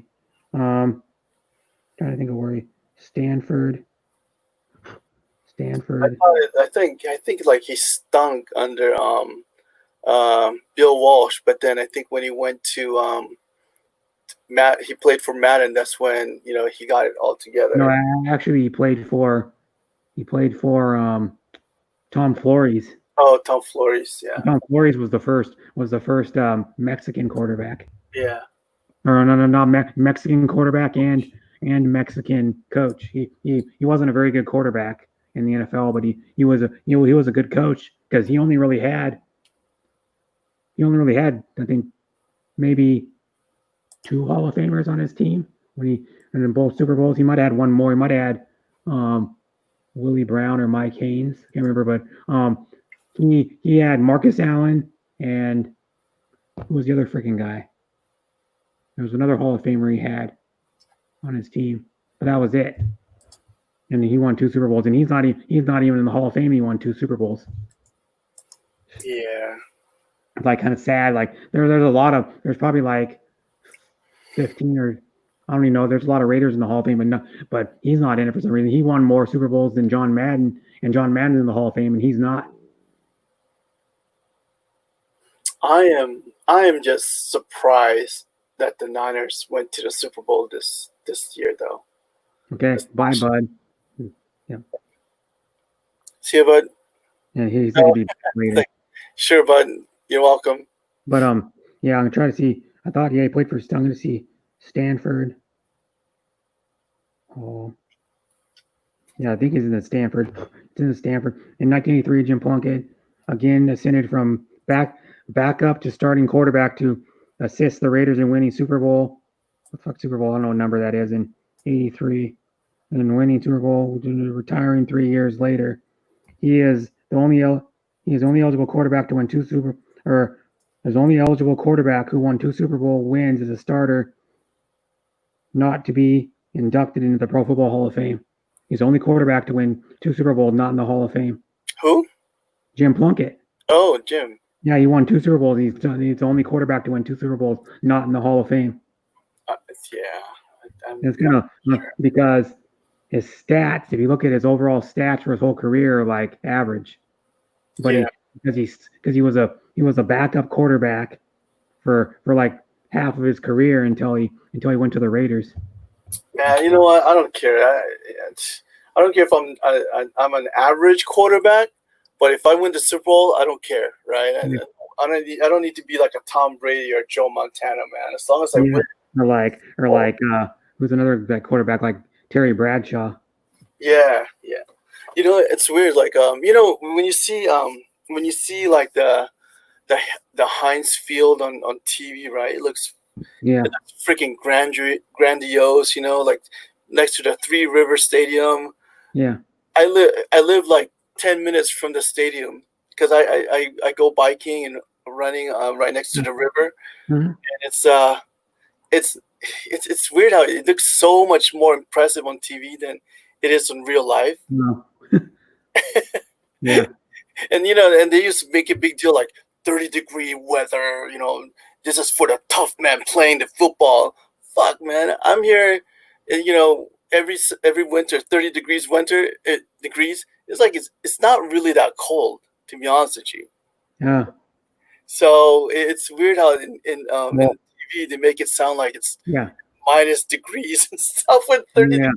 [SPEAKER 1] he. Stanford.
[SPEAKER 11] I think like he stunk under Bill Walsh, but then I think when he went to he played for Madden. That's when he got it all together.
[SPEAKER 1] No, actually, he played for Tom Flores.
[SPEAKER 11] Oh, Tom Flores, yeah.
[SPEAKER 1] Tom Flores was the first Mexican quarterback.
[SPEAKER 11] Yeah.
[SPEAKER 1] Or no, not Mexican quarterback and and Mexican coach. He wasn't a very good quarterback in the NFL, but he was a good coach because he only really had I think maybe 2 Hall of Famers on his team and in both Super Bowls. He might have had one more. He might have had Willie Brown or Mike Haynes. Can't remember, but he had Marcus Allen and who was the other freaking guy? There was another Hall of Famer he had on his team, but that was it. And he won 2 Super Bowls, and he's not even in the Hall of Fame. He won 2 Super Bowls.
[SPEAKER 11] Yeah.
[SPEAKER 1] It's like kind of sad. Like there's probably like 15 or I don't even know. There's a lot of Raiders in the Hall of Fame, but he's not in it for some reason. He won more Super Bowls than John Madden, and John Madden's in the Hall of Fame, and he's not.
[SPEAKER 11] I am just surprised that the Niners went to the Super Bowl this year, though.
[SPEAKER 1] Okay, bye, bud. Yeah.
[SPEAKER 11] See you, bud.
[SPEAKER 1] Yeah, he's going to be later.
[SPEAKER 11] Sure, bud. You're welcome.
[SPEAKER 1] But yeah, I'm gonna try to see. I thought he played for. I'm going to see Stanford. Oh, yeah, I think he's in the Stanford. It's in the Stanford. In 1983, Jim Plunkett again ascended from back up to starting quarterback to assist the Raiders in winning Super Bowl. What the fuck Super Bowl? I don't know what number that is in '83, and then winning Super Bowl, retiring 3 years later. He is only eligible quarterback to win there's only eligible quarterback who won 2 Super Bowl wins as a starter not to be inducted into the Pro Football Hall of Fame. He's the only quarterback to win 2 Super Bowls not in the Hall of Fame.
[SPEAKER 11] Who?
[SPEAKER 1] Jim Plunkett.
[SPEAKER 11] Oh, Jim.
[SPEAKER 1] Yeah, he won 2 Super Bowls. He's the only quarterback to win 2 Super Bowls not in the Hall of Fame.
[SPEAKER 11] Yeah.
[SPEAKER 1] It's kind of because his stats, if you look at his overall stats for his whole career, are like average. But because he was a backup quarterback for like half of his career until he went to the Raiders.
[SPEAKER 11] Man, you know what? I don't care. I don't care if I'm an average quarterback, but if I win the Super Bowl, I don't care, right? I don't need to be like a Tom Brady or Joe Montana, man. As long as I win.
[SPEAKER 1] Or like who's another that quarterback like Terry Bradshaw.
[SPEAKER 11] Yeah. You know, it's weird. Like you know, when you see like the Heinz Field on TV, right? It looks freaking grandiose. You know, like next to the Three River Stadium.
[SPEAKER 1] Yeah.
[SPEAKER 11] I live like 10 minutes from the stadium because I go biking and running right next to the river, and it's weird how it looks so much more impressive on TV than it is in real life.
[SPEAKER 1] No. Yeah.
[SPEAKER 11] And you know, and they used to make a big deal like 30-degree weather. You know, this is for the tough man playing the football. Fuck, man, I'm here. And, you know, every winter, 30 degrees degrees. It's like it's not really that cold, to be honest with you.
[SPEAKER 1] Yeah.
[SPEAKER 11] So it's weird how in TV they make it sound like it's minus degrees and stuff with 30 degrees.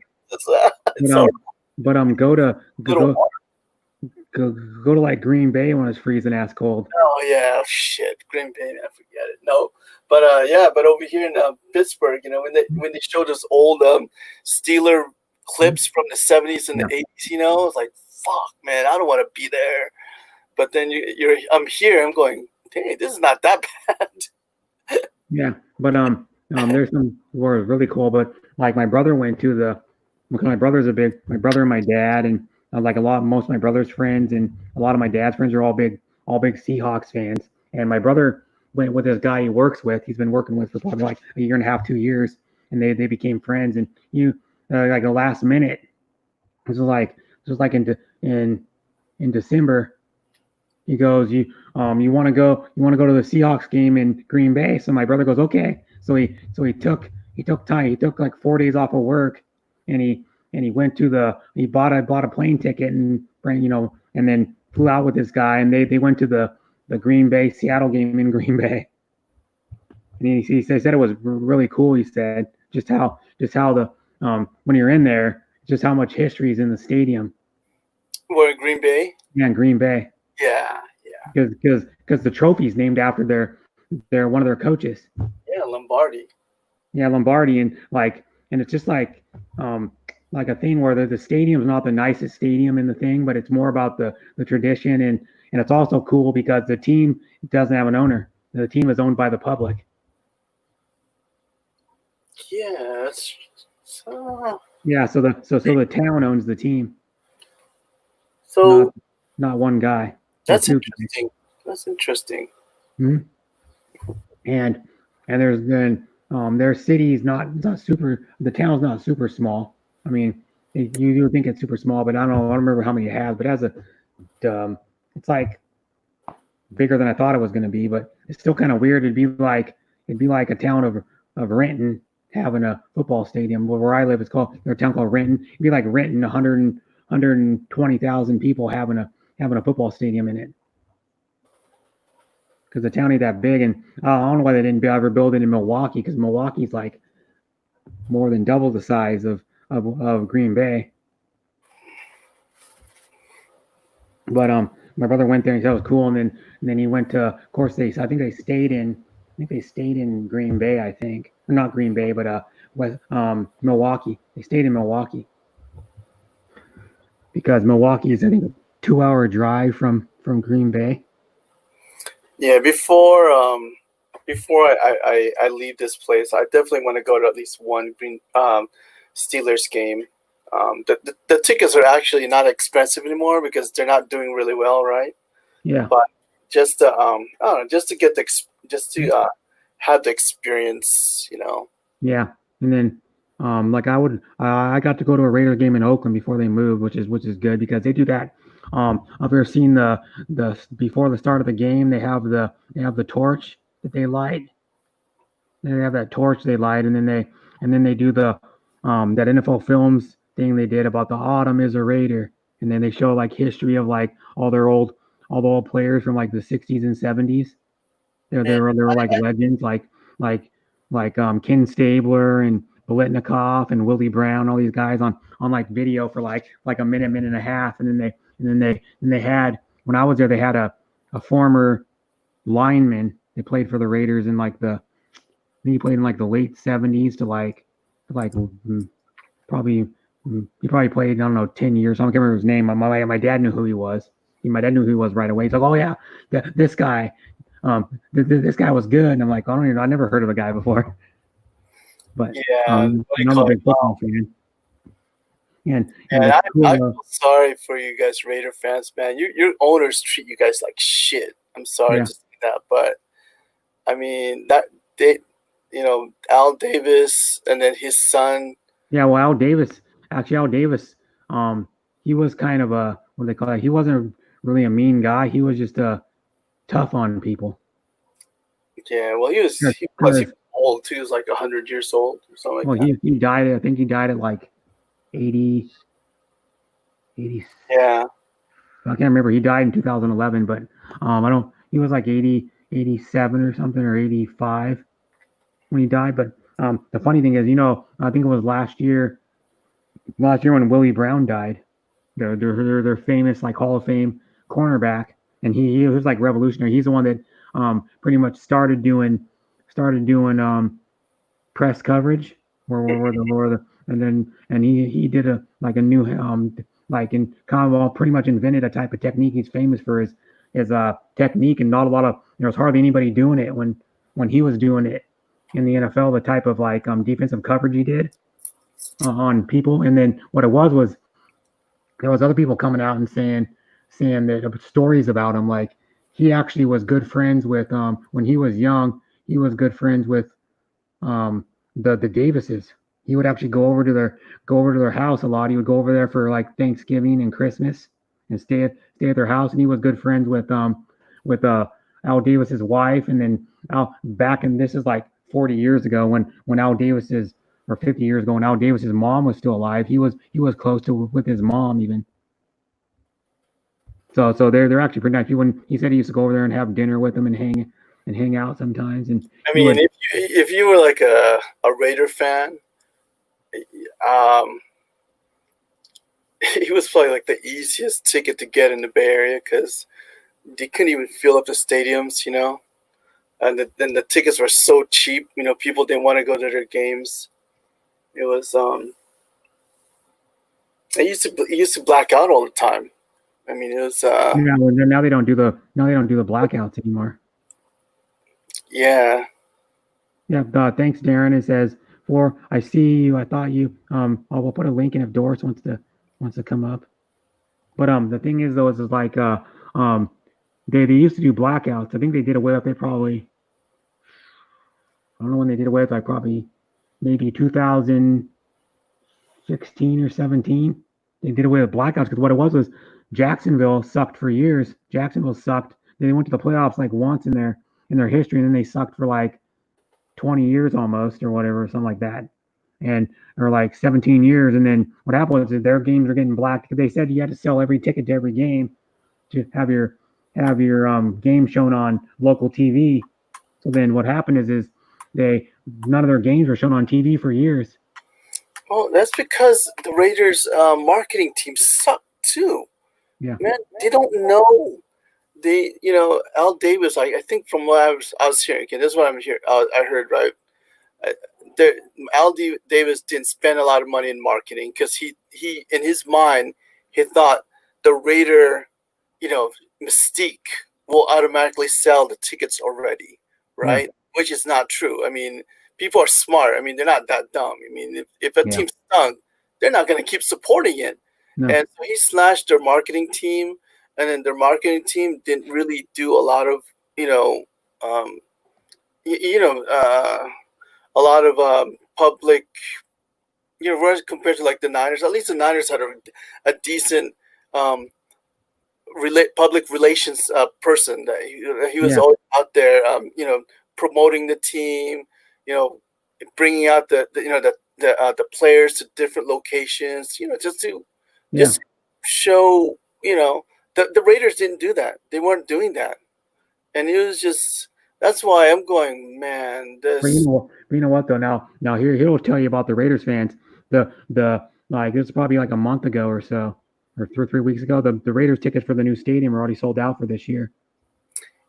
[SPEAKER 1] Go to like Green Bay when it's freezing ass cold.
[SPEAKER 11] Oh yeah, shit, Green Bay, I forget it. No, but but over here in Pittsburgh, you know, when they showed us old Steeler clips from the 70s and the 80s, you know, it's like, fuck, man, I don't want to be there. But then I'm here, I'm going, dang, this is not that bad.
[SPEAKER 1] Yeah, but there's some were really cool. But like my brother went to my brother and my dad and like most of my brother's friends and a lot of my dad's friends are all big Seahawks fans. And my brother went with this guy he works with. He's been working with for probably like a year and a half, 2 years, and they became friends. And like the last minute, this was like in December. He goes, you want to go to the Seahawks game in Green Bay? So my brother goes, okay. So he took time. He took like 4 days off of work, and he went to he bought a plane ticket and and then flew out with this guy, and they went to the Green Bay Seattle game in Green Bay. And he said it was really cool. He said just how the when you're in there, just how much history is in the stadium.
[SPEAKER 11] We're in Green Bay.
[SPEAKER 1] Yeah, in Green Bay.
[SPEAKER 11] Yeah.
[SPEAKER 1] Because the trophy's named after their one of their coaches.
[SPEAKER 11] Yeah, Lombardi.
[SPEAKER 1] Yeah, Lombardi, and like and it's just like a thing where the stadium's not the nicest stadium in the thing, but it's more about the tradition, and it's also cool because the team doesn't have an owner. The team is owned by the public.
[SPEAKER 11] Yeah, that's so.
[SPEAKER 1] Yeah, so the town owns the team,
[SPEAKER 11] So
[SPEAKER 1] not one guy. or
[SPEAKER 11] that's
[SPEAKER 1] two guys.
[SPEAKER 11] interesting. That's interesting.
[SPEAKER 1] Mhm. And there's then their city's not super. The town's not super small. I mean, you think it's super small, but I don't remember how many it has. But it has it's like bigger than I thought it was going to be. But it's still kind of weird. It'd be like a town of Renton having a football stadium. Where I live, it's called a town called Renton. It'd be like Renton, 120,000 people having a football stadium in it. Because the town ain't that big, and I don't know why they didn't ever build it in Milwaukee, because Milwaukee's like more than double the size of Green Bay. But my brother went there and he said it was cool, and then he went to, of course I think they stayed in Green Bay, I think, or not Green Bay, but Milwaukee. They stayed in Milwaukee because Milwaukee is, I think, a 2-hour drive from Green Bay.
[SPEAKER 11] Yeah, before I leave this place, I definitely want to go to at least one Steelers game. The tickets are actually not expensive anymore because they're not doing really well, right?
[SPEAKER 1] Yeah.
[SPEAKER 11] But just to I don't know, just to get have the experience, you know.
[SPEAKER 1] Yeah, and then like I got to go to a Raiders game in Oakland before they moved, which is good because they do that. I've ever seen the before the start of the game, they have the torch that they light. They have that torch they light, and then they do the that NFL Films thing they did about the autumn is a Raider, and then they show like history of like all the old players from like the 60s and 70s. They were like legends like Ken Stabler and Biletnikoff and Willie Brown, all these guys on like video for like a minute and a half, and then they had, when I was there, they had a former lineman. They played for the Raiders in like he played in like the late 70s to probably he probably played, I don't know, 10 years. I can't remember his name. My dad knew who he was. My dad knew who he was right away. He's like, oh yeah, this guy. This guy was good, and I'm like, I never heard of the guy before. But
[SPEAKER 11] yeah,
[SPEAKER 1] I'm a big football fan. And
[SPEAKER 11] I feel sorry for you guys, Raider fans, man. Your owners treat you guys like shit. I'm sorry to say that, but I mean that Al Davis and then his son.
[SPEAKER 1] Yeah, well, Al Davis, he was kind of a, what do they call it? He wasn't really a mean guy. He was just tough on people.
[SPEAKER 11] Yeah, well, he was old too. He was like 100 years old or something like that.
[SPEAKER 1] He died. I think he died at like 80.
[SPEAKER 11] Yeah.
[SPEAKER 1] I can't remember. He died in 2011, but he was like 87 or something, or 85 when he died. But the funny thing is, I think it was last year when Willie Brown died, their famous like Hall of Fame cornerback, and he was like revolutionary. He's the one that pretty much started doing press coverage and he did a new like in Conwell, pretty much invented a type of technique. He's famous for his technique, and not a lot of, there's hardly anybody doing it when he was doing it in the NFL, the type of like defensive coverage he did on people. And then what it was there was other people coming out and saying that stories about him, like he actually was good friends with when he was young, he was good friends with the Davises. He would actually go over to their house a lot. He would go over there for like Thanksgiving and Christmas and stay at their house. And he was good friends with Al Davis's wife. And then this is like 40 years ago when Al Davis's, or 50 years ago when Al Davis's mom was still alive. He was close with his mom even. So they're actually pretty nice. He said he used to go over there and have dinner with them and hang out sometimes. And
[SPEAKER 11] I mean, if you were like a Raider fan, he was probably like the easiest ticket to get in the Bay Area because they couldn't even fill up the stadiums, and then the tickets were so cheap, people didn't want to go to their games. It was I used to black out all the time. I mean, it was
[SPEAKER 1] Yeah, well, now they don't do the blackouts anymore.
[SPEAKER 11] yeah.
[SPEAKER 1] Yeah, thanks, Darren. It says, I see you. I thought you. We'll put a link in if Doris wants to come up. But the thing is though, is like they used to do blackouts. I think they did away with it probably. I don't know when they did away with it. Like probably maybe 2016 or 17. They did away with blackouts because what it was Jacksonville sucked for years. Jacksonville sucked. They went to the playoffs like once in their history, and then they sucked for like 20 years almost or whatever, something like that. Or like 17 years. And then what happened was that their games are getting blacked because they said you had to sell every ticket to every game to have your game shown on local TV. So then what happened is none of their games were shown on TV for years.
[SPEAKER 11] Well, that's because the Raiders marketing team sucked too.
[SPEAKER 1] Yeah.
[SPEAKER 11] Man, they don't know. Al Davis, I think from what I was hearing, again, this is what I heard, right? Al Davis didn't spend a lot of money in marketing because he in his mind he thought the Raider, mystique will automatically sell the tickets already, right?
[SPEAKER 1] Yeah.
[SPEAKER 11] Which is not true. I mean, people are smart. I mean, they're not that dumb. I mean, if a team stunk, they're not going to keep supporting it. No. And so he slashed their marketing team, and then their marketing team didn't really do a lot of, a lot of public, compared to like the Niners. At least the Niners had a decent public relations person. That he was always out there, promoting the team, bringing out the players to different locations, just to show, the Raiders didn't do that. They weren't doing that, and it was just. That's why I'm going, man. This.
[SPEAKER 1] But you know what though? Now he'll tell you about the Raiders fans. This was probably like a month ago or so, or 3 weeks ago. The Raiders tickets for the new stadium are already sold out for this year.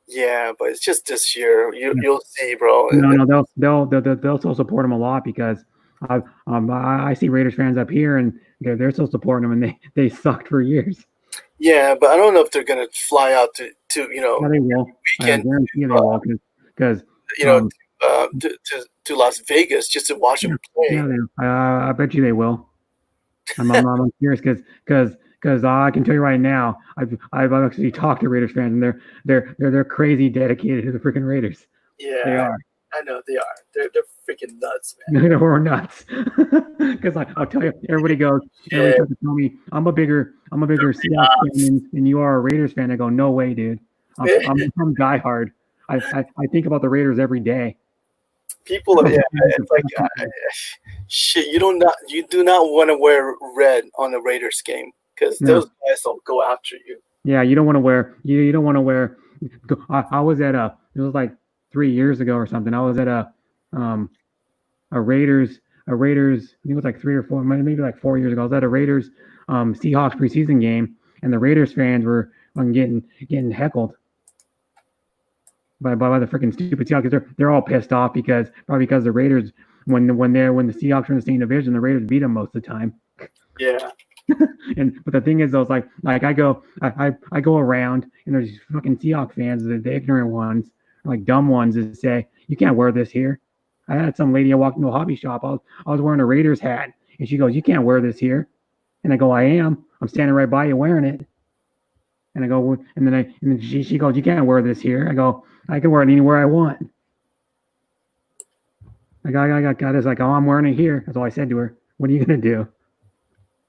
[SPEAKER 11] Yeah, but it's just this year. You'll see, bro.
[SPEAKER 1] No, they'll still support them a lot because I see Raiders fans up here and they're still supporting them, and they sucked for years.
[SPEAKER 11] Yeah, but I don't know if they're gonna fly out to
[SPEAKER 1] Yeah, they will.
[SPEAKER 11] weekend.
[SPEAKER 1] I guarantee they will because
[SPEAKER 11] to Las Vegas just to watch them play.
[SPEAKER 1] Yeah, I bet you they will. I'm curious because I can tell you right now, I've actually talked to Raiders fans, and they're crazy dedicated to the freaking Raiders.
[SPEAKER 11] Yeah,
[SPEAKER 1] they are.
[SPEAKER 11] I know they are. They're freaking nuts, man.
[SPEAKER 1] We're nuts. Because I'll tell you, everybody tries to tell me I'm a bigger Seahawks fan than you are a Raiders fan. I go, no way, dude. I'm diehard. I think about the Raiders every day.
[SPEAKER 11] People are it's like shit. You do not want to wear red on a Raiders game because those guys will go after you.
[SPEAKER 1] Yeah, you don't want to wear. You don't want to wear. I was at it was like 3 years ago or something. I was at a Raiders. I think it was like 3 or 4, maybe like 4 years ago. I was at a Raiders Seahawks preseason game, and the Raiders fans were getting heckled by the freaking stupid Seahawks. They're all pissed off because the Raiders when the Seahawks are in the same division, the Raiders beat them most of the time.
[SPEAKER 11] Yeah.
[SPEAKER 1] But the thing is, though, it's like I go around and there's fucking Seahawks fans, the ignorant ones, like dumb ones, that say you can't wear this here. I had some lady I walked into a hobby shop. I was wearing a Raiders hat, and she goes, "You can't wear this here." And I go, "I am. I'm standing right by you wearing it." And I go, and then she goes, "You can't wear this here." I go, "I can wear it anywhere I want." I got this, like, "Oh, I'm wearing it here." That's all I said to her. What are you gonna do?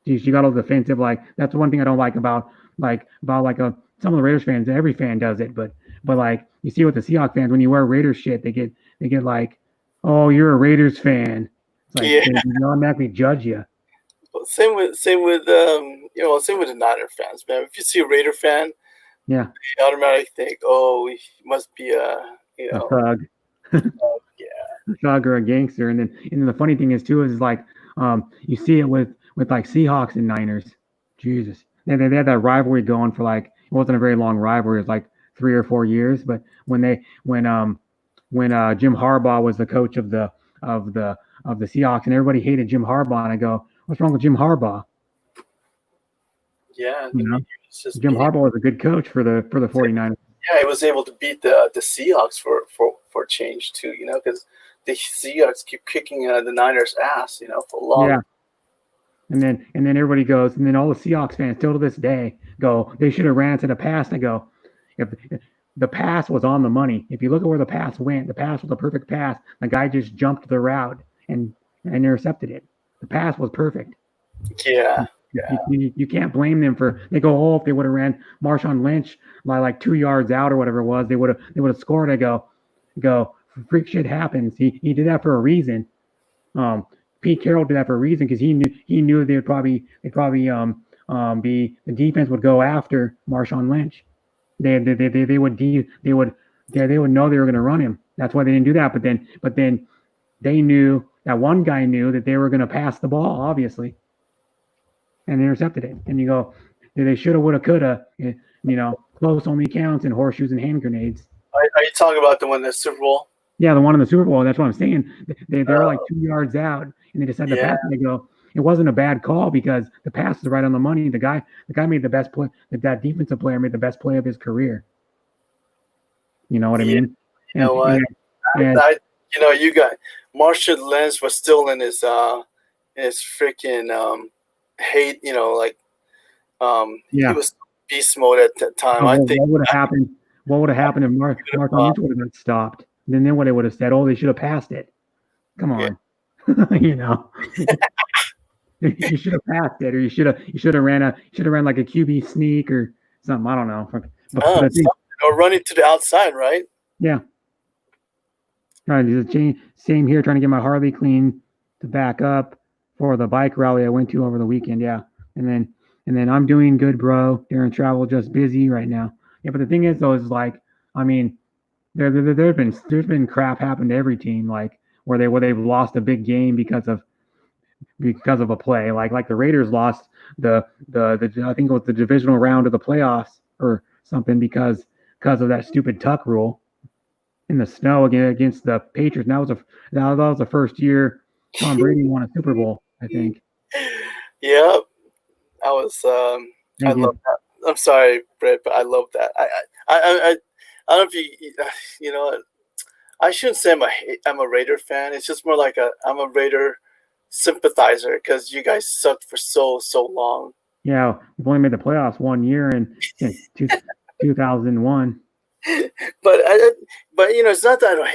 [SPEAKER 1] She got all defensive. Like, that's one thing I don't like about some of the Raiders fans. Every fan does it, but like, you see with the Seahawks fans, when you wear Raiders shit, they get like, "Oh, you're a Raiders fan." It's like, they automatically judge you.
[SPEAKER 11] Well, same with the Niner fans, man. If you see a Raider fan,
[SPEAKER 1] yeah,
[SPEAKER 11] you automatically think, "Oh, he must be a
[SPEAKER 1] thug."
[SPEAKER 11] Yeah,
[SPEAKER 1] a thug or a gangster. And then the funny thing is too is like, you see it with like Seahawks and Niners. Jesus, they had that rivalry going for like, it wasn't a very long rivalry. It was like 3 or 4 years. But when Jim Harbaugh was the coach of the the Seahawks, and everybody hated Jim Harbaugh. And I go, what's wrong with Jim Harbaugh?
[SPEAKER 11] Yeah,
[SPEAKER 1] You know,
[SPEAKER 11] it's just
[SPEAKER 1] Jim Harbaugh was a good coach for the 49ers.
[SPEAKER 11] yeah, he was able to beat the Seahawks for change too. You know, because the Seahawks keep kicking the Niners' ass. You know, for long.
[SPEAKER 1] Yeah. And then everybody goes, and then all the Seahawks fans still to this day go, they should have ran into the pass. And I go, if the pass was on the money. If you look at where the pass went, the pass was a perfect pass. The guy just jumped the route and intercepted it. The pass was perfect.
[SPEAKER 11] Yeah.
[SPEAKER 1] You can't blame them for. They go, oh, if they would have ran Marshawn Lynch like 2 yards out or whatever it was, they would have scored. I go, freak shit happens. He did that for a reason. Pete Carroll did that for a reason because he knew they'd probably be the defense would go after Marshawn Lynch. They would know they were going to run him. That's why they didn't do that. But then they knew that one guy knew that they were going to pass the ball, obviously, and they intercepted it. And you go, they shoulda, woulda, coulda. You know, close only counts and horseshoes and hand grenades.
[SPEAKER 11] Are you talking about the one in the Super Bowl?
[SPEAKER 1] Yeah, the one in the Super Bowl. That's what I'm saying. They were like 2 yards out, and they decided to pass. And they go, it wasn't a bad call because the pass was right on the money. The guy made the best play. That defensive player made the best play of his career. You know what I mean?
[SPEAKER 11] You know what? You got Marshawn Lynch was still in his freaking hate. You know, like he was beast mode at that time. I think
[SPEAKER 1] what would have happened? What would have happened if Marshawn Lynch would have been stopped? Then what they would have said? Oh, they should have passed it. Come on, you know. You should have passed it, or you should have ran like a QB sneak or something. I don't know.
[SPEAKER 11] Or running to the outside, right?
[SPEAKER 1] Yeah. All right, same here. Trying to get my Harley clean to back up for the bike rally I went to over the weekend. Yeah, and then I'm doing good, bro. Darren Travel just busy right now. Yeah, but the thing is though, is like, I mean, there's been crap happen to every team, like where they've lost a big game because of a play, like the Raiders lost the I think it was the divisional round of the playoffs or something because of that stupid tuck rule in the snow against the Patriots. That was the first year Tom Brady won a Super Bowl, I think.
[SPEAKER 11] Yeah, I was. I love that. I'm sorry, Brett, but I love that. I don't know if you know. I shouldn't say I'm a Raider fan. It's just more like I'm a Raider sympathizer because you guys sucked for so long.
[SPEAKER 1] Yeah, we've only made the playoffs 1 year in 2001.
[SPEAKER 11] But you know, it's not that I don't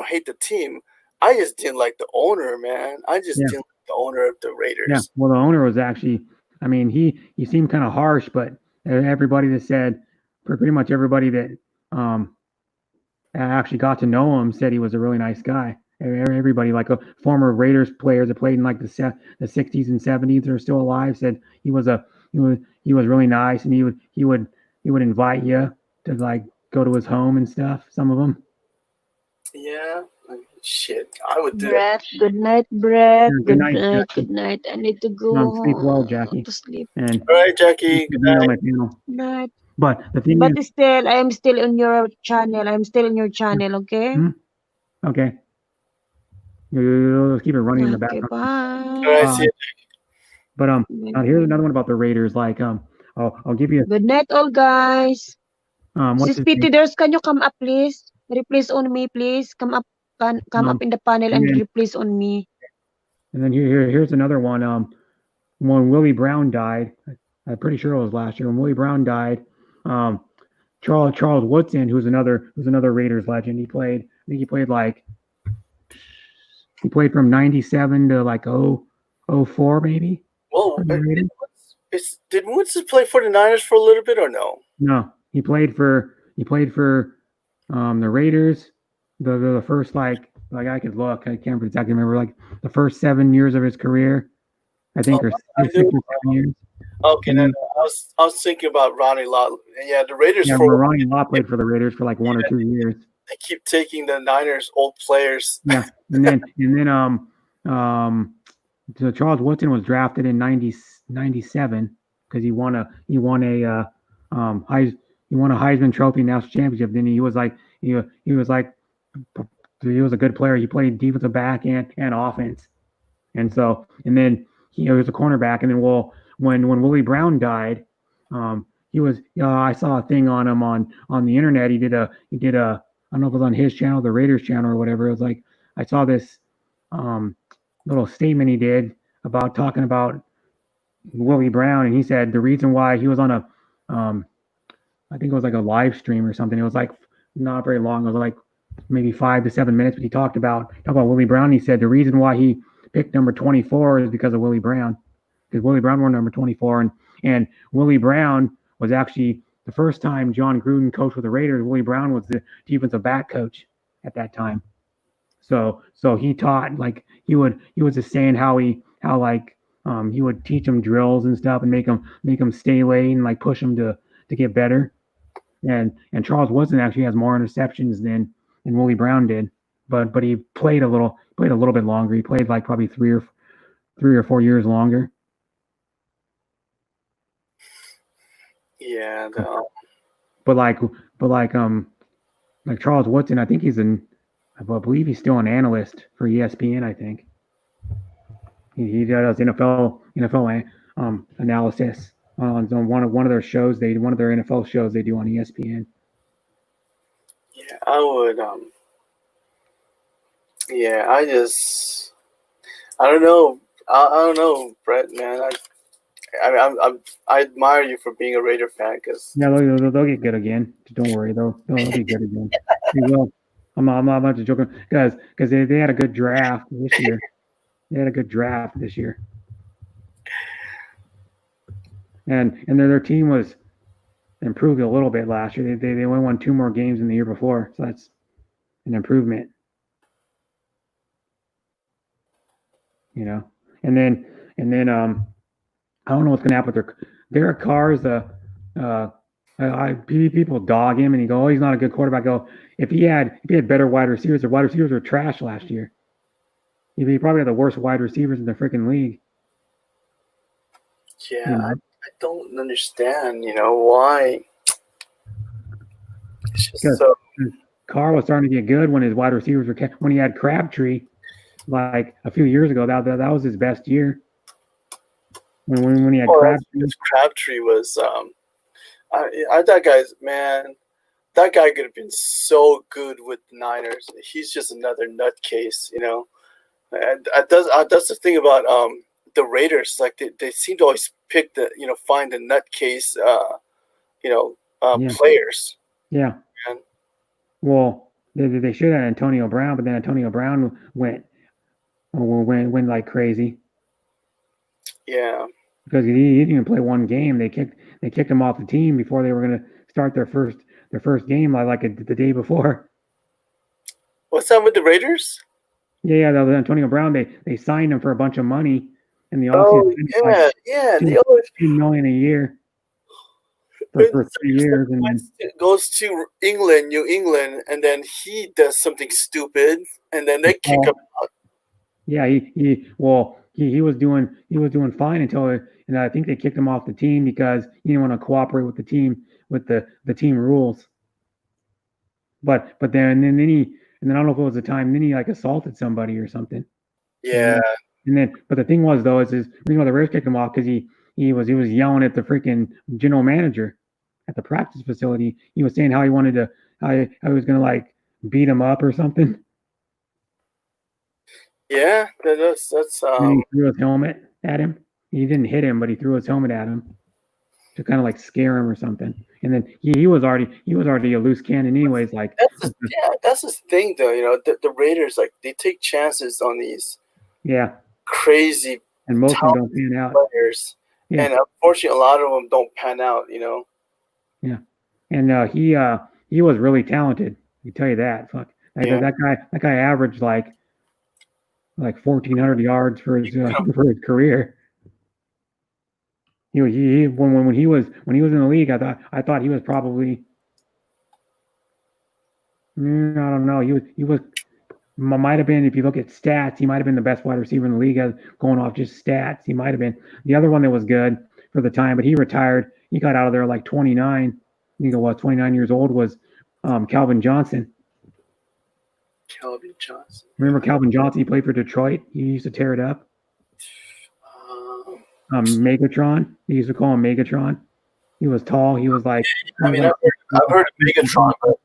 [SPEAKER 11] hate the team. I just didn't like the owner, man. I just didn't like the owner of the Raiders.
[SPEAKER 1] Yeah, well, the owner was actually, I mean, he seemed kind of harsh, but everybody that said, pretty much everybody that actually got to know him said he was a really nice guy. Everybody, like a former Raiders players that played in like the 60s and 70s that are still alive, said he was really nice, and he would invite you to like go to his home and stuff. Some of them.
[SPEAKER 11] Yeah. Shit, I would do
[SPEAKER 5] Brett, good night, Brett.
[SPEAKER 1] Yeah,
[SPEAKER 5] good night. Good night. I need to go.
[SPEAKER 1] Sleep well, Jackie.
[SPEAKER 5] To sleep.
[SPEAKER 1] And
[SPEAKER 11] all right, Jackie. Good night.
[SPEAKER 1] On my channel.
[SPEAKER 5] Night.
[SPEAKER 1] But the thing
[SPEAKER 5] But
[SPEAKER 1] is,
[SPEAKER 5] still, I am still on your channel. I'm still in your channel, okay?
[SPEAKER 1] Okay. You'll keep it running in the
[SPEAKER 5] Okay,
[SPEAKER 1] background.
[SPEAKER 5] bye.
[SPEAKER 11] All right, see you.
[SPEAKER 1] But now here's another one about the Raiders. Like I'll give you.
[SPEAKER 5] Good night, all guys.
[SPEAKER 1] What's
[SPEAKER 5] Sis
[SPEAKER 1] his
[SPEAKER 5] Pity,
[SPEAKER 1] name?
[SPEAKER 5] can you come up, please? Replace on me, please. Come up up in the panel and replace on me.
[SPEAKER 1] And then here's another one. When Willie Brown died, I'm pretty sure it was last year. When Willie Brown died, Charles Woodson, who's another Raiders legend, he played from 97 to like 04 maybe.
[SPEAKER 11] Whoa, did Woodson play for the Niners for a little bit or no?
[SPEAKER 1] No, he played for the Raiders. The first like I could look, I can't exactly remember, like the first 7 years of his career, I think, or 6 or 7 years.
[SPEAKER 11] Okay, then I was thinking about Ronnie Lott. Yeah, the Raiders.
[SPEAKER 1] Yeah, Ronnie Lott played for the Raiders for like 1 or 2 years.
[SPEAKER 11] They keep taking the Niners old players.
[SPEAKER 1] Yeah, and then so Charles Woodson was drafted in 97 because he won a Heisman Trophy national championship. Then he was like he was a good player. He played defensive back and offense. And so, and then he was a cornerback. And then, well, when Willie Brown died, he was. I saw a thing on him on the internet. He did a. I don't know if it was on his channel, the Raiders channel, or whatever. It was like I saw this little statement he did about talking about Willie Brown, and he said the reason why he was on a, I think it was like a live stream or something. It was like not very long. It was like maybe 5 to 7 minutes. But he talked about Willie Brown. He said the reason why he picked number 24 is because of Willie Brown, because Willie Brown wore number 24, and Willie Brown was actually the first time John Gruden coached with the Raiders. Willie Brown was the defensive back coach at that time. So he taught, like he was just saying how he would teach them drills and stuff and make them stay late and like push them to get better. And Charles Woodson actually has more interceptions than Willie Brown did, but he played a little bit longer. He played like probably 3 or 4 years longer.
[SPEAKER 11] Yeah.
[SPEAKER 1] But Charles Woodson, I think I believe he's still an analyst for ESPN. I think he does NFL analysis on one of their shows. One of their NFL shows they do on ESPN.
[SPEAKER 11] Yeah, I would. Yeah, I don't know. I don't know, Brett, man. I admire you for being a Raider fan, because
[SPEAKER 1] Yeah, they'll get good again. Don't worry, they'll get good again. They will. I'm not just joking, because they had a good draft this year. And their team was improved a little bit last year. They only won 2 more games than the year before, so that's an improvement. You know, and then I don't know what's gonna happen with Derek Carr's people dog him and he go, oh, he's not a good quarterback. If he had better wide receivers, the wide receivers were trash last year. He probably had the worst wide receivers in the freaking league.
[SPEAKER 11] yeah,
[SPEAKER 1] You know?
[SPEAKER 11] I don't understand. Why? It's just
[SPEAKER 1] Because
[SPEAKER 11] so.
[SPEAKER 1] Carr was starting to get good when his wide receivers were when he had Crabtree, like a few years ago. That was his best year. When he had Crabtree.
[SPEAKER 11] Crabtree was that guy could have been so good with the Niners. He's just another nutcase, And that's the thing about the Raiders. It's like they seem to always pick find the nutcase players.
[SPEAKER 1] Yeah.
[SPEAKER 11] And
[SPEAKER 1] Well, they should have Antonio Brown, but then Antonio Brown went like crazy.
[SPEAKER 11] Yeah.
[SPEAKER 1] Because he didn't even play one game. They kicked him off the team before they were going to start their first game, like the day before.
[SPEAKER 11] What's that with the Raiders?
[SPEAKER 1] Yeah, that was Antonio Brown. They signed him for a bunch of money in the
[SPEAKER 11] Oh
[SPEAKER 1] offseason.
[SPEAKER 11] yeah. They always
[SPEAKER 1] $2 million a year for 3 years, and then
[SPEAKER 11] goes to New England, and then he does something stupid, and then they kick him out.
[SPEAKER 1] Yeah, he was doing fine until, and I think they kicked him off the team because he didn't want to cooperate with the team with the team rules. But then I don't know if it was the time. Then he like assaulted somebody or something.
[SPEAKER 11] Yeah.
[SPEAKER 1] And then, but the thing was though, is the reason why the Raiders kicked him off because he was yelling at the freaking general manager at the practice facility. He was saying how he wanted to, how he was gonna like beat him up or something.
[SPEAKER 11] Yeah, that's
[SPEAKER 1] And he threw his helmet at him. He didn't hit him, but he threw his helmet at him to kind of like scare him or something. And then he was already a loose cannon anyways. Like
[SPEAKER 11] that's the thing though. The Raiders, like, they take chances on these crazy
[SPEAKER 1] and most of them don't pan out.
[SPEAKER 11] players, and unfortunately, a lot of them don't pan out.
[SPEAKER 1] Yeah, and he was really talented. I can tell you that. Fuck that guy averaged like 1,400 yards for his career. He when he was in the league, I thought he was probably I don't know. He was might have been, if you look at stats, he might have been the best wide receiver in the league going off just stats. He might have been. The other one that was good for the time, but he retired. He got out of there like 29. I think it was 29 years old was Calvin Johnson.
[SPEAKER 11] Calvin Johnson.
[SPEAKER 1] Remember Calvin Johnson? He played for Detroit. He used to tear it up. Megatron. They used to call him Megatron. He was tall. He was like.
[SPEAKER 11] I mean, I've heard of Megatron, but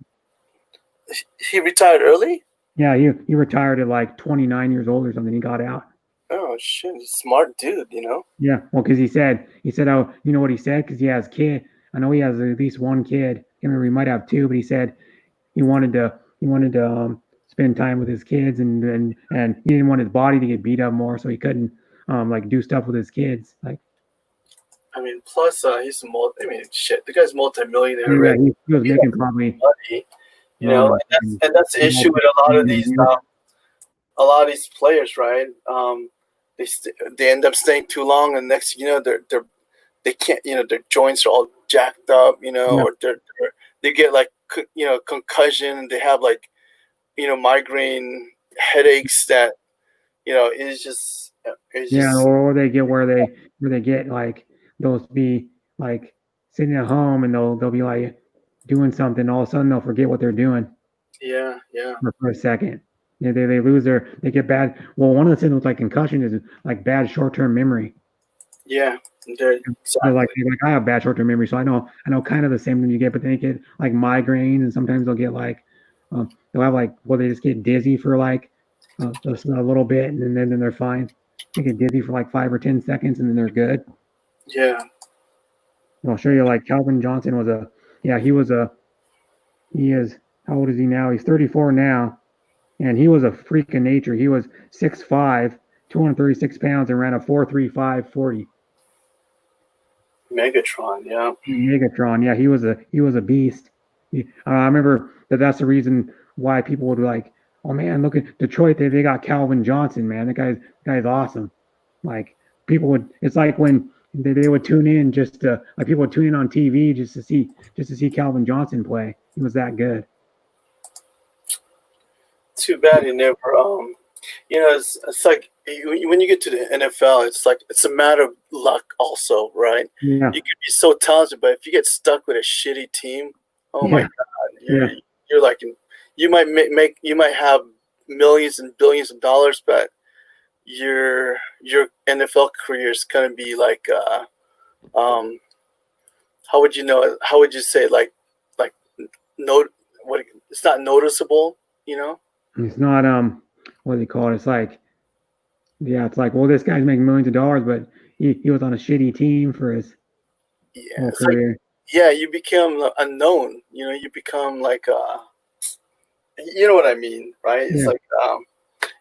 [SPEAKER 11] he retired early.
[SPEAKER 1] Yeah, he retired at like 29 years old or something. He got out.
[SPEAKER 11] Oh shit, he's a smart dude, you know.
[SPEAKER 1] Yeah, well, because he said, oh, you know what he said? Because he has kid. I know he has at least one kid. I can't remember, he might have two, but he said he wanted to spend time with his kids, and he didn't want his body to get beat up more, so he couldn't like do stuff with his kids. Like,
[SPEAKER 11] I mean, plus he's shit. The guy's multimillionaire.
[SPEAKER 1] yeah,
[SPEAKER 11] Right?
[SPEAKER 1] he was making probably
[SPEAKER 11] money, you know, and that's the issue with a lot of these players, right? They end up staying too long, and next thing you know, they can't, you know, their joints are all jacked up, you know, or they get like, you know, concussion, and they have like, you know, migraine headaches that, you know, it's just
[SPEAKER 1] or they get where they get like, they'll be like sitting at home and they'll be like doing something, all of a sudden they'll forget what they're doing.
[SPEAKER 11] Yeah.
[SPEAKER 1] For a second. Yeah, they lose they get bad. Well, one of the things with like concussion is like bad short-term memory.
[SPEAKER 11] Yeah.
[SPEAKER 1] They're like I have bad short-term memory, so I know kind of the same thing you get, but then they get like migraines, and sometimes they'll get like they'll have like, they just get dizzy for like just a little bit, and then they're fine. They get dizzy for like 5 or 10 seconds, and then they're good.
[SPEAKER 11] Yeah.
[SPEAKER 1] And I'll show you, like Calvin Johnson was he is, how old is he now? He's 34 now, and he was a freak of nature. He was 6'5", 236 pounds, and ran a 4.35 40.
[SPEAKER 11] Megatron, yeah.
[SPEAKER 1] Megatron, yeah, he was a beast. I remember that's the reason why people would be like, oh man, look at Detroit, they got Calvin Johnson, man. That guy's awesome. Like, people would, it's like when they would tune in people would tune in on TV just to see Calvin Johnson play. He was that good.
[SPEAKER 11] Too bad he never you know, it's like when you get to the NFL, it's like it's a matter of luck also, right?
[SPEAKER 1] Yeah.
[SPEAKER 11] You could be so talented, but if you get stuck with a shitty team, oh my God, you're like, you might have millions and billions of dollars, but your NFL career is gonna be like how would you say it's not noticeable, you know?
[SPEAKER 1] It's not what do they call it? It's like, it's like, well, this guy's making millions of dollars, but he was on a shitty team for his whole career.
[SPEAKER 11] Like, you become unknown. You know, you become like you know what I mean, right? It's like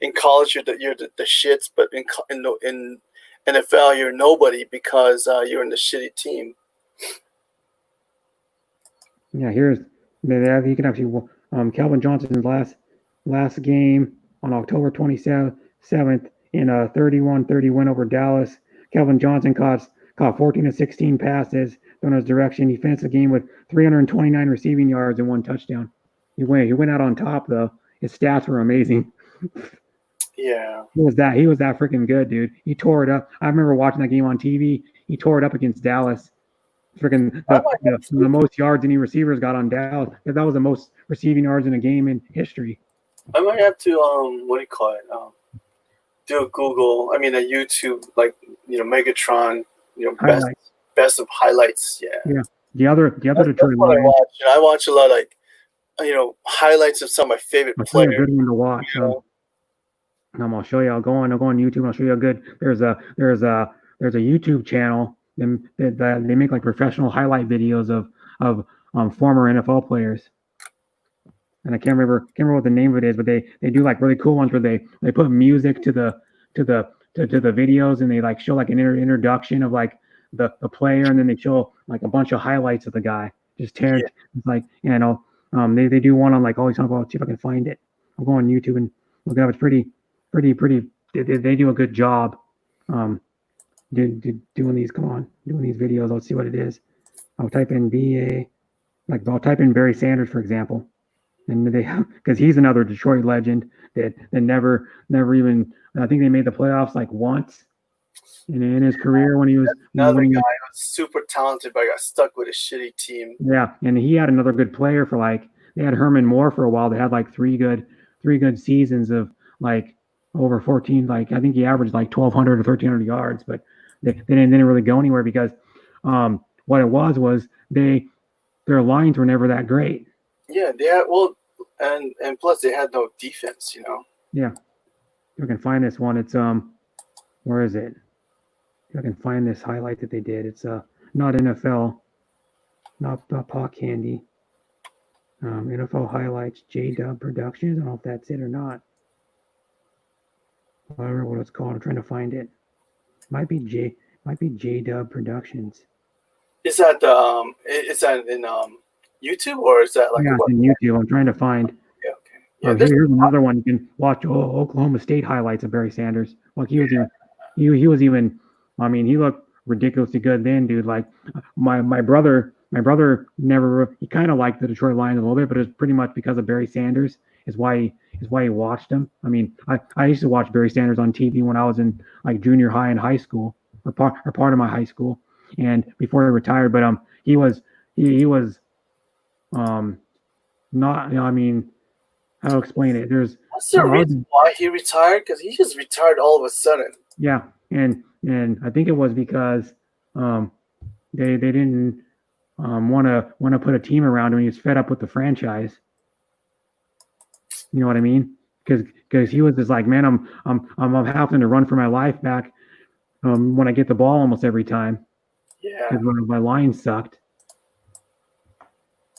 [SPEAKER 11] in college you're the shits, but in NFL you're nobody because you're in the shitty team.
[SPEAKER 1] Yeah, you can actually Calvin Johnson's last game on October 27th in a 31-30 win over Dallas. Calvin Johnson caught 14 of 16 passes thrown his direction. He finished the game with 329 receiving yards and 1 touchdown. He went out on top though. His stats were amazing.
[SPEAKER 11] Yeah.
[SPEAKER 1] He was that freaking good, dude. He tore it up. I remember watching that game on TV. He tore it up against Dallas. Freaking the most yards any receivers got on Dallas. That was the most receiving yards in a game in history.
[SPEAKER 11] I might have to what do you call it? Do a YouTube, like, you know, Megatron, you know, best of highlights. Yeah.
[SPEAKER 1] The other Detroit
[SPEAKER 11] what I watch. I watch a lot, like, you know, highlights of some of my favorite players.
[SPEAKER 1] A good one to watch. I'll show you. I'll go on YouTube and I'll show you how good. There's a YouTube channel. They make like professional highlight videos of former NFL players. And I can't remember what the name of it is, but they do like really cool ones where they put music to the videos, and they like show like an introduction of like the player, and then they show like a bunch of highlights of the guy. Just tear it. It's like, you know, they do one on like, always talking about, see if I can find it. I'll go on YouTube and look it up. It's pretty. They do a good job doing these videos. Let's see what it is. I'll type in I'll type in Barry Sanders, for example. And because he's another Detroit legend that never even, I think they made the playoffs like once in his career when he was
[SPEAKER 11] another guy who was super talented but got stuck with a shitty team.
[SPEAKER 1] Yeah, and he had another good player for like, they had Herman Moore for a while. They had like three good good seasons of like over 14. Like I think he averaged like 1,200 or 1,300 yards, but they didn't really go anywhere because what it was their lines were never that great.
[SPEAKER 11] Yeah, they had, well, and plus they had no defense, you know.
[SPEAKER 1] Yeah, if I can find this one, it's where is it? If I can find this highlight that they did, it's not NFL, not Paw Candy. NFL highlights, J-Dub Productions. I don't know if that's it or not. I don't know what it's called. I'm trying to find it. Might be J-Dub Productions.
[SPEAKER 11] Is that in YouTube, or is that like
[SPEAKER 1] Yeah,
[SPEAKER 11] a
[SPEAKER 1] it's in YouTube. I'm trying to find.
[SPEAKER 11] Yeah, okay. Yeah,
[SPEAKER 1] Here's another one. You can watch Oklahoma State highlights of Barry Sanders. Like he was even. I mean, he looked ridiculously good then, dude. Like my brother never. He kind of liked the Detroit Lions a little bit, but it was pretty much because of Barry Sanders. Is why he watched him. I mean, I used to watch Barry Sanders on TV when I was in like junior high and high school, or part of my high school, and before he retired. But he was not. I mean, how to explain it? There's
[SPEAKER 11] what's the reason why he retired? Because he just retired all of a sudden.
[SPEAKER 1] Yeah, and I think it was because they didn't want to put a team around him. He was fed up with the franchise. You know what I mean? Because he was just like, man, I'm having to run for my life back when I get the ball almost every time.
[SPEAKER 11] Yeah.
[SPEAKER 1] Because my line sucked.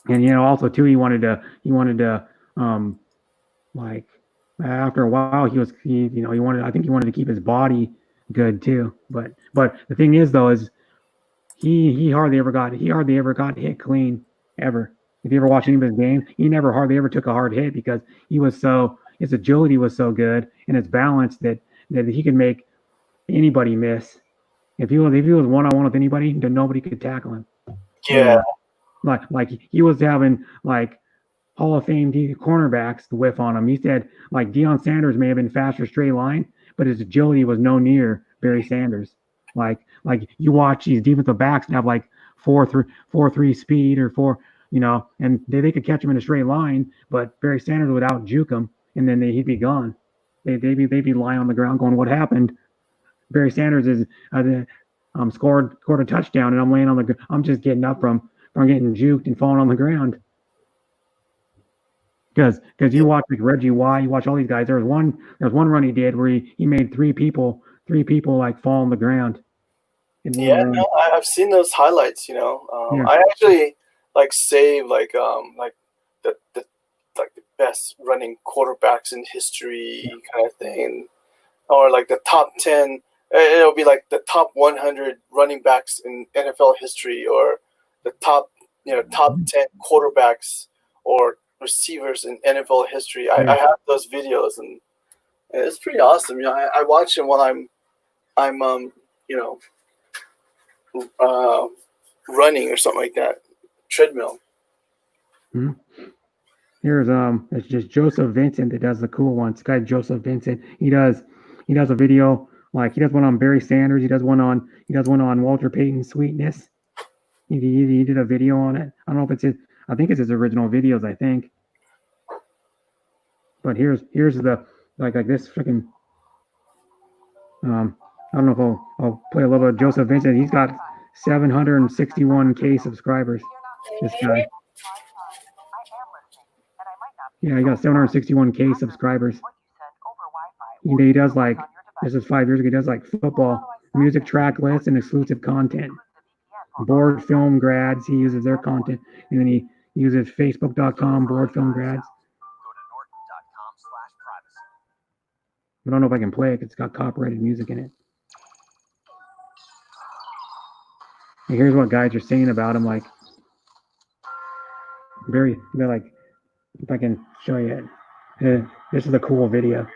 [SPEAKER 1] And also too, he wanted to like after a while he wanted, I think he wanted to keep his body good too. But the thing is though is he hardly ever got hit clean ever. If you ever watch any of his games, he never hardly ever took a hard hit because his agility was so good and his balance that he could make anybody miss. If he was one-on-one with anybody, then nobody could tackle him.
[SPEAKER 11] Yeah.
[SPEAKER 1] Like he was having like Hall of Fame cornerbacks to whiff on him. He said like Deion Sanders may have been faster straight line, but his agility was no near Barry Sanders. Like you watch these defensive backs and have like 4.3 speed or 4, and they could catch him in a straight line, but Barry Sanders would out juke him, and then he'd be gone. They'd be lying on the ground going, "What happened?" Barry Sanders is scored a touchdown, and I'm laying on the. I'm just getting up from getting juked and falling on the ground. Because you watch like Reggie White, you watch all these guys. There's one run he did where he made three people like fall on the ground.
[SPEAKER 11] Yeah, no, I've seen those highlights.
[SPEAKER 1] Yeah.
[SPEAKER 11] I actually like save like the best running quarterbacks in history kind of thing, or like the top 10. It'll be like the top 100 running backs in NFL history, or the top 10 quarterbacks or receivers in NFL history. I have those videos, and it's pretty awesome. I watch them while I'm running or something like that, treadmill.
[SPEAKER 1] Mm-hmm. Here's it's just Joseph Vincent that does the cool ones. This guy Joseph Vincent, he does a video, like he does one on Barry Sanders, he does one on Walter Payton's Sweetness. He did a video on it. I don't know if it's I think it's his original videos, I think. But here's the like this freaking I don't know if I'll play a little bit of Joseph Vincent. He's got 761K subscribers. This guy. Yeah, he got 761K subscribers. He does like, this is 5 years ago, he does like football, music track lists, and exclusive content. Board Film Grads, he uses their content. And then he uses Facebook.com, Board Film Grads. I don't know if I can play it because it's got copyrighted music in it. And here's what guys are saying about him, like, they're like, if I can show you it. This is a cool video.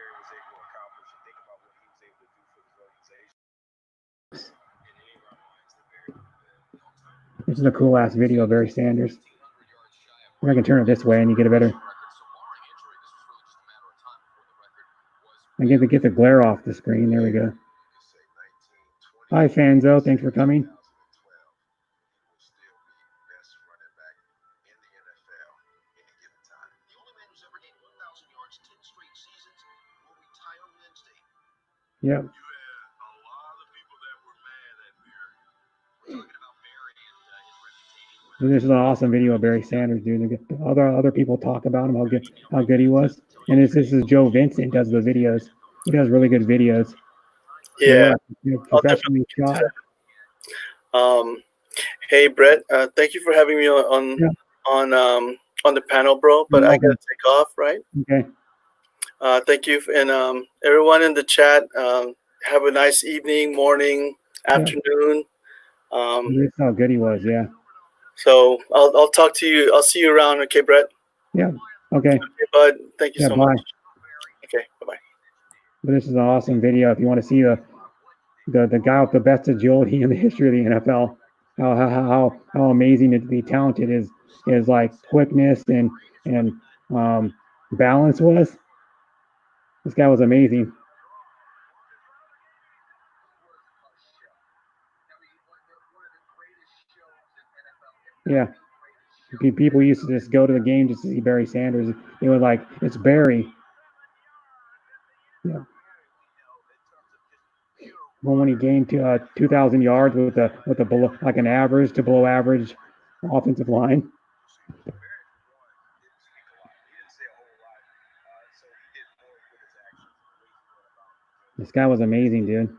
[SPEAKER 1] This is a cool ass video of Barry Sanders. If I can turn it this way and you get a better. I get the glare off the screen. There we go. Hi, Fanzo. Thanks for coming. Yeah. This is an awesome video of Barry Sanders, dude. Other people talk about him, how good he was. And this is Joe Vincent does the videos. He does really good videos.
[SPEAKER 11] Yeah, I'll
[SPEAKER 1] professionally
[SPEAKER 11] definitely look
[SPEAKER 1] shot.
[SPEAKER 11] into that. Hey Brett, thank you for having me on the panel, bro. But I gotta take off, right?
[SPEAKER 1] Okay.
[SPEAKER 11] Thank you, and everyone in the chat. Have a nice evening, morning, afternoon.
[SPEAKER 1] That's how good he was. Yeah.
[SPEAKER 11] So I'll talk to you. I'll see you around. Okay, Brett.
[SPEAKER 1] Yeah. Okay.
[SPEAKER 11] Okay, bud. Thank you so
[SPEAKER 1] bye.
[SPEAKER 11] much. Okay. Bye bye.
[SPEAKER 1] But this is an awesome video. If you want to see the guy with the best agility in the history of the NFL, how amazingly talented his like quickness and balance was. This guy was amazing. Yeah. People used to just go to the game just to see Barry Sanders. They were like, it's Barry. Yeah. Well, when he gained 2,000 yards with a below, like an average to below average offensive line. This guy was amazing, dude.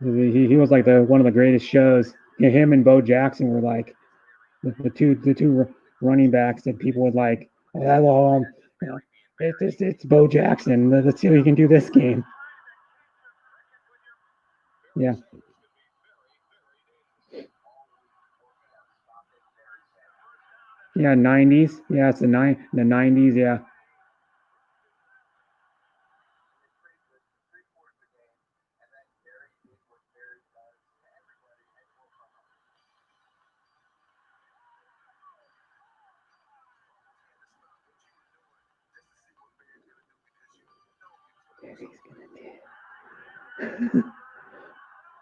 [SPEAKER 1] He was like one of the greatest shows. Him and Bo Jackson were like the two running backs that people would like. It's Bo Jackson. Let's see what he can do this game. Yeah. Yeah, 90s. Yeah, it's the 90s. Yeah.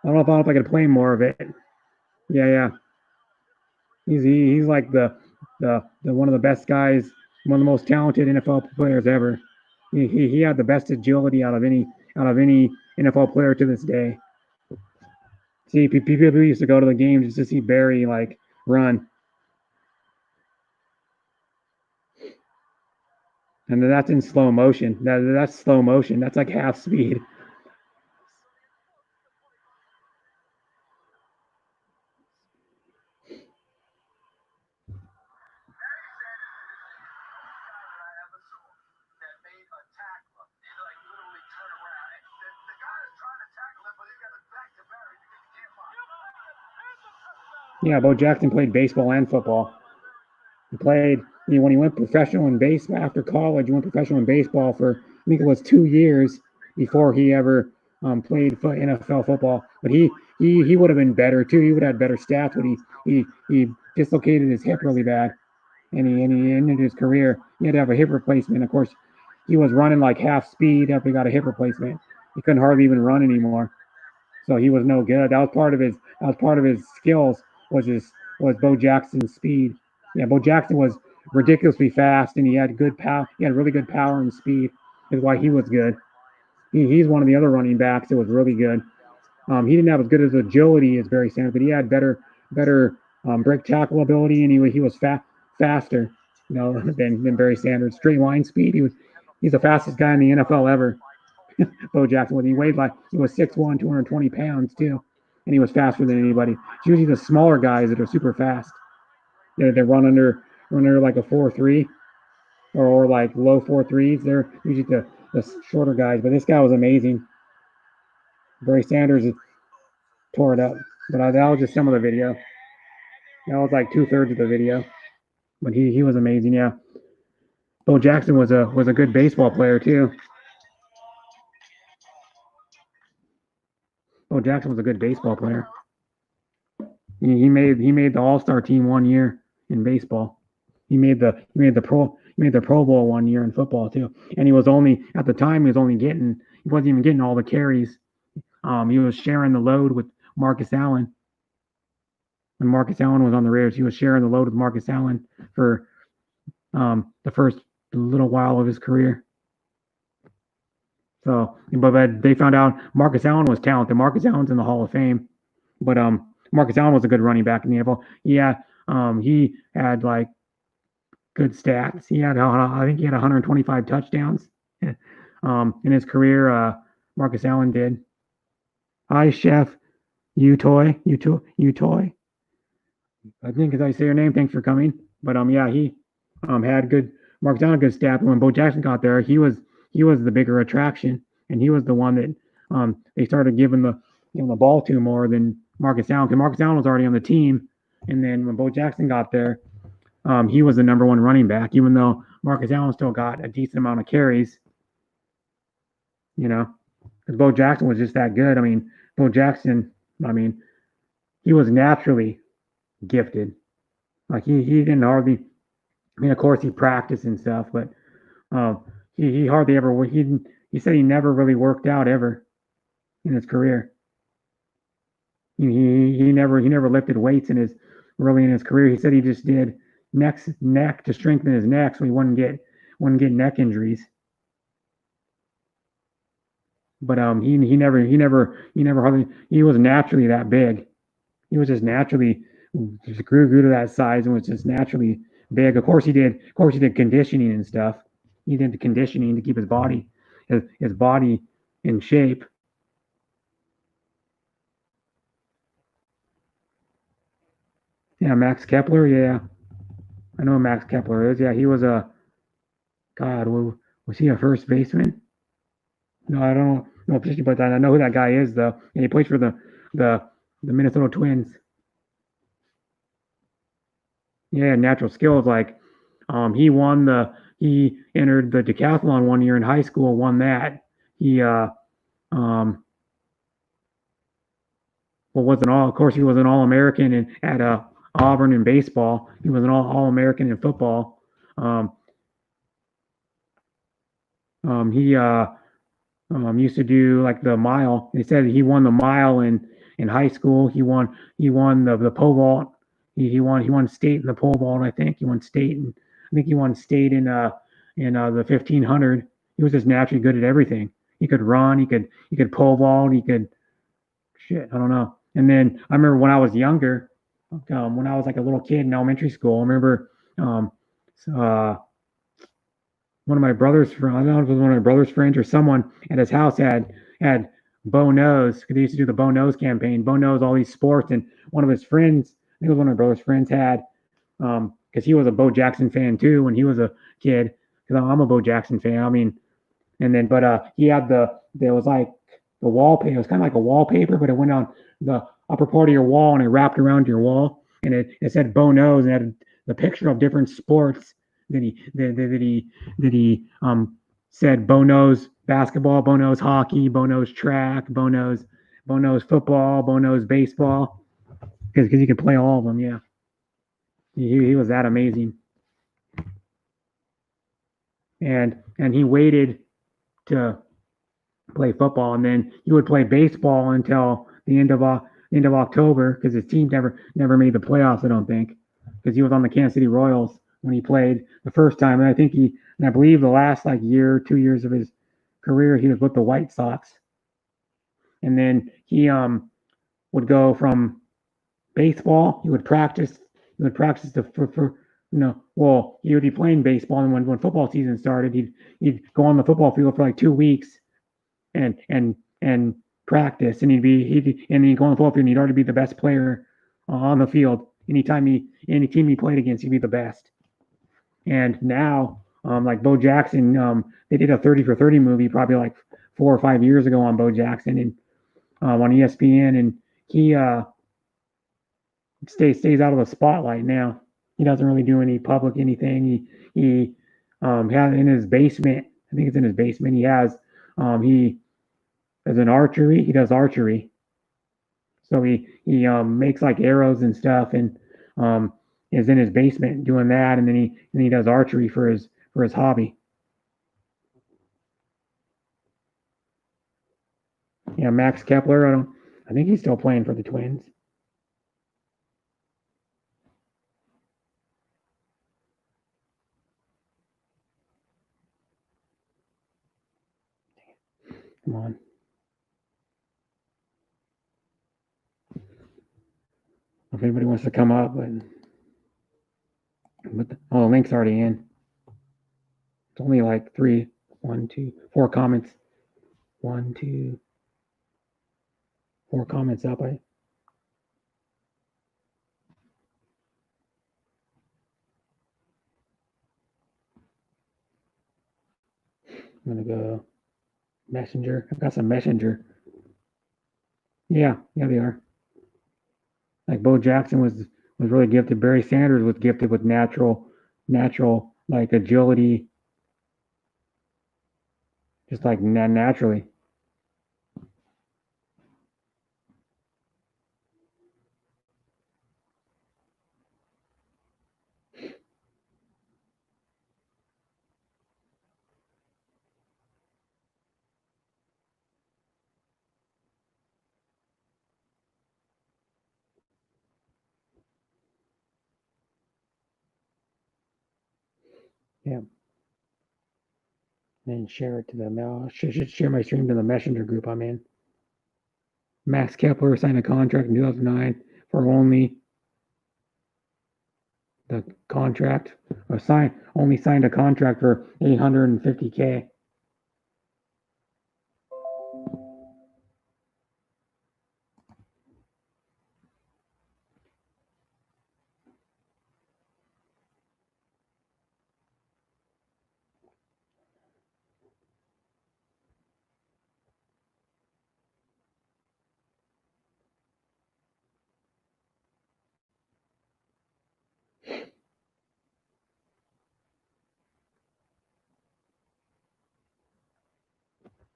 [SPEAKER 1] I don't know if I could play more of it. Yeah. He's like the one of the best guys, one of the most talented NFL players ever. He had the best agility out of any NFL player to this day. See, people used to go to the games just to see Barry like run. And that's in slow motion. That's slow motion. That's like half speed. Yeah, Bo Jackson played baseball and football. He played when he went professional in baseball after college. He went professional in baseball for I think it was 2 years before he ever played for NFL football. But he would have been better too. He would have had better stats. But he dislocated his hip really bad, and he ended his career. He had to have a hip replacement. Of course, he was running like half speed after he got a hip replacement. He couldn't hardly even run anymore. So he was no good. That was part of his skills was Bo Jackson's speed. Yeah, Bo Jackson was ridiculously fast and he had good power. He had really good power and speed. Is why he was good. He's one of the other running backs that was really good. He didn't have as good as agility as Barry Sanders, but he had better break tackle ability and he was faster, than Barry Sanders. Straight line speed. He's the fastest guy in the NFL ever. Bo Jackson was. He was 6'1", 220 pounds too, and he was faster than anybody. It's usually the smaller guys that are super fast. They run under like a 4.3 or like low 4.3s. They're usually the shorter guys. But this guy was amazing. Barry Sanders tore it up. But that was just some of the video. That was like 2/3 of the video. But he was amazing. Yeah. Bo Jackson was a good baseball player too. Bo Jackson was a good baseball player. He made the All-Star team 1 year in baseball. He made the Pro Bowl 1 year in football too. And he wasn't even getting all the carries. He was sharing the load with Marcus Allen. When Marcus Allen was on the Raiders, he was sharing the load with Marcus Allen for the first little while of his career. So, but they found out Marcus Allen was talented. Marcus Allen's in the Hall of Fame, but Marcus Allen was a good running back in the NFL. Yeah, he had like good stats. He had I think he had 125 touchdowns in his career. Marcus Allen did. Hi, Chef Utoy. I think as I say your name. Thanks for coming. But yeah, he had good. Marcus Allen had good stats. When Bo Jackson got there, he was the bigger attraction, and he was the one that they started giving the ball to more than Marcus Allen, because Marcus Allen was already on the team, and then when Bo Jackson got there, he was the number one running back, even though Marcus Allen still got a decent amount of carries. Because Bo Jackson was just that good. I mean, Bo Jackson. I mean, he was naturally gifted. Like he didn't hardly. I mean, of course he practiced and stuff, but he hardly ever. He said he never really worked out ever in his career. He never lifted weights in his career. He said he just did neck to strengthen his neck so he wouldn't get neck injuries. But he was naturally that big. He was just naturally just grew to that size and was just naturally big. Of course he did conditioning and stuff. He did the conditioning to keep his body in shape. Yeah, Max Kepler. Yeah, I know who Max Kepler is. Yeah, he was was he a first baseman? No, I don't know position, but I know who that guy is though. And he plays for the Minnesota Twins. Yeah, natural skills. Like, he entered the decathlon one year in high school, won that. He of course he was an All-American at Auburn in baseball. He was an All-American in football. He used to do like the mile. They said he won the mile in high school. He won the pole vault. He won state in the pole vault. I think he won state, and I think he won state in the 1500. He was just naturally good at everything. He could run. He could pole vault. He could shit. I don't know. And then I remember when I was younger, when I was like a little kid in elementary school. I remember one of my brother's friends, I don't know if it was one of my brother's friends or someone at his house had Bo Knows, because they used to do the Bo Knows campaign. Bo knows all these sports, and one of his friends, I think it was one of my brother's friends, had because he was a Bo Jackson fan too when he was a kid. Because I'm a Bo Jackson fan. I mean, and then he had there was like the wallpaper. It was kind of like a wallpaper, but it went on the upper part of your wall and it wrapped around your wall, and it said Bo Knows, and it had the picture of different sports that he said Bo knows basketball, Bo knows hockey, Bo knows track, Bo knows football, Bo knows baseball, because he could play all of them. Yeah, he was that amazing, and he waited to play football, and then he would play baseball until the end of October, because his team never made the playoffs. I don't think, because he was on the Kansas City Royals when he played the first time. And I believe the last like 2 years of his career, he was with the White Sox. And then he would go from baseball. He would practice he would be playing baseball, and when football season started, he'd go on the football field for like 2 weeks and practice, and he'd go on the football field, and he'd already be the best player on the field. Any team he played against, he'd be the best. And now, like Bo Jackson, they did a 30 for 30 movie probably like 4 or 5 years ago on Bo Jackson, and on ESPN, and he stays out of the spotlight now. He doesn't really do any public anything. He has in his basement. I think it's in his basement. He has he does archery. He does archery. So he makes like arrows and stuff, and is in his basement doing that, and then he does archery for his hobby. Yeah, Max Kepler. I think he's still playing for the Twins. Come on. If anybody wants to come up, but the link's already in. It's only like 4 comments. 1, 2, 4 comments up. I'm gonna go Messenger. I've got some Messenger. Yeah, they are. Like Bo Jackson was really gifted. Barry Sanders was gifted with natural like agility, just like naturally. Yeah. And share it to the mail. Should share my stream to the Messenger group I'm in. Max Kepler signed a contract in 2009 for only the contract, or only signed a contract for $850K.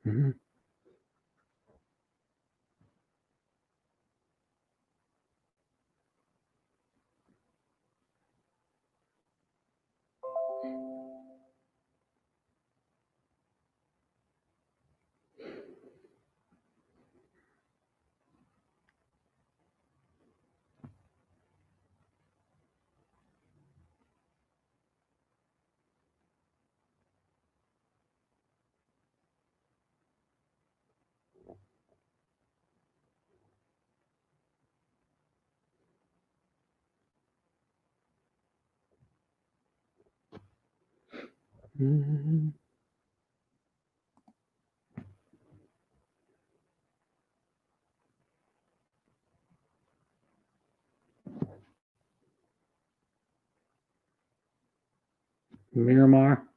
[SPEAKER 1] Mm-hmm. Mm-hmm.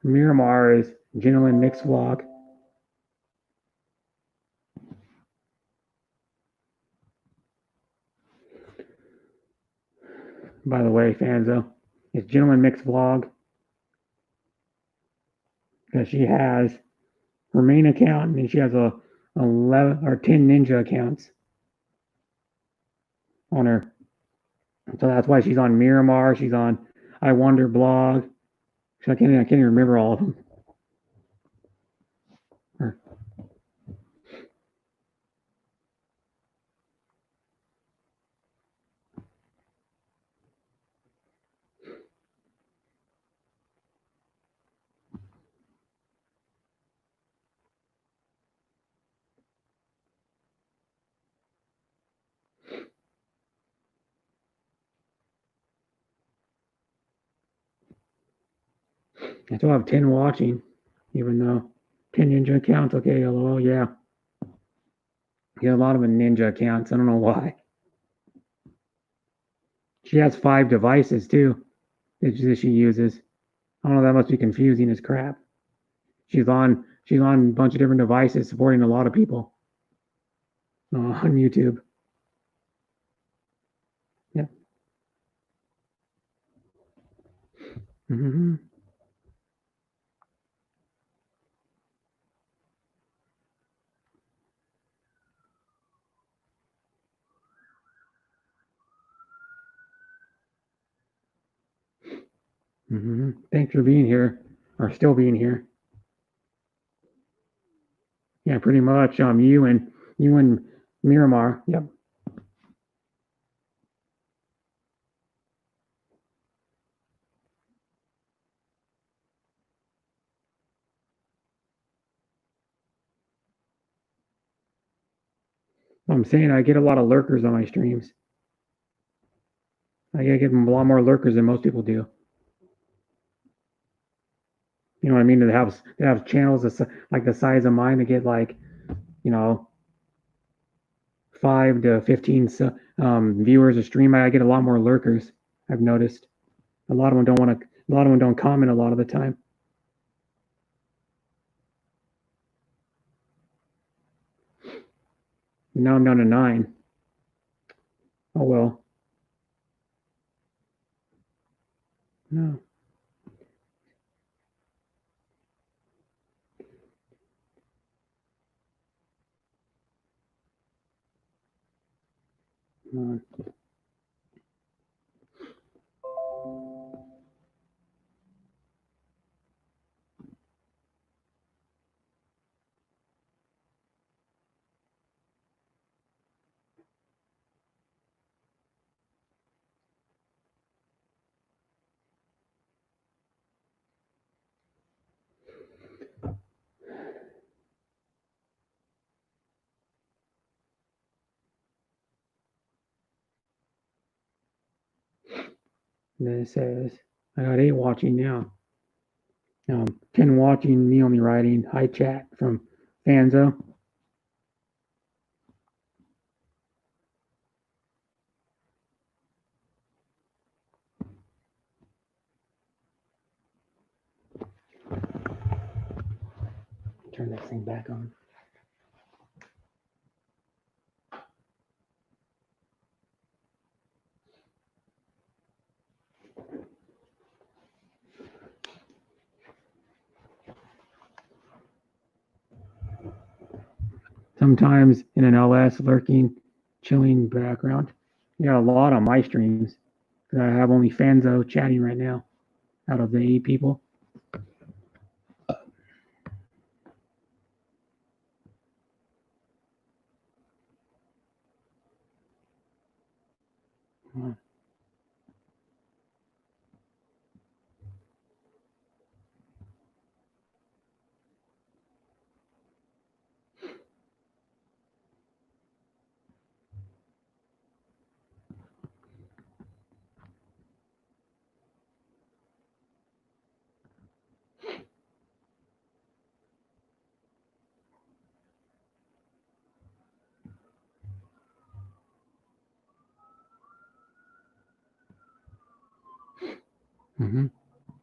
[SPEAKER 1] Miramar is Gentleman Mix Vlog. By the way, Fanzo, it's Gentleman Mix Vlog because she has her main account and she has 11 or 10 ninja accounts on her. So that's why she's on Miramar. She's on I Wonder Blog. I can't even remember all of them. I still have 10 watching, even though 10 ninja accounts. Okay, lol, yeah. Yeah, a lot of them ninja accounts. I don't know why. She has 5 devices too that she uses. I don't know, that must be confusing as crap. She's on a bunch of different devices supporting a lot of people on YouTube. Yeah. Mm-hmm. Mm-hmm. Thanks for being here, or still being here. Yeah, pretty much. You and Miramar. Yep. I'm saying I get a lot of lurkers on my streams. I get a lot more lurkers than most people do. You know what I mean? They have channels like the size of mine to get like, 5 to 15 viewers a stream. I get a lot more lurkers. I've noticed. A lot of them don't want to. A lot of them don't comment a lot of the time. Now I'm down to 9. Oh well. No. Come on. And then it says, I got 8 watching now. 10 watching, me only writing. Hi chat from Fanzo. Turn this thing back on. Sometimes in an LS lurking, chilling background. You got a lot on my streams. I have only Fanzo chatting right now out of the 8 people.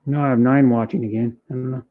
[SPEAKER 1] No, I have 9 watching again. I don't know.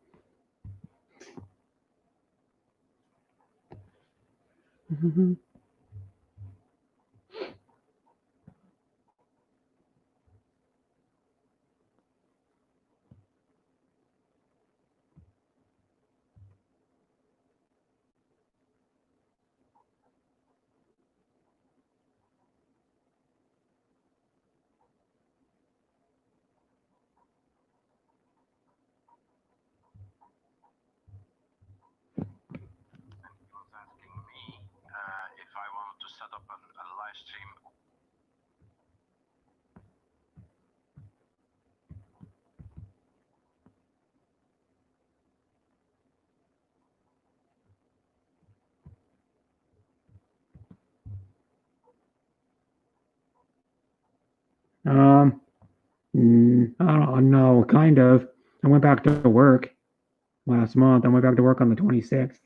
[SPEAKER 1] I don't know, kind of. I went back to work last month. I went back to work on the 26th.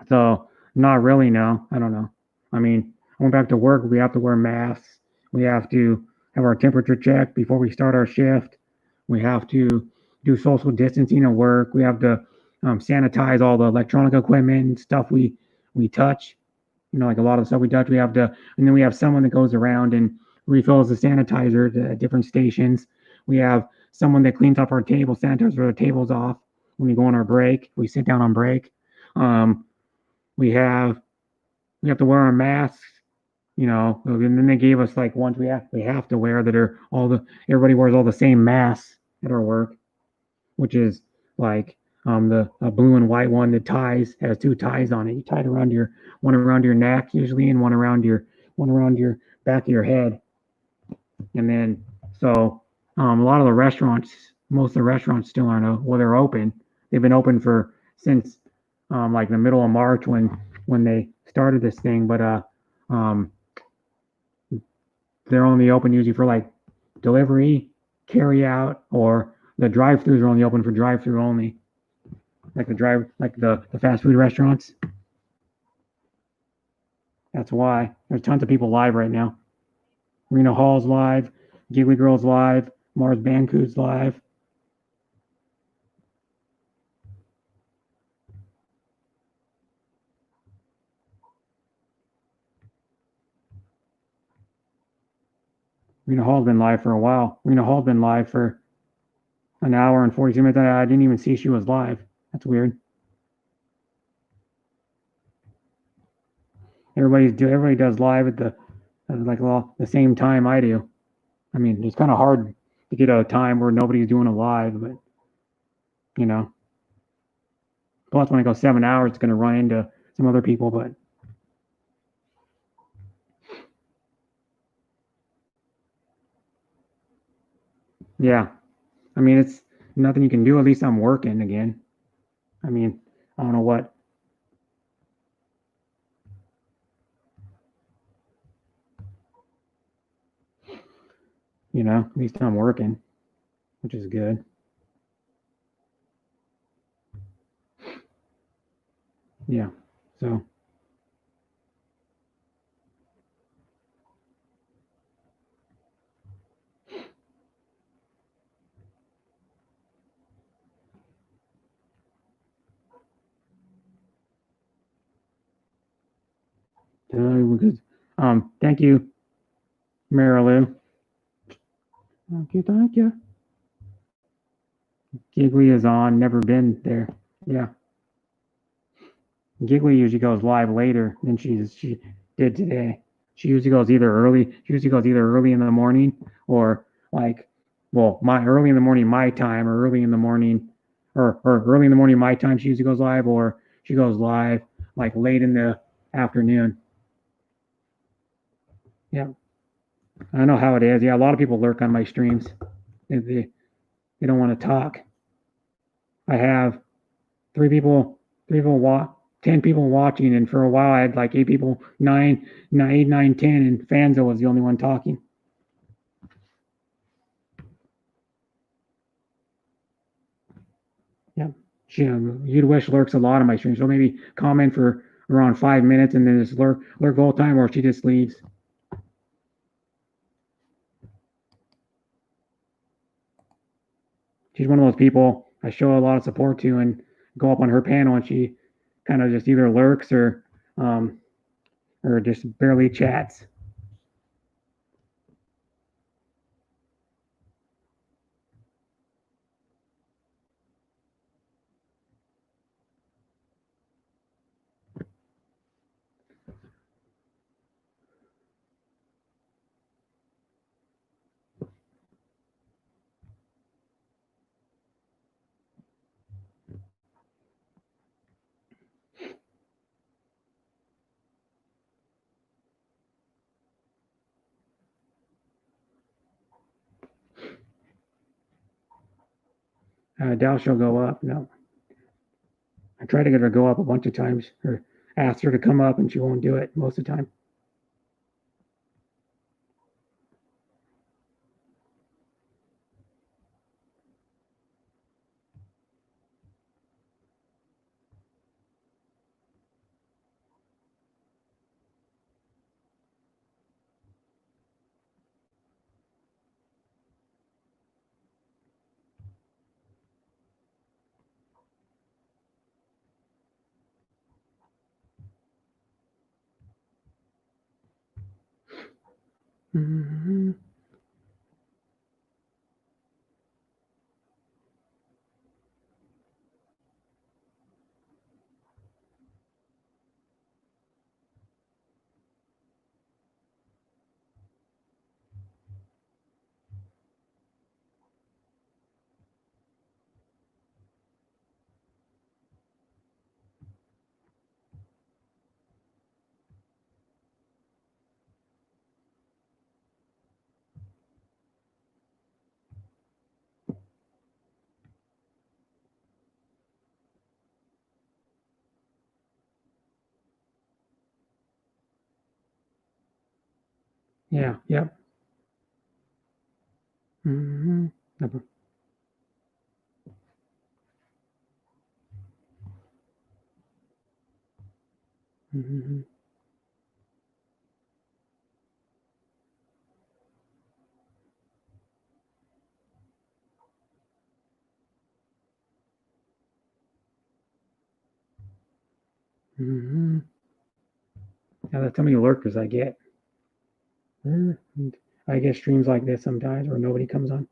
[SPEAKER 1] So, not really, no. I don't know. I mean, I went back to work. We have to wear masks. We have to have our temperature checked before we start our shift. We have to do social distancing at work. We have to sanitize all the electronic equipment and stuff we touch. Like a lot of the stuff we touch, we have to, and then we have someone that goes around and refills the sanitizer at different stations. We have someone that cleans up our table, sanitizes our tables off when we go on our break. We sit down on break. We have to wear our masks, and then they gave us like ones we have to wear that are everybody wears all the same masks at our work, which is like the blue and white one that has 2 ties on it. You tie it around one around your neck usually, and one around your back of your head. And then so a lot of the restaurants, most of the restaurants still aren't they're open. They've been open since like the middle of March when they started this thing, but Um, they're only open usually for like delivery, carry out, or the drive-throughs are only open for drive-through only. Like the fast food restaurants. That's why there's tons of people live right now. Marina Hall's live, Giggly Girl's live, Mars Bancoot's live. Marina Hall's been live for a while. Marina Hall's been live for an hour and 42 minutes. I didn't even see she was live. That's weird. Everybody does live at the same time I do. I mean, it's kind of hard to get a time where nobody's doing a live, but you know. Plus, when I go 7 hours, it's going to run into some other people, but yeah. I mean, it's nothing you can do. At least I'm working again. I mean, I don't know what. You know, at least I'm working, which is good. Yeah. So. Thank you, Marilu. Thank you. Giggly is on, never been there. Yeah. Giggly usually goes live later than she did today. She usually goes either early in the morning or like, well, my early in the morning my time, or early in the morning or early in the morning my time she usually goes live, or she goes live like late in the afternoon. Yeah. I know how it is. Yeah, a lot of people lurk on my streams. They don't want to talk. I have 10 people watching, and for a while I had like 8 people, 9, 8, 9, 10, and Fanzo was the only one talking. Yeah, You'd Wish lurks a lot on my streams. So maybe comment for around 5 minutes and then just lurk all the time, or she just leaves. She's one of those people I show a lot of support to and go up on her panel, and she kind of just either lurks or just barely chats. I doubt she'll go up. No. I tried to get her to go up a bunch of times, or asked her to come up, and she won't do it most of the time. Mm-hmm. Yeah. Yep. Mm-hmm. Mm-hmm. Mm-hmm. Yeah, that's how many lurkers I get. And I get streams like this sometimes where nobody comes on.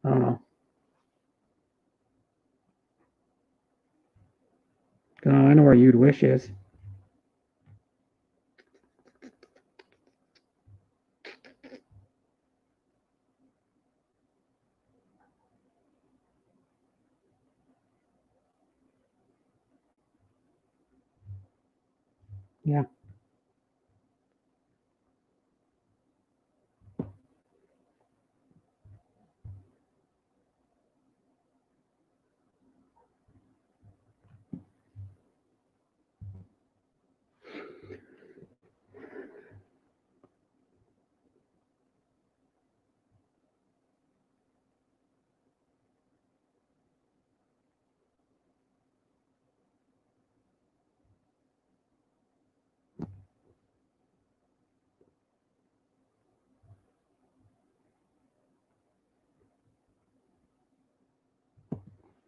[SPEAKER 1] I don't know. I know where You'd Wish is. Yeah.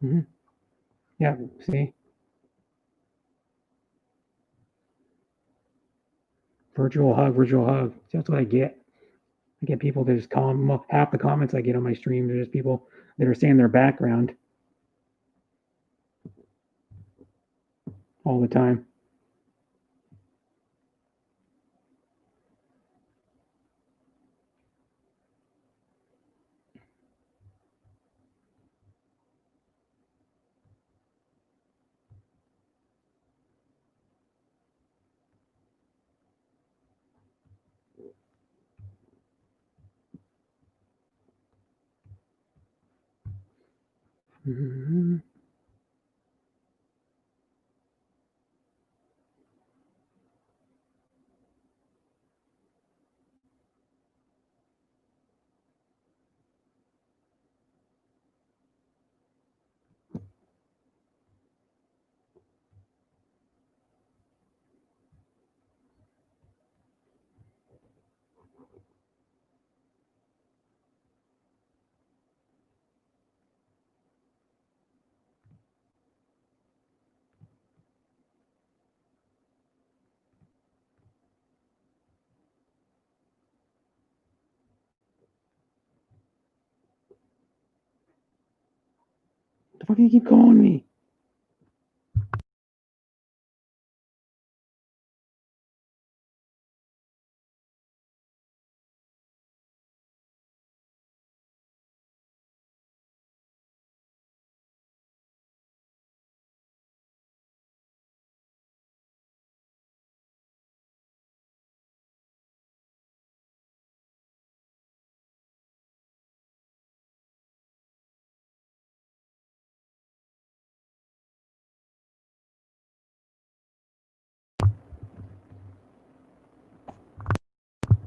[SPEAKER 1] Mm-hmm. Yeah. See? Virtual hug, virtual hug. See, that's what I get. I get people that just comment. Half the comments I get on my stream are just people that are saying their background all the time. Mm-hmm. The fuck do you keep calling me?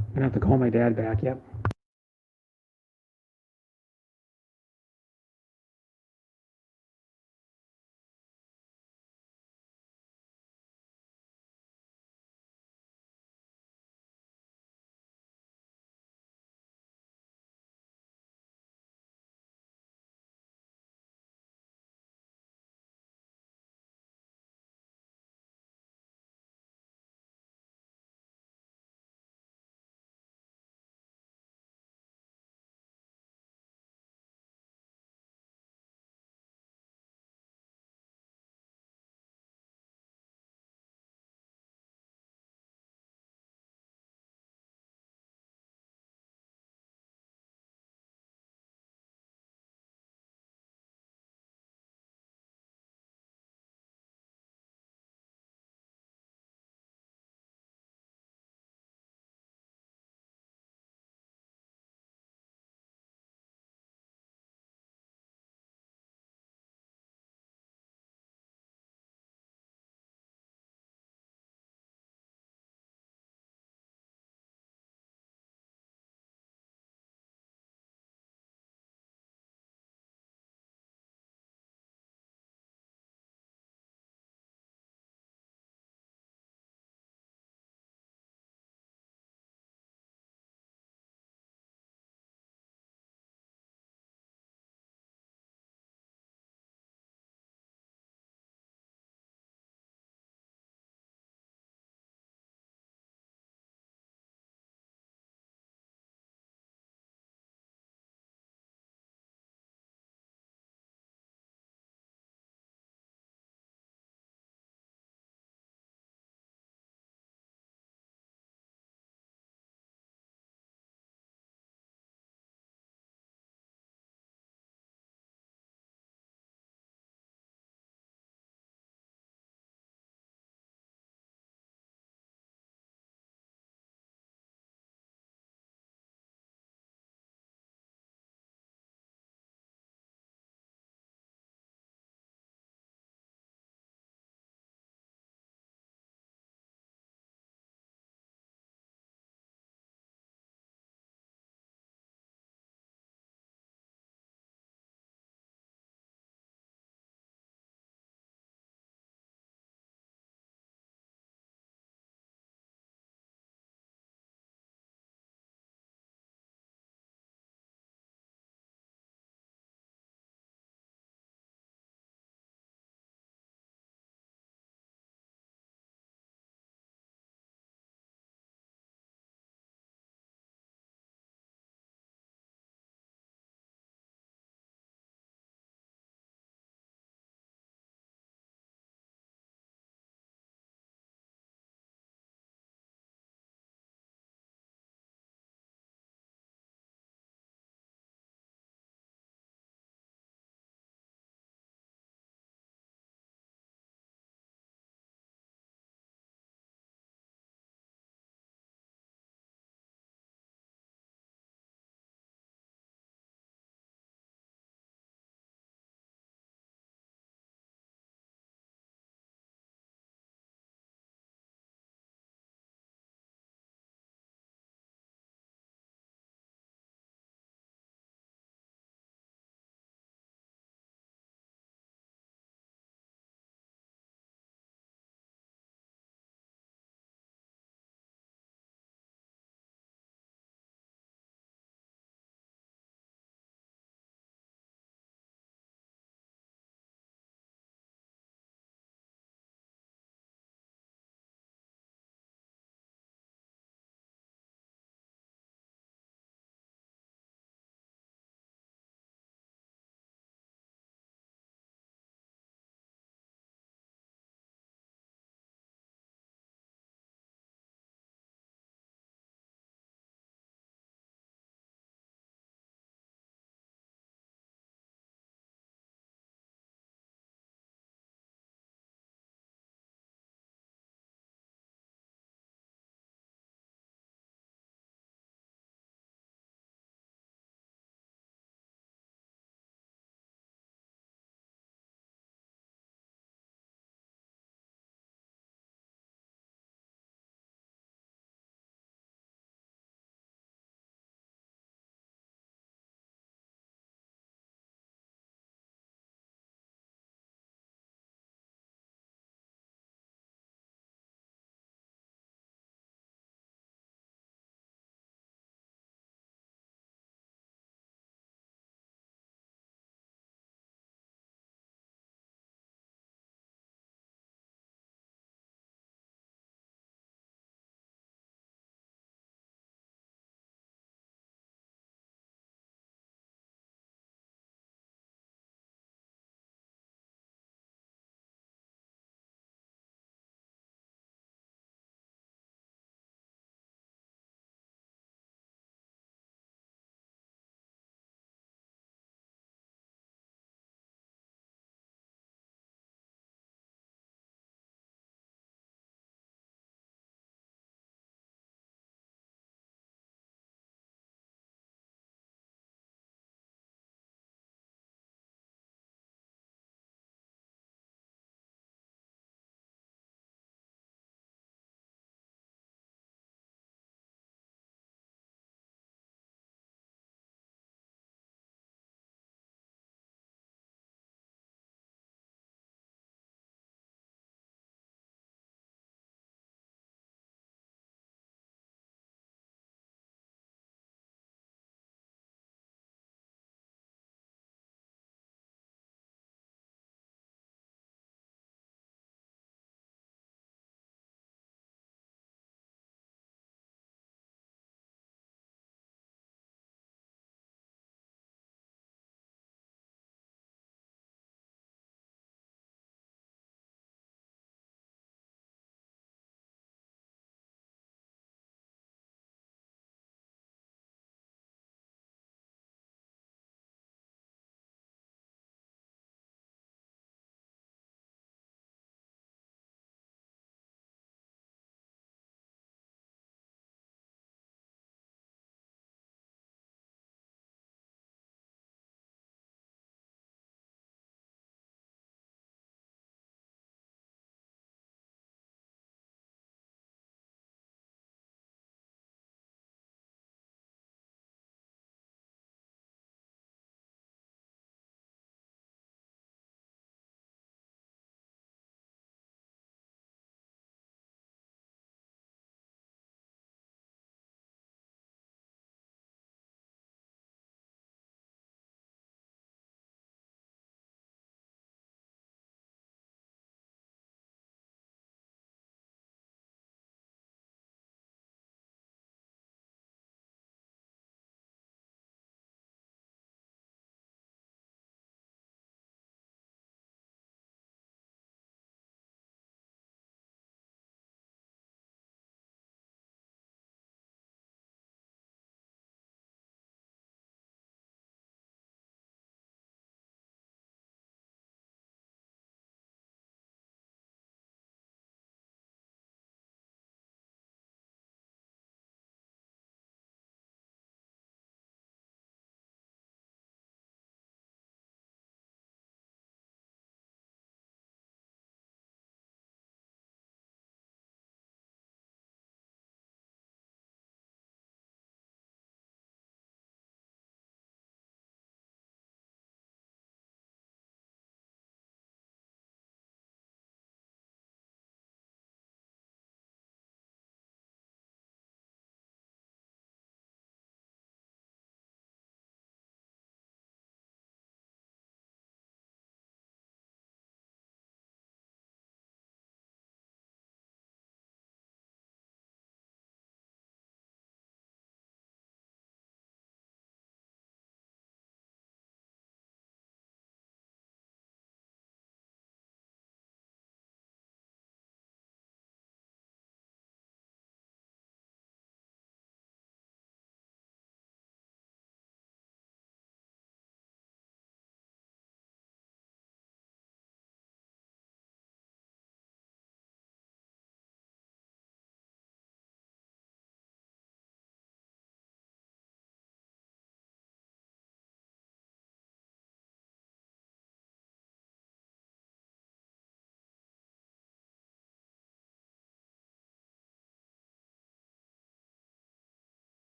[SPEAKER 1] I'm gonna have to call my dad back. Yep.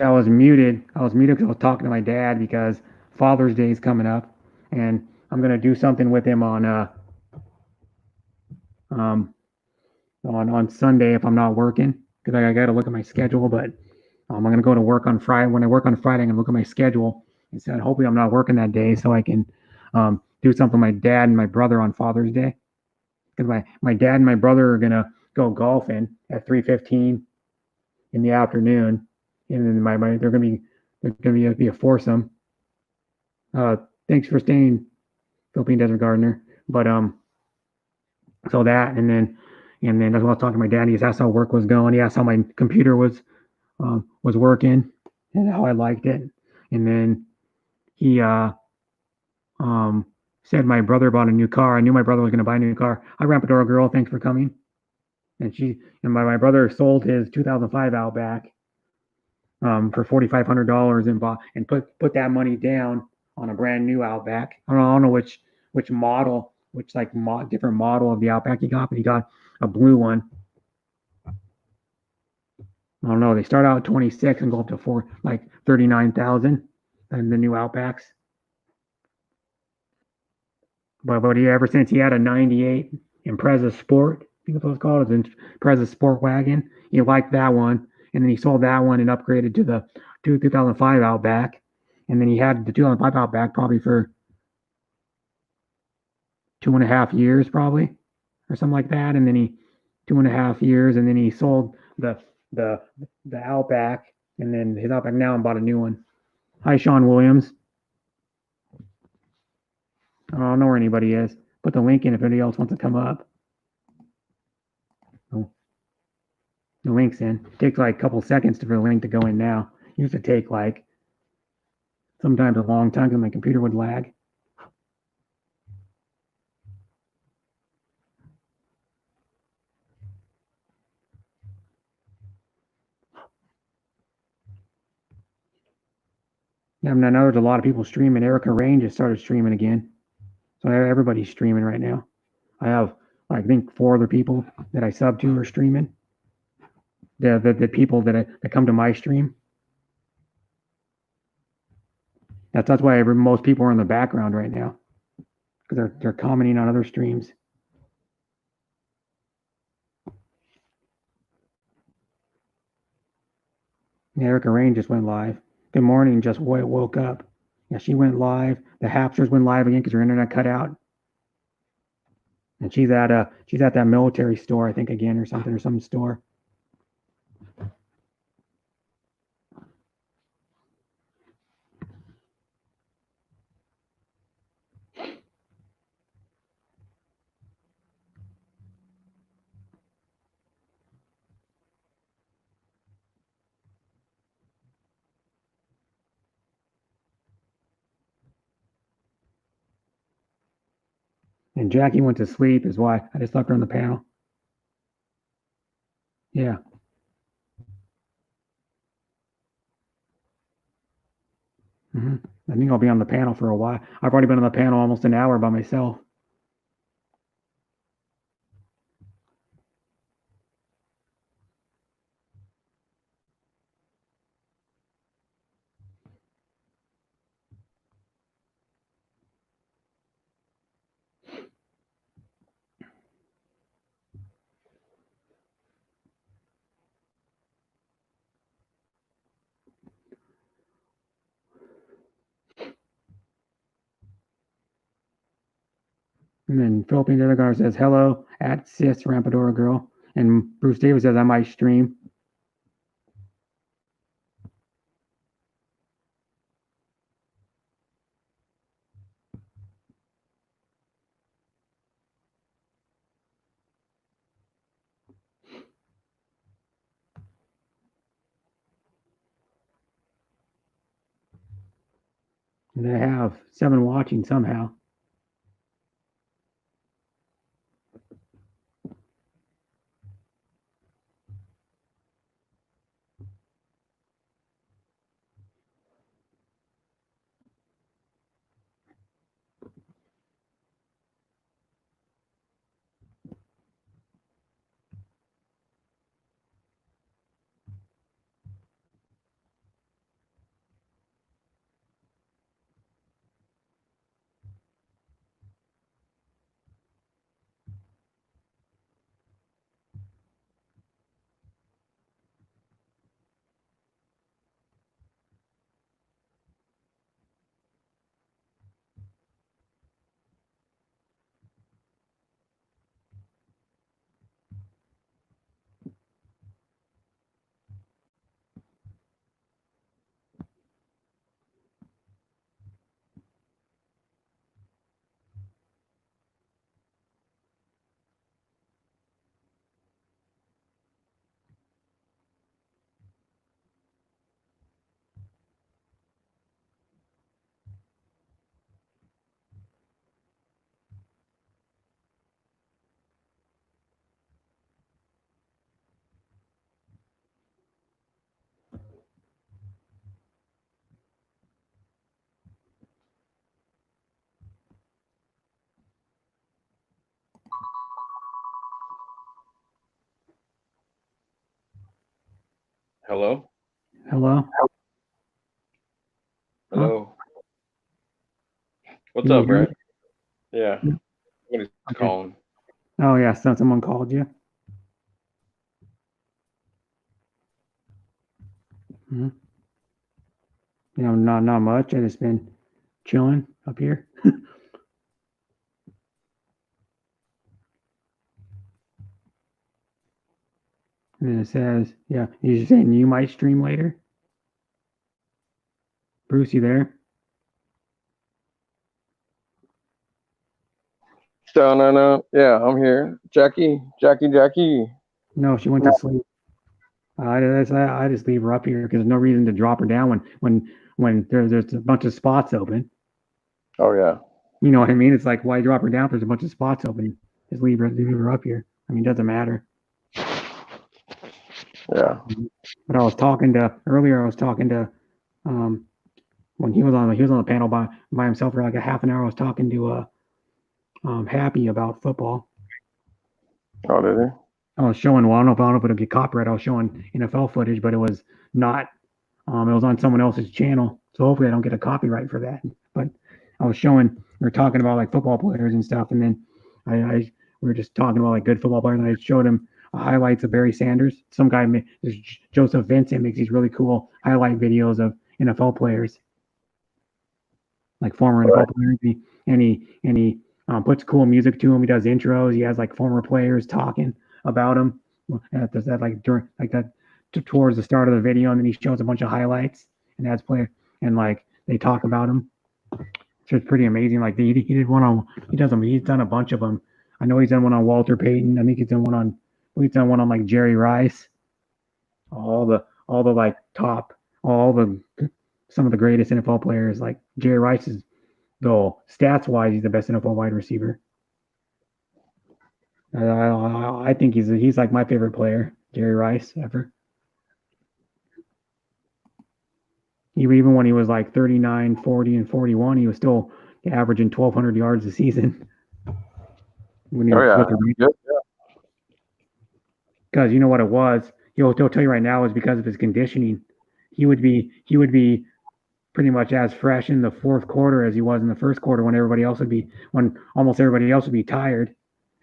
[SPEAKER 1] I was muted. I was muted because I was talking to my dad because Father's Day is coming up, and I'm gonna do something with him um on Sunday if I'm not working because I got to look at my schedule. But I'm gonna go to work on Friday. When I work on Friday, I'm gonna look at my schedule and say hopefully I'm not working that day so I can do something with my dad and my brother on Father's Day because my dad and my brother are gonna go golfing at 3:15 in the afternoon, and then they're gonna be a foursome. Uh, Thanks for staying, Philippine Desert Gardener. But so that and then as well talking to my dad. He asked how work was going. He asked how my computer was working and how I liked it. And then he said my brother bought a new car. I knew my brother was going to buy a new car. Hi, Rampadora girl, thanks for coming. And my brother sold his 2005 Outback for $4,500 and put that money down on a brand new Outback. I don't know which model, which different model of the Outback he got, but he got a blue one. I don't know. They start out at 26 and go up to 39,000 and the new Outbacks. But ever since he had a 98 Impreza Sport, I think that's what it's called, it's Impreza Sport Wagon. He liked that one, and then he sold that one and upgraded to the 2005 Outback. And then he had the 2005 Outback probably for 2.5 years, probably, or something like that. And then 2.5 years, and then he sold the Outback, and then his Outback now and bought a new one. Hi, Sean Williams. I don't know where anybody is. Put the link in if anybody else wants to come up. Oh, the link's in. It takes like a couple seconds for the link to go in now. It used to take sometimes a long time because my computer would lag. Yeah, I know there's a lot of people streaming. Erica Rain just started streaming again. So everybody's streaming right now. I have, I think, 4 other people that I sub to are streaming. The people that come to my stream. That's why most people are in the background right now because they're commenting on other streams. Erica Rain just went live. Good morning, just woke up. Yeah, she went live. The Hapsters went live again because her internet cut out. And she's at that military store, I think, again, or some store. And Jackie went to sleep is why I just left her on the panel. Yeah. I think I'll be on the panel for a while. I've already been on the panel almost an hour by myself. And then Philippine Desert says, hello, at sis Rampadora girl. And Bruce Davis says, I might stream. And I have 7 watching somehow.
[SPEAKER 9] Hello?
[SPEAKER 1] Hello?
[SPEAKER 9] Hello? What's
[SPEAKER 1] Can you
[SPEAKER 9] up,
[SPEAKER 1] hear me?
[SPEAKER 9] Brett? Yeah. Somebody's
[SPEAKER 1] Okay.
[SPEAKER 9] calling.
[SPEAKER 1] Oh, yeah. So someone called you. Hmm. Not much. I just been chilling up here. And then it says, yeah, you're saying you might stream later? Bruce, you there?
[SPEAKER 9] No. Yeah, I'm here. Jackie.
[SPEAKER 1] No, she went to sleep. I just leave her up here because there's no reason to drop her down when there's a bunch of spots open.
[SPEAKER 9] Oh, yeah.
[SPEAKER 1] You know what I mean? It's like, why drop her down if there's a bunch of spots open? Just leave her up here. I mean, it doesn't matter.
[SPEAKER 9] Yeah.
[SPEAKER 1] But I was talking to when he was on the panel by himself for like a half an hour. I was talking to Happy about football.
[SPEAKER 9] Oh, did he?
[SPEAKER 1] I was showing, well, I don't know if it'll get copyright. I was showing NFL footage, but it was not. It was on someone else's channel, so hopefully I don't get a copyright for that. But I was showing, we were talking about like football players and stuff, and then we were just talking about like good football players, and I showed him highlights of Barry Sanders. Some guy, there's Joseph Vincent, makes these really cool highlight videos of NFL players, like former NFL players, and he puts cool music to him. He does intros. He has like former players talking about him. Does that like during like that towards the start of the video, and then he shows a bunch of highlights and has player and like they talk about him. So it's pretty amazing. Like he did one on he's done a bunch of them. I know he's done one on Walter Payton. I think he's done one on like Jerry Rice. All the like top some of the greatest NFL players. Like Jerry Rice is, though stats wise, he's the best NFL wide receiver. I think he's like my favorite player, Jerry Rice, ever. Even when he was like 39, 40, and 41, he was still averaging 1,200 yards a season. When he was with the because you know what it was. He'll tell you right now is because of his conditioning. He would be pretty much as fresh in the fourth quarter as he was in the first quarter when almost everybody else would be tired.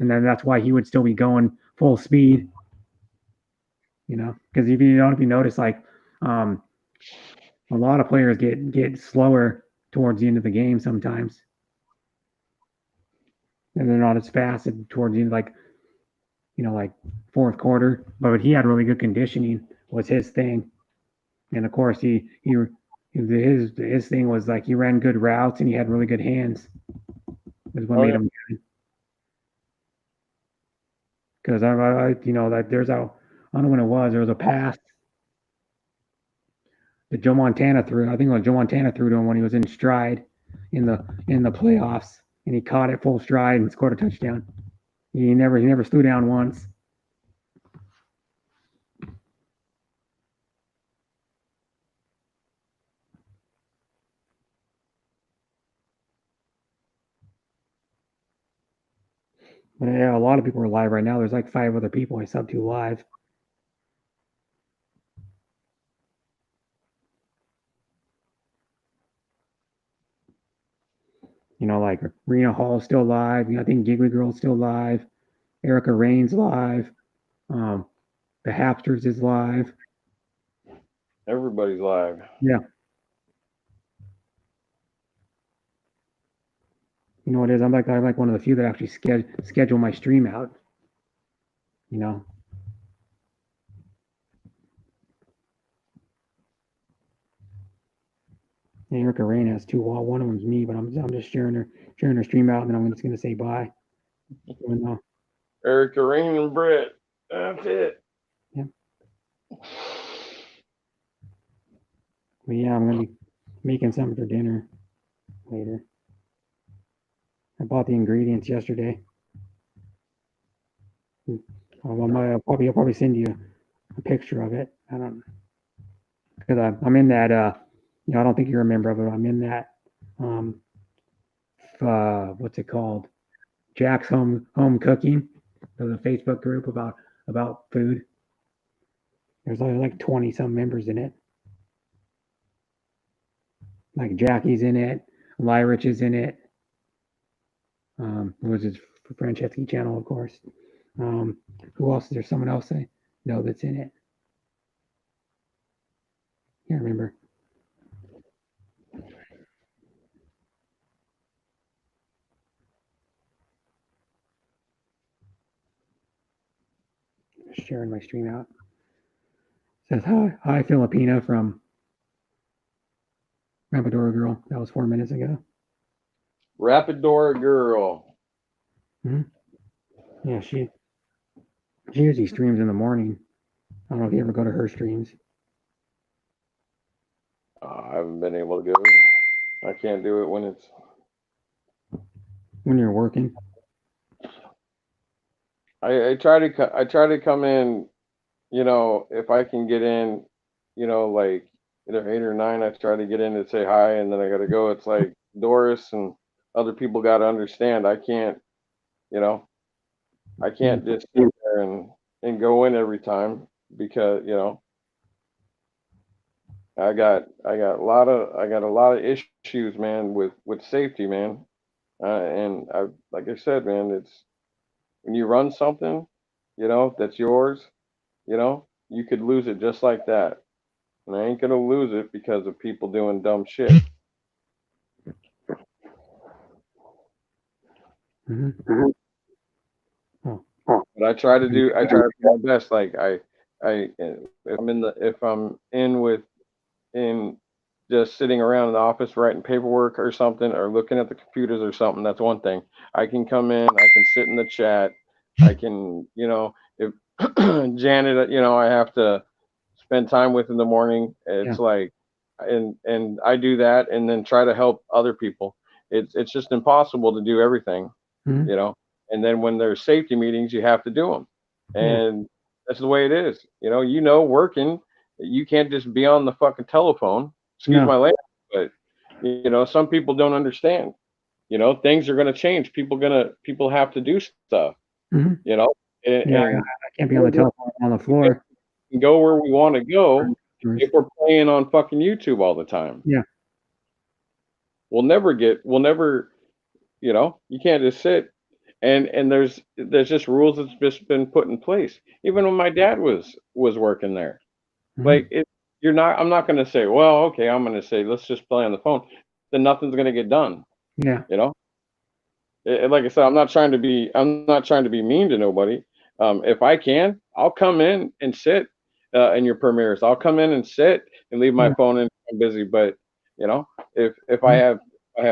[SPEAKER 1] And then that's why he would still be going full speed. You know, because if you notice, like a lot of players get slower towards the end of the game sometimes, and they're not as fast towards the end, like like fourth quarter. But he had really good conditioning was his thing, and of course his thing was like he ran good routes and he had really good hands. Is what made him good. Because that there's I don't know when it was. There was a pass that Joe Montana threw. I think it was Joe Montana threw to him when he was in stride in the playoffs, and he caught it full stride and scored a touchdown. He never threw down once. But yeah, a lot of people are live right now. There's like 5 other people I subbed to live. Like Rena Hall's still live. I think Giggly Girl's still live. Erica Rain's live. The Hapsters is live.
[SPEAKER 9] Everybody's live.
[SPEAKER 1] Yeah. You know what it is? I'm like one of the few that actually schedule my stream out. Erica Rain has 2. One of them's me, but I'm just sharing her stream out, and then I'm just gonna say bye.
[SPEAKER 9] Erica Rain and Brett. That's it.
[SPEAKER 1] Yeah. But yeah, I'm gonna be making something for dinner later. I bought the ingredients yesterday. I'll probably send you a picture of it. I don't, because I'm in that. I don't think you remember, but I'm in that. What's it called? Jack's Home Cooking. There's a Facebook group about food, There's only like 20 some members in it. Like Jackie's in it, Lyrich is in it. Who was his Franceschi channel, of course. Who else? Is there someone else I know that's in it? Can't remember. Sharing my stream out. Says hi Filipina from Rapadora Girl. That was 4 minutes ago.
[SPEAKER 9] Rapadora Girl.
[SPEAKER 1] Yeah, she usually streams in the morning. I don't know if you ever go to her streams.
[SPEAKER 9] I haven't been able to go. I can't do it
[SPEAKER 1] when you're working.
[SPEAKER 9] I try to come in, you know, if I can get in, you know, like either 8 or 9, I try to get in to say hi, and then I got to go. It's like Doris and other people got to understand. I can't, you know, I can't just sit there and go in every time because, you know, I got a lot of issues, man, with safety, man. And like I said, man, it's when you run something, you know, that's yours, you know, you could lose it just like that. And I ain't gonna lose it because of people doing dumb shit. But I try to do my best. Like if I'm in just sitting around in the office writing paperwork or something, or looking at the computers or something, that's one thing. I can come in, I can sit in the chat, I can, you know, if Janet, you know, I have to spend time with in the morning, it's like, and I do that, and then try to help other people. It's just impossible to do everything, you know. And then when there's safety meetings, you have to do them, and that's the way it is. You know, working, you can't just be on the fucking telephone. Excuse my language, but you know, some people don't understand. You know, things are going to change. People have to do stuff. You know, and
[SPEAKER 1] I can't be on the telephone on the floor.
[SPEAKER 9] We can go where we want to go if we're playing on fucking YouTube all the time.
[SPEAKER 1] Yeah,
[SPEAKER 9] we'll never, you know, you can't just sit. And there's just rules that's just been put in place. Even when my dad was working there, like I'm not going to say, well, okay, I'm going to say, let's just play on the phone. Then nothing's going to get done.
[SPEAKER 1] Yeah.
[SPEAKER 9] You know, like I said, I'm not trying to be mean to nobody. If I can, I'll come in and sit in your premieres. I'll come in and sit and leave my phone in if I'm busy. But you know, if I have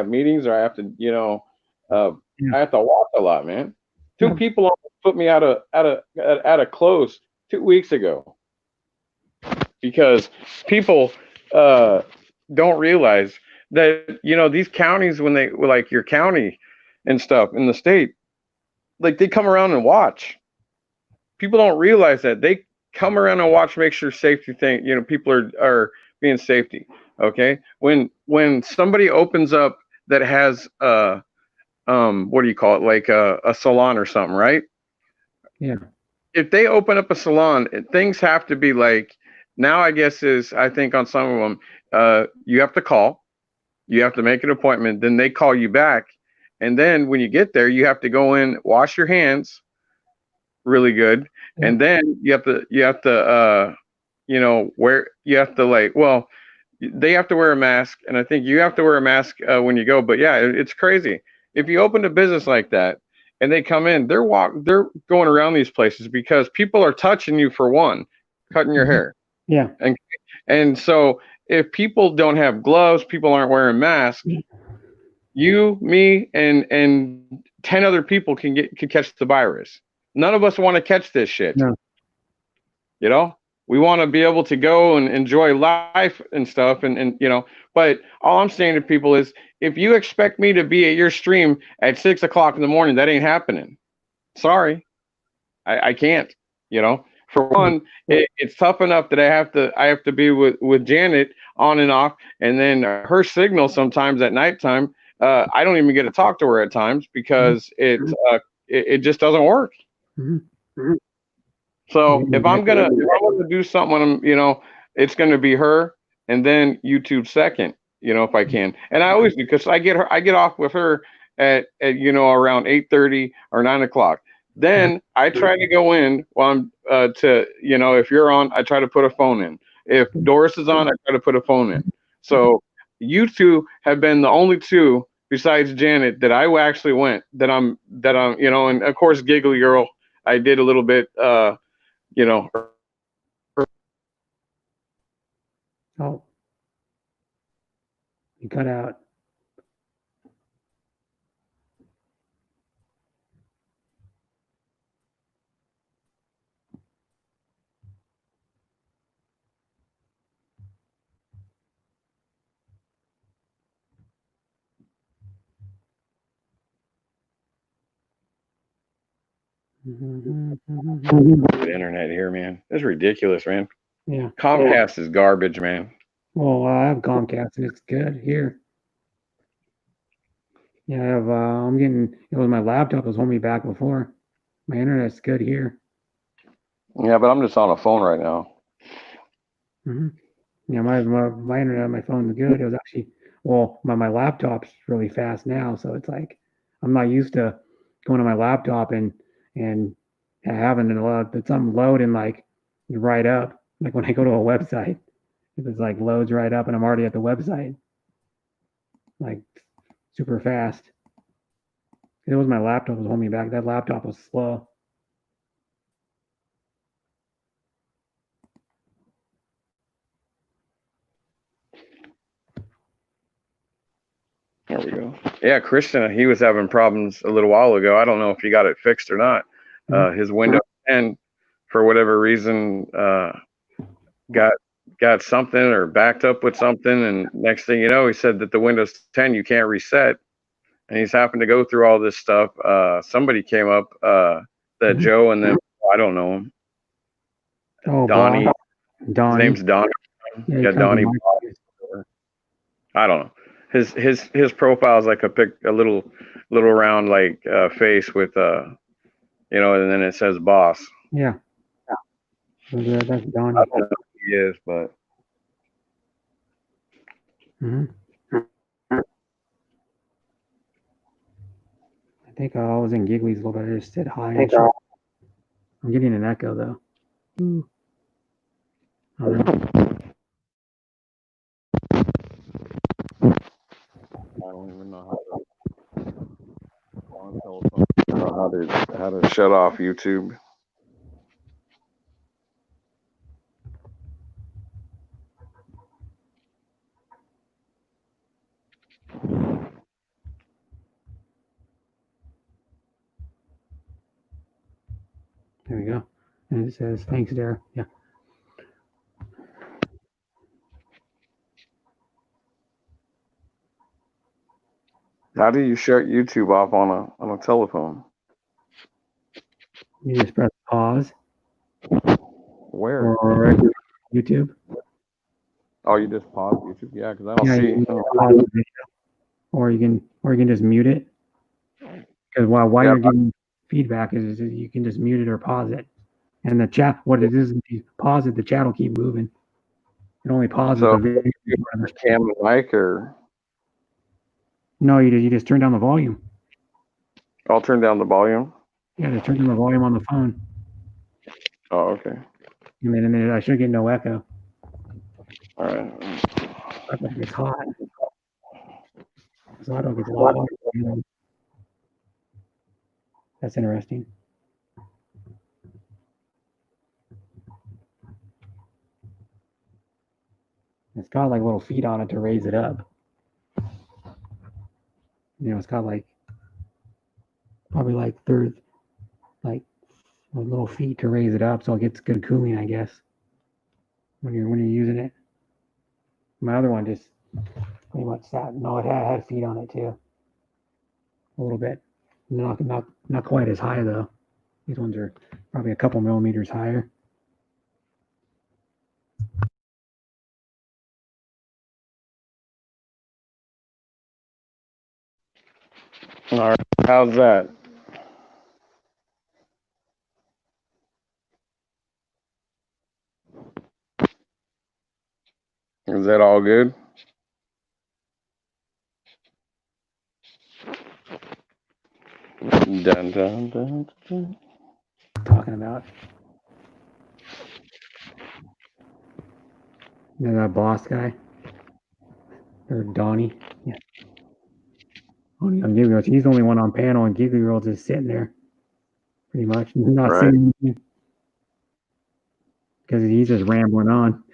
[SPEAKER 9] meetings or I have to, you know, I have to walk a lot, man. 2 people put me out of close 2 weeks ago because people don't realize that, you know, these counties, when they like your county and stuff in the state, like they come around and watch. People don't realize that they come around and watch, make sure safety thing, you know, people are being safety. Okay. When somebody opens up that has what do you call it? Like a salon or something, right?
[SPEAKER 1] Yeah.
[SPEAKER 9] If they open up a salon, things have to be like, now I guess I think on some of them, you have to call, you have to make an appointment, then they call you back. And then when you get there, you have to go in, wash your hands really good. And then you have to, you know, they have to wear a mask. And I think you have to wear a mask when you go, but yeah, it's crazy. If you open a business like that and they come in, they're going around these places because people are touching you, for one, cutting your hair.
[SPEAKER 1] Yeah.
[SPEAKER 9] And so if people don't have gloves, people aren't wearing masks, you, me, and 10 other people can catch the virus. None of us want to catch this shit.
[SPEAKER 1] No.
[SPEAKER 9] You know, we want to be able to go and enjoy life and stuff. And, you know, but all I'm saying to people is, if you expect me to be at your stream at 6 o'clock in the morning, that ain't happening. Sorry. I can't, you know. For one, it's tough enough that I have to be with Janet on and off, and then her signal sometimes at nighttime, I don't even get to talk to her at times because it just doesn't work. So So if I'm gonna do something, when I'm, it's gonna be her, and then YouTube second, if I can. And I always, because I get off with her at around 8:30 or 9 o'clock. Then I try to go in while I'm if you're on, I try to put a phone in. If Doris is on, I try to put a phone in. So you two have been the only two besides Janet that I actually went that I'm and of course Giggly Girl, I did a little bit
[SPEAKER 1] Oh, you cut out.
[SPEAKER 9] the internet here, man. It's ridiculous, man.
[SPEAKER 1] Yeah.
[SPEAKER 9] Comcast is garbage, man.
[SPEAKER 1] Well, I have Comcast and it's good here. Yeah, I have. I'm getting. It was my laptop was holding me back before. My internet's good here.
[SPEAKER 9] Yeah, but I'm just on a phone right now.
[SPEAKER 1] Yeah, my internet on my phone is good. It was actually my laptop's really fast now, so it's like I'm not used to going to my laptop and having something loading like right up. Like when I go to a website, it's like loads right up, and I'm already at the website, like super fast. It was my laptop was holding me back. That laptop was slow.
[SPEAKER 9] There we go. Yeah, Christian, he was having problems a little while ago. I don't know if he got it fixed or not. His Windows 10, for whatever reason, got something or backed up with something, and next thing you know, he said that the Windows 10 you can't reset, and he's having to go through all this stuff. Somebody came up, that Joe, and then I don't know him.
[SPEAKER 1] Oh,
[SPEAKER 9] Donnie.
[SPEAKER 1] Donnie.
[SPEAKER 9] His name's Donnie.
[SPEAKER 1] Yeah,
[SPEAKER 9] Donnie. I don't know. His profile is like a little round like face with and then it says boss.
[SPEAKER 1] Yeah. So that's Donnie.
[SPEAKER 9] I don't know who he is, but
[SPEAKER 1] I think I was in Giggly's a little bit. I just said hi. I'm getting an echo though. I don't
[SPEAKER 9] even know how to shut off YouTube.
[SPEAKER 1] There we go. And it says, thanks, Dara. Yeah.
[SPEAKER 9] How do you shut YouTube off on a telephone?
[SPEAKER 1] You just press pause.
[SPEAKER 9] Where?
[SPEAKER 1] Or YouTube.
[SPEAKER 9] Oh, you just pause YouTube? Yeah, because I don't see.
[SPEAKER 1] You can pause the video. Or you can just mute it. Because while you're getting feedback, is you can just mute it or pause it. And the chat, what it is, if you pause it, the chat will keep moving. It only pauses the video.
[SPEAKER 9] Cam and mic or?
[SPEAKER 1] No, you just turn down the volume.
[SPEAKER 9] I'll turn down the volume.
[SPEAKER 1] Yeah, just turn down the volume on the phone.
[SPEAKER 9] Oh, okay.
[SPEAKER 1] And then I should get no echo.
[SPEAKER 9] All right.
[SPEAKER 1] It's hot. So I don't get a lot of That's interesting. It's got like little feet on it to raise it up. It's got like probably like little feet to raise it up, so it gets good cooling, I guess. When you're using it. My other one just pretty much sat. No, it had feet on it too. A little bit. Not quite as high though. These ones are probably a couple millimeters higher.
[SPEAKER 9] All right. How's that? Is that all good? Dun, dun, dun, dun.
[SPEAKER 1] Talking about. You know that boss guy? Or Donnie? Yeah. Only on Giga Girls. He's the only one on panel, and Giga Girls is sitting there, pretty much. Not
[SPEAKER 9] Right.
[SPEAKER 1] saying anything. Because he's just rambling on.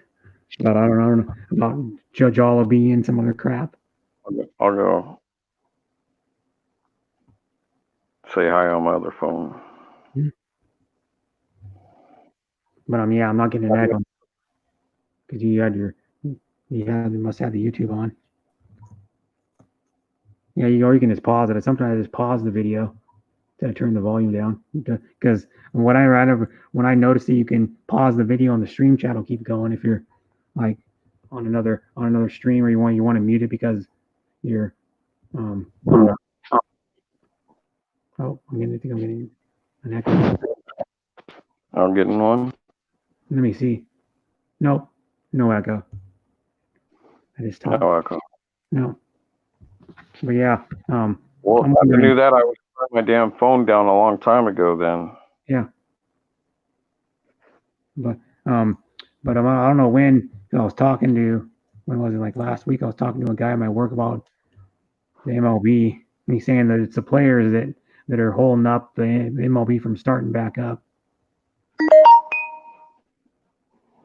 [SPEAKER 1] But I don't know about Judge Olaby and some other crap.
[SPEAKER 9] I'll go say hi on my other phone.
[SPEAKER 1] But yeah, I'm not getting an echo. Because you must have the YouTube on. Yeah, you can just pause it. Sometimes I just pause the video to turn the volume down. Because when I notice that you can pause the video on the stream chat, will keep going if you're like on another stream, or you want to mute it because you're oh, I'm getting an echo.
[SPEAKER 9] I'm getting one.
[SPEAKER 1] Let me see. Nope, no echo. I just talked.
[SPEAKER 9] No echo.
[SPEAKER 1] No. But yeah,
[SPEAKER 9] well, if I knew that, I would turn my damn phone down a long time ago. Then.
[SPEAKER 1] Yeah. But I don't know when I was talking to. When was it? Like last week, I was talking to a guy at my work about the MLB. And he's saying that it's the players that are holding up the MLB from starting back up.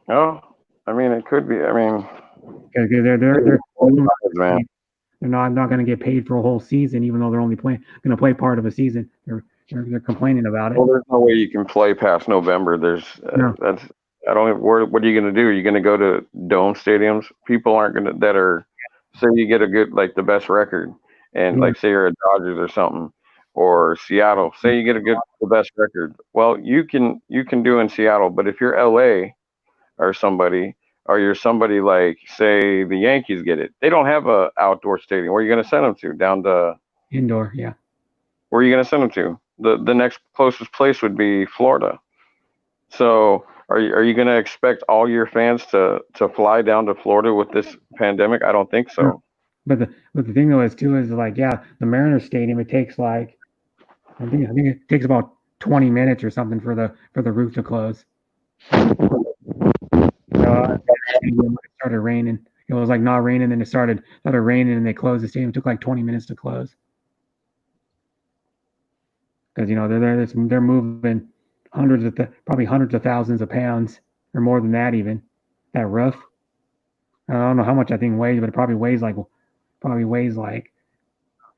[SPEAKER 9] Oh, I mean, it could be. I mean,
[SPEAKER 1] because they're not going to get paid for a whole season, even though they're only going to play part of a season. They're complaining about it.
[SPEAKER 9] Well, there's no way you can play past November. There's
[SPEAKER 1] No.
[SPEAKER 9] That's I don't. What are you going to do? Are you going to go to dome stadiums? People aren't going to. That are say you get a good the best record, and like say you're a Dodgers or something, or Seattle. Say you get the best record. Well, you can do in Seattle, but if you're LA or somebody, or you're somebody like say the Yankees get it, they don't have a outdoor stadium. Where are you going to send them to? Down to
[SPEAKER 1] indoor, yeah.
[SPEAKER 9] Where are you going to send them to? The next closest place would be Florida. So are you going to expect all your fans to fly down to Florida with this pandemic? I don't think so.
[SPEAKER 1] No. But the thing though is the Mariners Stadium, it takes I think it takes about 20 minutes or something for the roof to close. It started raining. It was not raining, then it started raining, and they closed the stadium. It took 20 minutes to close because they're moving probably hundreds of thousands of pounds or more than that even. That roof. I don't know how much that thing weighs, but it probably weighs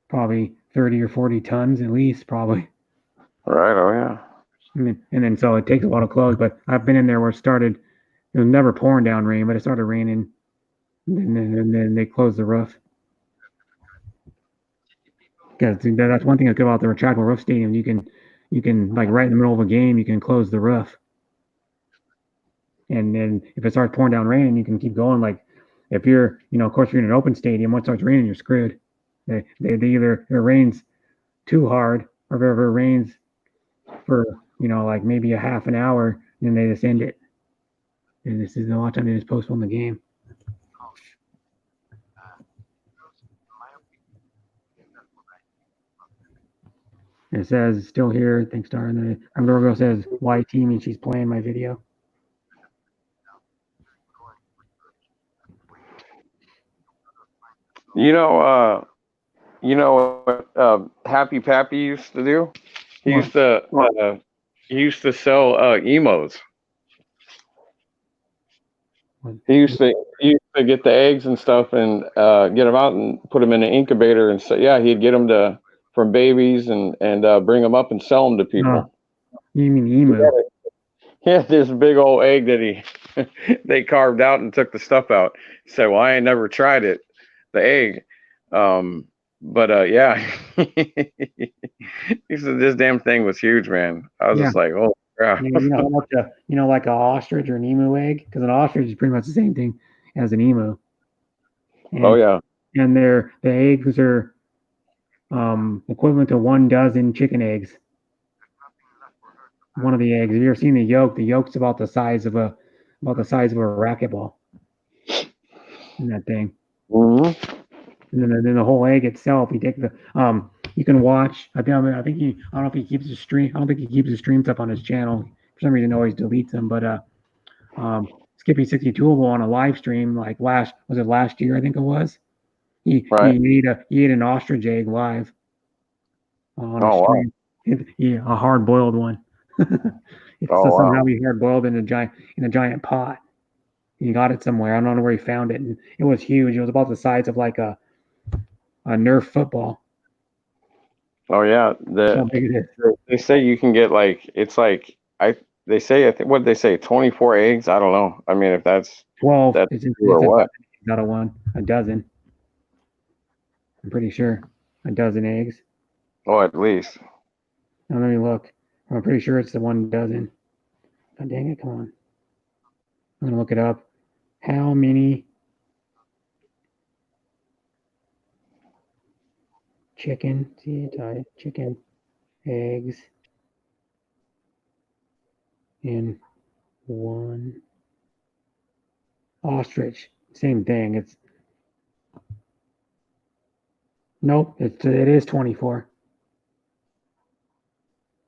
[SPEAKER 1] probably 30 or 40 tons at least, probably.
[SPEAKER 9] Right. Oh yeah.
[SPEAKER 1] And then so it takes a lot of clothes. But I've been in there where it was never pouring down rain, but it started raining, and then they closed the roof. Because that's one thing that's good about the retractable roof stadium. You can right in the middle of a game, you can close the roof. And then if it starts pouring down rain, you can keep going. If you're, of course, you're in an open stadium, once it starts raining, you're screwed. They either it rains too hard, or if it rains for, maybe a half an hour, then they just end it. And this is a lot of time they just postpone the game. It says still here. Thanks, Star. And the girl says why team, and she's playing my video.
[SPEAKER 9] What Happy Pappy used to do? He used to sell emos. He used to get the eggs and stuff and get them out and put them in an incubator, and so he'd get them from babies and bring them up and sell them to people.
[SPEAKER 1] You mean emu?
[SPEAKER 9] He had this big old egg that they carved out and took the stuff out. He said, "Well, I ain't never tried it, the egg." He said this damn thing was huge, man. I was just like, oh crap.
[SPEAKER 1] Like an ostrich or an emu egg, because an ostrich is pretty much the same thing as an emu. And, and the eggs are equivalent to 1 dozen chicken eggs. One of the eggs. Have you ever seen the yolk? The yolk's about the size of a racquetball. in that thing.
[SPEAKER 9] Mm-hmm.
[SPEAKER 1] And then the whole egg itself, you take the you can watch. I don't know if he keeps his stream. I don't think he keeps his streams up on his channel. For some reason, he always deletes them. But Skippy 62able on a live stream like last year? I think it was. He ate an ostrich egg live on a stream. Wow. A hard boiled one. Somehow he hard boiled in a giant pot. He got it somewhere. I don't know where he found it, and it was huge. It was about the size of like a Nerf football.
[SPEAKER 9] Oh yeah, they say you can get they say what did they say 24 eggs. I don't know. I mean, if that's
[SPEAKER 1] 12,
[SPEAKER 9] that's
[SPEAKER 1] it's
[SPEAKER 9] or what?
[SPEAKER 1] Not a dozen. I'm pretty sure a dozen eggs.
[SPEAKER 9] Oh, at least.
[SPEAKER 1] Now, let me look. I'm pretty sure it's the 1 dozen. God dang it! Come on. I'm gonna look it up. How many chicken eggs in one ostrich? Same thing. It is 24.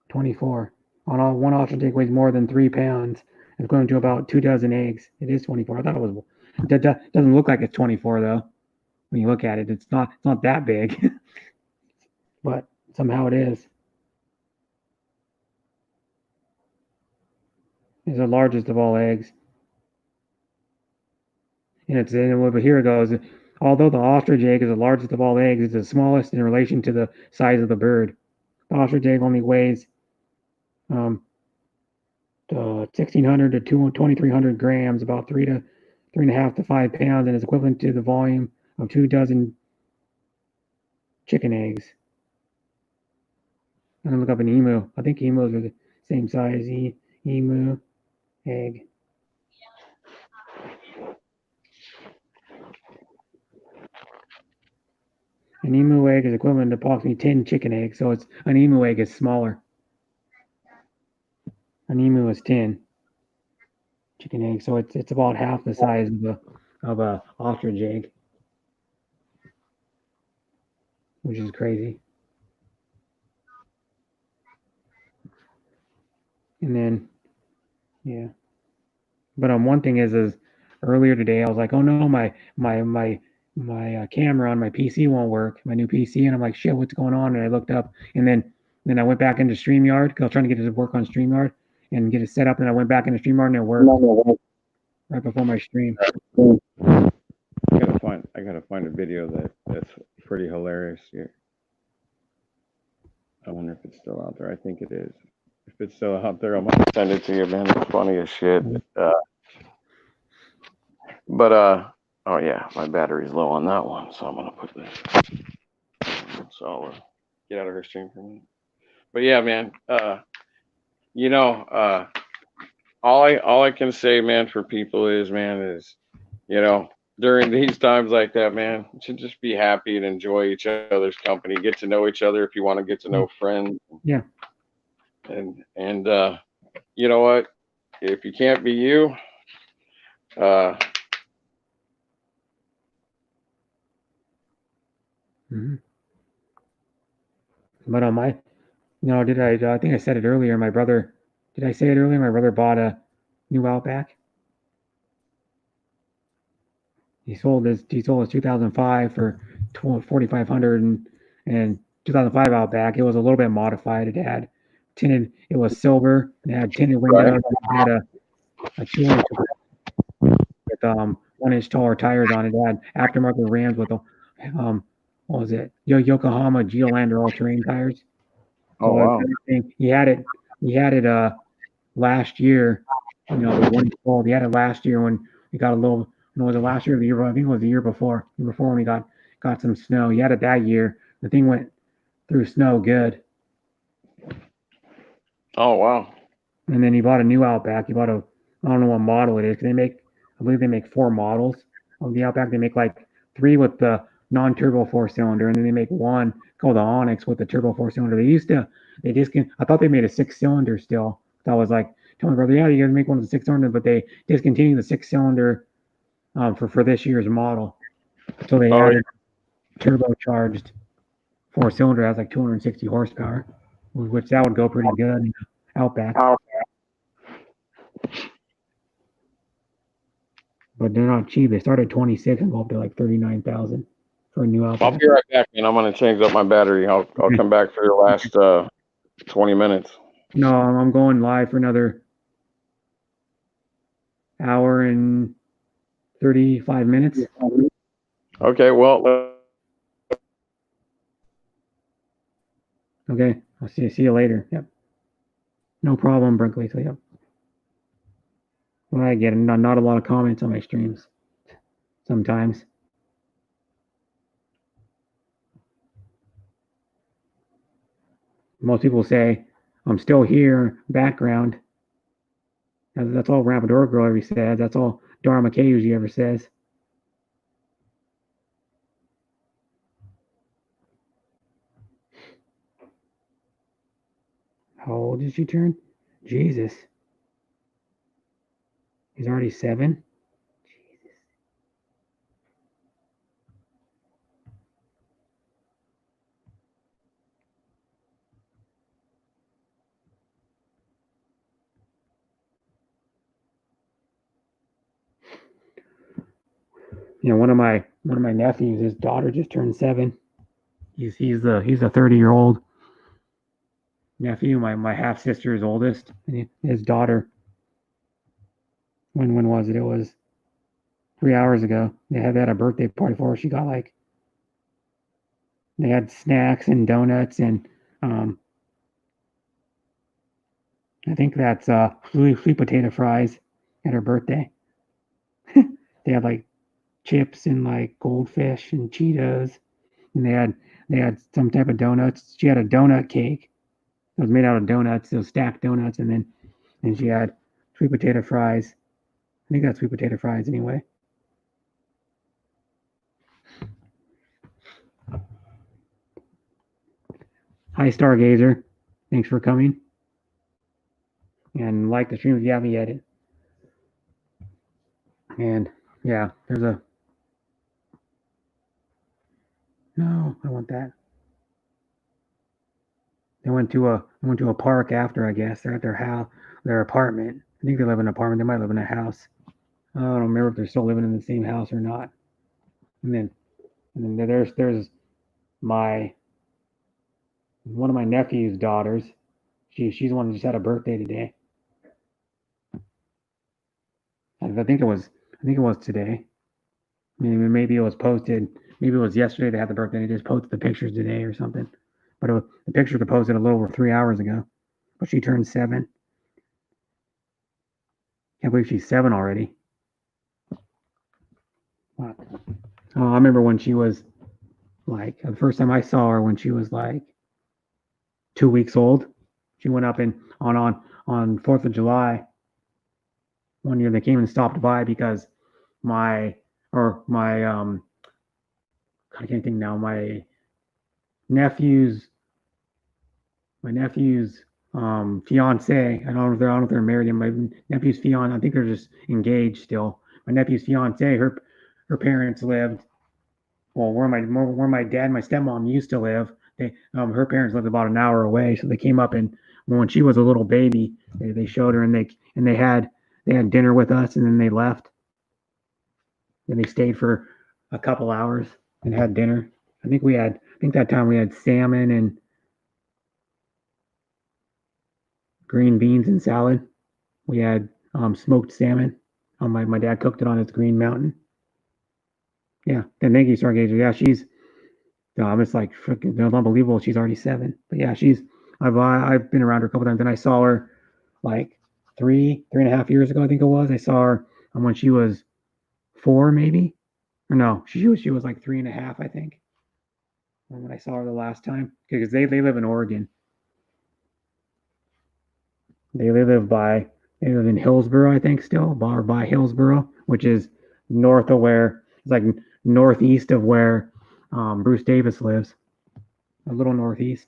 [SPEAKER 1] 24. On one ostrich egg weighs more than 3 pounds. It's going to about 2 dozen eggs. It is 24. I thought it was. That doesn't look like it's 24 though. When you look at it, it's not that big. But somehow it is. It's the largest of all eggs. And but here it goes. Although the ostrich egg is the largest of all eggs, it's the smallest in relation to the size of the bird. The ostrich egg only weighs 1,600 to 2,300 grams, about 3.5 to 5 pounds, and is equivalent to the volume of 2 dozen chicken eggs. I'm gonna look up an emu. I think emus are the same size. Emu egg. An emu egg is equivalent to approximately 10 chicken eggs, so an emu egg is smaller. An emu is 10 chicken eggs, so it's about half the size of a ostrich egg, which is crazy. And then, yeah. But one thing is earlier today I was like, oh no, my camera on my PC won't work, my new PC, and I'm like, shit, what's going on? And I looked up, and then I went back into StreamYard because I was trying to get it to work on StreamYard and get it set up, and I went back into StreamYard and it worked right before my stream.
[SPEAKER 9] I gotta find a video that's pretty hilarious here. I wonder if it's still out there. I think it is. If it's still out there, I'm gonna send it to you, man. It's funny as shit. Oh yeah, my battery's low on that one, so I'm gonna put this. So I'll get out of her stream for a minute. But yeah, man. All I can say, man, for people is during these times like that, man, you should just be happy and enjoy each other's company. Get to know each other if you want to get to know friends.
[SPEAKER 1] Yeah.
[SPEAKER 9] And you know what? If you can't be you,
[SPEAKER 1] Mm-hmm. But I think I said it earlier. My brother, did I say it earlier? My brother bought a new Outback. He sold his 2005 for $4,500, and 2005 Outback. It was a little bit modified. It had tinted. It was silver. It had tinted windows. It had a 2-inch with 1-inch taller tires on it. It had aftermarket Rams with what was it? Yokohama Geolandar all-terrain tires.
[SPEAKER 9] Oh wow!
[SPEAKER 1] He had it last year. The one he sold. He had it last year when we got a little. Was it last year or the year? I think it was the year before. The year before when we got some snow. He had it that year. The thing went through snow good.
[SPEAKER 9] Oh wow!
[SPEAKER 1] And then he bought a new Outback. He bought I don't know what model it is. I believe they make 4 models of the Outback. They make like 3 with the non-turbo 4-cylinder, and then they make 1 called the Onyx with the turbo 4-cylinder. I thought they made a 6-cylinder still. I was like, tell my brother, yeah, you guys make one with a 6-cylinder, but they discontinued the 6-cylinder for this year's model. So they
[SPEAKER 9] Oh,
[SPEAKER 1] added turbocharged 4-cylinder, has like 260 horsepower, which that would go pretty good in the Outback.
[SPEAKER 9] yeah.
[SPEAKER 1] But they're not cheap. They start at 26 and go up to like 39,000 for a new
[SPEAKER 9] I'll
[SPEAKER 1] Outback.
[SPEAKER 9] be right back, and I'm gonna change up my battery. I'll come back for the last 20 minutes.
[SPEAKER 1] No, I'm going live for another hour and 35 minutes.
[SPEAKER 9] Okay, well,
[SPEAKER 1] Okay, I'll see you later. Yep. No problem, Brinkley. So yep. Well, I get not a lot of comments on my streams sometimes. Most people say I'm still here, background. That's all Rapador Girl ever says. That's all Dara McKay usually ever says. How old did she turn? Jesus. He's already 7? Jesus. You know, one of my nephews, his daughter just turned 7. He's the 30-year-old nephew. My half sister's oldest, and his daughter. When was it? It was 3 hours ago. They had a birthday party for her. She got like, they had snacks and donuts and I think that's sweet potato fries at her birthday. They had like chips and like goldfish and Cheetos, and they had some type of donuts. She had a donut cake. It was made out of donuts, those stacked donuts, and then she had sweet potato fries. I think that's sweet potato fries anyway. Hi, Stargazer. Thanks for coming. And like the stream if you haven't yet. And yeah, there's a. No, I want that. They went to a park after, I guess. They're at their house, their apartment. I think they live in an apartment. They might live in a house. I don't remember if they're still living in the same house or not. And then there's my one of my nephew's daughters. She's the one who just had a birthday today. I think it was today. Maybe it was posted. Maybe it was yesterday they had the birthday. They just posted the pictures today or something. But the pictures were posted a little over 3 hours ago. But she turned 7. Can't believe she's 7 already. Wow. Oh, I remember when she was like the first time I saw her when she was like 2 weeks old. She went up and on 4th of July. One year they came and stopped by because my God, I can't think now. My nephew's fiance. I don't know if they're married. And my nephew's fiance. I think they're just engaged still. My nephew's fiance. Her parents lived. Well, where my dad and my stepmom used to live. Her parents lived about an hour away, so they came up and when she was a little baby, they showed her and they had dinner with us and then they left. And they stayed for a couple hours and had dinner. I think that time we had salmon and green beans and salad. We had smoked salmon. My dad cooked it on his Green Mountain. Yeah, and thank you, Stargazer. Yeah, she's. It's like freaking unbelievable. She's already 7. But yeah, I've been around her a couple times, and I saw her like 3.5 years ago. I think it was. I saw her when she was 4, maybe. Or no, she was like 3.5, I think. When I saw her the last time, because they live in Oregon. They live in Hillsboro, I think, still, or by Hillsboro, which is north of where it's like northeast of where Bruce Davis lives, a little northeast.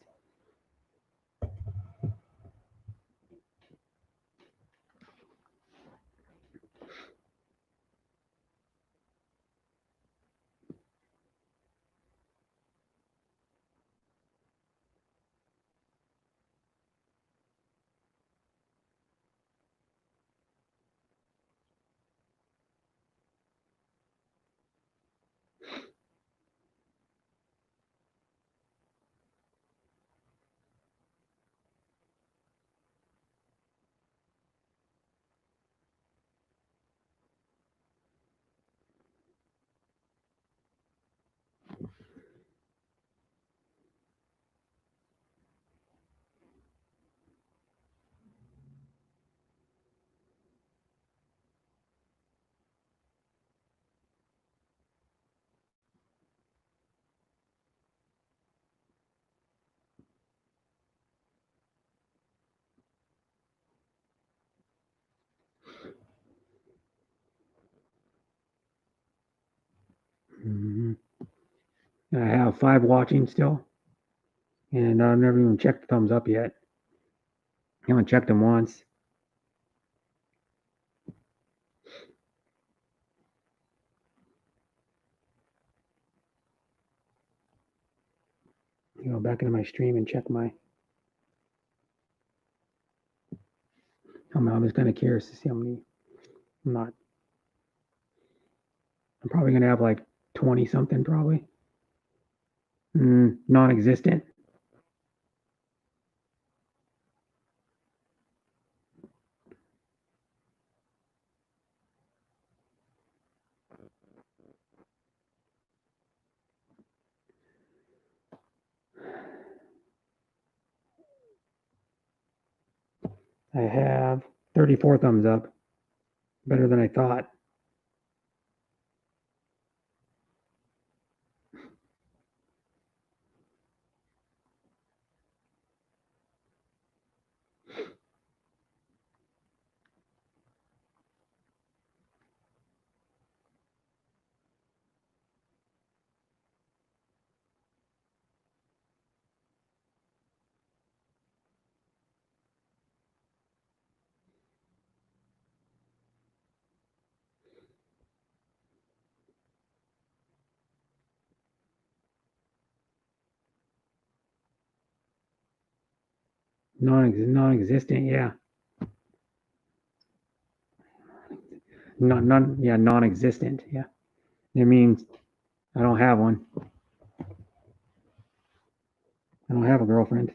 [SPEAKER 1] I have 5 watching still, and I've never even checked the thumbs up yet. I haven't checked them once. Go back into my stream and check my. I'm just kind of curious to see how many. I'm probably gonna have like 20 something probably. Non-existent. I have 34 thumbs up. Better than I thought. Non-existent, yeah. Yeah, non-existent, yeah. It means I don't have one. I don't have a girlfriend.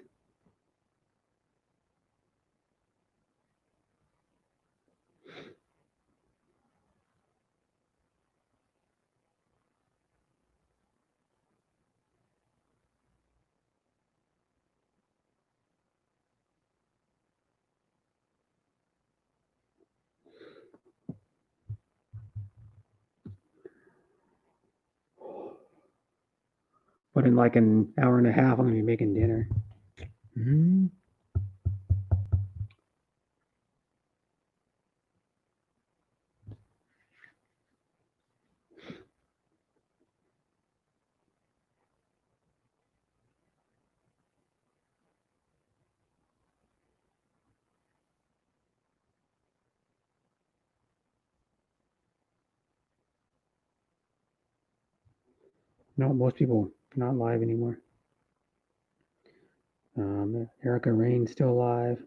[SPEAKER 1] But in like an hour and a half, I'm gonna be making dinner. No, most people are not live anymore. Erica Rain's still alive.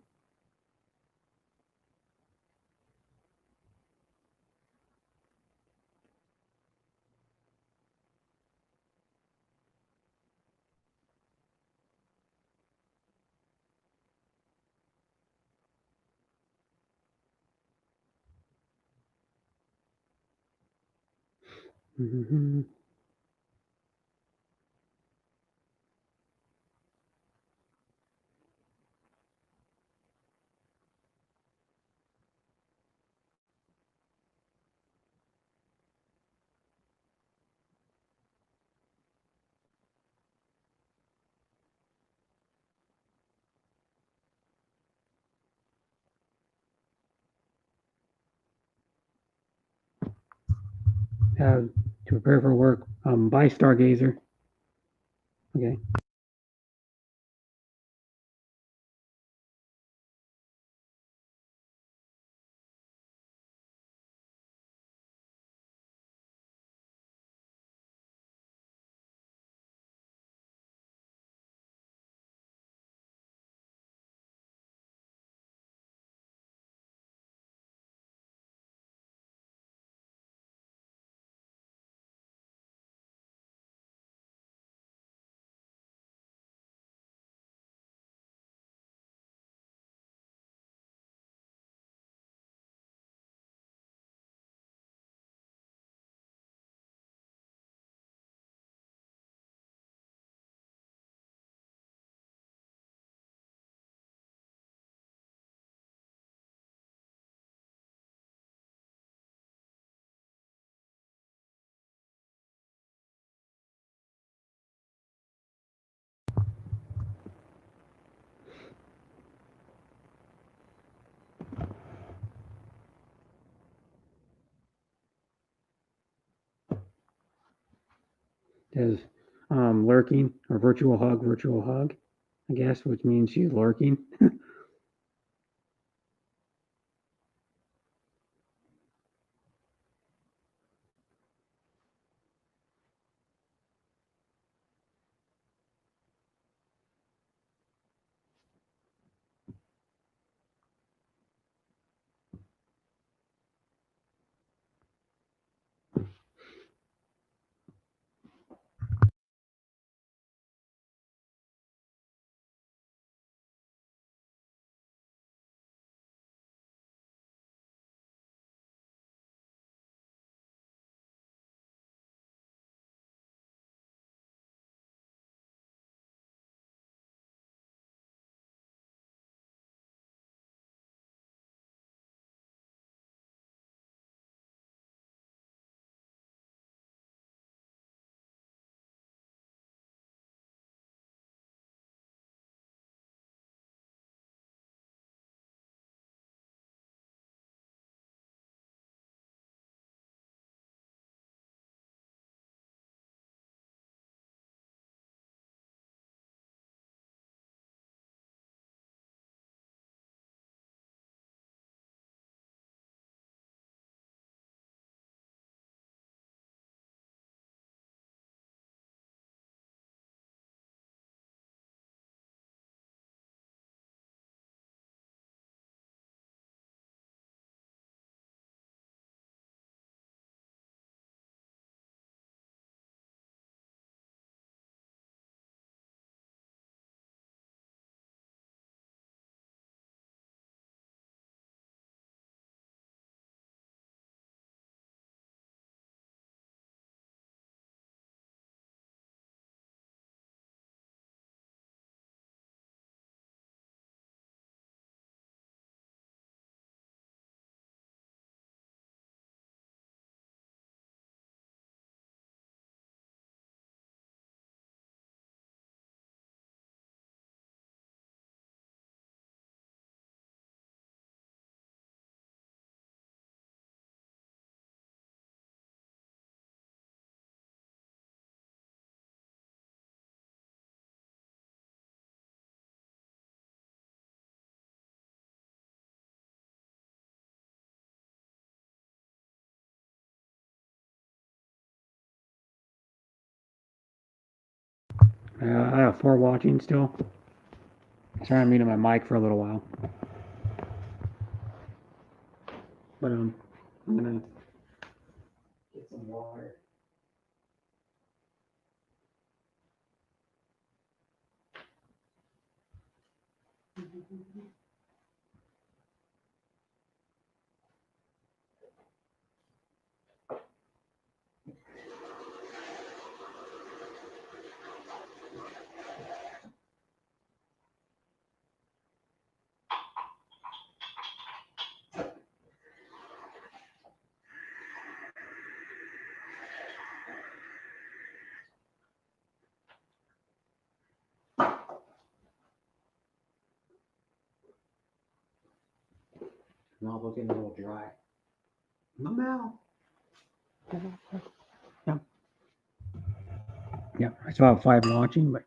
[SPEAKER 1] To prepare for work. Bye, Stargazer. Okay. lurking, or virtual hug, I guess, which means she's lurking. I have 4 watching still. Sorry, I'm muting my mic for a little while. But I'm gonna get some water. Mouth looking a little dry. My mouth. Yeah. Yeah, I still have 5 watching, but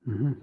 [SPEAKER 1] mhm.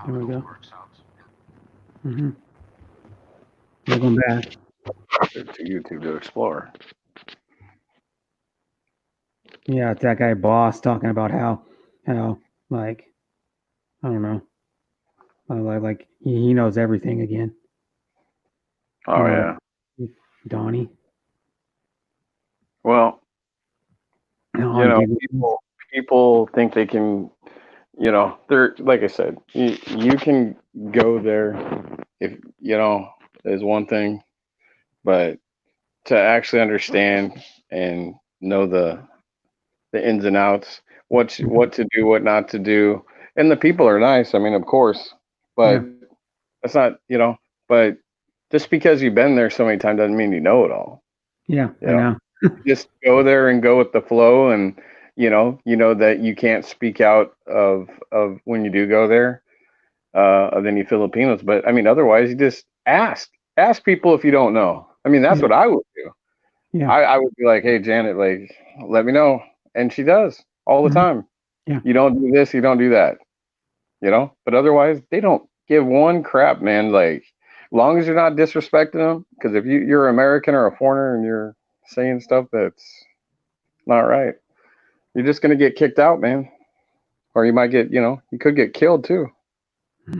[SPEAKER 1] There we go. Mm-hmm. Welcome back.
[SPEAKER 9] To YouTube to explore.
[SPEAKER 1] Yeah, it's that guy Boss talking about how like I don't know, like he knows everything again.
[SPEAKER 9] Oh yeah.
[SPEAKER 1] Donnie.
[SPEAKER 9] Well,
[SPEAKER 1] Oh,
[SPEAKER 9] you know,
[SPEAKER 1] Giggles.
[SPEAKER 9] people think they can, you know, they're like I said, you can go there if you know is one thing, but to actually understand and know the ins and outs, what to do, what not to do, and the people are nice. I mean, of course, but that's not, you know, but just because you've been there so many times doesn't mean you know it all.
[SPEAKER 1] Yeah,
[SPEAKER 9] You
[SPEAKER 1] I know.
[SPEAKER 9] Just go there and go with the flow, and you know that you can't speak out of when you do go there of any Filipinos. But I mean, otherwise, you just ask people if you don't know. I mean, that's what I would do.
[SPEAKER 1] Yeah.
[SPEAKER 9] I would be like, hey, Janet, like, let me know, and she does all the time.
[SPEAKER 1] Yeah.
[SPEAKER 9] You don't do this, you don't do that. You know, but otherwise, they don't give one crap, man. Like, long as you're not disrespecting them, because if you're American or a foreigner and you're saying stuff that's not right, you're just gonna get kicked out, man. Or you might get, you know, you could get killed too.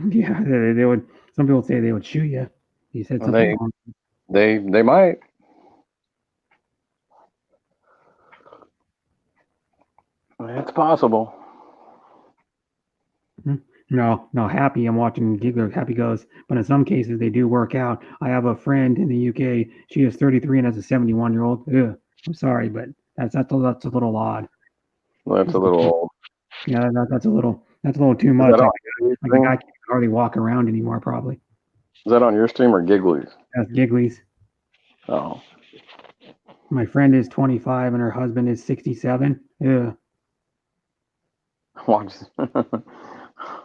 [SPEAKER 1] Yeah, they would. Some people say they would shoot you. You said
[SPEAKER 9] And
[SPEAKER 1] something wrong.
[SPEAKER 9] they might. It's possible.
[SPEAKER 1] No, Happy. I'm watching Giggler. Happy goes, but in some cases they do work out. I have a friend in the UK. She is 33 and has a 71-year-old. Ugh, I'm sorry, but that's a little odd.
[SPEAKER 9] Well, that's a little old.
[SPEAKER 1] Yeah, that's a little too much.
[SPEAKER 9] that
[SPEAKER 1] Like a guy can't hardly walk around anymore. Probably.
[SPEAKER 9] Is that on your stream or Giggly's?
[SPEAKER 1] That's Giggly's.
[SPEAKER 9] Oh.
[SPEAKER 1] My friend is 25 and her husband is 67. Yeah.
[SPEAKER 9] Watch.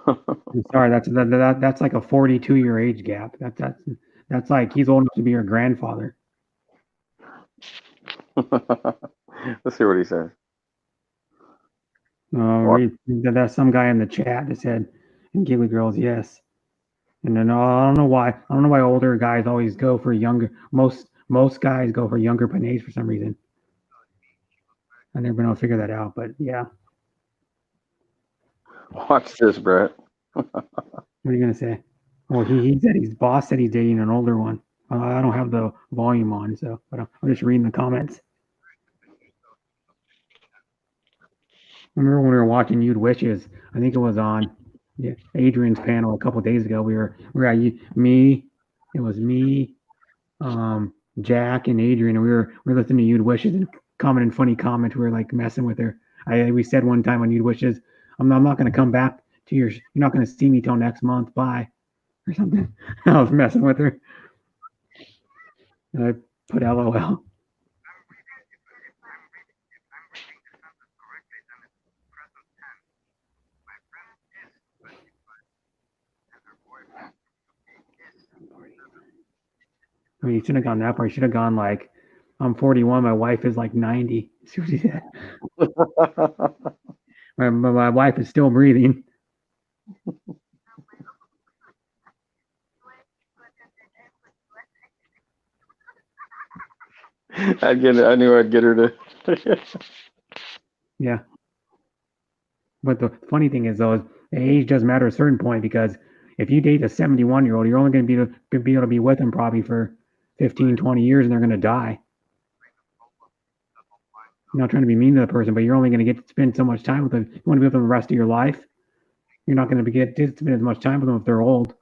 [SPEAKER 1] I'm sorry, that's like a 42-year age gap. That's like he's old enough to be your grandfather.
[SPEAKER 9] Let's see what he says.
[SPEAKER 1] That's some guy in the chat that said, "And Giggly Girls, yes." And then I don't know why. I don't know why older guys always go for younger. Most guys go for younger Panays for some reason. I've never been able to figure that out, but yeah.
[SPEAKER 9] Watch this, Brett.
[SPEAKER 1] What are you gonna say? Well, he said Boss said he's dating an older one. I don't have the volume on, so but I'm just reading the comments. I remember when we were watching You'd Wishes. I think it was on Adrian's panel a couple of days ago. We were at me. It was me, Jack, and Adrian. And we were listening to You'd Wishes and commenting funny comments. We were like messing with her. We said one time on You'd Wishes, I'm not going to come back to you're not going to see me till next month. Bye, or something. I was messing with her. And I put LOL. I mean, you shouldn't have gone that far. You should have gone like, I'm 41. My wife is like 90. See what he said? my wife is still breathing.
[SPEAKER 9] I knew I'd get her to.
[SPEAKER 1] Yeah. But the funny thing is, though, is age doesn't matter at a certain point, because if you date a 71-year-old, you're only going to be able to be with them probably for 15, 20 years, and they're going to die. I'm not trying to be mean to the person, but you're only going to get to spend so much time with them. You want to be with them the rest of your life. You're not going to get to spend as much time with them if they're old.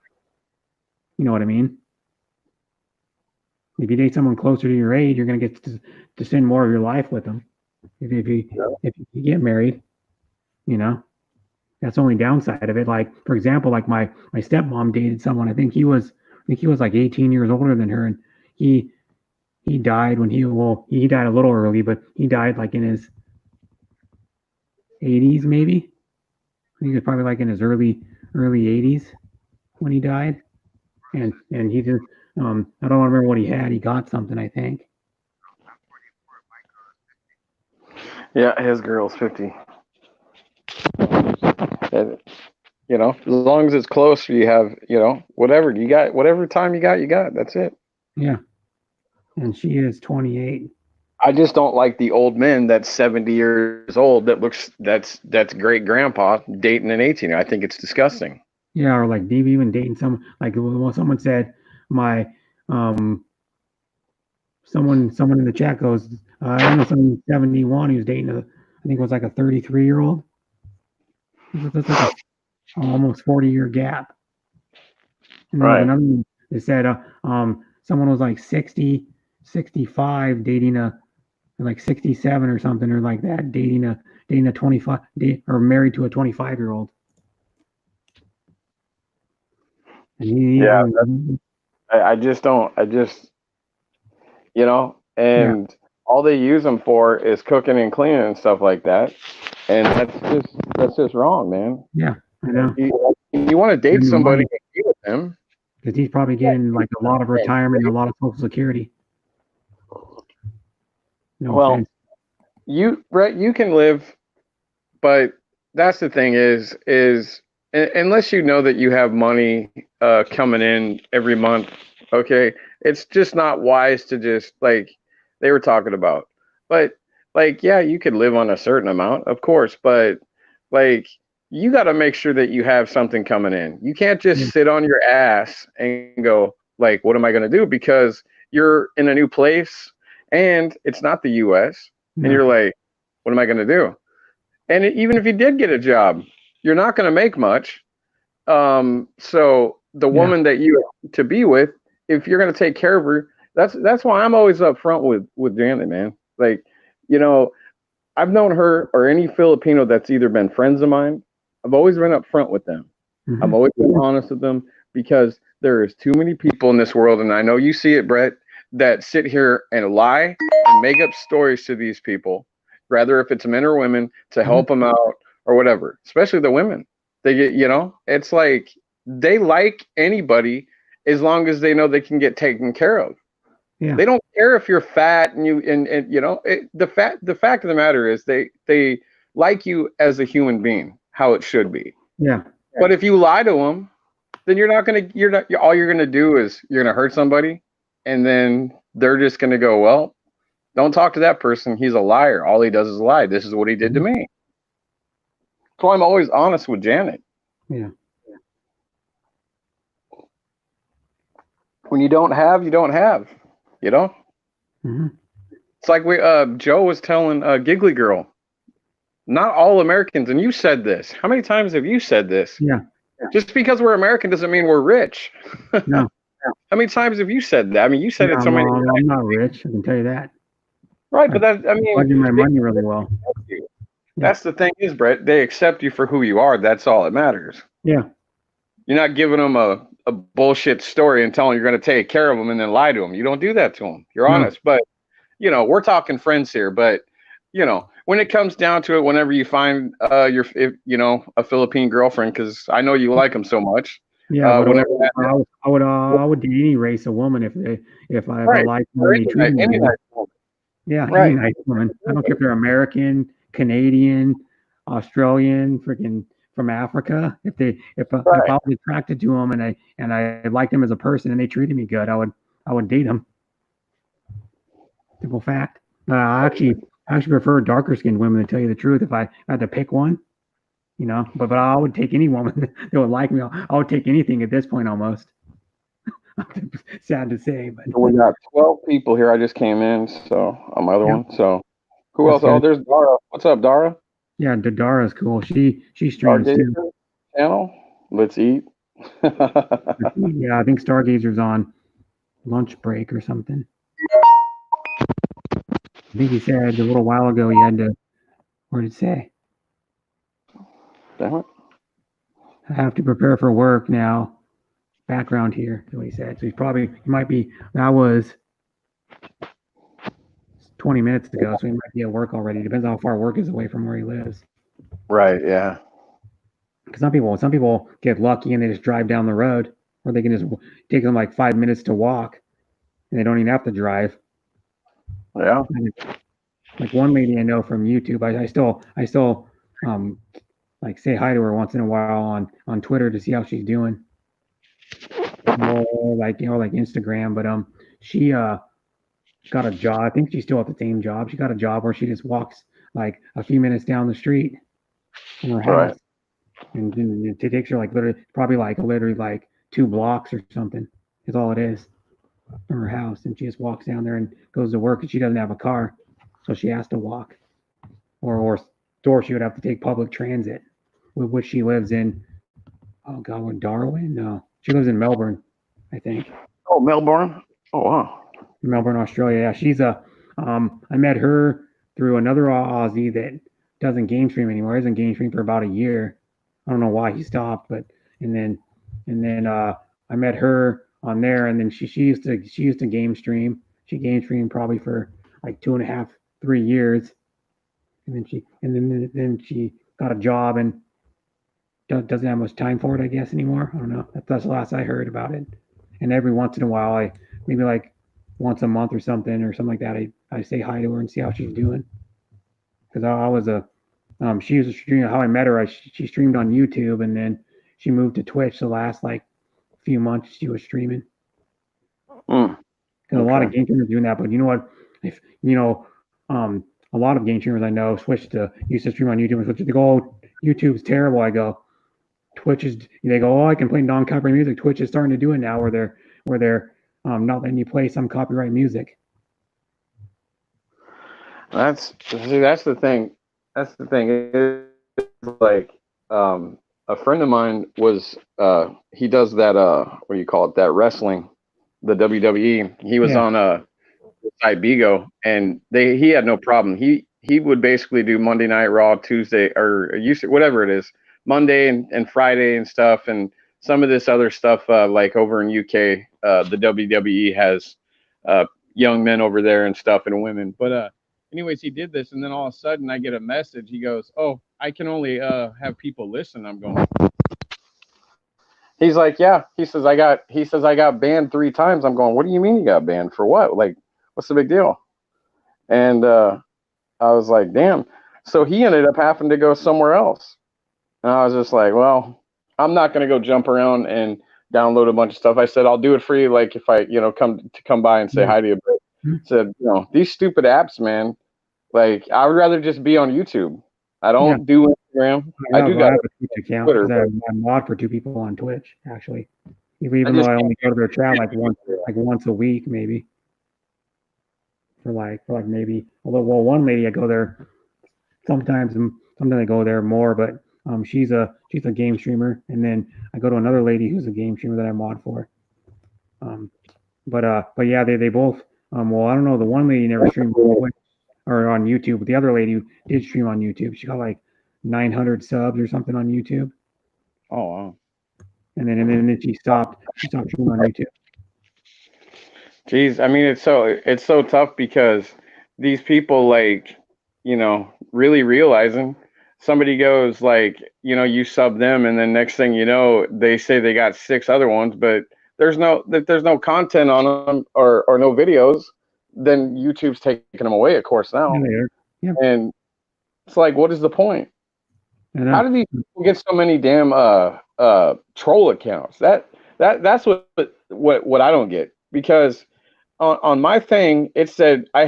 [SPEAKER 1] You know what I mean? If you date someone closer to your age, you're going to get to spend more of your life with them. If you get married, you know, that's the only downside of it. Like, for example, like my stepmom dated someone. I think he was like 18 years older than her, and he died when he died a little early, but he died like in his 80s, maybe. I think he was probably like in his early 80s when he died, and he just I don't remember what he had. He got something, I think.
[SPEAKER 9] Yeah, his girl's 50. You know, as long as it's close, you have, you know, whatever you got, whatever time you got. That's it.
[SPEAKER 1] Yeah. And she is 28.
[SPEAKER 9] I just don't like the old men that's 70 years old that looks that's great grandpa dating an 18. I think it's disgusting.
[SPEAKER 1] Yeah, or like even dating someone like when someone said my someone in the chat goes, I know someone 71 who's dating I think it was like a 33-year-old. That's like a almost 40-year gap. And there was another one that said someone was like 60, 65 dating like 67 or something or like that, dating a 25 or married to a 25-year-old. And
[SPEAKER 9] I just don't. You know, and all they use them for is cooking and cleaning and stuff like that, and that's just wrong, man.
[SPEAKER 1] Yeah, I know.
[SPEAKER 9] You want to date somebody, be with them,
[SPEAKER 1] because he's probably getting like a lot of retirement and a lot of Social Security. No offense.
[SPEAKER 9] Brett, you can live, but that's the thing is unless you know that you have money coming in every month, okay, it's just not wise to just like they were talking about. But like, yeah, you could live on a certain amount, of course, but like you got to make sure that you have something coming in. You can't just sit on your ass and go like, what am I going to do? Because you're in a new place and it's not the US and you're like, what am I going to do? And even if you did get a job, you're not going to make much. So the woman that you to be with, if you're going to take care of her, that's why I'm always up front with Janet, man. Like, you know, I've known her or any Filipino that's either been friends of mine. I've always been up front with them. I've always been honest with them because there is too many people in this world, and I know you see it, Brett, that sit here and lie and make up stories to these people, rather if it's men or women, to help them out or whatever, especially the women. They get, you know, it's like they like anybody as long as they know they can get taken care of. Yeah. They don't care if you're fat and you know, the fact of the matter is they like you as a human being, how it should be.
[SPEAKER 1] Yeah.
[SPEAKER 9] But if you lie to them, then all you're gonna do is you're gonna hurt somebody, and then they're just gonna go, well, don't talk to that person. He's a liar. All he does is lie. This is what he did to me. So I'm always honest with Janet.
[SPEAKER 1] Yeah.
[SPEAKER 9] When you don't have, you don't have. You know? It's like Joe was telling Giggly Girl, not all Americans, and you said this. How many times have you said this?
[SPEAKER 1] Yeah.
[SPEAKER 9] Just because we're American doesn't mean we're rich.
[SPEAKER 1] No.
[SPEAKER 9] How many times have you said that? I mean, you said it so many times.
[SPEAKER 1] I'm not rich, I can tell you that.
[SPEAKER 9] Right, but that, I mean,
[SPEAKER 1] I do my money really well.
[SPEAKER 9] That's the thing is, Brett, they accept you for who you are. That's all that matters.
[SPEAKER 1] Yeah.
[SPEAKER 9] You're not giving them a bullshit story and telling them you're going to take care of them and then lie to them. You don't do that to them. You're honest. But, you know, we're talking friends here. But, you know, when it comes down to it, whenever you find you know, a Philippine girlfriend, because I know you like them so much.
[SPEAKER 1] Yeah. I would date any race of woman if I liked them. Yeah,
[SPEAKER 9] right.
[SPEAKER 1] Any nice woman. I don't care if they're American, Canadian, Australian, freaking from Africa. If I was attracted to them and I liked them as a person and they treated me good, I would date them. Simple fact. I actually prefer darker skinned women, to tell you the truth. If I had to pick one, you know, but I would take any woman that would like me. I would take anything at this point almost. Sad to say, but
[SPEAKER 9] we got 12 people here. I just came in, so on my other one. So who else?
[SPEAKER 1] Good.
[SPEAKER 9] Oh, there's Dara. What's up, Dara?
[SPEAKER 1] Yeah, Dara's cool. She streams too.
[SPEAKER 9] Channel. Let's eat.
[SPEAKER 1] Yeah, I think Stargazer's on lunch break or something. I think he said a little while ago he had to. What did it say?
[SPEAKER 9] Damn it.
[SPEAKER 1] I have to prepare for work now. Background here, is what he said. So that was 20 minutes ago, so he might be at work already. Depends how far work is away from where he lives.
[SPEAKER 9] Right, yeah.
[SPEAKER 1] Because some people get lucky and they just drive down the road, or they can just take them like 5 minutes to walk, and they don't even have to drive.
[SPEAKER 9] Yeah.
[SPEAKER 1] Like one lady I know from YouTube, I still like say hi to her once in a while on Twitter to see how she's doing. Or like like Instagram, but she got a job. I think she's still at the same job. She got a job where she just walks like a few minutes down the street from her house.
[SPEAKER 9] Right.
[SPEAKER 1] And it takes her like literally like 2 blocks or something is all it is from her house. And she just walks down there and goes to work, and she doesn't have a car. So she has to walk. Or she would have to take public transit, which she lives in. Oh God, what, Darwin? No. She lives in Melbourne, I think.
[SPEAKER 9] Oh, Melbourne. Oh wow.
[SPEAKER 1] Melbourne, Australia. Yeah, she's I met her through another Aussie that doesn't game stream anymore. He hasn't game streamed for about a year. I don't know why he stopped, but and then I met her on there, and then she used to game stream. She game streamed probably for like 2.5, 3 years, and then she got a job and doesn't have much time for it, I guess, anymore. I don't know. That's the last I heard about it. And every once in a while, maybe like once a month or something like that, I say hi to her and see how she's doing. Because I was she was a streamer. How I met her, she streamed on YouTube, and then she moved to Twitch. The last like few months she was streaming. Because a lot of game streamers doing that, but you know what? If a lot of game streamers I know used to stream on YouTube and switch to go, oh, YouTube's terrible. I go, Twitch is. They go, oh, I can play non-copyright music. Twitch is starting to do it now, where they're not letting you play some copyright music.
[SPEAKER 9] That's the thing. That's the thing. It's like a friend of mine was he does that what do you call it? That wrestling, the WWE. He was on site Bigo, and he had no problem. He would basically do Monday Night Raw, Tuesday, or whatever it is, Monday and Friday and stuff, and some of this other stuff like over in UK, the WWE has young men over there and stuff and women. But anyways, he did this, and then all of a sudden I get a message. He goes, "Oh, I can only have people listen." I'm going. He's like, "Yeah." He says, I got banned 3 times. I'm going, "What do you mean you got banned for what? Like, what's the big deal?" And I was like, "Damn." So he ended up having to go somewhere else. And I was just like, "Well, I'm not going to go jump around and download a bunch of stuff." I said, "I'll do it for you. Like if I, come by and say hi to you." But I said, these stupid apps, man. Like I would rather just be on YouTube. I don't do Instagram. I do got
[SPEAKER 1] a Twitch account.
[SPEAKER 9] Twitter.
[SPEAKER 1] I mod for 2 people on Twitch, actually. Even though I only go to their chat like once a week, maybe. For like maybe, although one lady I go there sometimes I go there more, but she's a game streamer, and then I go to another lady who's a game streamer that I mod for. But yeah, they both well, I don't know, the one lady never streamed on Twitch or on YouTube, but the other lady did stream on YouTube. She got like 900 subs or something on YouTube.
[SPEAKER 9] Oh wow.
[SPEAKER 1] And then she stopped streaming on YouTube.
[SPEAKER 9] Jeez, I mean, it's so tough because these people, like, really realizing somebody goes like, you sub them, and then next thing you know, they say they got 6 other ones, but there's no content on them or no videos. Then YouTube's taking them away, of course, now.
[SPEAKER 1] Yeah.
[SPEAKER 9] And it's like, what is the point? How do these people get so many damn troll accounts? That's what I don't get, because on my thing it said I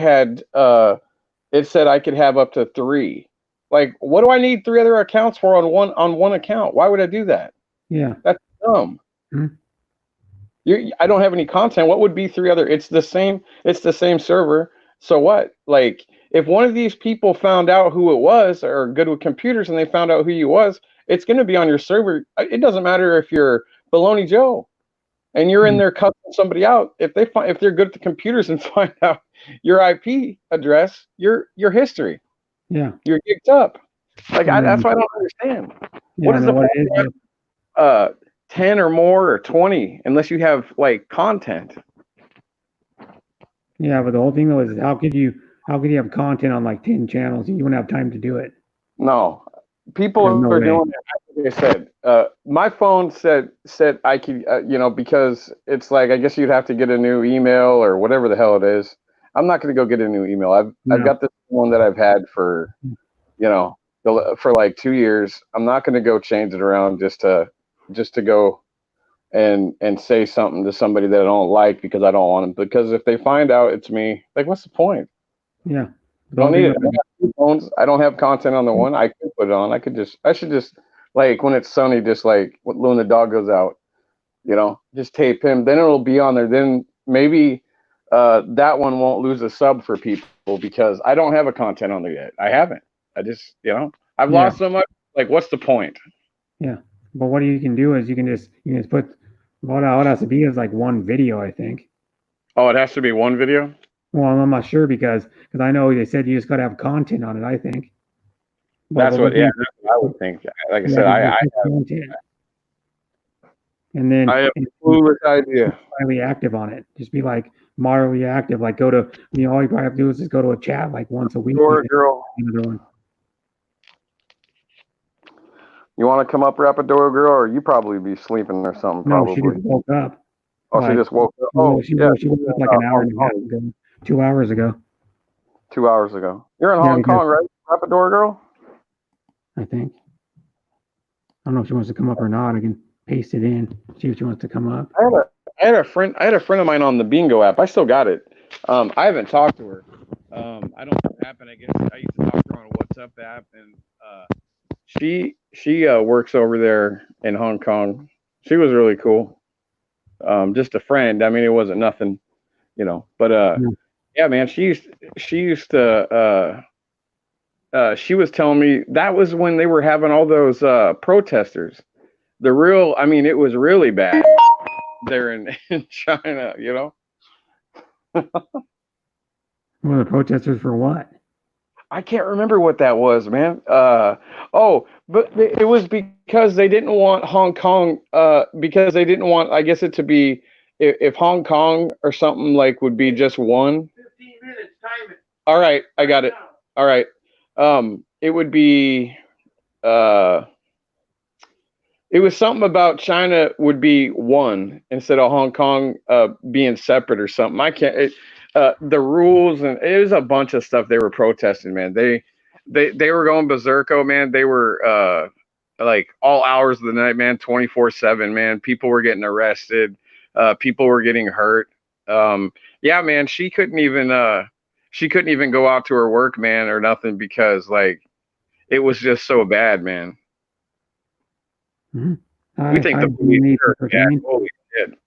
[SPEAKER 9] could have up to 3. Like, what do I need 3 other accounts for on one account? Why would I do that?
[SPEAKER 1] Yeah,
[SPEAKER 9] that's dumb.
[SPEAKER 1] Mm-hmm.
[SPEAKER 9] I don't have any content. What would be 3 other? It's the same server. So what? Like, if one of these people found out who it was, or good with computers, and they found out who you was, it's going to be on your server. It doesn't matter if you're Baloney Joe and you're in there cussing somebody out. If they're good at the computers and find out your IP address, your history.
[SPEAKER 1] Yeah,
[SPEAKER 9] you're gigged up. Like that's what I don't understand.
[SPEAKER 1] Yeah,
[SPEAKER 9] what is the point? 10 or more or 20, unless you have like content.
[SPEAKER 1] Yeah, but the whole thing though is how could you have content on like 10 channels and you wouldn't have time to do it?
[SPEAKER 9] No, people are doing it. Like I said, my phone said I could, because it's like, I guess you'd have to get a new email or whatever the hell it is. I'm not going to go get a new email. I've got this one that I've had for, for like 2 years. I'm not going to go change it around just to go and say something to somebody that I don't like because I don't want them. Because if they find out it's me, like, what's the point?
[SPEAKER 1] Yeah.
[SPEAKER 9] Don't need it. I got 2 phones. I don't have content on the one. I could put it on. I should just, like, when it's sunny, just like when Luna Dog goes out, just tape him. Then it'll be on there. Then maybe that one won't lose a sub for people because I don't have a content on there yet. I haven't. I just, I've lost so much. Like, what's the point?
[SPEAKER 1] Yeah. But what you can do is you can just put what it has to be is like one video, I think.
[SPEAKER 9] Oh, it has to be one video?
[SPEAKER 1] Well, I'm not sure because I know they said you just got to have content on it, I think.
[SPEAKER 9] That's what I would think. Like I said, I have
[SPEAKER 1] content. And then
[SPEAKER 9] I have a foolish idea.
[SPEAKER 1] Highly active on it. Just be like moderately active. Like go to all you probably have to do is just go to a chat like once a week.
[SPEAKER 9] Or girl.
[SPEAKER 1] Another one.
[SPEAKER 9] You want to come up, Rapadoro Girl, or you probably be sleeping or something?
[SPEAKER 1] No,
[SPEAKER 9] probably.
[SPEAKER 1] she just woke up.
[SPEAKER 9] Oh, she just woke up. Oh,
[SPEAKER 1] she woke up like an hour and a half ago. 2 hours ago.
[SPEAKER 9] 2 hours ago. You're in Hong Kong, right, Rapadoro Girl?
[SPEAKER 1] I think. I don't know if she wants to come up or not. I can paste it in, see if she wants to come up.
[SPEAKER 9] I had a friend of mine on the Bingo app. I still got it. I haven't talked to her. I don't know what happened. I guess I used to talk to her on a WhatsApp app, and she works over there in Hong Kong. She was really cool. Just a friend. I mean, it wasn't nothing, But yeah, man, she used to. She was telling me that was when they were having all those protesters. It was really bad there in China,
[SPEAKER 1] Well, the protesters for what?
[SPEAKER 9] I can't remember what that was, man. But it was because they didn't want Hong Kong, because they didn't want, I guess, it to be, if Hong Kong or something like would be just one.
[SPEAKER 12] 15 minutes, time it.
[SPEAKER 9] All right, I got it. All right. It would be, it was something about China would be one instead of Hong Kong being separate or something. I can't. The rules, and it was a bunch of stuff they were protesting, man. They were going berserko, man. They were like all hours of the night, man, 24/7, man. People were getting arrested. People were getting hurt. Yeah, man. She couldn't even go out to her work, man, or nothing because like it was just so bad, man.
[SPEAKER 1] Mm-hmm.
[SPEAKER 9] We think the police are bad. Holy shit.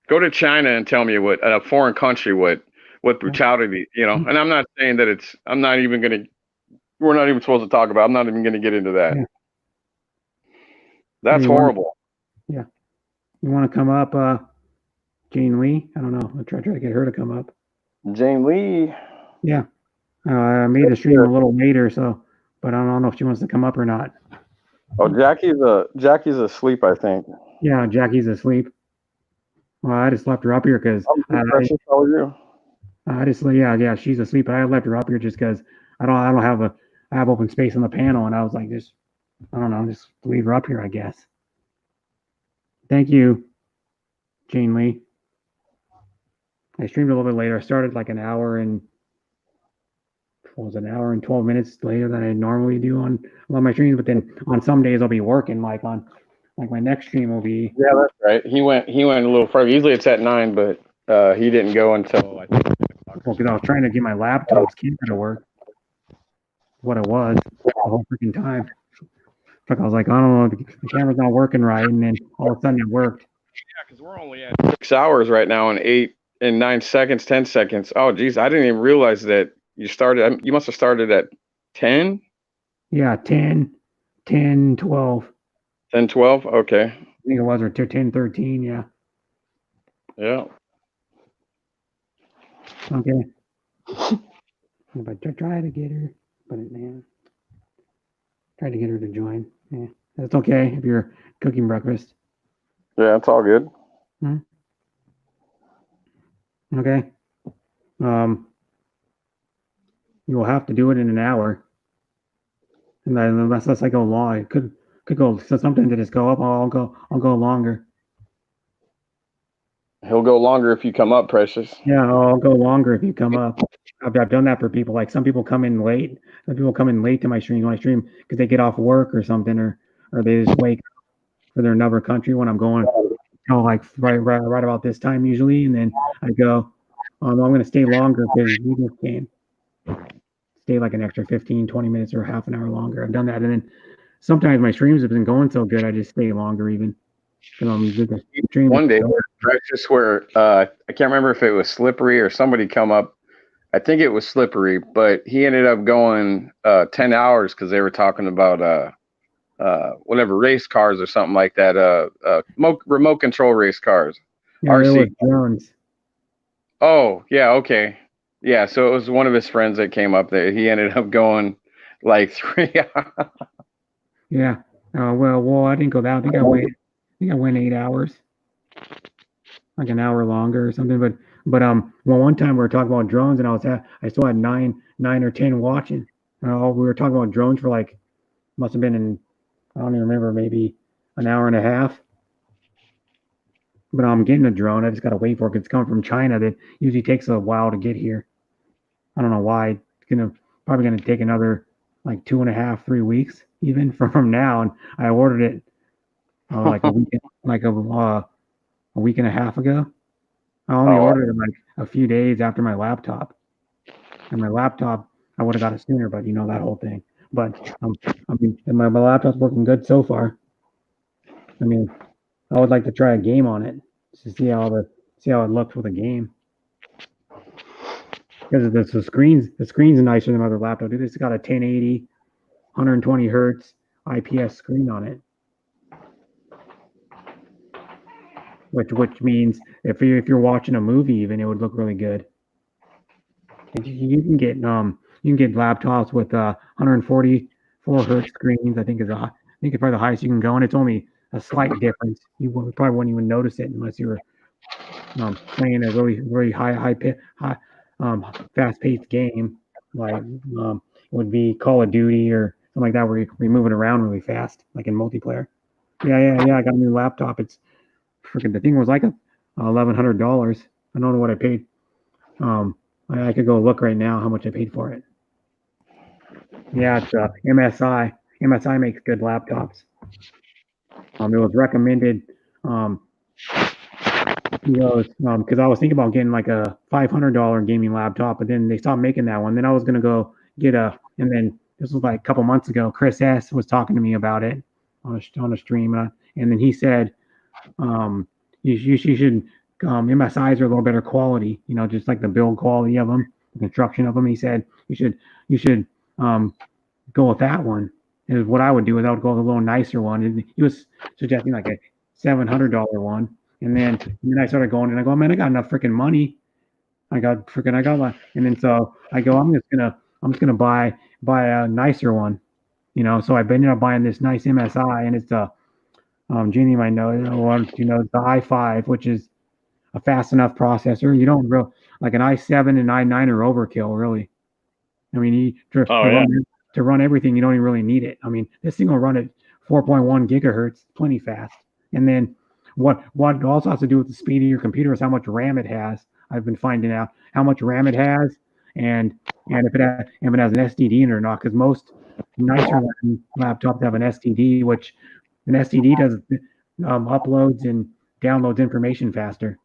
[SPEAKER 9] Go to China and tell me what a foreign country what brutality, And I'm not saying that we're not even supposed to talk about. I'm not even gonna get into that.
[SPEAKER 1] Yeah.
[SPEAKER 9] That's horrible.
[SPEAKER 1] Yeah. You want to come up, Jane Lee? I don't know. I'll try to get her to come up.
[SPEAKER 9] Jane Lee.
[SPEAKER 1] Yeah. I made the stream a little later, but I don't know if she wants to come up or not.
[SPEAKER 9] Oh, Jackie's asleep, I think.
[SPEAKER 1] Yeah, Jackie's asleep. Well, I just left her up here because
[SPEAKER 9] how are you?
[SPEAKER 1] She's asleep, but I left her up here just because I have open space on the panel, and I was like, just leave her up here, I guess. Thank you, Jane Lee. I streamed a little bit later. I started like an hour and 12 minutes later than I normally do on a lot of my streams. But then on some days I'll be working. Like my next stream will be.
[SPEAKER 9] Yeah, that's right. He went a little further. Usually it's at 9, but he didn't go until I think.
[SPEAKER 1] Well, because I was trying to get my laptop's camera to work. What it was the whole freaking time. Like I was like, I don't know, the camera's not working right, and then all of a sudden it worked.
[SPEAKER 9] Yeah, because we're only at 6 hours right now and 8 and 9 seconds, 10 seconds. Oh, geez, I didn't even realize that you started. You must have started at 10.
[SPEAKER 1] Yeah, 10, 12.
[SPEAKER 9] 10, 12. Okay.
[SPEAKER 1] I think it was, or 10, 13. Yeah.
[SPEAKER 9] Yeah.
[SPEAKER 1] Okay. If I try to get her, but try to get her to join. Yeah, that's okay if you're cooking breakfast.
[SPEAKER 9] Yeah, it's all good.
[SPEAKER 1] Hmm? Okay. You will have to do it in an hour, and then unless I go long, it could go. So sometimes I just go up. I'll go longer.
[SPEAKER 9] He'll go longer if you come up, Precious.
[SPEAKER 1] Yeah, I'll go longer if you come up. I've done that for people. Like some people come in late. Some people come in late to my streams when I stream because they get off work or something, or they just wake up for their another country when I'm going. Like right about this time usually, and then I go. I'm going to stay longer because you just can stay like an extra 15, 20 minutes or half an hour longer. I've done that, and then sometimes my streams have been going so good I just stay longer even.
[SPEAKER 9] One day, practice where I can't remember if it was Slippery or somebody come up. I think it was Slippery, but he ended up going 10 hours because they were talking about whatever race cars or something like that. Remote control race cars.
[SPEAKER 1] Yeah,
[SPEAKER 9] RC
[SPEAKER 1] drones.
[SPEAKER 9] Oh yeah, okay, yeah. So it was one of his friends that came up there. He ended up going like 3 hours.
[SPEAKER 1] Yeah. Well, I didn't go that. I think I went 8 hours, like an hour longer or something. But well, one time we were talking about drones, and I still had nine or 10 watching. We were talking about drones for like, must have been in, I don't even remember, maybe an hour and a half. But I'm getting a drone. I just got to wait for it. It's coming from China. That usually takes a while to get here. I don't know why. It's probably gonna take another like 2.5, 3 weeks even from now. And I ordered it like a week and a half ago. I only ordered it like a few days after my laptop. And my laptop, I would have got it sooner, but that whole thing. But I mean, my laptop's working good so far. I mean, I would like to try a game on it to see how it looks with a game. Because the screen's nicer than other laptop. Dude, it's got a 1080, 120 hertz IPS screen on it. Which means if you're watching a movie, even it would look really good. And you can get laptops with 144 hertz screens. I think it's probably the highest you can go, and it's only a slight difference. You probably wouldn't even notice it unless you were playing a really high fast-paced game, like it would be Call of Duty or something like that, where you're moving around really fast, like in multiplayer. Yeah. I got a new laptop. It's freaking, the thing was like $1,100. I don't know what I paid. I could go look right now how much I paid for it. Yeah, it's MSI. MSI makes good laptops. It was recommended. Because I was thinking about getting like a $500 gaming laptop, but then they stopped making that one. Then I was gonna go get and then this was like a couple months ago. Chris S was talking to me about it on a stream, and then he said, you should. MSIs are a little better quality, just like the build quality of them, the construction of them. He said you should go with that one. Is what I would do is I would go with a little nicer one. And he was suggesting like a $700 one. And then I started going, and I go, man, I got enough freaking money. I got and then so I go, I'm just gonna buy a nicer one, So I ended up buying this nice MSI, and it's Jeannie might know, it's the i5, which is a fast enough processor. You don't like an i7 and i9 are overkill, really. I mean, to run everything, you don't even really need it. I mean, this thing will run at 4.1 gigahertz, plenty fast. And then what also has to do with the speed of your computer is how much RAM it has. I've been finding out how much RAM it has, and if it has an SSD in it or not. Because most nicer laptops have an SSD, which an SSD does uploads and downloads information faster.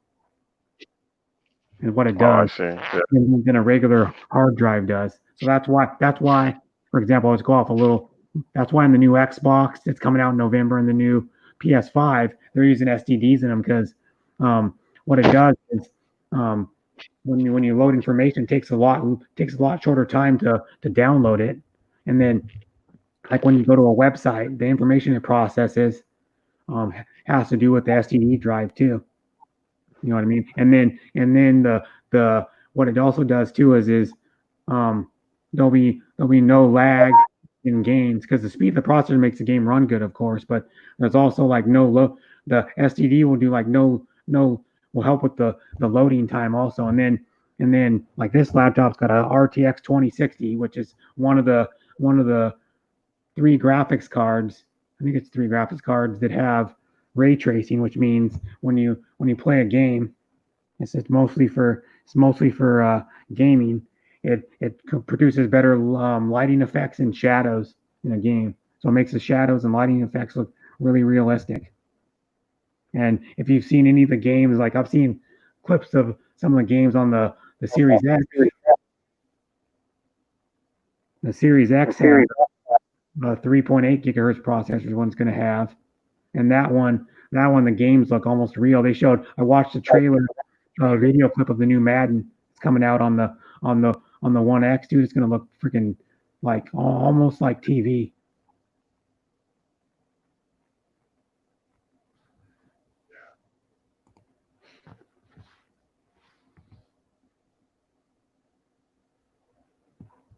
[SPEAKER 1] Is what it does than a regular hard drive does. So that's why, for example, let's go off a little. That's why in the new Xbox that's coming out in November and the new PS5, they're using SSDs in them because what it does is when you load information, it takes a lot shorter time to download it, and then like when you go to a website, the information it processes has to do with the SSD drive too. You know what I mean? And then the what it also does too is there'll be no lag in games because the speed of the processor makes the game run good, of course. But there's also like the SSD will do like will help with the loading time also. And then like this laptop's got a RTX 2060, which is one of the 3 graphics cards. I think it's 3 graphics cards that have ray tracing, which means when you play a game, it's mostly for gaming. it produces better lighting effects and shadows in a game. So it makes the shadows and lighting effects look really realistic. And if you've seen any of the games, like I've seen clips of some of the games on the Series X. The Series X has a 3.8 gigahertz processor one's going to have, and that one the games look almost real. I watched the trailer, video clip of the new Madden. It's coming out on the One X, dude. It's going to look freaking like almost like TV.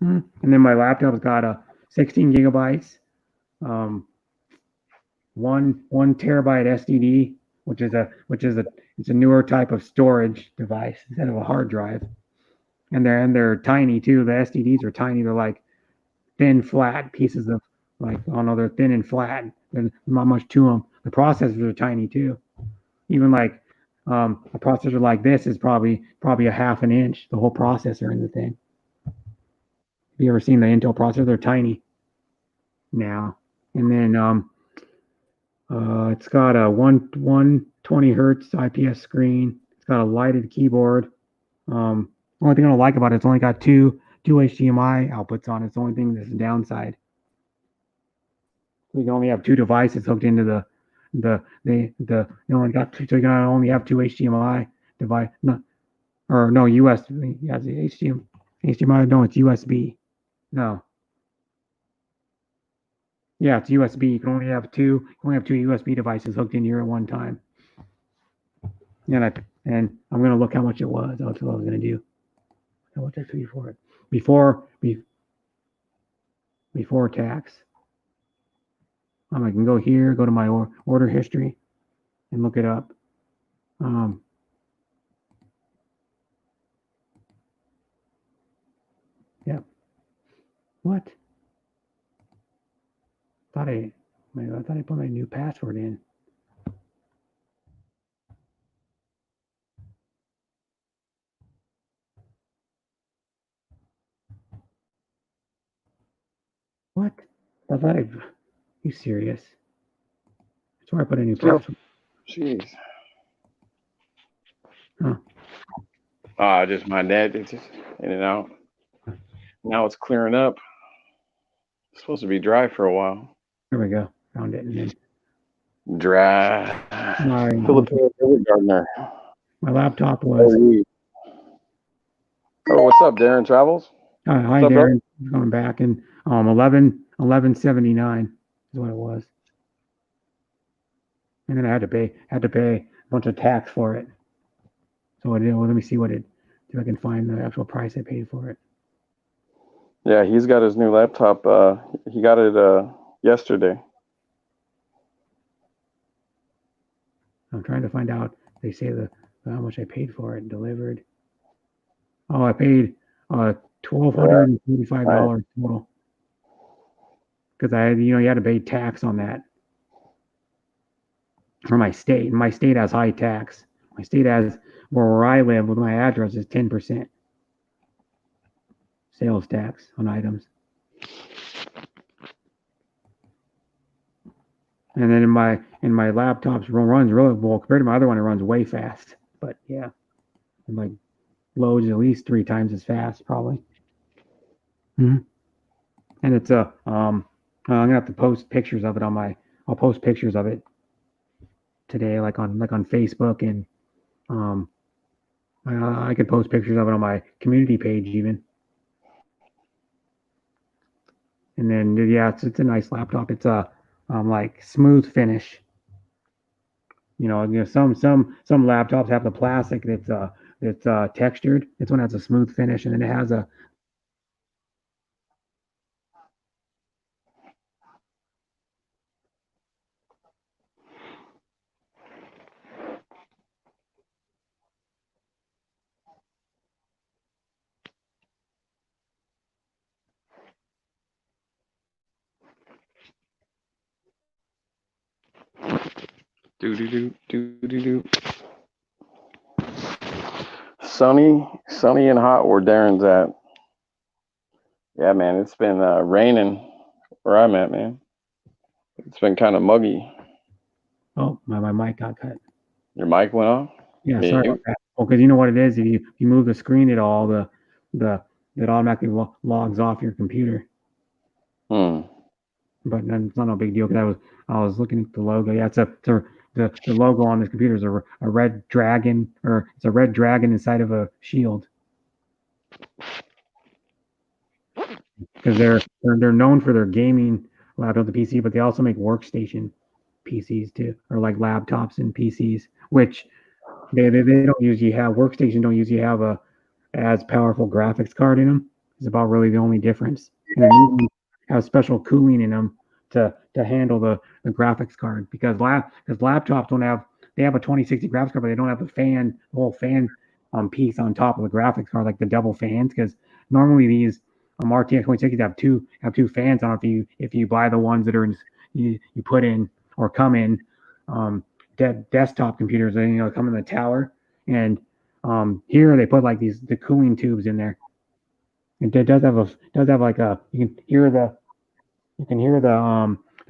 [SPEAKER 1] And then my laptop's got a 16 gigabytes, 1 terabyte SSD, which is a newer type of storage device instead of a hard drive. And they're tiny too. The SSDs are tiny. They're like thin, flat pieces of they're thin and flat. There's not much to them. The processors are tiny too. Even like a processor like this is probably a half an inch. The whole processor in the thing. Have you ever seen the Intel processor? They're tiny now. And then it's got a 120 hertz IPS screen. It's got a lighted keyboard. Only thing I don't like about it, it's only got two HDMI outputs on it. It's the only thing that's a downside. So you can only have two devices hooked into the you only got two, so you can only have two HDMI device. USB. Yeah, it's HDMI. No, it's USB. No. Yeah, it's USB. You can only have two USB devices hooked in here at one time. And I'm gonna look how much it was. That's what I was gonna do. How much I paid for it before tax. I can go here, go to my order history, and look it up. Yeah. What? I thought I put my new password in. What? You serious? That's where I put a new password.
[SPEAKER 9] Jeez.
[SPEAKER 1] Huh.
[SPEAKER 9] Just my dad. It's just in and out. Now it's clearing up. It's supposed to be dry for a while.
[SPEAKER 1] There we go. Found it. And then
[SPEAKER 9] dry. Filipino gardener.
[SPEAKER 1] My laptop was.
[SPEAKER 9] Oh, what's up, Darren Travels?
[SPEAKER 1] Hi,
[SPEAKER 9] what's
[SPEAKER 1] Darren.
[SPEAKER 9] Up,
[SPEAKER 1] going back and 1179 is what it was. And then I had to pay a bunch of tax for it. So let me see if I can find the actual price I paid for it.
[SPEAKER 9] Yeah, he's got his new laptop. He got it yesterday.
[SPEAKER 1] I'm trying to find out. They say how much I paid for it delivered. Oh, I paid $1,285 total. Because you had to pay tax on that for my state. My state has high tax. My state has where I live with my address is 10% sales tax on items. And then in my laptops runs really well compared to my other one. It runs way fast. But yeah, it loads at least 3 times as fast probably. Mm-hmm. And it's I'm gonna have to post pictures of it I'll post pictures of it today, like on Facebook, and I could post pictures of it on my community page even. And then yeah, it's a nice laptop. It's a like smooth finish. Some laptops have the plastic that's textured. This one has a smooth finish, and then it has a
[SPEAKER 9] Sunny and hot where Darren's at. Yeah, man, it's been raining where I'm at, man. It's been kind of muggy.
[SPEAKER 1] Oh, my mic got cut.
[SPEAKER 9] Your mic went off?
[SPEAKER 1] Yeah, sorry about that. Well, because you know what it is, if you move the screen at all, the it automatically logs off your computer. But it's not no big deal because I was looking at the logo. Yeah, the logo on this computer is a red dragon, or it's a red dragon inside of a shield. Because they're known for their gaming laptop, the PC, but they also make workstation PCs too, or like laptops and PCs, which they don't usually have. Workstations don't usually have a as powerful graphics card in them. It's about really the only difference. And they usually have special cooling in them to handle the graphics card, because laptops don't have, they have a 2060 graphics card, but they don't have the whole fan piece on top of the graphics card, like the double fans, because normally these RTX 2060 have two fans on it if you buy the ones that are you put in or come in desktop computers, and come in the tower. And here they put like the cooling tubes in there. It does have like a, you can hear the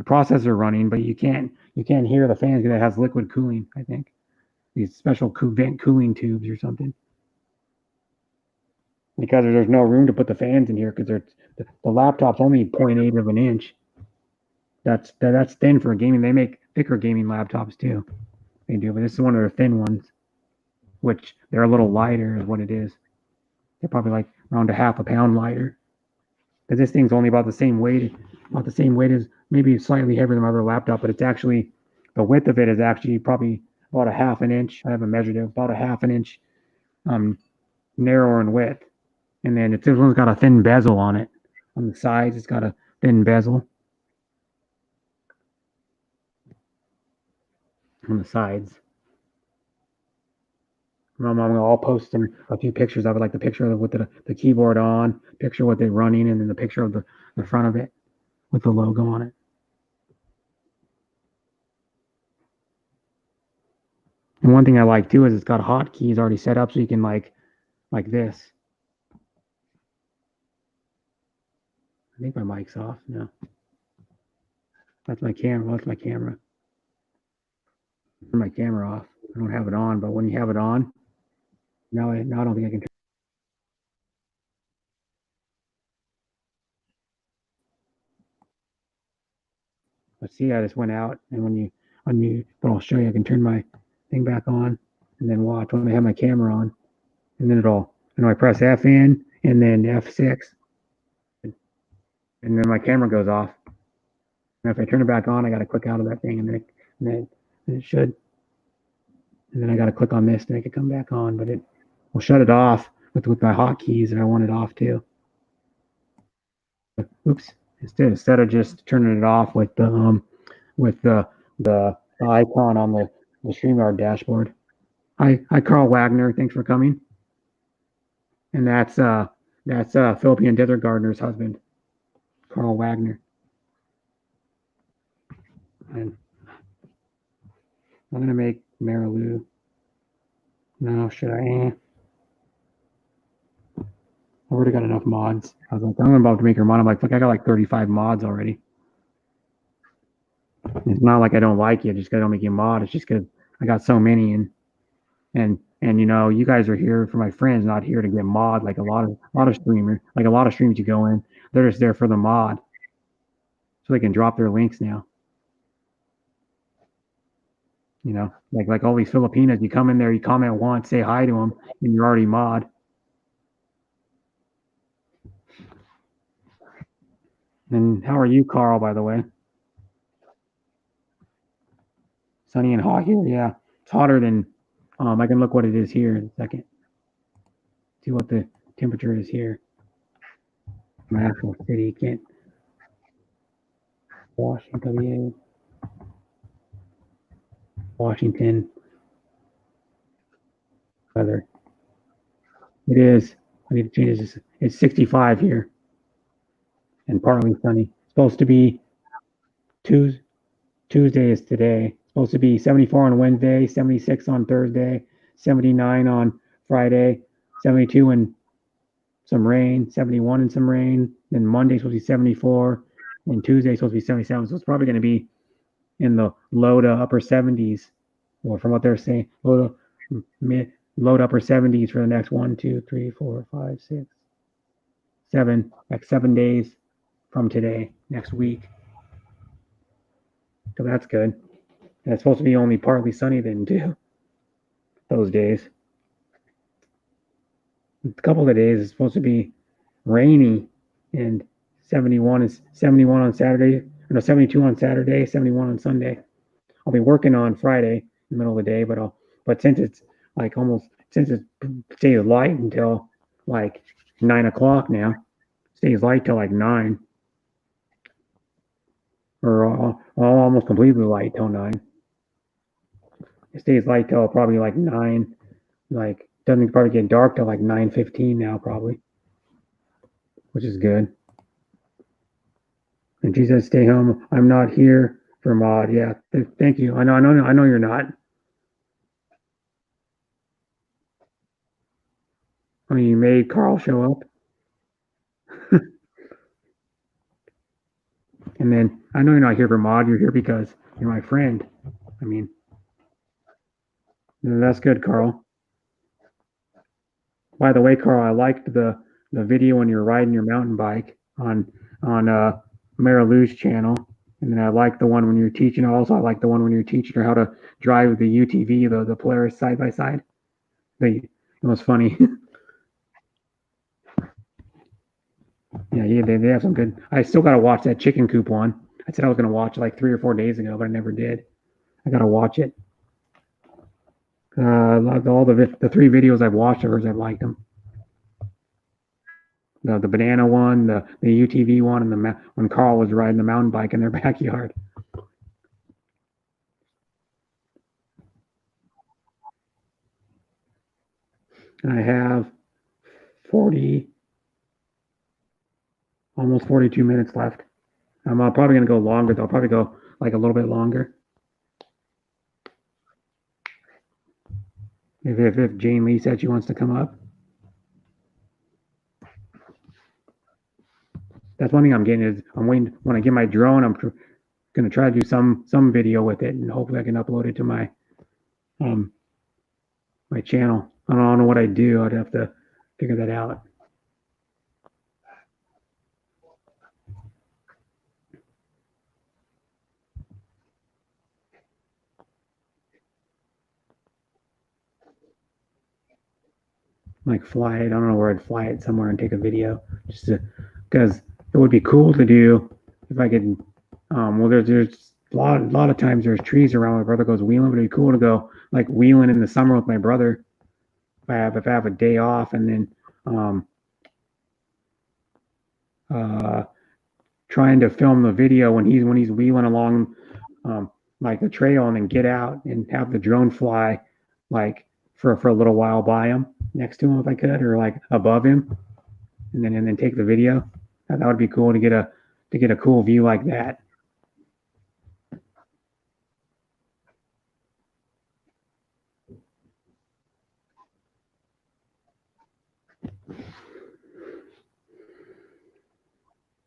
[SPEAKER 1] processor running, but you can't hear the fans because it has liquid cooling, I think. These special vent cooling tubes or something. Because there's no room to put the fans in here, because the laptop's only 0.8 of an inch. That's thin for gaming. They make thicker gaming laptops too. They do, but this is one of their thin ones, which they're a little lighter is what it is. They're probably like around a half a pound lighter. Because this thing's only about the same weight as, maybe slightly heavier than my other laptop, but it's actually, the width of it is actually probably about a half an inch. I haven't measured it, about a half an inch narrower in width. And then this one's got a thin bezel on it. On the sides, it's got a thin bezel. On the sides. I'll post a few pictures of it, like the picture of with the keyboard on, picture with it running, and then the picture of the front of it with the logo on it. And one thing I like too is it's got hotkeys already set up, so you can like this. I think my mic's off. No. That's my camera. Turn my camera off. I don't have it on, but when you have it on, now I don't think I can turn. Let's see, I just went out, and but I'll show you, I can turn my thing back on and then watch when I have my camera on, and then I press FN and then F6, and then my camera goes off. And if I turn it back on, I got to click out of that thing, and then it should. And then I got to click on this to make it come back on, but it will shut it off with my hotkeys, and I want it off too. Oops. Instead of just turning it off with the icon on the StreamYard dashboard. Hi Carl Wagner, thanks for coming. And that's Philippine Desert Gardener's husband, Carl Wagner. And I'm gonna make Marilu. No, should I? I already got enough mods. I was like, I'm about to make her mod. I'm like, look, I got like 35 mods already. It's not like I don't like you, just because I don't make you mod. It's just because I got so many, and you guys are here for my friends, not here to get mod like a lot of streamers. Like a lot of streamers you go in, they're just there for the mod, so they can drop their links now. Like all these Filipinos, you come in there, you comment once, say hi to them, and you're already mod. And how are you, Carl, by the way? Sunny and hot here, yeah. It's hotter than, I can look what it is here in a second. See what the temperature is here. My actual city, can't. Washington. Weather. It is. I need to change this. It's 65 here. And partly sunny. It's supposed to be Tuesday is today. It's supposed to be 74 on Wednesday, 76 on Thursday, 79 on Friday, 72 and some rain, 71 and some rain. Then Monday's supposed to be 74, and Tuesday's supposed to be 77. So it's probably going to be in the low to upper 70s, or from what they're saying, low to upper 70s for the next 1, 2, 3, 4, 5, 6, 7, like 7 days from today, next week. So that's good. And it's supposed to be only partly sunny then too, those days. A couple of days it's supposed to be rainy, and 71 on Saturday, no, 72 on Saturday, 71 on Sunday. I'll be working on Friday in the middle of the day, but since it's like since it stays light until like 9 o'clock now, stays light till like 9, or almost completely light till 9. It stays light till probably like 9, like doesn't probably get dark till like 9:15 now probably, which is good. And she says, "Stay home. I'm not here for Maud." Yeah, thank you. I know you're not. I mean, you made Carl show up. And then I know you're not here for Maud. You're here because you're my friend. I mean, that's good, Carl. By the way, Carl, I liked the video when you're riding your mountain bike on Marilou's channel, and then I like the one when you're teaching. Also, I like the one when you're teaching her how to drive the UTV, the Polaris side by side. It was funny. Yeah, they have some good. I still gotta watch that chicken coop one. I said I was gonna watch it like 3 or 4 days ago, but I never did. I gotta watch it. All the 3 videos I've watched of hers, I've liked them. The banana one, the UTV one, and when Carl was riding the mountain bike in their backyard. And I have almost 42 minutes left. I'm probably gonna go longer though. I'll probably go like a little bit longer. If Jane Lee said she wants to come up. That's one thing I'm getting is I'm waiting when I get my drone. I'm gonna try to do some video with it, and hopefully I can upload it to my my channel. I don't know what I do. I'd have to figure that out. Like fly it. I don't know where I'd fly it somewhere and take a video, just because it would be cool to do if I could. Well, there's a lot of times there's trees around. My brother goes wheeling, but it'd be cool to go like wheeling in the summer with my brother. If I have a day off, and then trying to film the video when he's wheeling along like the trail, and then get out and have the drone fly like for a little while by him, next to him if I could, or like above him, and then take the video. That would be cool to get a cool view like that.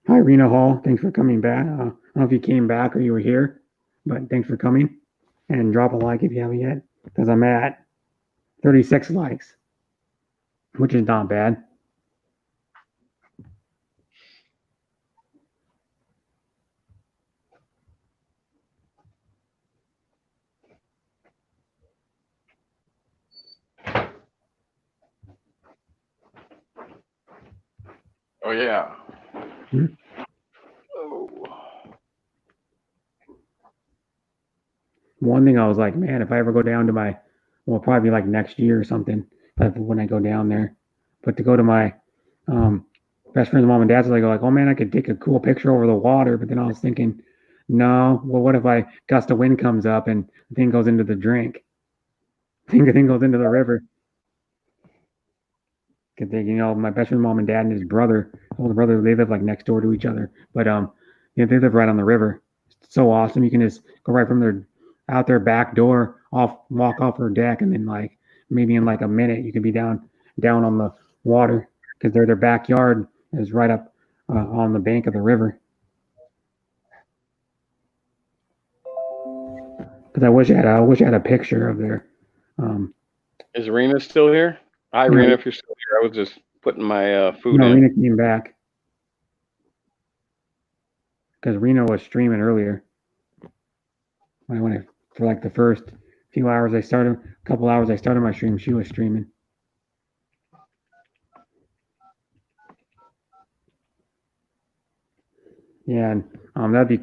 [SPEAKER 1] Hi, Rena Hall. Thanks for coming back. I don't know if you came back or you were here, but thanks for coming. And drop a like if you haven't yet, because I'm at 36 likes, which is not bad.
[SPEAKER 9] Oh yeah.
[SPEAKER 1] Hmm?
[SPEAKER 9] Oh.
[SPEAKER 1] One thing I was like, man, if I ever go down to my, well, probably like next year or something, when I go down there, but to go to my best friend's mom and dad's, like, oh man, I could take a cool picture over the water. But then I was thinking, no, well, what if a gust of wind comes up and the thing goes into the drink? The thing goes into the river. Because my best friend's mom and dad and his brother, older brother, they live like next door to each other. But they live right on the river. It's so awesome. You can just go right from out their back door, walk off her deck, and then like maybe in like a minute you can be down on the water. because their backyard is right up on the bank of the river. Because I wish I had a picture of their.
[SPEAKER 9] Is Rena still here? Hi,
[SPEAKER 1] No,
[SPEAKER 9] Rena, if you're still here. I was just putting my food
[SPEAKER 1] no,
[SPEAKER 9] in.
[SPEAKER 1] Rena came back because Rena was streaming earlier. When I went for like the first few hours, couple hours I started my stream. She was streaming. Yeah, and that'd be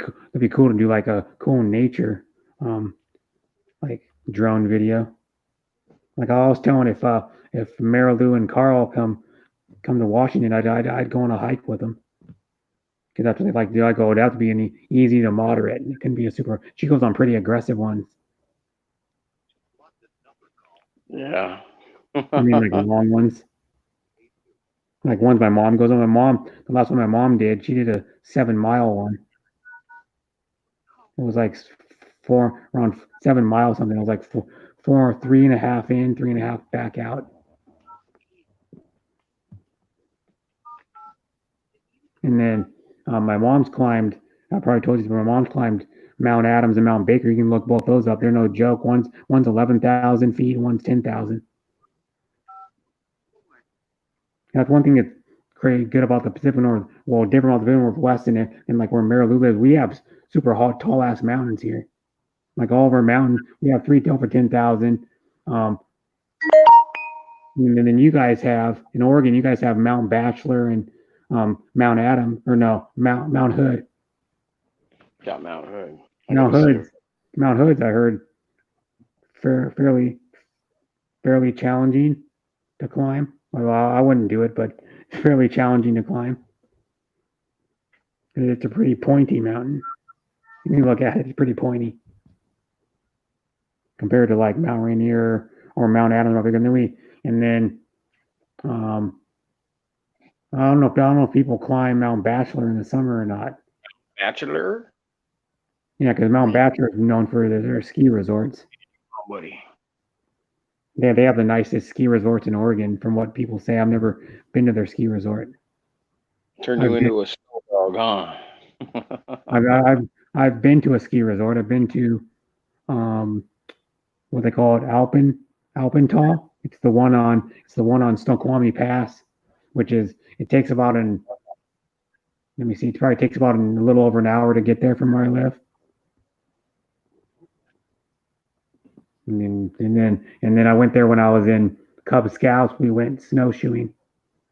[SPEAKER 1] cool to do like a cool nature, like drone video. Like I was telling, if Marilu and Carl come to Washington, I'd go on a hike with them. Because that's what they like to do. I go, it'd have to be an easy to moderate. It can be a super. She goes on pretty aggressive ones.
[SPEAKER 9] Yeah.
[SPEAKER 1] I mean, like long ones. Like ones my mom goes on. The last one my mom did, she did a 7-mile one. It was like around 7 miles something. It was like four 3.5 in, 3.5 back out. And then my mom's climbed. I probably told you, but my mom's climbed Mount Adams and Mount Baker. You can look both those up. They're no joke. One's 11,000 feet. One's 10,000. That's one thing that's great, good about the Pacific North. Well, different about the Pacific Northwest and like where Marilu lives. We have super tall ass mountains here. Like all of our mountains, we have 3 over 10,000. And then you guys have in Oregon, you guys have Mount Bachelor and Mount Adam, or no, Mount Hood.
[SPEAKER 9] Got Mount Hood.
[SPEAKER 1] Mount Hood's I heard fairly challenging to climb. Well, I wouldn't do it, but it's fairly challenging to climb. And it's a pretty pointy mountain. When you look at it, it's pretty pointy compared to like Mount Rainier or Mount Adams. And then I don't know if people climb Mount Bachelor in the summer or not.
[SPEAKER 9] Bachelor?
[SPEAKER 1] Yeah, because Mount Bachelor is known for their ski resorts.
[SPEAKER 9] Oh, buddy.
[SPEAKER 1] They have the nicest ski resorts in Oregon, from what people say. I've never been to their ski resort.
[SPEAKER 9] Turned you into a snow dog,
[SPEAKER 1] huh? I've been to a ski resort. I've been to what they call it, Alpental. It's the one on Snoqualmie Pass, which is it takes about it probably takes about a little over an hour to get there from where I live. And then I went there when I was in Cub Scouts. We went snowshoeing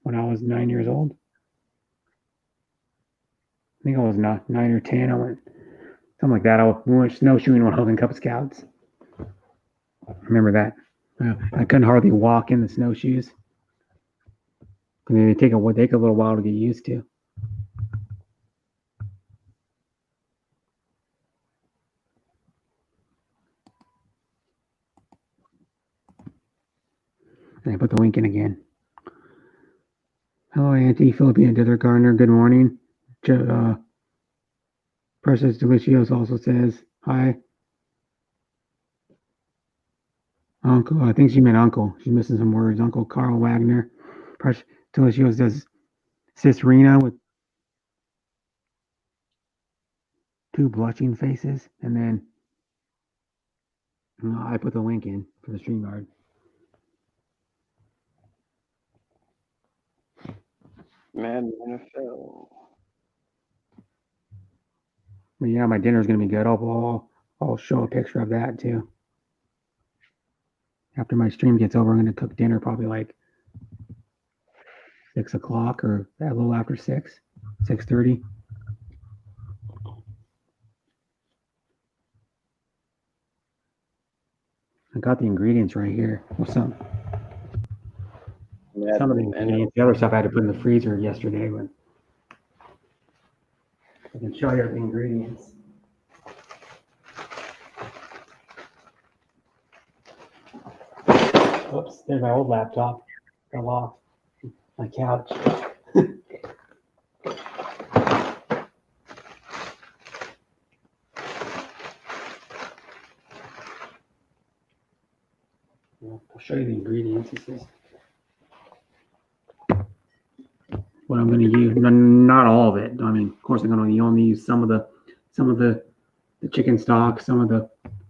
[SPEAKER 1] when I was 9 years old. I think I was 9 or 10. I went something like that. We went snowshoeing when I was in Cub Scouts. I remember that. I couldn't hardly walk in the snowshoes. And they take a little while to get used to. And I put the link in again. Hello, Auntie Filipina Desert Gardener. Good morning. Precious Delicios also says hi. Uncle, I think she meant uncle. She's missing some words. Uncle Carl Wagner. Precious Delicios says Sis Rena with 2 blushing faces. And then I put the link in for the StreamYard.
[SPEAKER 9] Mad NFL.
[SPEAKER 1] But yeah, my dinner's gonna be good. I'll show a picture of that too. After my stream gets over, I'm gonna cook dinner probably like 6 o'clock or a little after 6:30. I got the ingredients right here. Well, some of the ingredients. The other stuff I had to put in the freezer yesterday, but I can show you the ingredients. Oops, there's my old laptop. Fell off my couch. I'll show you the ingredients. what I'm going to use. Not all of it. I mean, of course, I'm going to only use some of the chicken stock, some of the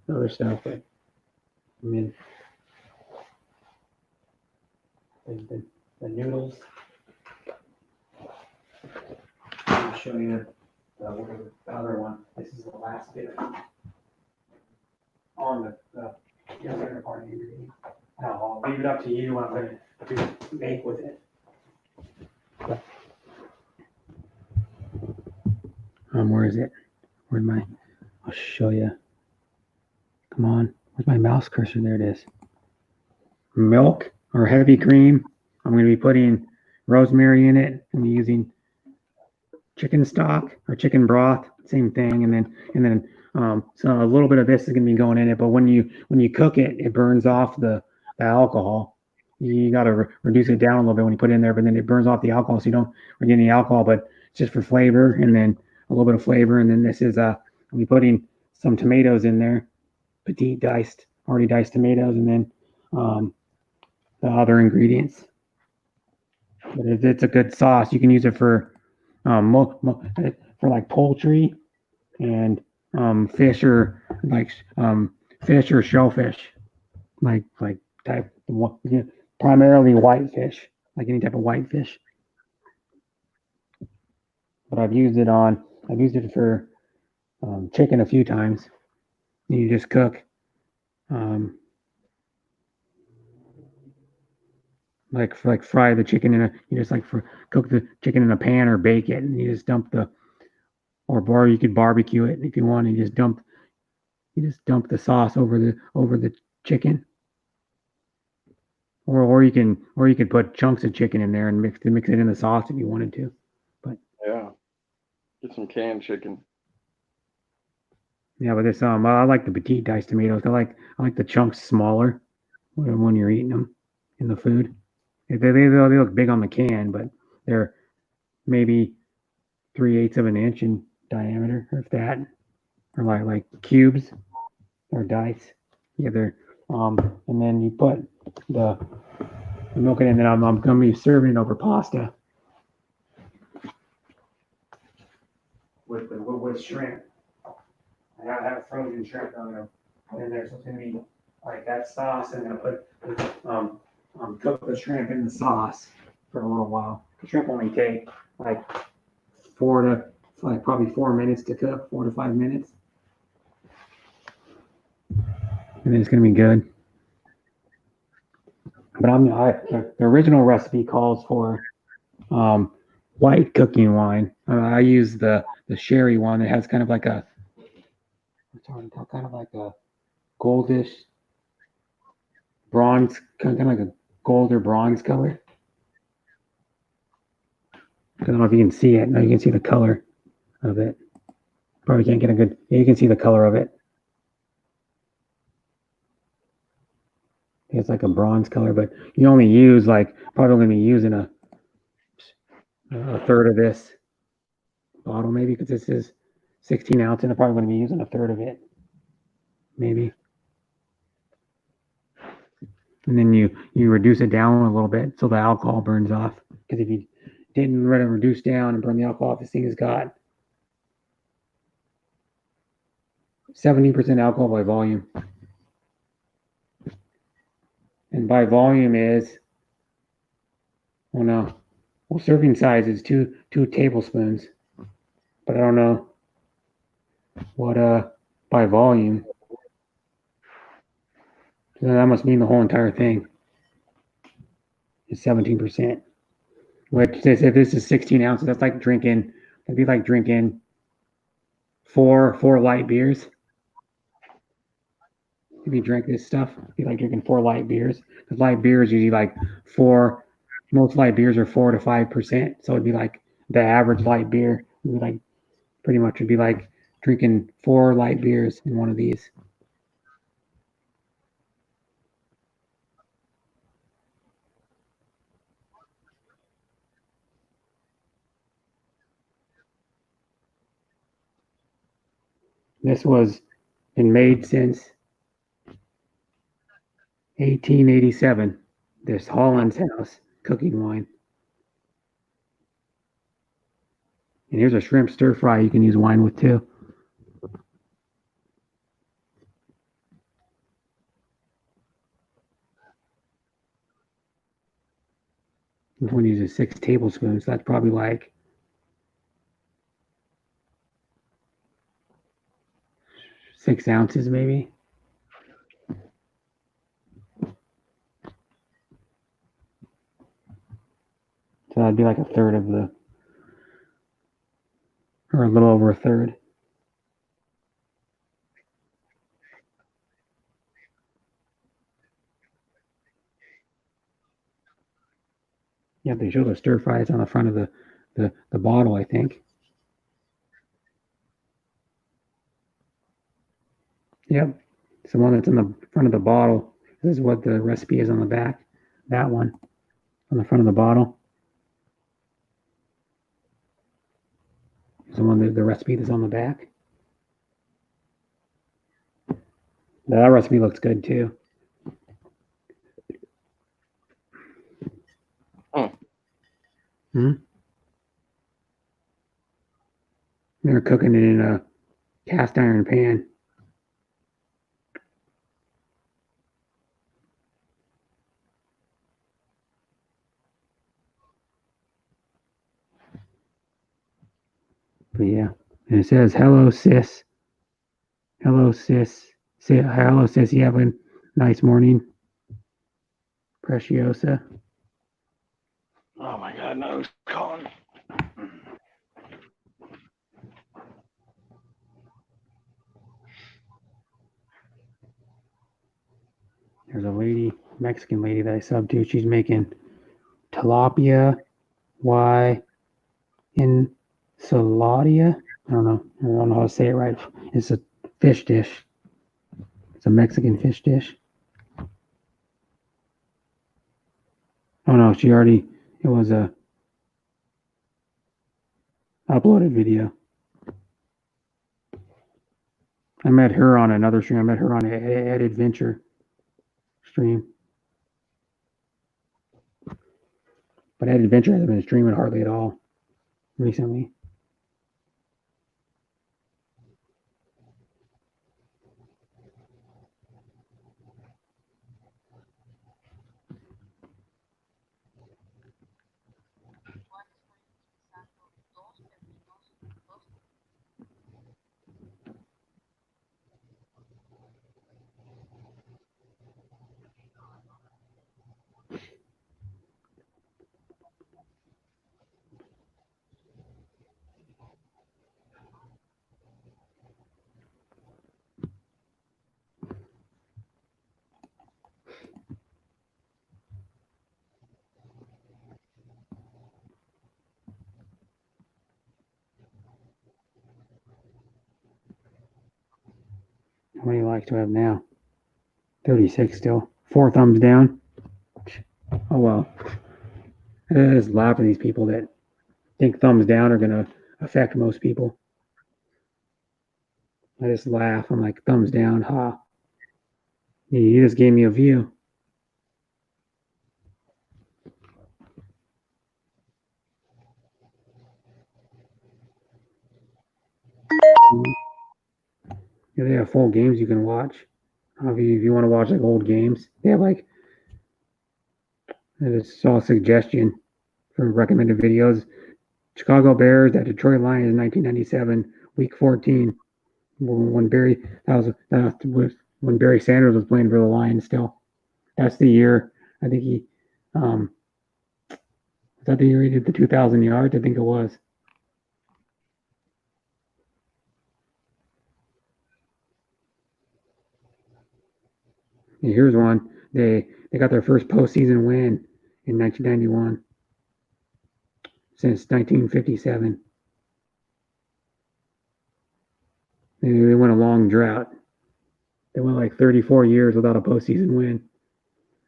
[SPEAKER 1] other stuff. But I mean, the noodles. I'll show you the other one. This is the last bit on the other part of the ingredient. I'll leave it up to you what I'm going to make with it. Where is it? Where's my? I'll show you. Come on. Where's my mouse cursor? There it is. Milk or heavy cream. I'm going to be putting rosemary in it. I'm using chicken stock or chicken broth. Same thing. And then so a little bit of this is going to be going in it. But when you cook it, it burns off the alcohol. You got to reduce it down a little bit when you put it in there. But then it burns off the alcohol, so you don't get any alcohol. But it's just for flavor, and then a little bit of flavor. And then this is I'll be putting some tomatoes in there, petite already diced tomatoes, and then the other ingredients. But it's a good sauce. You can use it for like poultry and fish or fish or shellfish, like type primarily whitefish, like any type of whitefish. But I've used it for chicken a few times. You just cook like fry the chicken cook the chicken in a pan or bake it, and you just dump or you could barbecue it if you want, and you just dump the sauce over the chicken, or you could put chunks of chicken in there and mix it in the sauce if you wanted to. But
[SPEAKER 9] yeah, get some canned chicken.
[SPEAKER 1] Yeah, but this I like the petite diced tomatoes. I like the chunks smaller when you're eating them in the food. They look big on the can, but they're maybe 3/8 of an inch in diameter, or if that, or like cubes or dice. Yeah, they're and then you put the milk in, and then I'm gonna be serving it over pasta with shrimp. I have frozen shrimp I'm gonna put in there, so it's gonna be like that sauce, and then put cook the shrimp in the sauce for a little while. The shrimp only take like probably 4 minutes to cook, 4 to 5 minutes, and then it's gonna be good. But the original recipe calls for white cooking wine. I use the sherry one that has kind of like a goldish bronze, kind of like a gold or bronze color. I don't know if you can see it. No, you can see the color of it. Probably can't get a good. Yeah, you can see the color of it. It's like a bronze color, but you only use probably going to be using a third of this bottle, maybe, because this is 16 ounce, and I'm probably going to be using a third of it, maybe. And then you reduce it down a little bit so the alcohol burns off. Because if you didn't let it reduce down and burn the alcohol off, this thing has got 70% alcohol by volume. And by volume is, serving size is two tablespoons. But I don't know what by volume. So that must mean the whole entire thing is 17%. Which they said this is 16 ounces. That's like drinking. It'd be like drinking four light beers. If you drink this stuff, it'd be like drinking 4 light beers. Because light beers usually like most light beers are 4 to 5%. So it'd be like the average light beer would be like pretty much would be like drinking 4 light beers in one of these. This was been made since 1887. This Holland's House cooking wine. And here's a shrimp stir fry you can use wine with too. This one uses 6 tablespoons. That's probably like 6 ounces maybe. So that'd be like a third of the, or a little over a third. Yeah, they show the stir fries on the front of the bottle, I think. Yep, it's the one that's in the front of the bottle. This is what the recipe is on the back. That one on the front of the bottle. It's the one that the recipe that's on the back. That recipe looks good too. They're cooking it in a cast iron pan. But yeah, and it says, "Hello, sis. Hello, sis. Say hello, sis. You have a nice morning, Preciosa."
[SPEAKER 9] Oh my God, no, who's calling?
[SPEAKER 1] There's a lady, Mexican lady that I sub to. She's making tilapia ensalada. I don't know how to say it right. It's a fish dish. It's a Mexican fish dish. Oh no, it was a uploaded video. I met her on another stream. I met her on Ed Adventure stream. But Ed Adventure hasn't been streaming hardly at all recently. How many likes do I have now? 36 still. 4 thumbs down. Oh well. I just laugh at these people that think thumbs down are going to affect most people. I just laugh. I'm like, thumbs down, ha. You just gave me a view. Yeah, they have full games you can watch. I don't know if you want to watch like old games. They have like, I just saw a suggestion for recommended videos. Chicago Bears at Detroit Lions 1997, Week 14. When Barry Sanders was playing for the Lions still. That's the year. I think he was that the year he did the 2,000 yards? I think it was. Yeah, here's one. They got their first postseason win in 1991 since 1957. They went a long drought. They went like 34 years without a postseason win.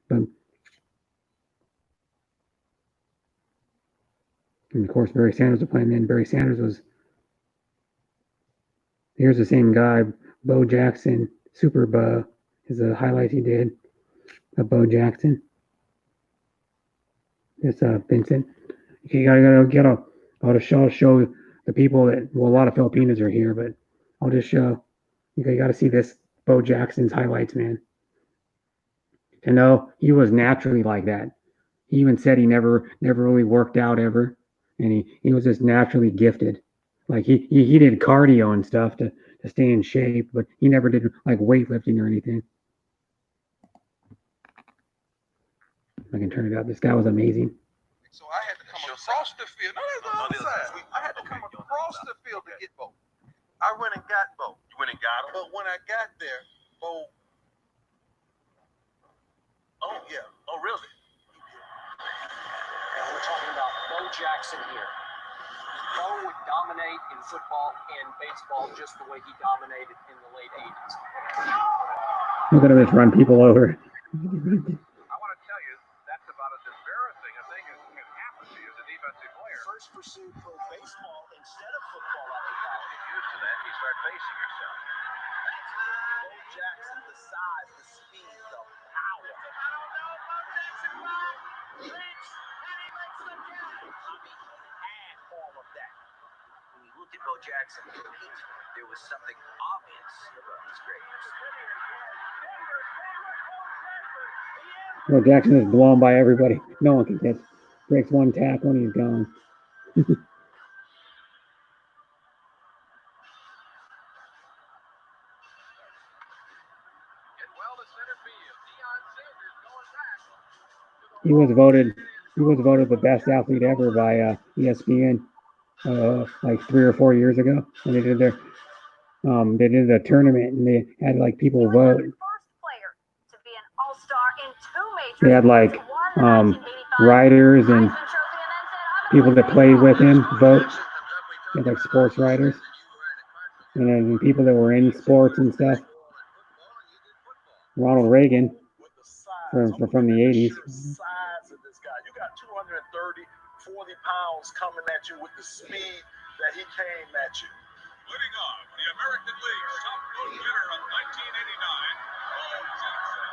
[SPEAKER 1] But, and of course, Barry Sanders was playing then. Barry Sanders was. Here's the same guy, Bo Jackson, Super Bo, is the highlights he did of Bo Jackson. It's Vincent. You gotta get a show the people that, well, a lot of Filipinos are here, but I'll just show. You got to see this Bo Jackson's highlights, man. To know he was naturally like that. He even said he never really worked out ever, and he was just naturally gifted. Like he did cardio and stuff to stay in shape, but he never did like weightlifting or anything. I can turn it up. This guy was amazing.
[SPEAKER 12] So I had to come across the field. No, that's the other side. I had to come across the field to get Bo. I went and got Bo. You went and got him? But when I got there, Bo. Oh, yeah. Oh, really?
[SPEAKER 13] And we're talking about Bo Jackson here. Bo would dominate in football and baseball just the way he dominated in the late 80s.
[SPEAKER 1] Look at him just run people over.
[SPEAKER 13] First pursued pro baseball instead of football out of college. Get used to that, you start facing yourself. Bo Jackson, the size, the speed, the power. I don't know, Bo Jackson, reach, and he makes the catch. He had all of that. When you looked at Bo Jackson, there was something obvious about his greatness.
[SPEAKER 1] Bo Jackson is blown by everybody. No one can catch. Breaks one tackle and he's gone. He was voted the best athlete ever by ESPN like 3 or 4 years ago when they did their the tournament and they had like people vote. They had like writers and people that played with him vote. They had like sports writers and then people that were in sports and stuff. Ronald Reagan from the 80s.
[SPEAKER 12] Size of this guy. You got 230, 40 pounds coming at you with the speed that he came at you.
[SPEAKER 14] Leading off, the American League's top goal getter of 1989, Bo Jackson.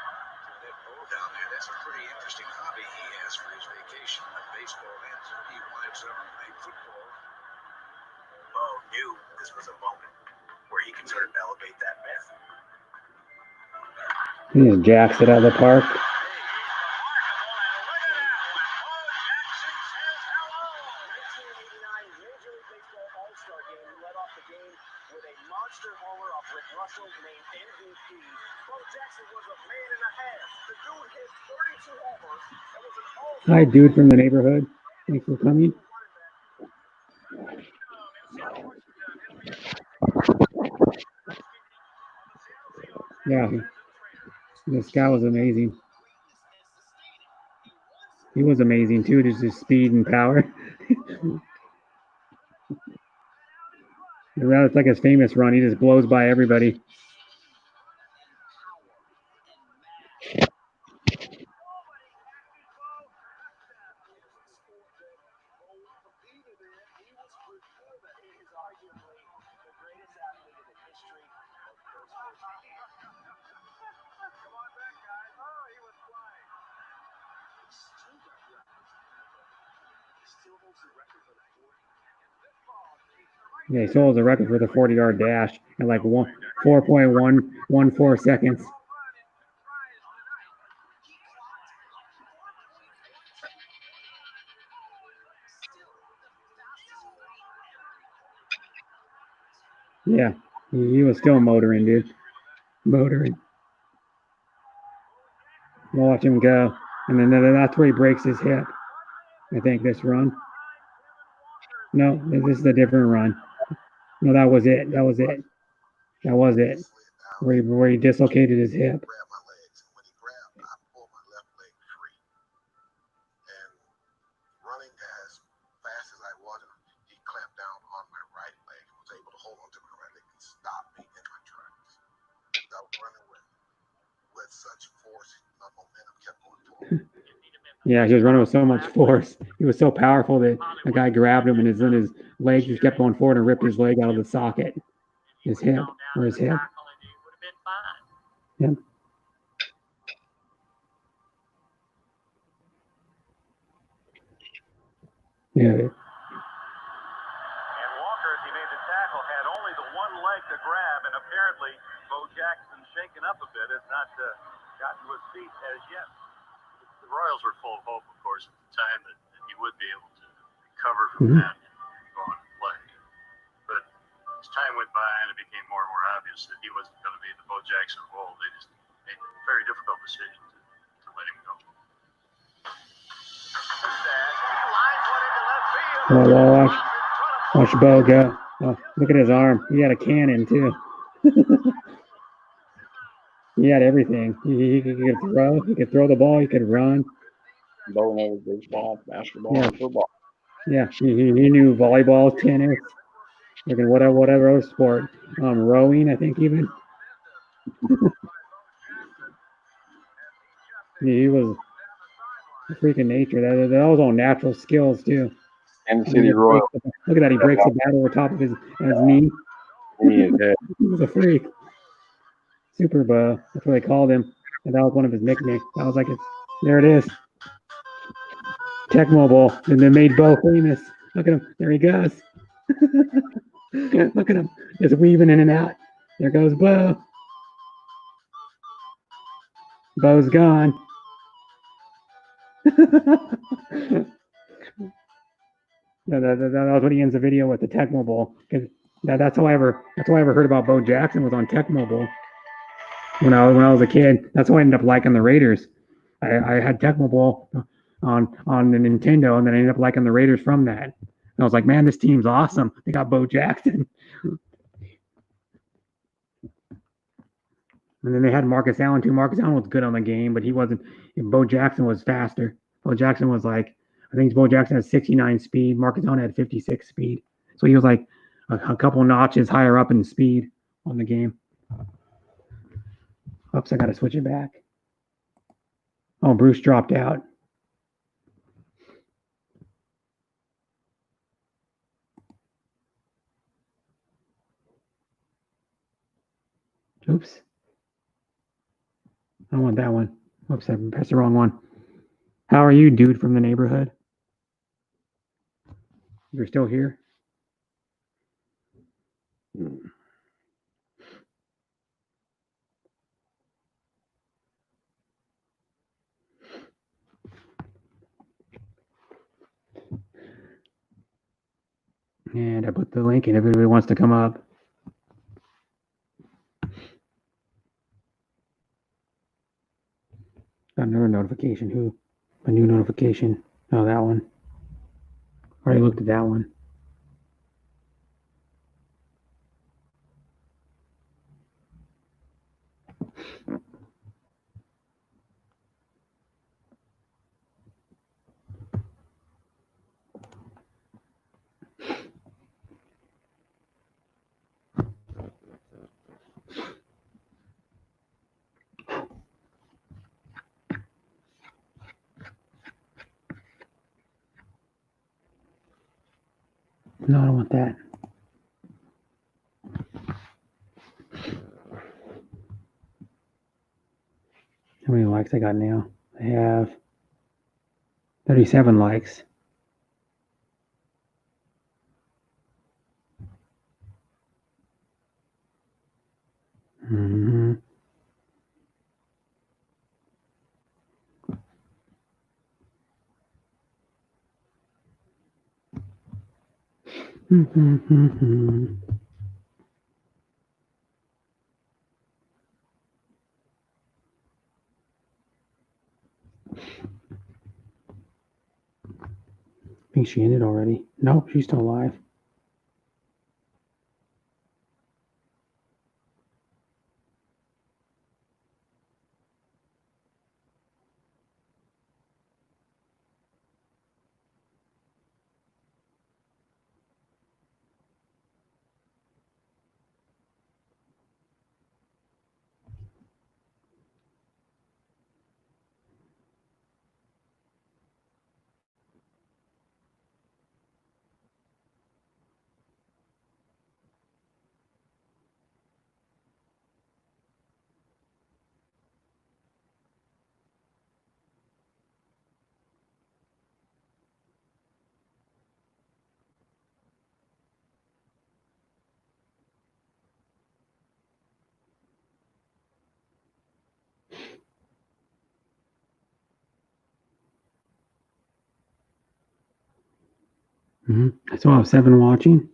[SPEAKER 15] That Bo down there, that's a pretty interesting hobby he has for his vacation. When baseball ends and he winds up playing football. Bo knew this was a moment where he could sort of elevate that myth.
[SPEAKER 1] He just jacks it out of the park. Hi, dude from the neighborhood. Thanks for coming. Yeah, this guy was amazing. He was amazing too, just his speed and power. It's like his famous run. He just blows by everybody. Yeah, he still holds the record for the 40-yard dash in like 4.114 seconds. Yeah, he was still motoring, dude. Motoring. Watch him go. And then that's where he breaks his hip. I think this run. No, this is a different run. No, that was it. That was it. That was it. Where he dislocated his hip. Yeah, he was running with so much force. He was so powerful that a guy grabbed him and his leg just kept going forward and ripped his leg out of the socket. His hip. Or his hip. Yeah. Yeah.
[SPEAKER 14] And Walker
[SPEAKER 12] grab, and apparently Bo Jackson shaken up a bit, has not gotten to his feet as yet.
[SPEAKER 15] The Royals were full of hope, of course, at the time that he would be able to recover from that and go on and play. But as time went by and it became more and more obvious that he wasn't going to be the Bo Jackson role, they just made a very difficult decision to let him go.
[SPEAKER 1] Well, watch Bo go. Oh, look at his arm. He had a cannon too. He had everything. He could throw. He could throw the ball. He could run.
[SPEAKER 16] Bo knows baseball, basketball,
[SPEAKER 1] Yeah.
[SPEAKER 16] and football.
[SPEAKER 1] Yeah, he knew volleyball, tennis, like whatever other sport. Rowing, I think even. He was a freak of nature. That was all natural skills too.
[SPEAKER 16] And the City Royals.
[SPEAKER 1] Look at that. He breaks the bat over top of his knee.
[SPEAKER 16] He is dead.
[SPEAKER 1] He was a freak. Super Bo. That's what they called him. And that was one of his nicknames. That was like there it is. Tecmo Bowl. And they made Bo famous. Look at him. There he goes. Look at him. Just weaving in and out. There goes Bo. Bo's gone. That was what he ends the video with, the Tecmo Bowl. That's how I ever heard about Bo Jackson, was on Tecmo Bowl. When I was a kid, that's how I ended up liking the Raiders. I had Tecmo Bowl on the Nintendo, and then I ended up liking the Raiders from that. And I was like, man, this team's awesome. They got Bo Jackson. And then they had Marcus Allen too. Marcus Allen was good on the game, but he wasn't. Bo Jackson was faster. Bo Jackson was like, I think Bo Jackson had 69 speed. Marcus Allen had 56 speed. So he was like a couple notches higher up in speed on the game. Oops, I got to switch it back. Oh, Bruce dropped out. Oops. I don't want that one. Oops, I pressed the wrong one. How are you, dude from the neighborhood? You're still here? And I put the link in if anybody wants to come up. Got another notification. Who? A new notification. Oh, that one. Already looked at that one. No, I don't want that. How many likes I got now? I have 37 likes. Mm-hmm. Mm-hmm. I think she ended already. Nope, she's still alive. I still have 7 watching.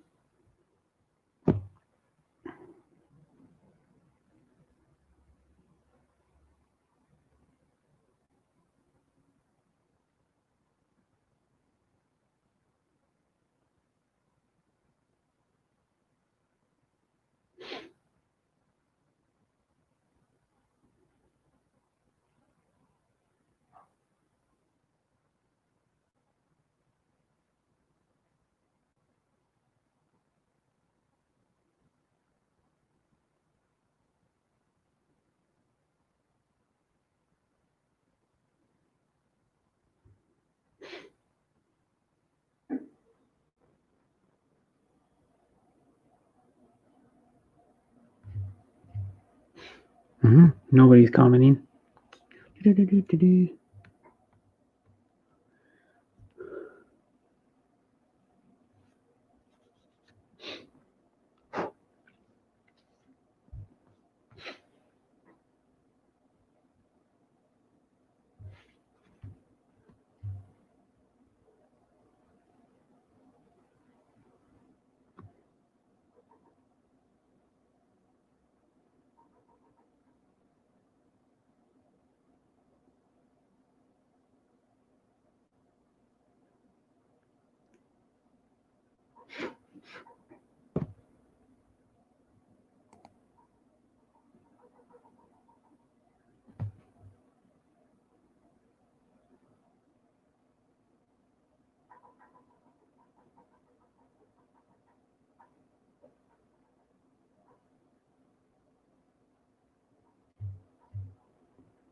[SPEAKER 1] Nobody's commenting.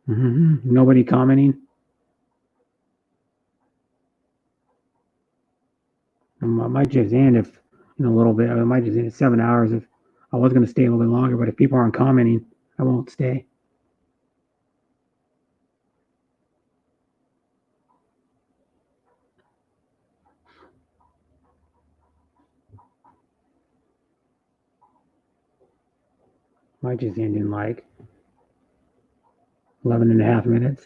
[SPEAKER 1] Nobody commenting. I might just end if in a little bit. I might just end at 7 hours if I was going to stay a little bit longer. But if people aren't commenting, I won't stay. Might just end in like 11 and a half minutes.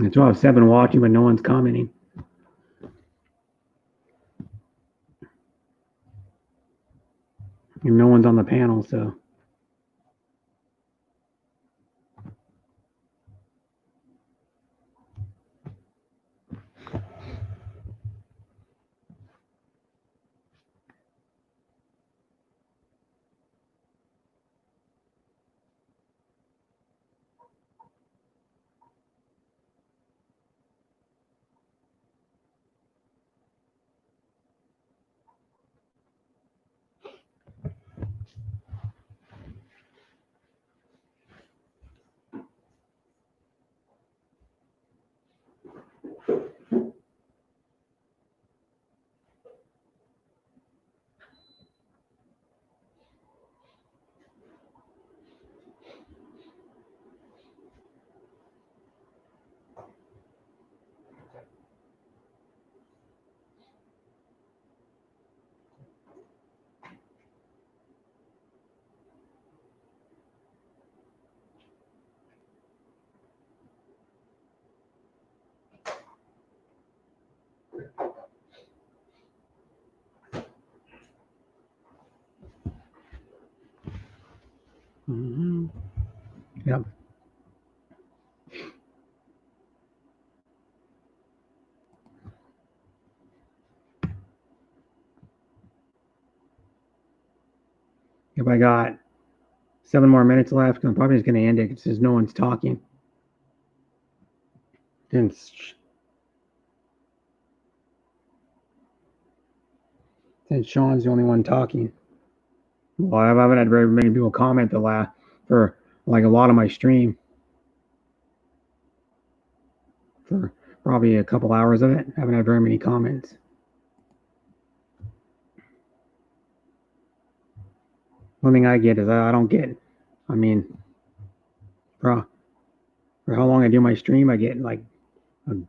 [SPEAKER 1] It's all 7 watching, but no one's commenting. And no one's on the panel, so. Yep. If I got 7 more minutes left, I'm probably just going to end it since no one's talking. Since Sean's the only one talking. Well, I haven't had very many people comment for like a lot of my stream. For probably a couple hours of it. I haven't had very many comments. One thing I get is I don't get, I mean, for how long I do my stream, I get like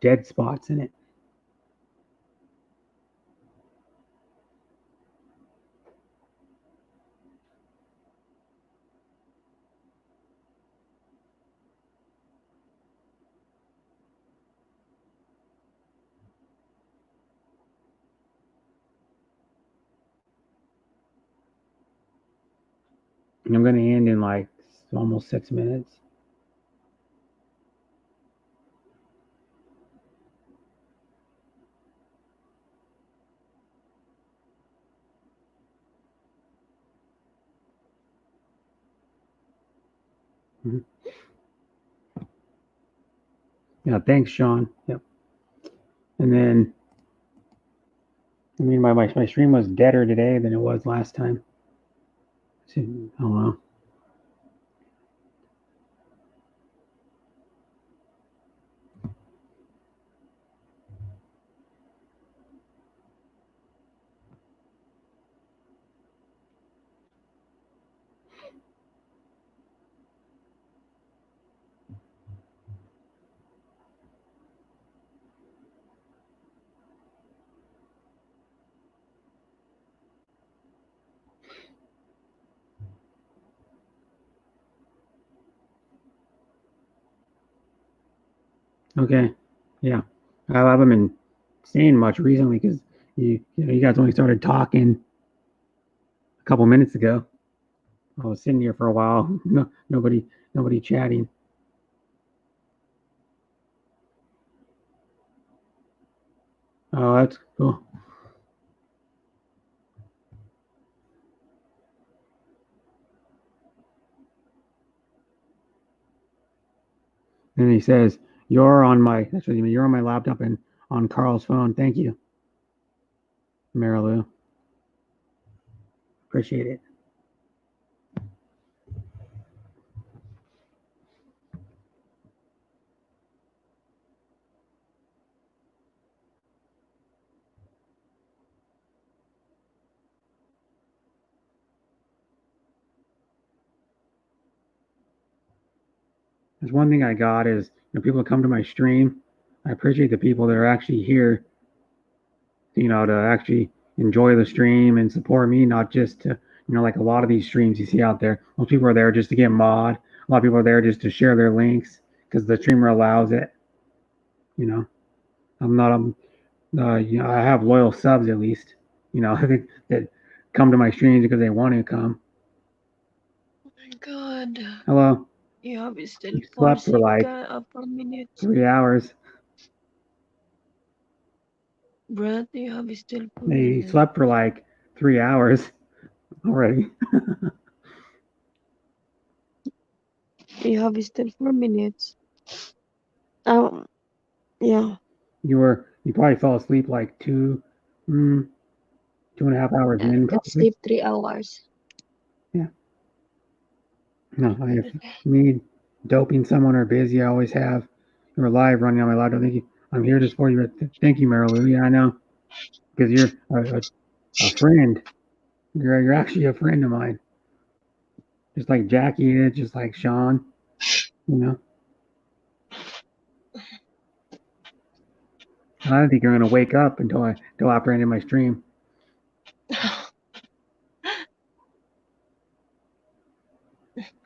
[SPEAKER 1] dead spots in it. And I'm going to end in like almost 6 minutes. Yeah, thanks, Sean. Yep. And then, I mean, my stream was deader today than it was last time. I don't know. Okay, yeah, I haven't been saying much recently because you guys only started talking a couple minutes ago. I was sitting here for a while, nobody chatting. Oh, that's cool. And he says, you're on my laptop and on Carl's phone. Thank you, Marilu. Appreciate it. There's one thing I got is people come to my stream. I appreciate the people that are actually here, to actually enjoy the stream and support me, not just to, like a lot of these streams you see out there. Most people are there just to get mod. A lot of people are there just to share their links because the streamer allows it. I'm not, I have loyal subs at least, I think that come to my streams because they want to come.
[SPEAKER 10] Oh my God.
[SPEAKER 1] Hello.
[SPEAKER 10] You have still
[SPEAKER 1] You
[SPEAKER 10] four
[SPEAKER 1] slept for like
[SPEAKER 10] minutes.
[SPEAKER 1] 3 hours.
[SPEAKER 10] Brad, you have still 4
[SPEAKER 1] They
[SPEAKER 10] minutes.
[SPEAKER 1] slept for like 3 hours already.
[SPEAKER 10] You have still 4 minutes. Yeah.
[SPEAKER 1] You probably fell asleep like 2.5 hours in,
[SPEAKER 10] Let's
[SPEAKER 1] probably.
[SPEAKER 10] sleep 3 hours.
[SPEAKER 1] Yeah. No, if me doping someone or busy, I always have. You're live running on my laptop. Thank you. I'm here just for you. Thank you, Marilu. Yeah, I know. Because you're a friend. You're actually a friend of mine. Just like Jackie is, just like Sean. You know. I don't think you're gonna wake up until after I end my stream.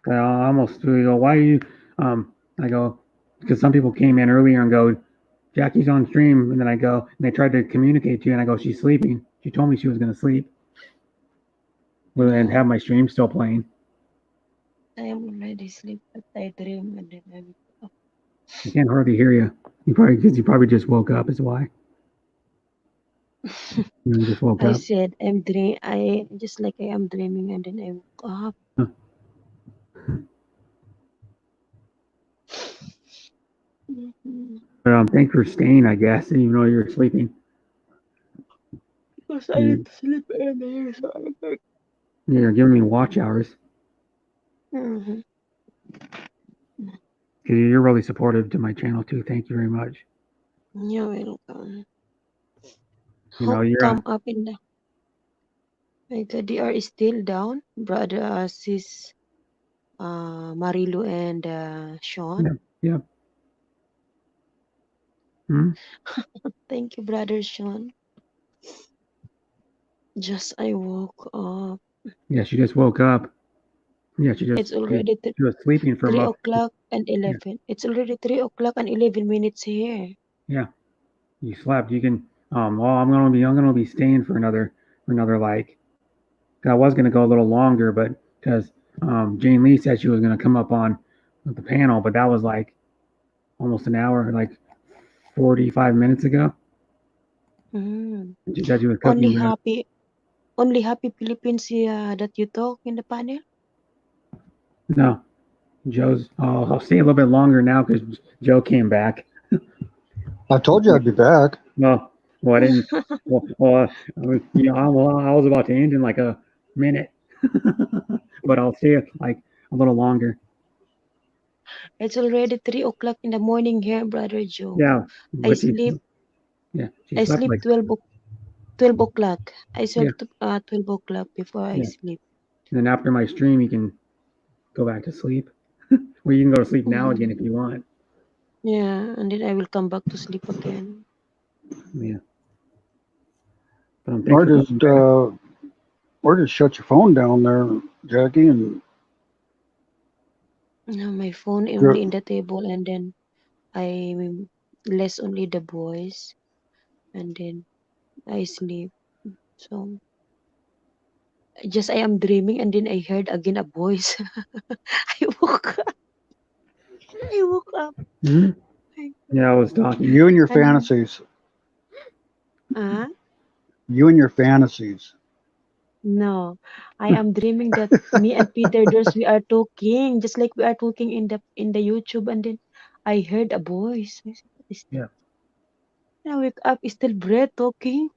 [SPEAKER 1] I almost go, why are you? I go, because some people came in earlier and go, Jackie's on stream, and then I go, and they tried to communicate to you, and I go, she's sleeping. She told me she was gonna sleep. Well, and have my stream still playing.
[SPEAKER 10] I am already asleep, but I dream and then I wake up.
[SPEAKER 1] I can't hardly hear you. You probably just woke up, is why. You just woke
[SPEAKER 10] I
[SPEAKER 1] up.
[SPEAKER 10] said I just like I am dreaming and then I woke up.
[SPEAKER 1] Huh. Thanks for staying, I guess, even though you're sleeping.
[SPEAKER 10] Because I need to sleep earlier, so I'm like.
[SPEAKER 1] Yeah, you're giving me watch hours.
[SPEAKER 10] Mm-hmm.
[SPEAKER 1] You're really supportive to my channel too. Thank you very much.
[SPEAKER 10] You're welcome.
[SPEAKER 1] You know,
[SPEAKER 10] How
[SPEAKER 1] you're
[SPEAKER 10] come up in the like the DR is still down, brother sis Marilu and Sean.
[SPEAKER 1] Yeah. Hmm?
[SPEAKER 10] Thank you, brother Sean. Just I woke up.
[SPEAKER 1] Yeah, she just woke up. Yeah,
[SPEAKER 10] It's already
[SPEAKER 1] she was sleeping for
[SPEAKER 10] 3
[SPEAKER 1] most.
[SPEAKER 10] o'clock and 11. Yeah. It's already 3 o'clock and 11 minutes here.
[SPEAKER 1] Yeah, you slept. You can. Well, I'm gonna be staying for another like. I was gonna go a little longer, but because Jane Lee said she was gonna come up on the panel, but that was like almost an hour, like 45 minutes ago.
[SPEAKER 10] Mm.
[SPEAKER 1] She said she was cooking.
[SPEAKER 10] Only happy Philippines that you talk in the panel.
[SPEAKER 1] No, Joe's. I'll stay a little bit longer now because Joe came back.
[SPEAKER 3] I told you I'd be back.
[SPEAKER 1] No, well, I didn't. I was about to end in like a minute, but I'll stay like a little longer.
[SPEAKER 10] It's already 3 o'clock in the morning here, brother Joe.
[SPEAKER 1] Yeah,
[SPEAKER 10] I sleep.
[SPEAKER 1] Yeah,
[SPEAKER 10] I sleep
[SPEAKER 1] like
[SPEAKER 10] 12 o'clock. I slept 12 o'clock before I sleep.
[SPEAKER 1] And then after my stream, you can go back to sleep. Or you can go to sleep now again if you want.
[SPEAKER 10] Yeah, and then I will come back to sleep again.
[SPEAKER 1] Yeah.
[SPEAKER 3] Or just shut your phone down there, Jackie, and.
[SPEAKER 10] No, my phone only in the table, and then I less only the voice, and then I sleep. So just I am dreaming, and then I heard again a voice. I woke up.
[SPEAKER 1] Mm-hmm. Yeah, I was talking.
[SPEAKER 3] You and your fantasies. You and your fantasies.
[SPEAKER 10] No, I am dreaming that me and Peter Durst we are talking, just like we are talking in the YouTube, and then I heard a voice.
[SPEAKER 1] Yeah.
[SPEAKER 10] I wake up, is still Brett talking,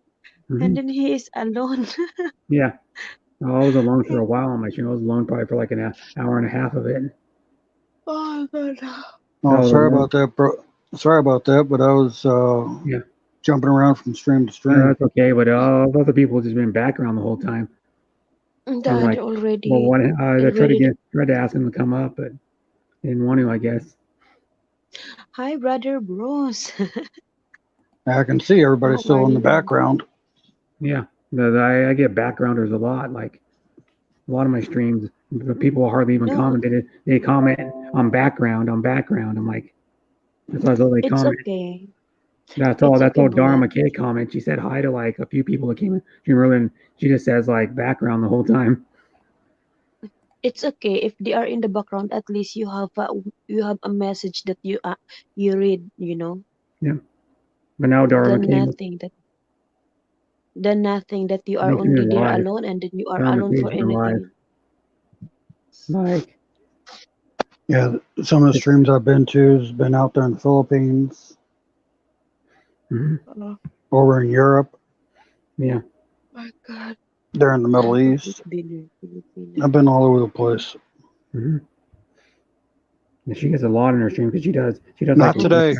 [SPEAKER 10] and then he is alone.
[SPEAKER 1] Yeah. I was alone for a while on my channel. I was alone probably for like an hour and a half of it.
[SPEAKER 10] Oh God.
[SPEAKER 3] Oh, sorry about that, bro. Sorry about that, but I was jumping around from stream to stream.
[SPEAKER 1] Yeah, that's okay, but other people have just been background the whole time.
[SPEAKER 10] That
[SPEAKER 1] like,
[SPEAKER 10] already.
[SPEAKER 1] Well, I tried to ask him to come up, but they didn't want to, I guess.
[SPEAKER 10] Hi, brother Bruce.
[SPEAKER 3] I can see everybody still in the background.
[SPEAKER 1] Yeah, I get backgrounders a lot. Like a lot of my streams, people hardly even comment. They comment on background. I'm like, that's why they comment.
[SPEAKER 10] Okay.
[SPEAKER 1] That's all.
[SPEAKER 10] It's
[SPEAKER 1] That's
[SPEAKER 10] okay,
[SPEAKER 1] all. Dara
[SPEAKER 10] Brad.
[SPEAKER 1] McKay comment. She said hi to like a few people that came in early, and she just says like background the whole time.
[SPEAKER 10] It's okay if they are in the background. At least you have a message that you read. You know,
[SPEAKER 1] Yeah. But now Dara
[SPEAKER 10] the
[SPEAKER 1] McKay
[SPEAKER 10] nothing that you are
[SPEAKER 1] makes it
[SPEAKER 10] only there
[SPEAKER 1] live.
[SPEAKER 10] alone, and then you are
[SPEAKER 1] Dara
[SPEAKER 10] alone for
[SPEAKER 1] McKay's been live.
[SPEAKER 10] anything.
[SPEAKER 1] Like
[SPEAKER 3] Yeah, some of the streams I've been to has been out there in the Philippines,
[SPEAKER 1] mhm.
[SPEAKER 3] over in Europe,
[SPEAKER 1] Yeah.
[SPEAKER 10] My God.
[SPEAKER 3] there in the Middle East.
[SPEAKER 10] Dinner.
[SPEAKER 3] I've been all over the place.
[SPEAKER 1] Mm-hmm. And she gets a lot in her stream because she does
[SPEAKER 3] Not
[SPEAKER 1] like
[SPEAKER 3] today.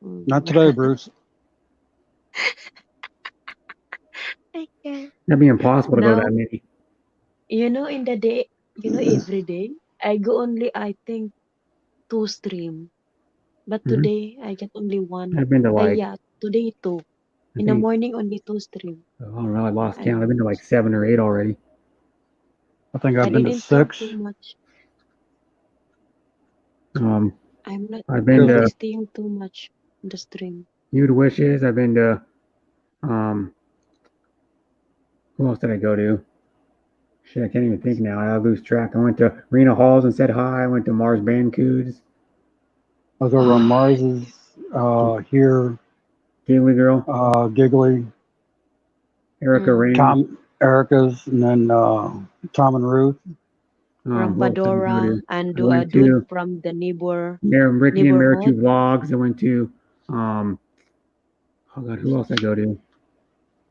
[SPEAKER 3] Not today, Bruce.
[SPEAKER 10] I can't.
[SPEAKER 1] That'd be impossible to go
[SPEAKER 10] Now,
[SPEAKER 1] that many.
[SPEAKER 10] in the day, every day, I go only, I think, 2 stream. But
[SPEAKER 1] Mhm.
[SPEAKER 10] today, I get only 1.
[SPEAKER 1] I've been to like
[SPEAKER 10] Yeah, today 2.
[SPEAKER 1] I
[SPEAKER 10] In the
[SPEAKER 1] think
[SPEAKER 10] morning, only 2 stream.
[SPEAKER 1] I don't know. I lost
[SPEAKER 10] I
[SPEAKER 1] count. I've been to like 7 or 8 already.
[SPEAKER 3] I think
[SPEAKER 10] I
[SPEAKER 3] I've been to
[SPEAKER 10] didn't talk
[SPEAKER 3] 6.
[SPEAKER 10] too much.
[SPEAKER 1] I'm
[SPEAKER 10] I'm
[SPEAKER 1] I've been
[SPEAKER 10] not
[SPEAKER 1] to
[SPEAKER 10] staying too much in the stream.
[SPEAKER 1] Nude Wishes. I've been to who else did I go to? Shit, I can't even think now. I lose track. I went to Rena Halls and said hi. I went to Mars Bandcoods.
[SPEAKER 3] I was over on Mars's, here,
[SPEAKER 1] Giggly Girl,
[SPEAKER 3] Giggly,
[SPEAKER 1] Erica Rain,
[SPEAKER 3] Erica's, and then Tom and Ruth.
[SPEAKER 10] From
[SPEAKER 1] who else did I go
[SPEAKER 10] Badora
[SPEAKER 1] to?
[SPEAKER 10] and
[SPEAKER 1] I
[SPEAKER 10] a
[SPEAKER 1] went
[SPEAKER 10] dude
[SPEAKER 1] to
[SPEAKER 10] from the
[SPEAKER 1] Ricky and Mary
[SPEAKER 10] neighborhood.
[SPEAKER 1] 2 Vlogs. I went to oh god, who else I go to?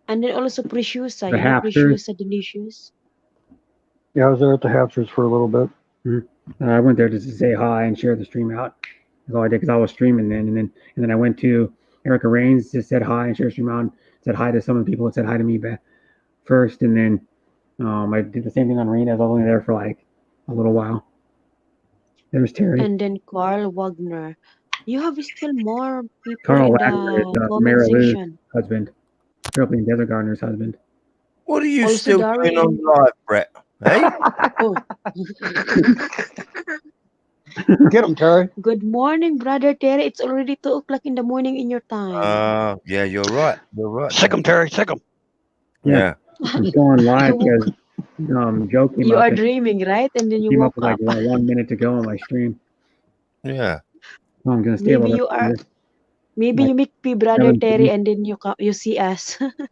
[SPEAKER 10] And then also Preciosa,
[SPEAKER 1] The Hapsters.
[SPEAKER 10] Preciosa Delicious.
[SPEAKER 3] Yeah, I was there at the Hapsters for a little bit.
[SPEAKER 1] I went there just to say hi and share the stream out. That's all I did because I was streaming then, and then I went to Erica Rains, just said hi and shared the stream out. And said hi to some of the people that said hi to me back first, and then I did the same thing on Rena. I was only there for like a little while. There's Terry.
[SPEAKER 10] And then Carl Wagner. You have still more people
[SPEAKER 1] Carl
[SPEAKER 10] in
[SPEAKER 1] Wagner is
[SPEAKER 10] the comment
[SPEAKER 1] Mary Lou's
[SPEAKER 10] section.
[SPEAKER 1] husband. Philippine Desert Gardener's husband.
[SPEAKER 2] What are you
[SPEAKER 10] Also
[SPEAKER 2] still doing on
[SPEAKER 10] Darwin.
[SPEAKER 2] live, Brett? Hey?
[SPEAKER 10] Oh.
[SPEAKER 3] Get him, Terry.
[SPEAKER 10] Good morning, brother Terry. It's already 2 o'clock in the morning in your time.
[SPEAKER 2] Yeah, you're right. You're right.
[SPEAKER 3] Sick him, Terry. Sick him.
[SPEAKER 1] Yeah. I'm going live because Joe came
[SPEAKER 10] You
[SPEAKER 1] up
[SPEAKER 10] are
[SPEAKER 1] and
[SPEAKER 10] dreaming, right? And then you
[SPEAKER 1] came up
[SPEAKER 10] woke
[SPEAKER 1] with like
[SPEAKER 10] up.
[SPEAKER 1] 1 minute to go on my stream.
[SPEAKER 2] Yeah.
[SPEAKER 1] So I'm gonna stay a
[SPEAKER 10] Maybe
[SPEAKER 1] little
[SPEAKER 10] you
[SPEAKER 1] bit.
[SPEAKER 10] maybe
[SPEAKER 1] Like
[SPEAKER 10] you make me brother
[SPEAKER 1] 7:30.
[SPEAKER 10] Terry, and then you see us.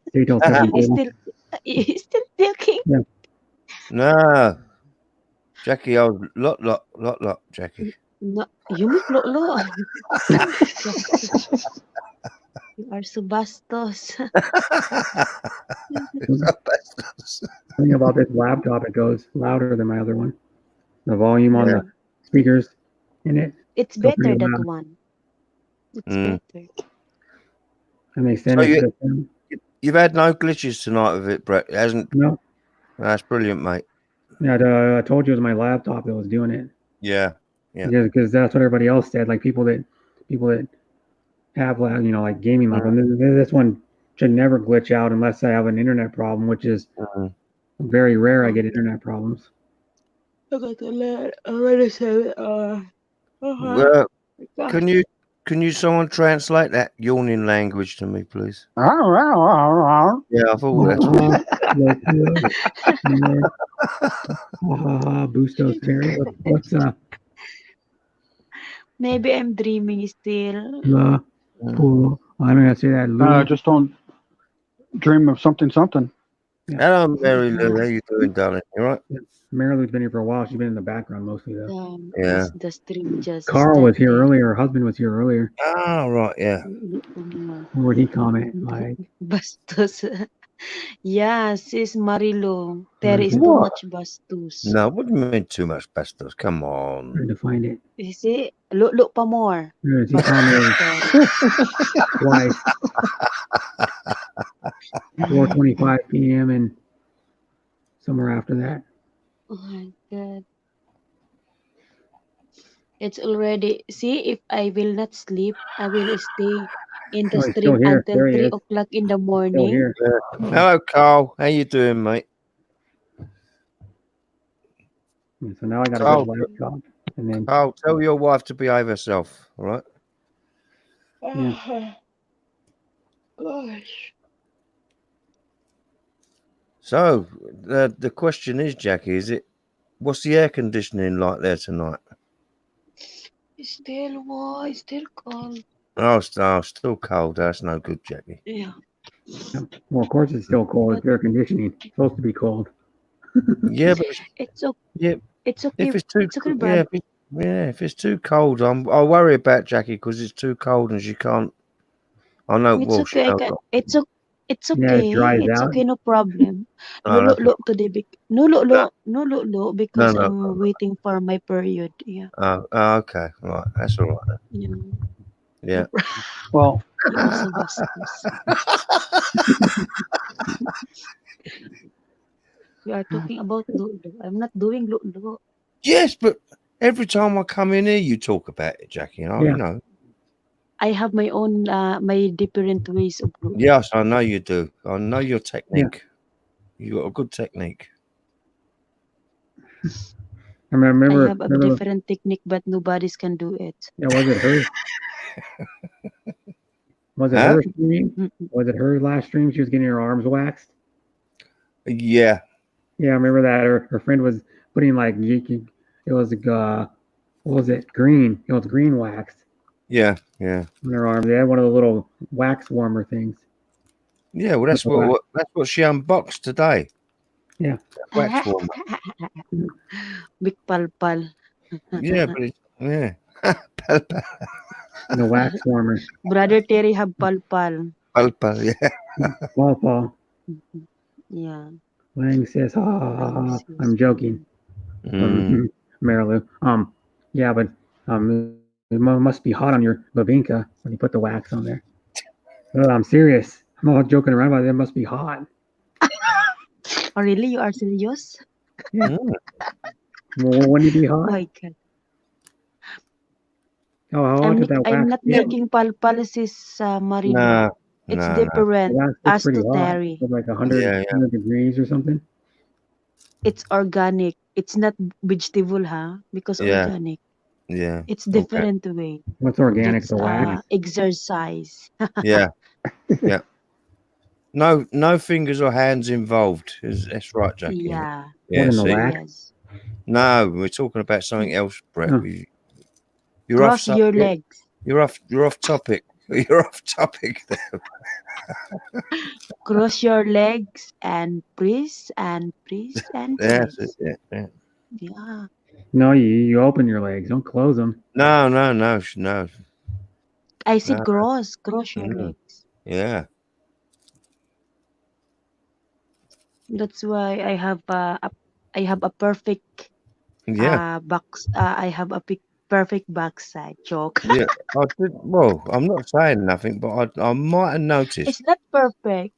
[SPEAKER 1] Stay till
[SPEAKER 10] He's
[SPEAKER 1] 7:30.
[SPEAKER 10] still joking.
[SPEAKER 1] Yeah.
[SPEAKER 2] No. Jackie, I was lot, Jackie.
[SPEAKER 10] No, you make lo. You are so bastos.
[SPEAKER 1] The thing about this laptop, it goes louder than my other one. The volume on
[SPEAKER 2] Yeah.
[SPEAKER 1] the speakers in it
[SPEAKER 10] It's
[SPEAKER 1] go
[SPEAKER 10] better
[SPEAKER 1] pretty
[SPEAKER 10] that
[SPEAKER 1] loud.
[SPEAKER 10] one. It's
[SPEAKER 2] Mm.
[SPEAKER 10] better.
[SPEAKER 1] And they send
[SPEAKER 2] So
[SPEAKER 1] it to them.
[SPEAKER 2] you've had no glitches tonight with it, Brett. It hasn't.
[SPEAKER 1] No.
[SPEAKER 2] That's brilliant, mate.
[SPEAKER 1] Yeah, I told you it was my laptop that was doing it.
[SPEAKER 2] Yeah. Yeah.
[SPEAKER 1] Because that's what everybody else said. Like people that have like gaming laptops. This one should never glitch out unless I have an internet problem, which is very rare. I get internet problems.
[SPEAKER 10] I got already said
[SPEAKER 2] Well, can you someone translate that yawning language to me, please? Yeah, I thought that's
[SPEAKER 1] Bustos Terry. What's
[SPEAKER 10] Maybe I'm dreaming still.
[SPEAKER 1] I don't have to say that.
[SPEAKER 3] Just don't dream of something.
[SPEAKER 2] Hello, Mary Lou. How you doing, darling? You all right?
[SPEAKER 1] Mary Lou's been here for a while. She's been in the background mostly, though.
[SPEAKER 2] Yeah.
[SPEAKER 10] The stream just
[SPEAKER 1] Carl was here
[SPEAKER 10] started.
[SPEAKER 1] earlier. Her husband was here earlier.
[SPEAKER 2] Oh, right, yeah.
[SPEAKER 1] Where would he comment? Like,
[SPEAKER 10] Bastos. Yeah, sis Marilo. There is too
[SPEAKER 2] What?
[SPEAKER 10] much bastos.
[SPEAKER 2] No, what do you mean too much bastos? Come on.
[SPEAKER 1] trying to find it.
[SPEAKER 10] You see? Look pa more.
[SPEAKER 1] He commented twice. 4:25 p.m. and somewhere after that.
[SPEAKER 10] Oh my God. It's already. See, if I will not sleep, I will stay in the
[SPEAKER 1] Oh, he's still
[SPEAKER 10] stream
[SPEAKER 1] here.
[SPEAKER 10] until
[SPEAKER 1] There he
[SPEAKER 10] 3
[SPEAKER 1] is.
[SPEAKER 10] o'clock in the
[SPEAKER 1] Still
[SPEAKER 10] morning.
[SPEAKER 1] here.
[SPEAKER 2] Hello, Carl. How you doing, mate?
[SPEAKER 1] And so now I got a
[SPEAKER 2] Carl,
[SPEAKER 1] good laptop. And then
[SPEAKER 2] Carl, tell your wife to behave herself, all right?
[SPEAKER 1] yeah.
[SPEAKER 10] Gosh.
[SPEAKER 2] So the question is, Jackie, what's the air conditioning like there tonight?
[SPEAKER 10] It's still warm. It's still cold.
[SPEAKER 2] Oh, still cold. That's no good, Jackie.
[SPEAKER 10] Yeah.
[SPEAKER 1] Well, of course it's still cold. It's air conditioning. It's supposed to be cold.
[SPEAKER 2] Yeah, but
[SPEAKER 10] It's okay.
[SPEAKER 2] yeah,
[SPEAKER 10] It's okay.
[SPEAKER 2] if it's too
[SPEAKER 10] It's okay,
[SPEAKER 2] yeah,
[SPEAKER 10] Brad.
[SPEAKER 2] if it's too cold, I worry about Jackie because it's too cold and she can't. I know.
[SPEAKER 10] It's
[SPEAKER 2] Well, she
[SPEAKER 10] okay. I
[SPEAKER 2] knows
[SPEAKER 10] can.
[SPEAKER 2] not.
[SPEAKER 10] It's
[SPEAKER 1] Yeah, it
[SPEAKER 10] okay.
[SPEAKER 1] dries
[SPEAKER 10] It's
[SPEAKER 1] out.
[SPEAKER 10] okay. No problem.
[SPEAKER 2] No,
[SPEAKER 10] Look,
[SPEAKER 2] that's
[SPEAKER 10] look to the big. No, look,
[SPEAKER 2] no,
[SPEAKER 10] because
[SPEAKER 2] no.
[SPEAKER 10] I'm waiting for my period. Yeah.
[SPEAKER 2] Okay, right. That's all right. Then.
[SPEAKER 10] Yeah.
[SPEAKER 2] Yeah.
[SPEAKER 10] No problem.
[SPEAKER 3] Well,
[SPEAKER 10] You are so bastos. We are talking about Lulu. I'm not doing Lulu.
[SPEAKER 2] Yes, but every time I come in here, you talk about it, Jackie. You
[SPEAKER 1] Yeah.
[SPEAKER 2] know.
[SPEAKER 10] I have my own, my different ways of Lulu.
[SPEAKER 2] Yes, I know you do. I know your technique. You got a good technique.
[SPEAKER 1] I remember.
[SPEAKER 10] I have a different technique, but nobody's can do it.
[SPEAKER 1] Yeah, was it her? Was it
[SPEAKER 2] Huh?
[SPEAKER 1] her stream? Was it her last stream? She was getting her arms waxed.
[SPEAKER 2] Yeah.
[SPEAKER 1] Yeah, I remember that. Her friend was putting like it was what was it? Green. It was green waxed
[SPEAKER 2] Yeah. Yeah.
[SPEAKER 1] on her arm. They had one of the little wax warmer things.
[SPEAKER 2] Yeah. Well, that's what she unboxed today.
[SPEAKER 1] Yeah.
[SPEAKER 2] Wax warmer.
[SPEAKER 10] Big pal.
[SPEAKER 2] Yeah, but yeah.
[SPEAKER 1] The wax warmer.
[SPEAKER 10] Brother Terry have pal.
[SPEAKER 2] Yeah.
[SPEAKER 1] Paul.
[SPEAKER 10] Yeah.
[SPEAKER 1] Lang says, "Ah, I'm joking."
[SPEAKER 2] Mm.
[SPEAKER 1] Marilu. Yeah, but it must be hot on your Bavinka when you put the wax on there. No, I'm serious. I'm not joking around about it. It must be hot.
[SPEAKER 10] Oh, really? You are serious?
[SPEAKER 1] Yeah. Well, wouldn't it be hot?
[SPEAKER 10] Oh my God.
[SPEAKER 1] Oh, how hot did that wax
[SPEAKER 10] I'm not
[SPEAKER 1] get?
[SPEAKER 10] making sis, Marino.
[SPEAKER 2] No.
[SPEAKER 10] It's
[SPEAKER 2] No.
[SPEAKER 10] different.
[SPEAKER 1] That's
[SPEAKER 10] As
[SPEAKER 1] pretty
[SPEAKER 10] to
[SPEAKER 1] hot.
[SPEAKER 10] Terry.
[SPEAKER 1] It's like 100 degrees or something.
[SPEAKER 10] It's organic. It's not vegetable, huh? Because
[SPEAKER 2] Yeah.
[SPEAKER 10] organic.
[SPEAKER 2] Yeah.
[SPEAKER 10] It's different way.
[SPEAKER 1] What's organic?
[SPEAKER 10] That's
[SPEAKER 1] The wax.
[SPEAKER 10] exercise.
[SPEAKER 2] Yeah. Yeah. No fingers or hands involved. That's right, Jackie.
[SPEAKER 10] Yeah.
[SPEAKER 2] Yeah.
[SPEAKER 1] What in the
[SPEAKER 2] See?
[SPEAKER 1] wax?
[SPEAKER 10] Yes.
[SPEAKER 2] No, we're talking about something else, Brett.
[SPEAKER 1] Oh.
[SPEAKER 2] You're
[SPEAKER 10] Cross
[SPEAKER 2] off
[SPEAKER 10] your
[SPEAKER 2] subject.
[SPEAKER 10] legs.
[SPEAKER 2] You're off topic. You're off topic there.
[SPEAKER 10] Cross your legs and press and press and
[SPEAKER 2] That's
[SPEAKER 10] press.
[SPEAKER 2] it. Yeah.
[SPEAKER 10] Yeah.
[SPEAKER 1] No, you open your legs. Don't close them.
[SPEAKER 2] No.
[SPEAKER 10] I said
[SPEAKER 2] No.
[SPEAKER 10] cross your
[SPEAKER 2] No.
[SPEAKER 10] legs.
[SPEAKER 2] Yeah.
[SPEAKER 10] That's why I have a perfect
[SPEAKER 2] Yeah.
[SPEAKER 10] box. I have a perfect backside. Joke.
[SPEAKER 2] Yeah. Well, I'm not saying nothing, but I might have noticed.
[SPEAKER 10] It's not perfect,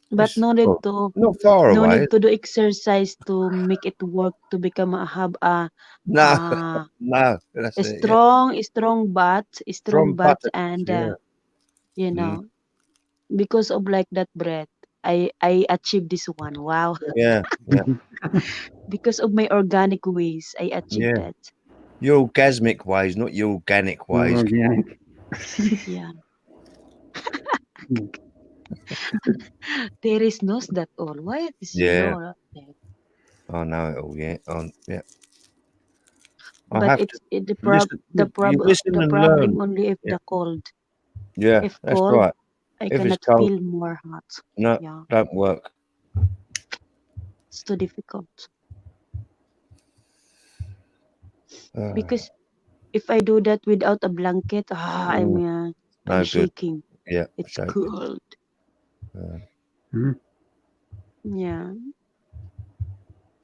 [SPEAKER 10] but
[SPEAKER 2] It's
[SPEAKER 10] no need to
[SPEAKER 2] not far
[SPEAKER 10] no
[SPEAKER 2] away.
[SPEAKER 10] need to do exercise to make it work to become have a
[SPEAKER 2] No. No. That's
[SPEAKER 10] a
[SPEAKER 2] it. Yeah.
[SPEAKER 10] strong butt,
[SPEAKER 2] From
[SPEAKER 10] butt,
[SPEAKER 2] buttocks.
[SPEAKER 10] and
[SPEAKER 2] Yeah.
[SPEAKER 10] you
[SPEAKER 2] Mm.
[SPEAKER 10] know, because of like that bread, I achieved this one. Wow.
[SPEAKER 2] Yeah. Yeah.
[SPEAKER 10] Because of my organic ways, I achieved
[SPEAKER 2] Yeah.
[SPEAKER 10] that.
[SPEAKER 2] Your orgasmic ways, not your organic ways.
[SPEAKER 1] Organic.
[SPEAKER 10] Yeah. There is knows that all. Why is you
[SPEAKER 2] Yeah.
[SPEAKER 10] know that?
[SPEAKER 2] I know it all. Yeah. Yeah. I
[SPEAKER 10] But
[SPEAKER 2] have
[SPEAKER 10] it's
[SPEAKER 2] to
[SPEAKER 10] the
[SPEAKER 2] listen. You listen and
[SPEAKER 10] problem
[SPEAKER 2] learn.
[SPEAKER 10] only if
[SPEAKER 2] Yeah.
[SPEAKER 10] the cold.
[SPEAKER 2] Yeah.
[SPEAKER 10] If
[SPEAKER 2] That's
[SPEAKER 10] cold,
[SPEAKER 2] right.
[SPEAKER 10] I
[SPEAKER 2] If it's
[SPEAKER 10] cannot
[SPEAKER 2] cold,
[SPEAKER 10] feel more hot.
[SPEAKER 2] no,
[SPEAKER 10] Yeah,
[SPEAKER 2] don't work.
[SPEAKER 10] it's too difficult.
[SPEAKER 2] Uh,
[SPEAKER 10] Because if I do that without a blanket, I'm
[SPEAKER 2] no
[SPEAKER 10] I'm
[SPEAKER 2] good.
[SPEAKER 10] shaking.
[SPEAKER 2] Yeah.
[SPEAKER 10] It's
[SPEAKER 2] So good.
[SPEAKER 10] cold.
[SPEAKER 1] Mhm.
[SPEAKER 10] Yeah,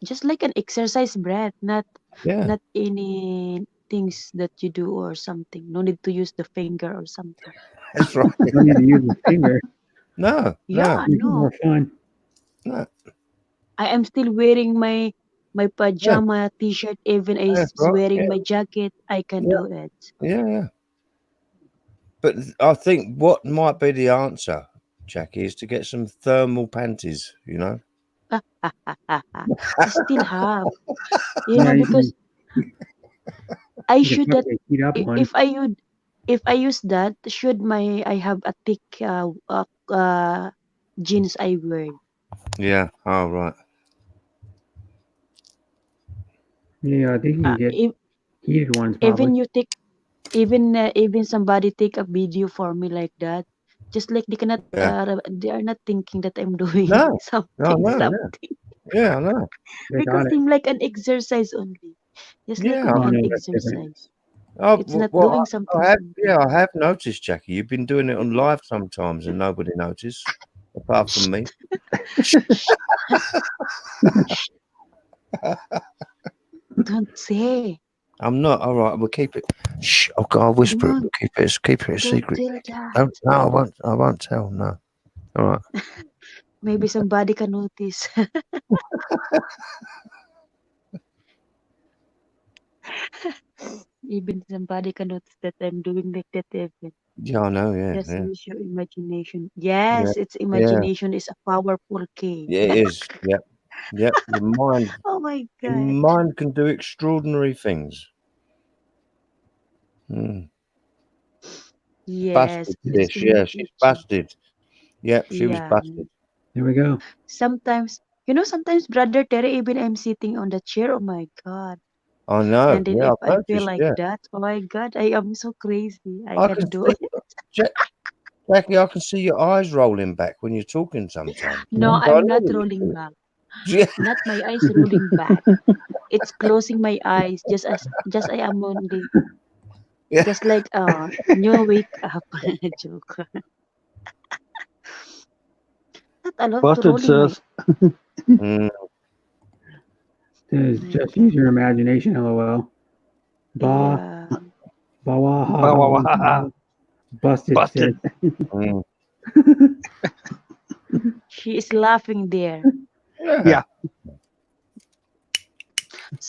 [SPEAKER 10] just like an exercise breath, not
[SPEAKER 2] Yeah.
[SPEAKER 10] any things that you do or something. No need to use the finger or something.
[SPEAKER 2] That's right.
[SPEAKER 1] You don't need to use the finger.
[SPEAKER 2] No.
[SPEAKER 10] Yeah,
[SPEAKER 1] Make it
[SPEAKER 10] no.
[SPEAKER 1] more fun.
[SPEAKER 2] No.
[SPEAKER 10] I am still wearing my
[SPEAKER 2] Yeah.
[SPEAKER 10] pajama t-shirt, even
[SPEAKER 2] That's
[SPEAKER 10] is
[SPEAKER 2] right.
[SPEAKER 10] wearing
[SPEAKER 2] Yeah.
[SPEAKER 10] my jacket. I can
[SPEAKER 2] Yeah.
[SPEAKER 10] do it.
[SPEAKER 2] Yeah. But I think what might be the answer, Jackie, is to get some thermal panties. You know.
[SPEAKER 10] I still have,
[SPEAKER 1] Yeah, you
[SPEAKER 10] because
[SPEAKER 1] can
[SPEAKER 10] I
[SPEAKER 1] you can
[SPEAKER 10] should that
[SPEAKER 1] probably heat up one.
[SPEAKER 10] if I would if I use that, should I have a thick jeans I wear?
[SPEAKER 2] Yeah. Oh, right.
[SPEAKER 1] Yeah, I think you can get
[SPEAKER 10] If
[SPEAKER 1] heated ones probably.
[SPEAKER 10] even you take even somebody take a video for me like that, just like they are not thinking that I'm doing
[SPEAKER 2] No.
[SPEAKER 10] something
[SPEAKER 2] No.
[SPEAKER 10] something
[SPEAKER 2] Yeah, I know.
[SPEAKER 1] They
[SPEAKER 10] because
[SPEAKER 1] got it.
[SPEAKER 10] seem like an exercise only, just like
[SPEAKER 2] Yeah.
[SPEAKER 1] Oh
[SPEAKER 10] an
[SPEAKER 1] no, that's different.
[SPEAKER 10] exercise.
[SPEAKER 2] Oh,
[SPEAKER 10] It's not
[SPEAKER 2] well,
[SPEAKER 10] doing something
[SPEAKER 2] I have.
[SPEAKER 10] something.
[SPEAKER 2] Yeah, I have noticed, Jackie. You've been doing it on live sometimes, and nobody noticed, apart from me.
[SPEAKER 10] Don't say.
[SPEAKER 2] I'm not. All right, we'll keep it. Shh. I'll whisper it.
[SPEAKER 10] Don't
[SPEAKER 2] We'll keep it. Keep it a
[SPEAKER 10] don't
[SPEAKER 2] secret.
[SPEAKER 10] tell that.
[SPEAKER 2] No, I won't. I won't tell. No. All right.
[SPEAKER 10] Maybe somebody can notice. Even somebody can notice that I'm doing like that even.
[SPEAKER 2] Yeah, I know. Yeah,
[SPEAKER 10] Just
[SPEAKER 2] yeah,
[SPEAKER 10] use your imagination.
[SPEAKER 2] yeah,
[SPEAKER 10] Yes, it's
[SPEAKER 2] yeah.
[SPEAKER 10] imagination is a powerful key.
[SPEAKER 2] Yeah, it is. Yep, yep.
[SPEAKER 10] Oh my
[SPEAKER 2] Your
[SPEAKER 10] God.
[SPEAKER 2] mind can do extraordinary things. Mm.
[SPEAKER 10] Yes,
[SPEAKER 2] Busted
[SPEAKER 10] it's
[SPEAKER 2] this. Yeah, she's busted. Yep, she was
[SPEAKER 10] yeah.
[SPEAKER 2] busted.
[SPEAKER 1] There we go.
[SPEAKER 10] Sometimes, sometimes Brother Terry, even I'm sitting on the chair, oh my God.
[SPEAKER 2] I know.
[SPEAKER 10] And then
[SPEAKER 2] Yeah,
[SPEAKER 10] if
[SPEAKER 2] I've
[SPEAKER 10] I feel
[SPEAKER 2] noticed.
[SPEAKER 10] like
[SPEAKER 2] Yeah,
[SPEAKER 10] that, oh my God, I am so crazy. I
[SPEAKER 2] I
[SPEAKER 10] can
[SPEAKER 2] can.
[SPEAKER 10] do it.
[SPEAKER 2] Jackie, I can see your eyes rolling back when you're talking sometimes.
[SPEAKER 10] No,
[SPEAKER 2] So I
[SPEAKER 10] I'm
[SPEAKER 2] know
[SPEAKER 10] not
[SPEAKER 2] what you're
[SPEAKER 10] rolling
[SPEAKER 2] doing.
[SPEAKER 10] back.
[SPEAKER 2] Yeah.
[SPEAKER 10] Not my eyes rolling back. It's closing my eyes just I am only
[SPEAKER 2] Yeah.
[SPEAKER 10] just like new wake up joke. Not allowed to
[SPEAKER 3] Busted,
[SPEAKER 10] rolling my
[SPEAKER 3] sis.
[SPEAKER 2] Mm.
[SPEAKER 1] Says just use your imagination. LOL. Ba
[SPEAKER 10] yeah.
[SPEAKER 1] ba wah ha
[SPEAKER 3] Bah,
[SPEAKER 1] ha.
[SPEAKER 3] wah, wah,
[SPEAKER 1] woo,
[SPEAKER 3] ha, ha.
[SPEAKER 1] ha. Busted,
[SPEAKER 3] Busted.
[SPEAKER 1] sis.
[SPEAKER 2] Mm.
[SPEAKER 10] She is laughing there.
[SPEAKER 3] Yeah.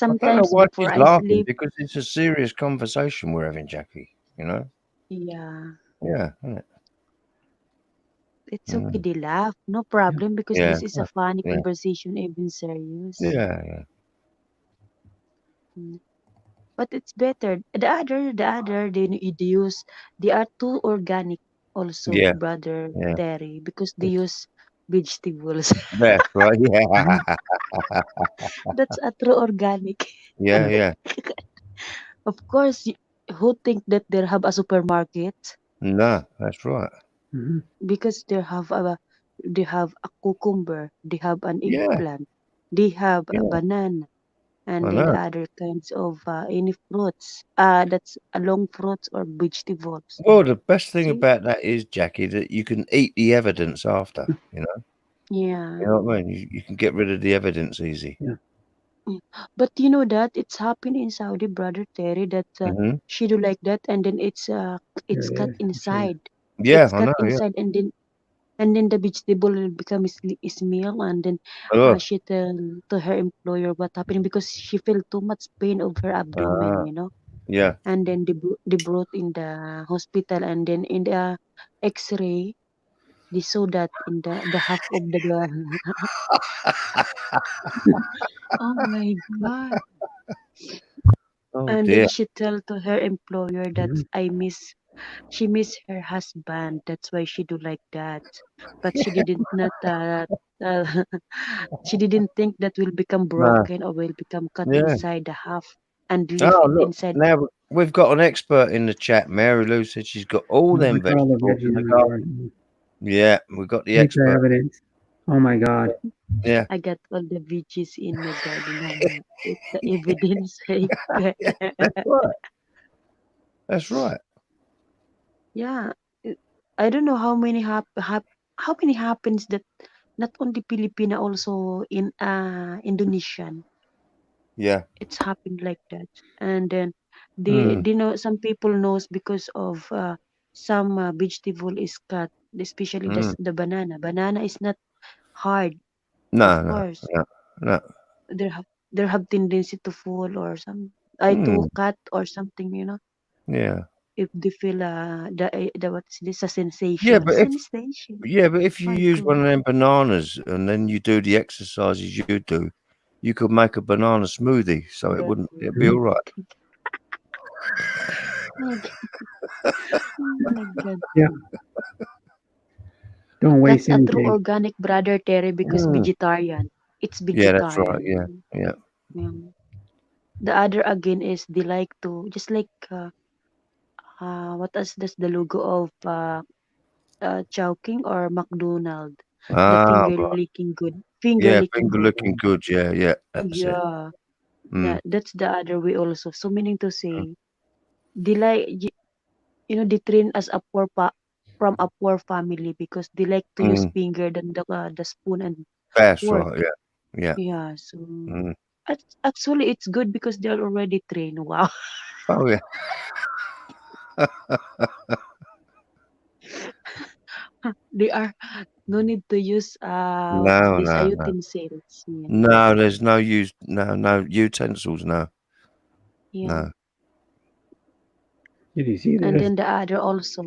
[SPEAKER 2] I don't know
[SPEAKER 10] Sometimes
[SPEAKER 2] why
[SPEAKER 10] before
[SPEAKER 2] she's
[SPEAKER 10] I
[SPEAKER 2] laughing
[SPEAKER 10] sleep,
[SPEAKER 2] because it's a serious conversation we're having, Jackie. You know?
[SPEAKER 10] yeah.
[SPEAKER 2] Yeah. Isn't it?
[SPEAKER 10] It's okay, they laugh. No problem because
[SPEAKER 2] Yeah.
[SPEAKER 10] this is a funny
[SPEAKER 2] Yeah.
[SPEAKER 10] conversation, even serious.
[SPEAKER 2] Yeah. Yeah.
[SPEAKER 10] Mm. But it's better. They are too organic also,
[SPEAKER 2] Yeah.
[SPEAKER 10] Brother
[SPEAKER 2] Yeah.
[SPEAKER 10] Terry, because they use vegetables.
[SPEAKER 2] That's right. Yeah.
[SPEAKER 10] That's a true organic.
[SPEAKER 2] Yeah. Yeah.
[SPEAKER 10] Of course, who think that they have a supermarket?
[SPEAKER 2] No, that's right.
[SPEAKER 1] Mhm.
[SPEAKER 10] Because they have a cucumber, they have an
[SPEAKER 2] Yeah.
[SPEAKER 10] eggplant, they have a
[SPEAKER 2] Yeah.
[SPEAKER 10] banana, and
[SPEAKER 2] I
[SPEAKER 10] then
[SPEAKER 2] know.
[SPEAKER 10] other kinds of any fruits. That's a long fruits or vegetables.
[SPEAKER 2] Well, the best thing
[SPEAKER 10] See?
[SPEAKER 2] about that is, Jackie, that you can eat the evidence after. You know.
[SPEAKER 10] Yeah.
[SPEAKER 2] You know what I mean? You can get rid of the evidence easy.
[SPEAKER 1] Yeah.
[SPEAKER 10] Mm. But you know that it's happened in Saudi, Brother Terry, that
[SPEAKER 2] Hmm.
[SPEAKER 10] she do like that, and then it's
[SPEAKER 1] Here it
[SPEAKER 10] cut
[SPEAKER 1] is. I'll show you.
[SPEAKER 10] inside.
[SPEAKER 2] Yeah,
[SPEAKER 10] It's
[SPEAKER 2] I
[SPEAKER 10] cut
[SPEAKER 2] know. Yeah.
[SPEAKER 10] inside, and then the vegetable will become meal, and then
[SPEAKER 2] Oh.
[SPEAKER 10] she tell to her employer what happened because she felt too much pain of her abdomen,
[SPEAKER 2] Yeah.
[SPEAKER 10] and then they brought in the hospital, and then in the X-ray they saw that in the half of the oh my God.
[SPEAKER 2] Oh
[SPEAKER 10] And
[SPEAKER 2] dear.
[SPEAKER 10] then she tell to her employer that
[SPEAKER 1] Mhm.
[SPEAKER 10] she miss her husband. That's why she do like that. But she didn't not uh, she didn't think that will become
[SPEAKER 2] No.
[SPEAKER 10] broken or will become cut
[SPEAKER 2] Yeah.
[SPEAKER 10] inside the half and leave
[SPEAKER 2] Oh,
[SPEAKER 10] it
[SPEAKER 2] look.
[SPEAKER 10] inside.
[SPEAKER 2] Now we've got an expert in the chat. Mary Lou said she's got all them
[SPEAKER 1] Look at all the
[SPEAKER 2] vegetables in
[SPEAKER 1] veggies
[SPEAKER 2] the
[SPEAKER 1] in the
[SPEAKER 2] garden.
[SPEAKER 1] garden.
[SPEAKER 2] Yeah, we've got the
[SPEAKER 1] Take the
[SPEAKER 2] expert.
[SPEAKER 1] evidence. Oh my God.
[SPEAKER 2] Yeah.
[SPEAKER 10] I got all the veggies in my garden. Oh my, it's the evidence.
[SPEAKER 2] That's right. That's right.
[SPEAKER 10] Yeah, I don't know how many how many happens that not only Filipina, also in Indonesian.
[SPEAKER 2] Yeah.
[SPEAKER 10] It's happened like that, and then
[SPEAKER 2] Mm.
[SPEAKER 10] they know some people knows because of some vegetable is cut, especially
[SPEAKER 2] Mm.
[SPEAKER 10] the banana. Banana is not hard, of
[SPEAKER 2] No, no,
[SPEAKER 10] course.
[SPEAKER 2] no, no.
[SPEAKER 10] There have tendency to fall or some to
[SPEAKER 2] Mm.
[SPEAKER 10] cut or something.
[SPEAKER 2] Yeah.
[SPEAKER 10] If they feel the what is this a
[SPEAKER 2] Yeah,
[SPEAKER 10] sensation?
[SPEAKER 2] but if you
[SPEAKER 10] My
[SPEAKER 2] use
[SPEAKER 10] God.
[SPEAKER 2] one of them bananas and then you do the exercises you do, you could make a banana smoothie, so it wouldn't. It'd be all right.
[SPEAKER 10] Oh my God.
[SPEAKER 1] Yeah. Don't waste
[SPEAKER 10] That's a true
[SPEAKER 1] anything.
[SPEAKER 10] organic brother, Terry, because
[SPEAKER 2] Mm.
[SPEAKER 10] vegetarian. It's
[SPEAKER 2] Yeah, that's right. Yeah,
[SPEAKER 10] vegetarian.
[SPEAKER 2] yeah.
[SPEAKER 10] Yeah. The other again is they like to just like what is this the logo of Chowking or McDonald, the
[SPEAKER 2] Ah,
[SPEAKER 10] finger
[SPEAKER 2] right.
[SPEAKER 10] licking good, finger
[SPEAKER 2] Yeah,
[SPEAKER 10] licking
[SPEAKER 2] finger
[SPEAKER 10] good.
[SPEAKER 2] looking good. Yeah, yeah. That's it.
[SPEAKER 10] Yeah,
[SPEAKER 2] Mm.
[SPEAKER 10] that's the other way also. So meaning to say, they like they train as a from a poor family because they like to use
[SPEAKER 2] Mm.
[SPEAKER 10] finger than the spoon and
[SPEAKER 2] That's
[SPEAKER 10] fork.
[SPEAKER 2] right. Yeah, yeah.
[SPEAKER 10] Yeah, so
[SPEAKER 2] Mm.
[SPEAKER 10] actually it's good because they're already trained. Wow.
[SPEAKER 2] Oh yeah.
[SPEAKER 10] They are no need to use
[SPEAKER 2] No,
[SPEAKER 10] these
[SPEAKER 2] no, no.
[SPEAKER 10] utensils. Yeah.
[SPEAKER 2] No, there's no no utensils. No,
[SPEAKER 10] Yeah.
[SPEAKER 2] no.
[SPEAKER 1] Did you see
[SPEAKER 10] And
[SPEAKER 1] this?
[SPEAKER 10] then the other also,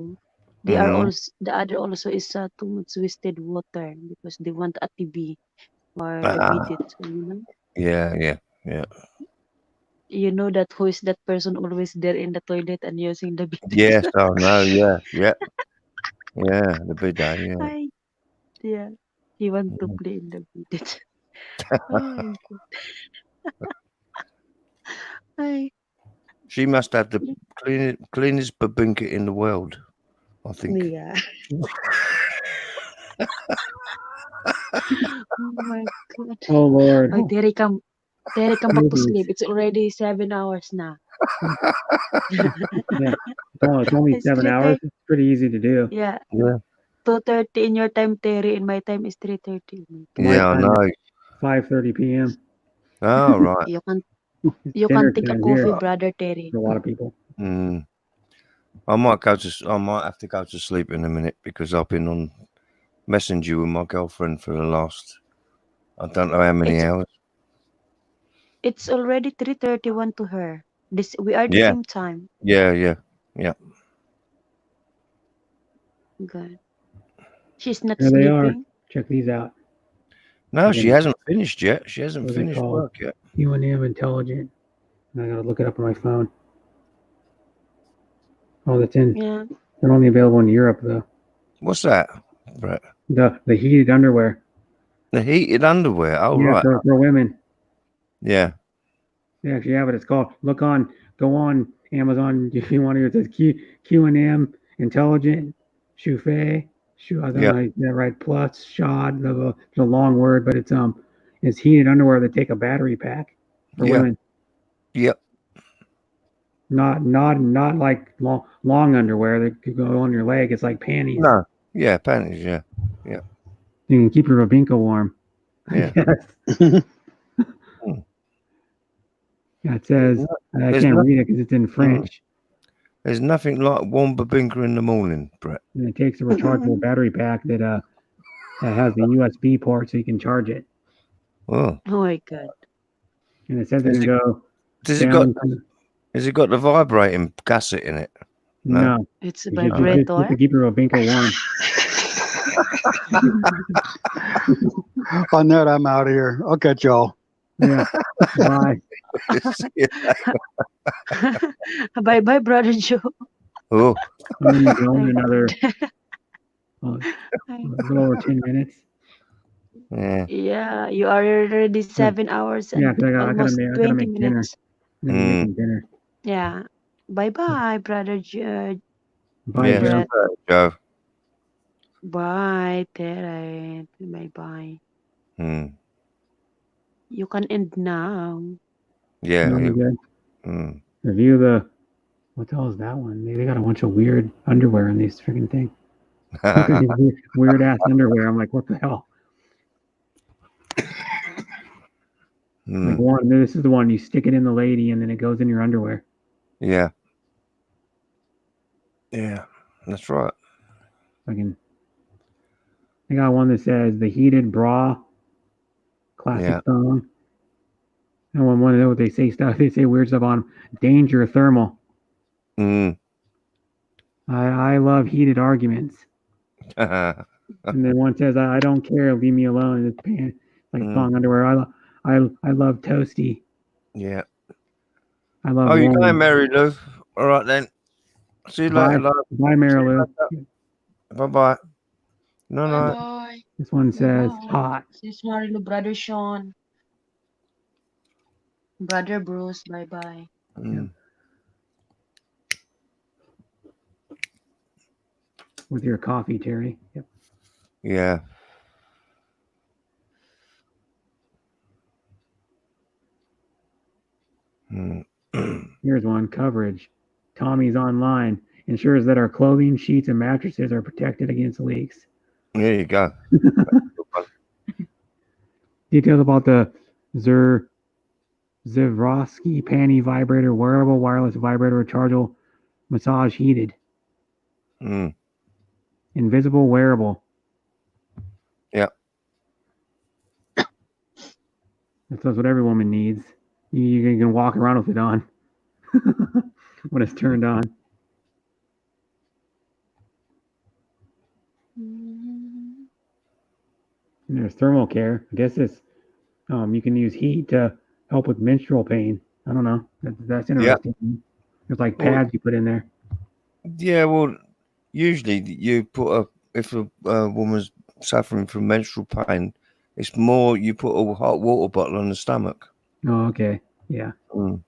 [SPEAKER 10] they are
[SPEAKER 2] Mm.
[SPEAKER 10] also the other also is too much wasted water because they want a TV or the
[SPEAKER 2] Ah,
[SPEAKER 10] bidet. So,
[SPEAKER 2] yeah, yeah, yeah.
[SPEAKER 10] you know that who is that person always there in the toilet and using the bidet.
[SPEAKER 2] Yes, oh no, yeah, yeah, yeah. The bidet, yeah.
[SPEAKER 10] Hi. Yeah. He want to
[SPEAKER 2] Mm.
[SPEAKER 10] play in the bidet. Oh my God. Hi.
[SPEAKER 2] She must have the cleanest babinka in the world, I think.
[SPEAKER 10] Yeah. Oh my God.
[SPEAKER 1] Oh Lord.
[SPEAKER 10] Oh, Terry, come back to
[SPEAKER 1] Movies.
[SPEAKER 10] sleep. It's already 7 hours now.
[SPEAKER 1] Yeah. It's only
[SPEAKER 10] It's
[SPEAKER 1] 7 hours. It's pretty easy to do.
[SPEAKER 10] Yeah.
[SPEAKER 2] Yeah,
[SPEAKER 10] 2:30 in your time, Terry. In my time is 3:30.
[SPEAKER 1] My
[SPEAKER 2] yeah, I
[SPEAKER 1] time
[SPEAKER 2] know.
[SPEAKER 1] is 5:30 p.m.
[SPEAKER 2] Oh, right.
[SPEAKER 10] You can
[SPEAKER 1] Dinner
[SPEAKER 10] take a
[SPEAKER 1] time
[SPEAKER 10] coffee,
[SPEAKER 1] here
[SPEAKER 10] brother Terry.
[SPEAKER 1] for a lot of people.
[SPEAKER 2] Mm. I might have to go to sleep in a minute because I've been on Messenger with my girlfriend for the last, I don't know how many hours.
[SPEAKER 10] It's already 3:31 to her. We are the
[SPEAKER 2] Yeah,
[SPEAKER 10] same time.
[SPEAKER 2] yeah, yeah, yeah.
[SPEAKER 10] Good. She's not
[SPEAKER 1] There they are.
[SPEAKER 10] sleeping.
[SPEAKER 1] Check these out.
[SPEAKER 2] No,
[SPEAKER 1] Again,
[SPEAKER 2] she hasn't finished yet. She hasn't
[SPEAKER 1] what are they
[SPEAKER 2] finished
[SPEAKER 1] called?
[SPEAKER 2] work yet.
[SPEAKER 1] UNM Intelligent. I gotta look it up on my phone. Oh, that's in.
[SPEAKER 10] Yeah.
[SPEAKER 1] They're only available in Europe though.
[SPEAKER 2] What's that, Brett?
[SPEAKER 1] The heated underwear.
[SPEAKER 2] The heated underwear. Oh,
[SPEAKER 1] Yeah,
[SPEAKER 2] right.
[SPEAKER 1] for women.
[SPEAKER 2] Yeah.
[SPEAKER 1] They actually have it. It's called. Go on Amazon if you want to. It says Q&M Intelligent Chauffeur. I don't know how you say that right. Plus shod. It's a long word, but it's heated underwear that take a battery pack for
[SPEAKER 2] Yeah.
[SPEAKER 1] women.
[SPEAKER 2] Yep.
[SPEAKER 1] Not like long underwear that could go on your leg. It's like panties.
[SPEAKER 2] No. Yeah, panties. Yeah. Yeah.
[SPEAKER 1] You can keep your Babinka warm.
[SPEAKER 2] Yeah.
[SPEAKER 1] Yes. Yeah, it says I
[SPEAKER 2] There's
[SPEAKER 1] can't
[SPEAKER 2] no-
[SPEAKER 1] read it because it's in French.
[SPEAKER 2] There's nothing like warm babinka in the morning, Brett.
[SPEAKER 1] And it takes a rechargeable battery pack that has the USB port so you can charge it.
[SPEAKER 2] Oh.
[SPEAKER 10] Oh my God.
[SPEAKER 1] And it says it can go.
[SPEAKER 2] Has it got the vibrating gasset in it?
[SPEAKER 1] No.
[SPEAKER 10] It's a
[SPEAKER 1] Just
[SPEAKER 10] vibrator.
[SPEAKER 1] to keep your Babinka warm.
[SPEAKER 3] On that, I'm out of here. I'll catch y'all.
[SPEAKER 1] Yeah. Bye.
[SPEAKER 10] Bye bye, brother Joe.
[SPEAKER 2] Oh.
[SPEAKER 1] I'm going to go in another a little over 10 minutes.
[SPEAKER 2] Yeah.
[SPEAKER 10] Yeah, you are already 7 hours and
[SPEAKER 1] Yeah, 'cause I gotta
[SPEAKER 10] almost
[SPEAKER 1] make
[SPEAKER 10] 20
[SPEAKER 1] dinner.
[SPEAKER 10] minutes.
[SPEAKER 1] I'm gonna be making dinner.
[SPEAKER 10] Yeah. Bye bye, brother Joe.
[SPEAKER 1] Bye,
[SPEAKER 2] Yeah.
[SPEAKER 1] Joe.
[SPEAKER 2] Joe.
[SPEAKER 10] Bye, Tere. Bye bye. You can end now.
[SPEAKER 2] Yeah.
[SPEAKER 1] Really good. Review what the hell is that one? They got a bunch of weird underwear in these freaking thing. Weird ass underwear. I'm like, what the hell? Like this is the one you stick it in the lady and then it goes in your underwear.
[SPEAKER 2] Yeah. Yeah, that's right.
[SPEAKER 1] I got one that says the heated bra, classic song. I want to know what they say stuff. They say weird stuff on danger thermal. I love heated arguments. And then one says I don't care, leave me alone. It's like thong underwear. I love toasty.
[SPEAKER 2] Yeah.
[SPEAKER 1] I love.
[SPEAKER 2] Oh, you're going, Mary Lou. All right then. See you later,
[SPEAKER 1] Bye,
[SPEAKER 2] love.
[SPEAKER 1] bye, Mary Lou.
[SPEAKER 2] Bye bye. No,
[SPEAKER 5] Bye
[SPEAKER 2] no.
[SPEAKER 5] bye.
[SPEAKER 1] This one
[SPEAKER 5] Bye
[SPEAKER 1] says
[SPEAKER 5] bye.
[SPEAKER 1] hot.
[SPEAKER 5] Sis Marilu, Brother Sean, Brother Bruce. Bye bye.
[SPEAKER 2] Mm.
[SPEAKER 1] With your coffee, Terry. Yep.
[SPEAKER 2] Yeah. Mm.
[SPEAKER 1] Here's one coverage. Tommy's Online ensures that our clothing, sheets, and mattresses are protected against leaks.
[SPEAKER 2] There you go.
[SPEAKER 1] Details about the Zivrovsky Panty Vibrator, wearable wireless vibrator, rechargeable, massage heated,
[SPEAKER 2] Mm.
[SPEAKER 1] invisible wearable.
[SPEAKER 2] Yeah.
[SPEAKER 1] That's what every woman needs. You can walk around with it on when it's turned on. And there's thermal care. I guess it's you can use heat to help with menstrual pain. I don't know. That's interesting. There's like pads you put in there.
[SPEAKER 2] Yeah, well, usually you put if a woman's suffering from menstrual pain, it's more you put a hot water bottle on the stomach.
[SPEAKER 1] Oh, okay. Yeah.
[SPEAKER 2] Mm.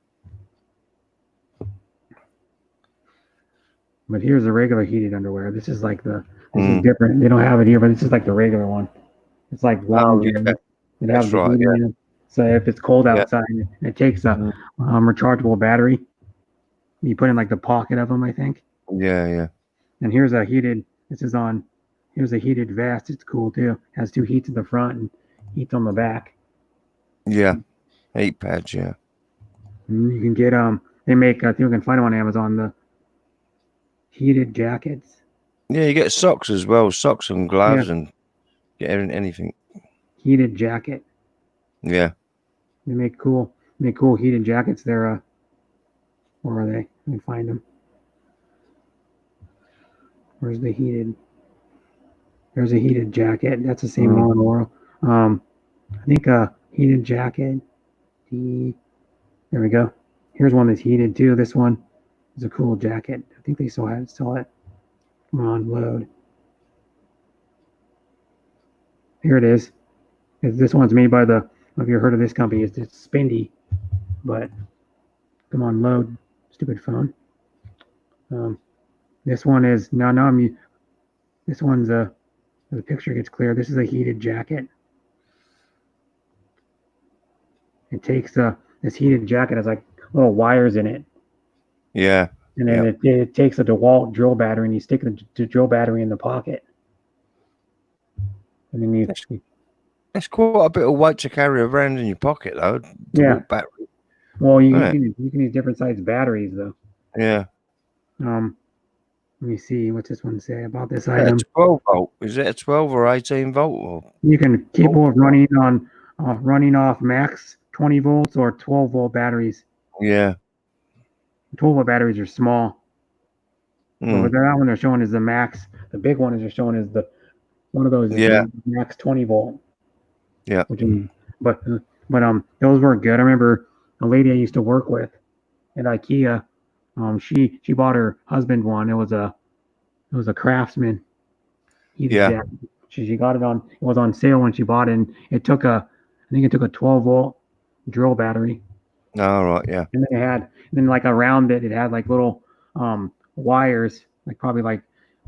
[SPEAKER 1] But here's the regular heated underwear. This is like this is different. They don't have it here, but this is like the regular one. It's like long
[SPEAKER 2] yeah.
[SPEAKER 1] It
[SPEAKER 2] That's
[SPEAKER 1] has the
[SPEAKER 2] right,
[SPEAKER 1] heat
[SPEAKER 2] yeah.
[SPEAKER 1] in it. So if it's cold outside, it takes a rechargeable battery. You put in like the pocket of them, I think.
[SPEAKER 2] Yeah, yeah.
[SPEAKER 1] And here's a heated. Here's a heated vest. It's cool too. Has 2 heats in the front and heats on the back.
[SPEAKER 2] Yeah. Heat pads, yeah.
[SPEAKER 1] And you can get They make. I think you can find them on Amazon. The heated jackets.
[SPEAKER 2] Yeah, you get socks as well, socks and gloves and get anything.
[SPEAKER 1] Heated jacket.
[SPEAKER 2] Yeah.
[SPEAKER 1] They make cool heated jackets. They're where are they? Let me find them. Where's the heated? There's a heated jacket. That's the same one, Laurel. I think a heated jacket. There we go. Here's one that's heated too. This one is a cool jacket. I think they still it. Come on, load. Here it is. This one's made by if you heard of this company, it's Spendy. But come on, load. Stupid phone. This one is this one's the picture gets clear. This is a heated jacket. It takes this heated jacket has like little wires in it.
[SPEAKER 2] Yeah.
[SPEAKER 1] And then it takes a DeWalt drill battery and you stick the drill battery in the pocket. And then
[SPEAKER 2] That's quite a bit of weight to carry around in your pocket, though.
[SPEAKER 1] Yeah.
[SPEAKER 2] Battery.
[SPEAKER 1] Well, you can use different size batteries, though.
[SPEAKER 2] Yeah.
[SPEAKER 1] Let me see. What's this one say about this
[SPEAKER 2] Yeah,
[SPEAKER 1] item?
[SPEAKER 2] 12 volt. Is it a 12 or 18 volt? Or...
[SPEAKER 1] You can capable of running off max 20 volts or 12 volt batteries.
[SPEAKER 2] Yeah.
[SPEAKER 1] 12 volt batteries are small. But that one they're showing is the max. The big one they're showing is one of those max 20 volt.
[SPEAKER 2] Yeah.
[SPEAKER 1] But those were good. I remember a lady I used to work with at IKEA. She bought her husband one. It was a Craftsman.
[SPEAKER 2] Yeah.
[SPEAKER 1] She got it it was on sale when she bought it. And I think it took a 12 volt drill battery.
[SPEAKER 2] Oh, right. Yeah.
[SPEAKER 1] And then like around it had like little wires, like probably like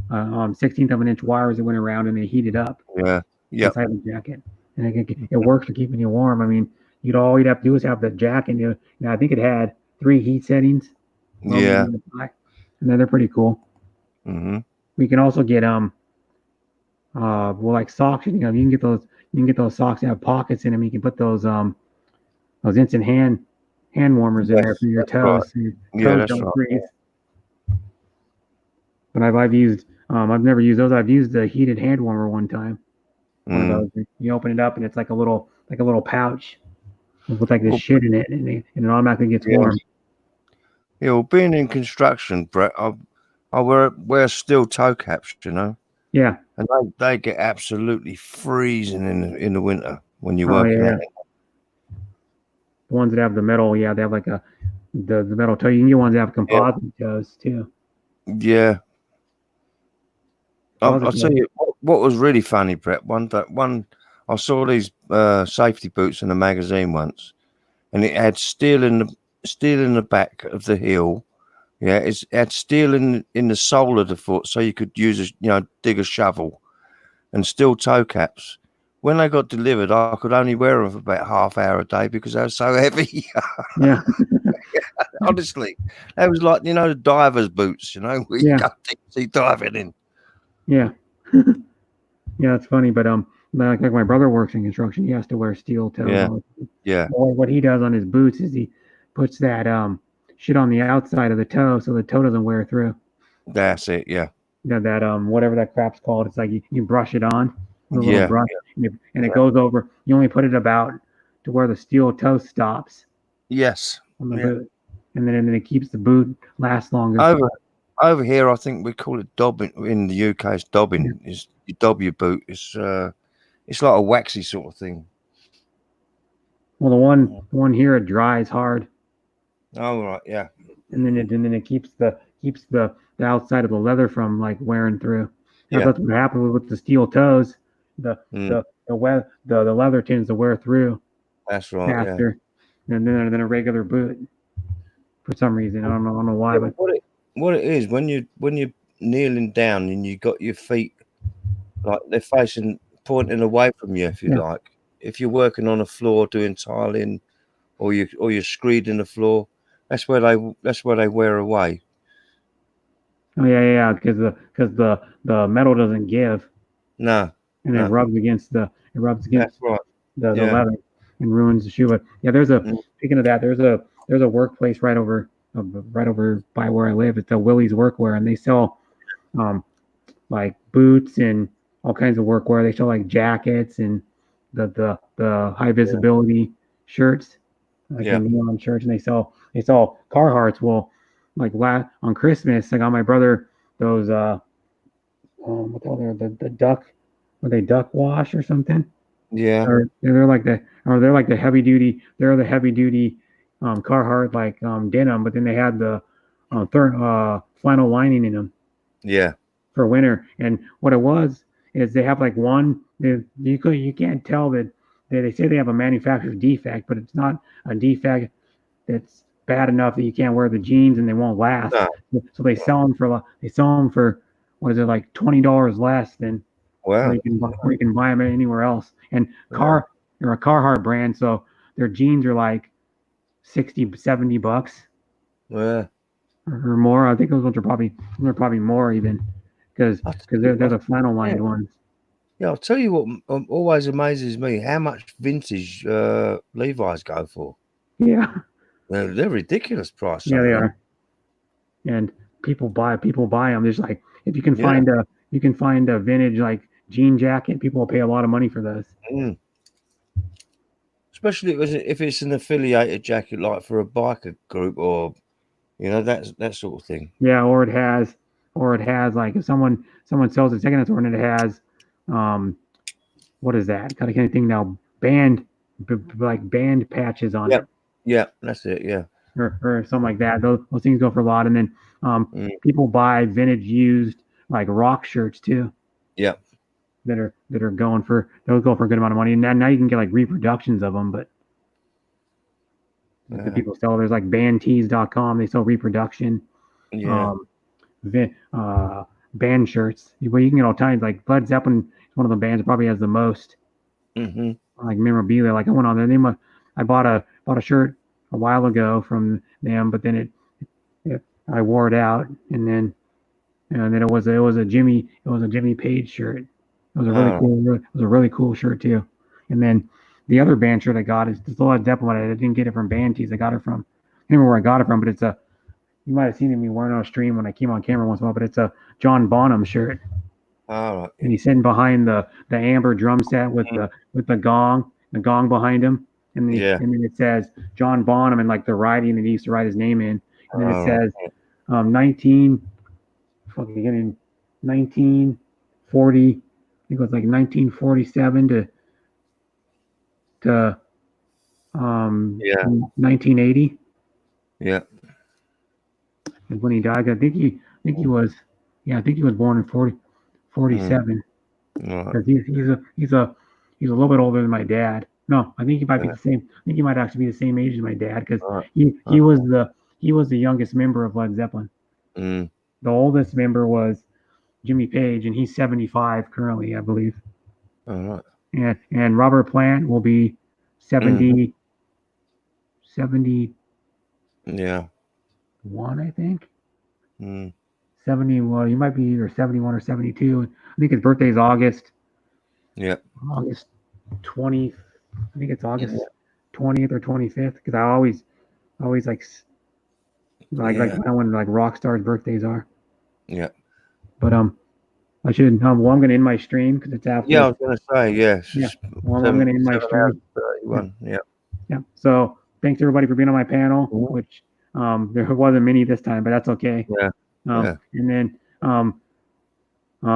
[SPEAKER 1] 16th of an inch wires that went around and they heated up.
[SPEAKER 2] Yeah. Yeah.
[SPEAKER 1] Inside the jacket. And it works for keeping you warm. I mean, all you'd have to do is have the jacket. I think it had 3 heat settings.
[SPEAKER 2] Yeah.
[SPEAKER 1] And then they're pretty cool.
[SPEAKER 2] Mm-hmm.
[SPEAKER 1] We can also get like socks. You can get those socks that have pockets in them. You can put those instant hand warmers in there for your toes.
[SPEAKER 2] Right.
[SPEAKER 1] So your toes don't freeze. But I've never used those. I've used the heated hand warmer one time. One of those. You open it up and it's like a little pouch with like this shit in it, and it automatically gets warm.
[SPEAKER 2] Yeah, well, being in construction, Brett, I wear steel toe caps,
[SPEAKER 1] Yeah.
[SPEAKER 2] And they get absolutely freezing in the winter when you're working out.
[SPEAKER 1] The ones that have the metal, they have like the metal toe. You can get ones that have composite toes too.
[SPEAKER 2] Yeah.
[SPEAKER 1] What was
[SPEAKER 2] I'll
[SPEAKER 1] it
[SPEAKER 2] tell
[SPEAKER 1] called?
[SPEAKER 2] you what was really funny, Brett. One I saw these safety boots in a magazine once, and it had steel in the back of the heel. Yeah, it had steel in the sole of the foot, so you could use dig a shovel, and steel toe caps. When they got delivered, I could only wear them for about half hour a day because they were so heavy.
[SPEAKER 1] Yeah.
[SPEAKER 2] Honestly, that was like the divers' boots. Where you
[SPEAKER 1] Yeah.
[SPEAKER 2] go deep sea diving in.
[SPEAKER 1] Yeah. Yeah, it's funny, but like my brother works in construction, he has to wear steel toes.
[SPEAKER 2] Yeah.
[SPEAKER 1] All the time.
[SPEAKER 2] Yeah.
[SPEAKER 1] Or what he does on his boots is he puts that shit on the outside of the toe so the toe doesn't wear through.
[SPEAKER 2] That's it. Yeah.
[SPEAKER 1] That whatever that crap's called. It's like you brush it on with a little
[SPEAKER 2] Yeah.
[SPEAKER 1] brush, and it goes over. You only put it about to where the steel toe stops
[SPEAKER 2] Yes.
[SPEAKER 1] on the
[SPEAKER 2] Yeah.
[SPEAKER 1] boot, and then it keeps the boot last longer.
[SPEAKER 2] Over here, I think we call it dobbing. In the UK, it's dobbing. Is you dob your boot. It's like a waxy sort of thing.
[SPEAKER 1] Well, the one here, it dries hard,
[SPEAKER 2] Oh right, yeah.
[SPEAKER 1] and then it keeps the outside of the leather from like wearing through.
[SPEAKER 2] Yeah.
[SPEAKER 1] That's what happens with the steel toes. The leather tends to wear through
[SPEAKER 2] That's right. Yeah.
[SPEAKER 1] faster than a regular boot for some reason. I don't know why, but
[SPEAKER 2] What it is when you're kneeling down and you got your feet like they're facing pointing away from you, if you like. If you're working on a floor doing tiling, or you're screeding the floor, that's where they wear away.
[SPEAKER 1] oh yeah, because the metal doesn't give,
[SPEAKER 2] No.
[SPEAKER 1] and
[SPEAKER 2] No.
[SPEAKER 1] it rubs against
[SPEAKER 2] That's right.
[SPEAKER 1] the
[SPEAKER 2] Yeah.
[SPEAKER 1] leather and ruins the shoe. But yeah, speaking of that, there's a workplace right over by where I live. It's a Willie's Workwear, and they sell like boots and all kinds of workwear. They sell like jackets and the high visibility shirts, like the neon shirts, and they sell Carhartts. Well, like on Christmas, I got my brother those what the hell the duck, were they duck wash or something?
[SPEAKER 2] Yeah.
[SPEAKER 1] Or they're like the heavy duty. They're the heavy duty Carhartt like denim, but then they had the flannel lining in them
[SPEAKER 2] Yeah.
[SPEAKER 1] for winter. And what it was is they have like you can't tell that they say they have a manufacturer's defect, but it's not a defect that's bad enough that you can't wear the jeans and they won't last.
[SPEAKER 2] No.
[SPEAKER 1] So they sell them for what is it, like $20 less than
[SPEAKER 2] Wow.
[SPEAKER 1] where you can buy them anywhere else. And they're a Carhartt brand, so their jeans are like $60-$70
[SPEAKER 2] Yeah.
[SPEAKER 1] or more. I think those ones are probably more even because they're the flannel lined ones.
[SPEAKER 2] Yeah, I'll tell you what always amazes me: how much vintage Levi's go for.
[SPEAKER 1] Yeah.
[SPEAKER 2] They're ridiculous price.
[SPEAKER 1] Yeah, they are. And people buy them. There's like if you can find a vintage like jean jacket, people will pay a lot of money for those.
[SPEAKER 2] Mm. Especially if it's an affiliated jacket, like for a biker group or that sort of thing.
[SPEAKER 1] Yeah, or it has like if someone sells a secondhand store and it has what is that? Got anything now? Band patches on it.
[SPEAKER 2] Yeah, that's it. Yeah.
[SPEAKER 1] Or something like that. Those things go for a lot, and then people buy vintage used like rock shirts too.
[SPEAKER 2] Yeah.
[SPEAKER 1] That are going for those go for a good amount of money, and now you can get like reproductions of them, but the people sell. There's like bandtees.com. They sell reproduction.
[SPEAKER 2] Yeah.
[SPEAKER 1] Band shirts. Well, you can get all kinds. Like Led Zeppelin is one of the bands that probably has the most like memorabilia. Like I went on there. I bought a shirt a while ago from them, but then I wore it out, and then it was a Jimmy Page shirt. It was a really cool shirt too. And then the other band shirt I got is the Led Zeppelin. I didn't get it from Band Tees. I got it from, I don't remember where I got it from, but it's you might have seen me wearing on a stream when I came on camera once in a while, but it's a John Bonham shirt.
[SPEAKER 2] All right.
[SPEAKER 1] And he's sitting behind the amber drum set with the gong behind him. And then it says John Bonham and like the writing that he used to write his name in. And then it says 1940. I think it was like 1947 to 1980.
[SPEAKER 2] Yeah.
[SPEAKER 1] And when he died, I think think he was. Yeah, I think he was born in 47.
[SPEAKER 2] Right.
[SPEAKER 1] Because he's a little bit older than my dad. No, I think he might be
[SPEAKER 2] Yeah.
[SPEAKER 1] the same. I think he might actually be the same age as my dad because
[SPEAKER 2] Right.
[SPEAKER 1] he was the youngest member of Led Zeppelin.
[SPEAKER 2] Mm.
[SPEAKER 1] The oldest member was Jimmy Page, and he's 75 currently, I believe.
[SPEAKER 2] All right.
[SPEAKER 1] And Robert Plant will be 70, 71,
[SPEAKER 2] Yeah.
[SPEAKER 1] I think.
[SPEAKER 2] Mm.
[SPEAKER 1] 70. Well, he might be either 71 or 72. I think his birthday is August
[SPEAKER 2] Yeah.
[SPEAKER 1] 20. I think it's August 20th or 25th because I always like
[SPEAKER 2] Yeah.
[SPEAKER 1] when like rock stars' birthdays are.
[SPEAKER 2] Yeah.
[SPEAKER 1] But I should well, I'm gonna end my stream because it's after.
[SPEAKER 2] Yeah, I was going to say, yes.
[SPEAKER 1] Yeah. Well, I'm gonna end my
[SPEAKER 2] 7
[SPEAKER 1] stream.
[SPEAKER 2] hours 31. Yeah.
[SPEAKER 1] Yeah. So thanks everybody for being on my panel, which there wasn't many this time, but that's okay.
[SPEAKER 2] Yeah. Yeah.
[SPEAKER 1] And then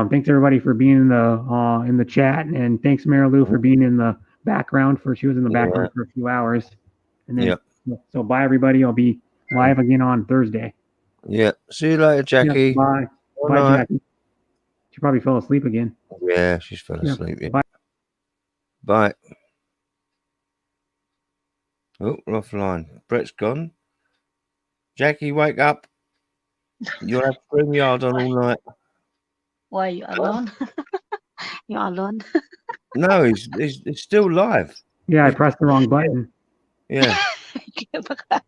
[SPEAKER 1] thanks everybody for being in the chat, and thanks Mary Lou for being in the background she was in the background for a few hours. And then so bye everybody. I'll be live again on Thursday.
[SPEAKER 2] Yeah. See you later, Jackie.
[SPEAKER 1] Yeah, bye.
[SPEAKER 2] Good
[SPEAKER 1] Bye,
[SPEAKER 2] night.
[SPEAKER 1] Jackie. She probably fell asleep again.
[SPEAKER 2] Yeah, she's fell
[SPEAKER 1] Yeah,
[SPEAKER 2] asleep. Yeah.
[SPEAKER 1] bye.
[SPEAKER 2] Bye. Oh, we're offline. Brett's gone. Jackie, wake up. You'll have StreamYard on all night.
[SPEAKER 10] Why you alone? You alone?
[SPEAKER 2] No, he's still live.
[SPEAKER 1] Yeah, I pressed the wrong button.
[SPEAKER 2] Yeah.
[SPEAKER 10] Kaya baka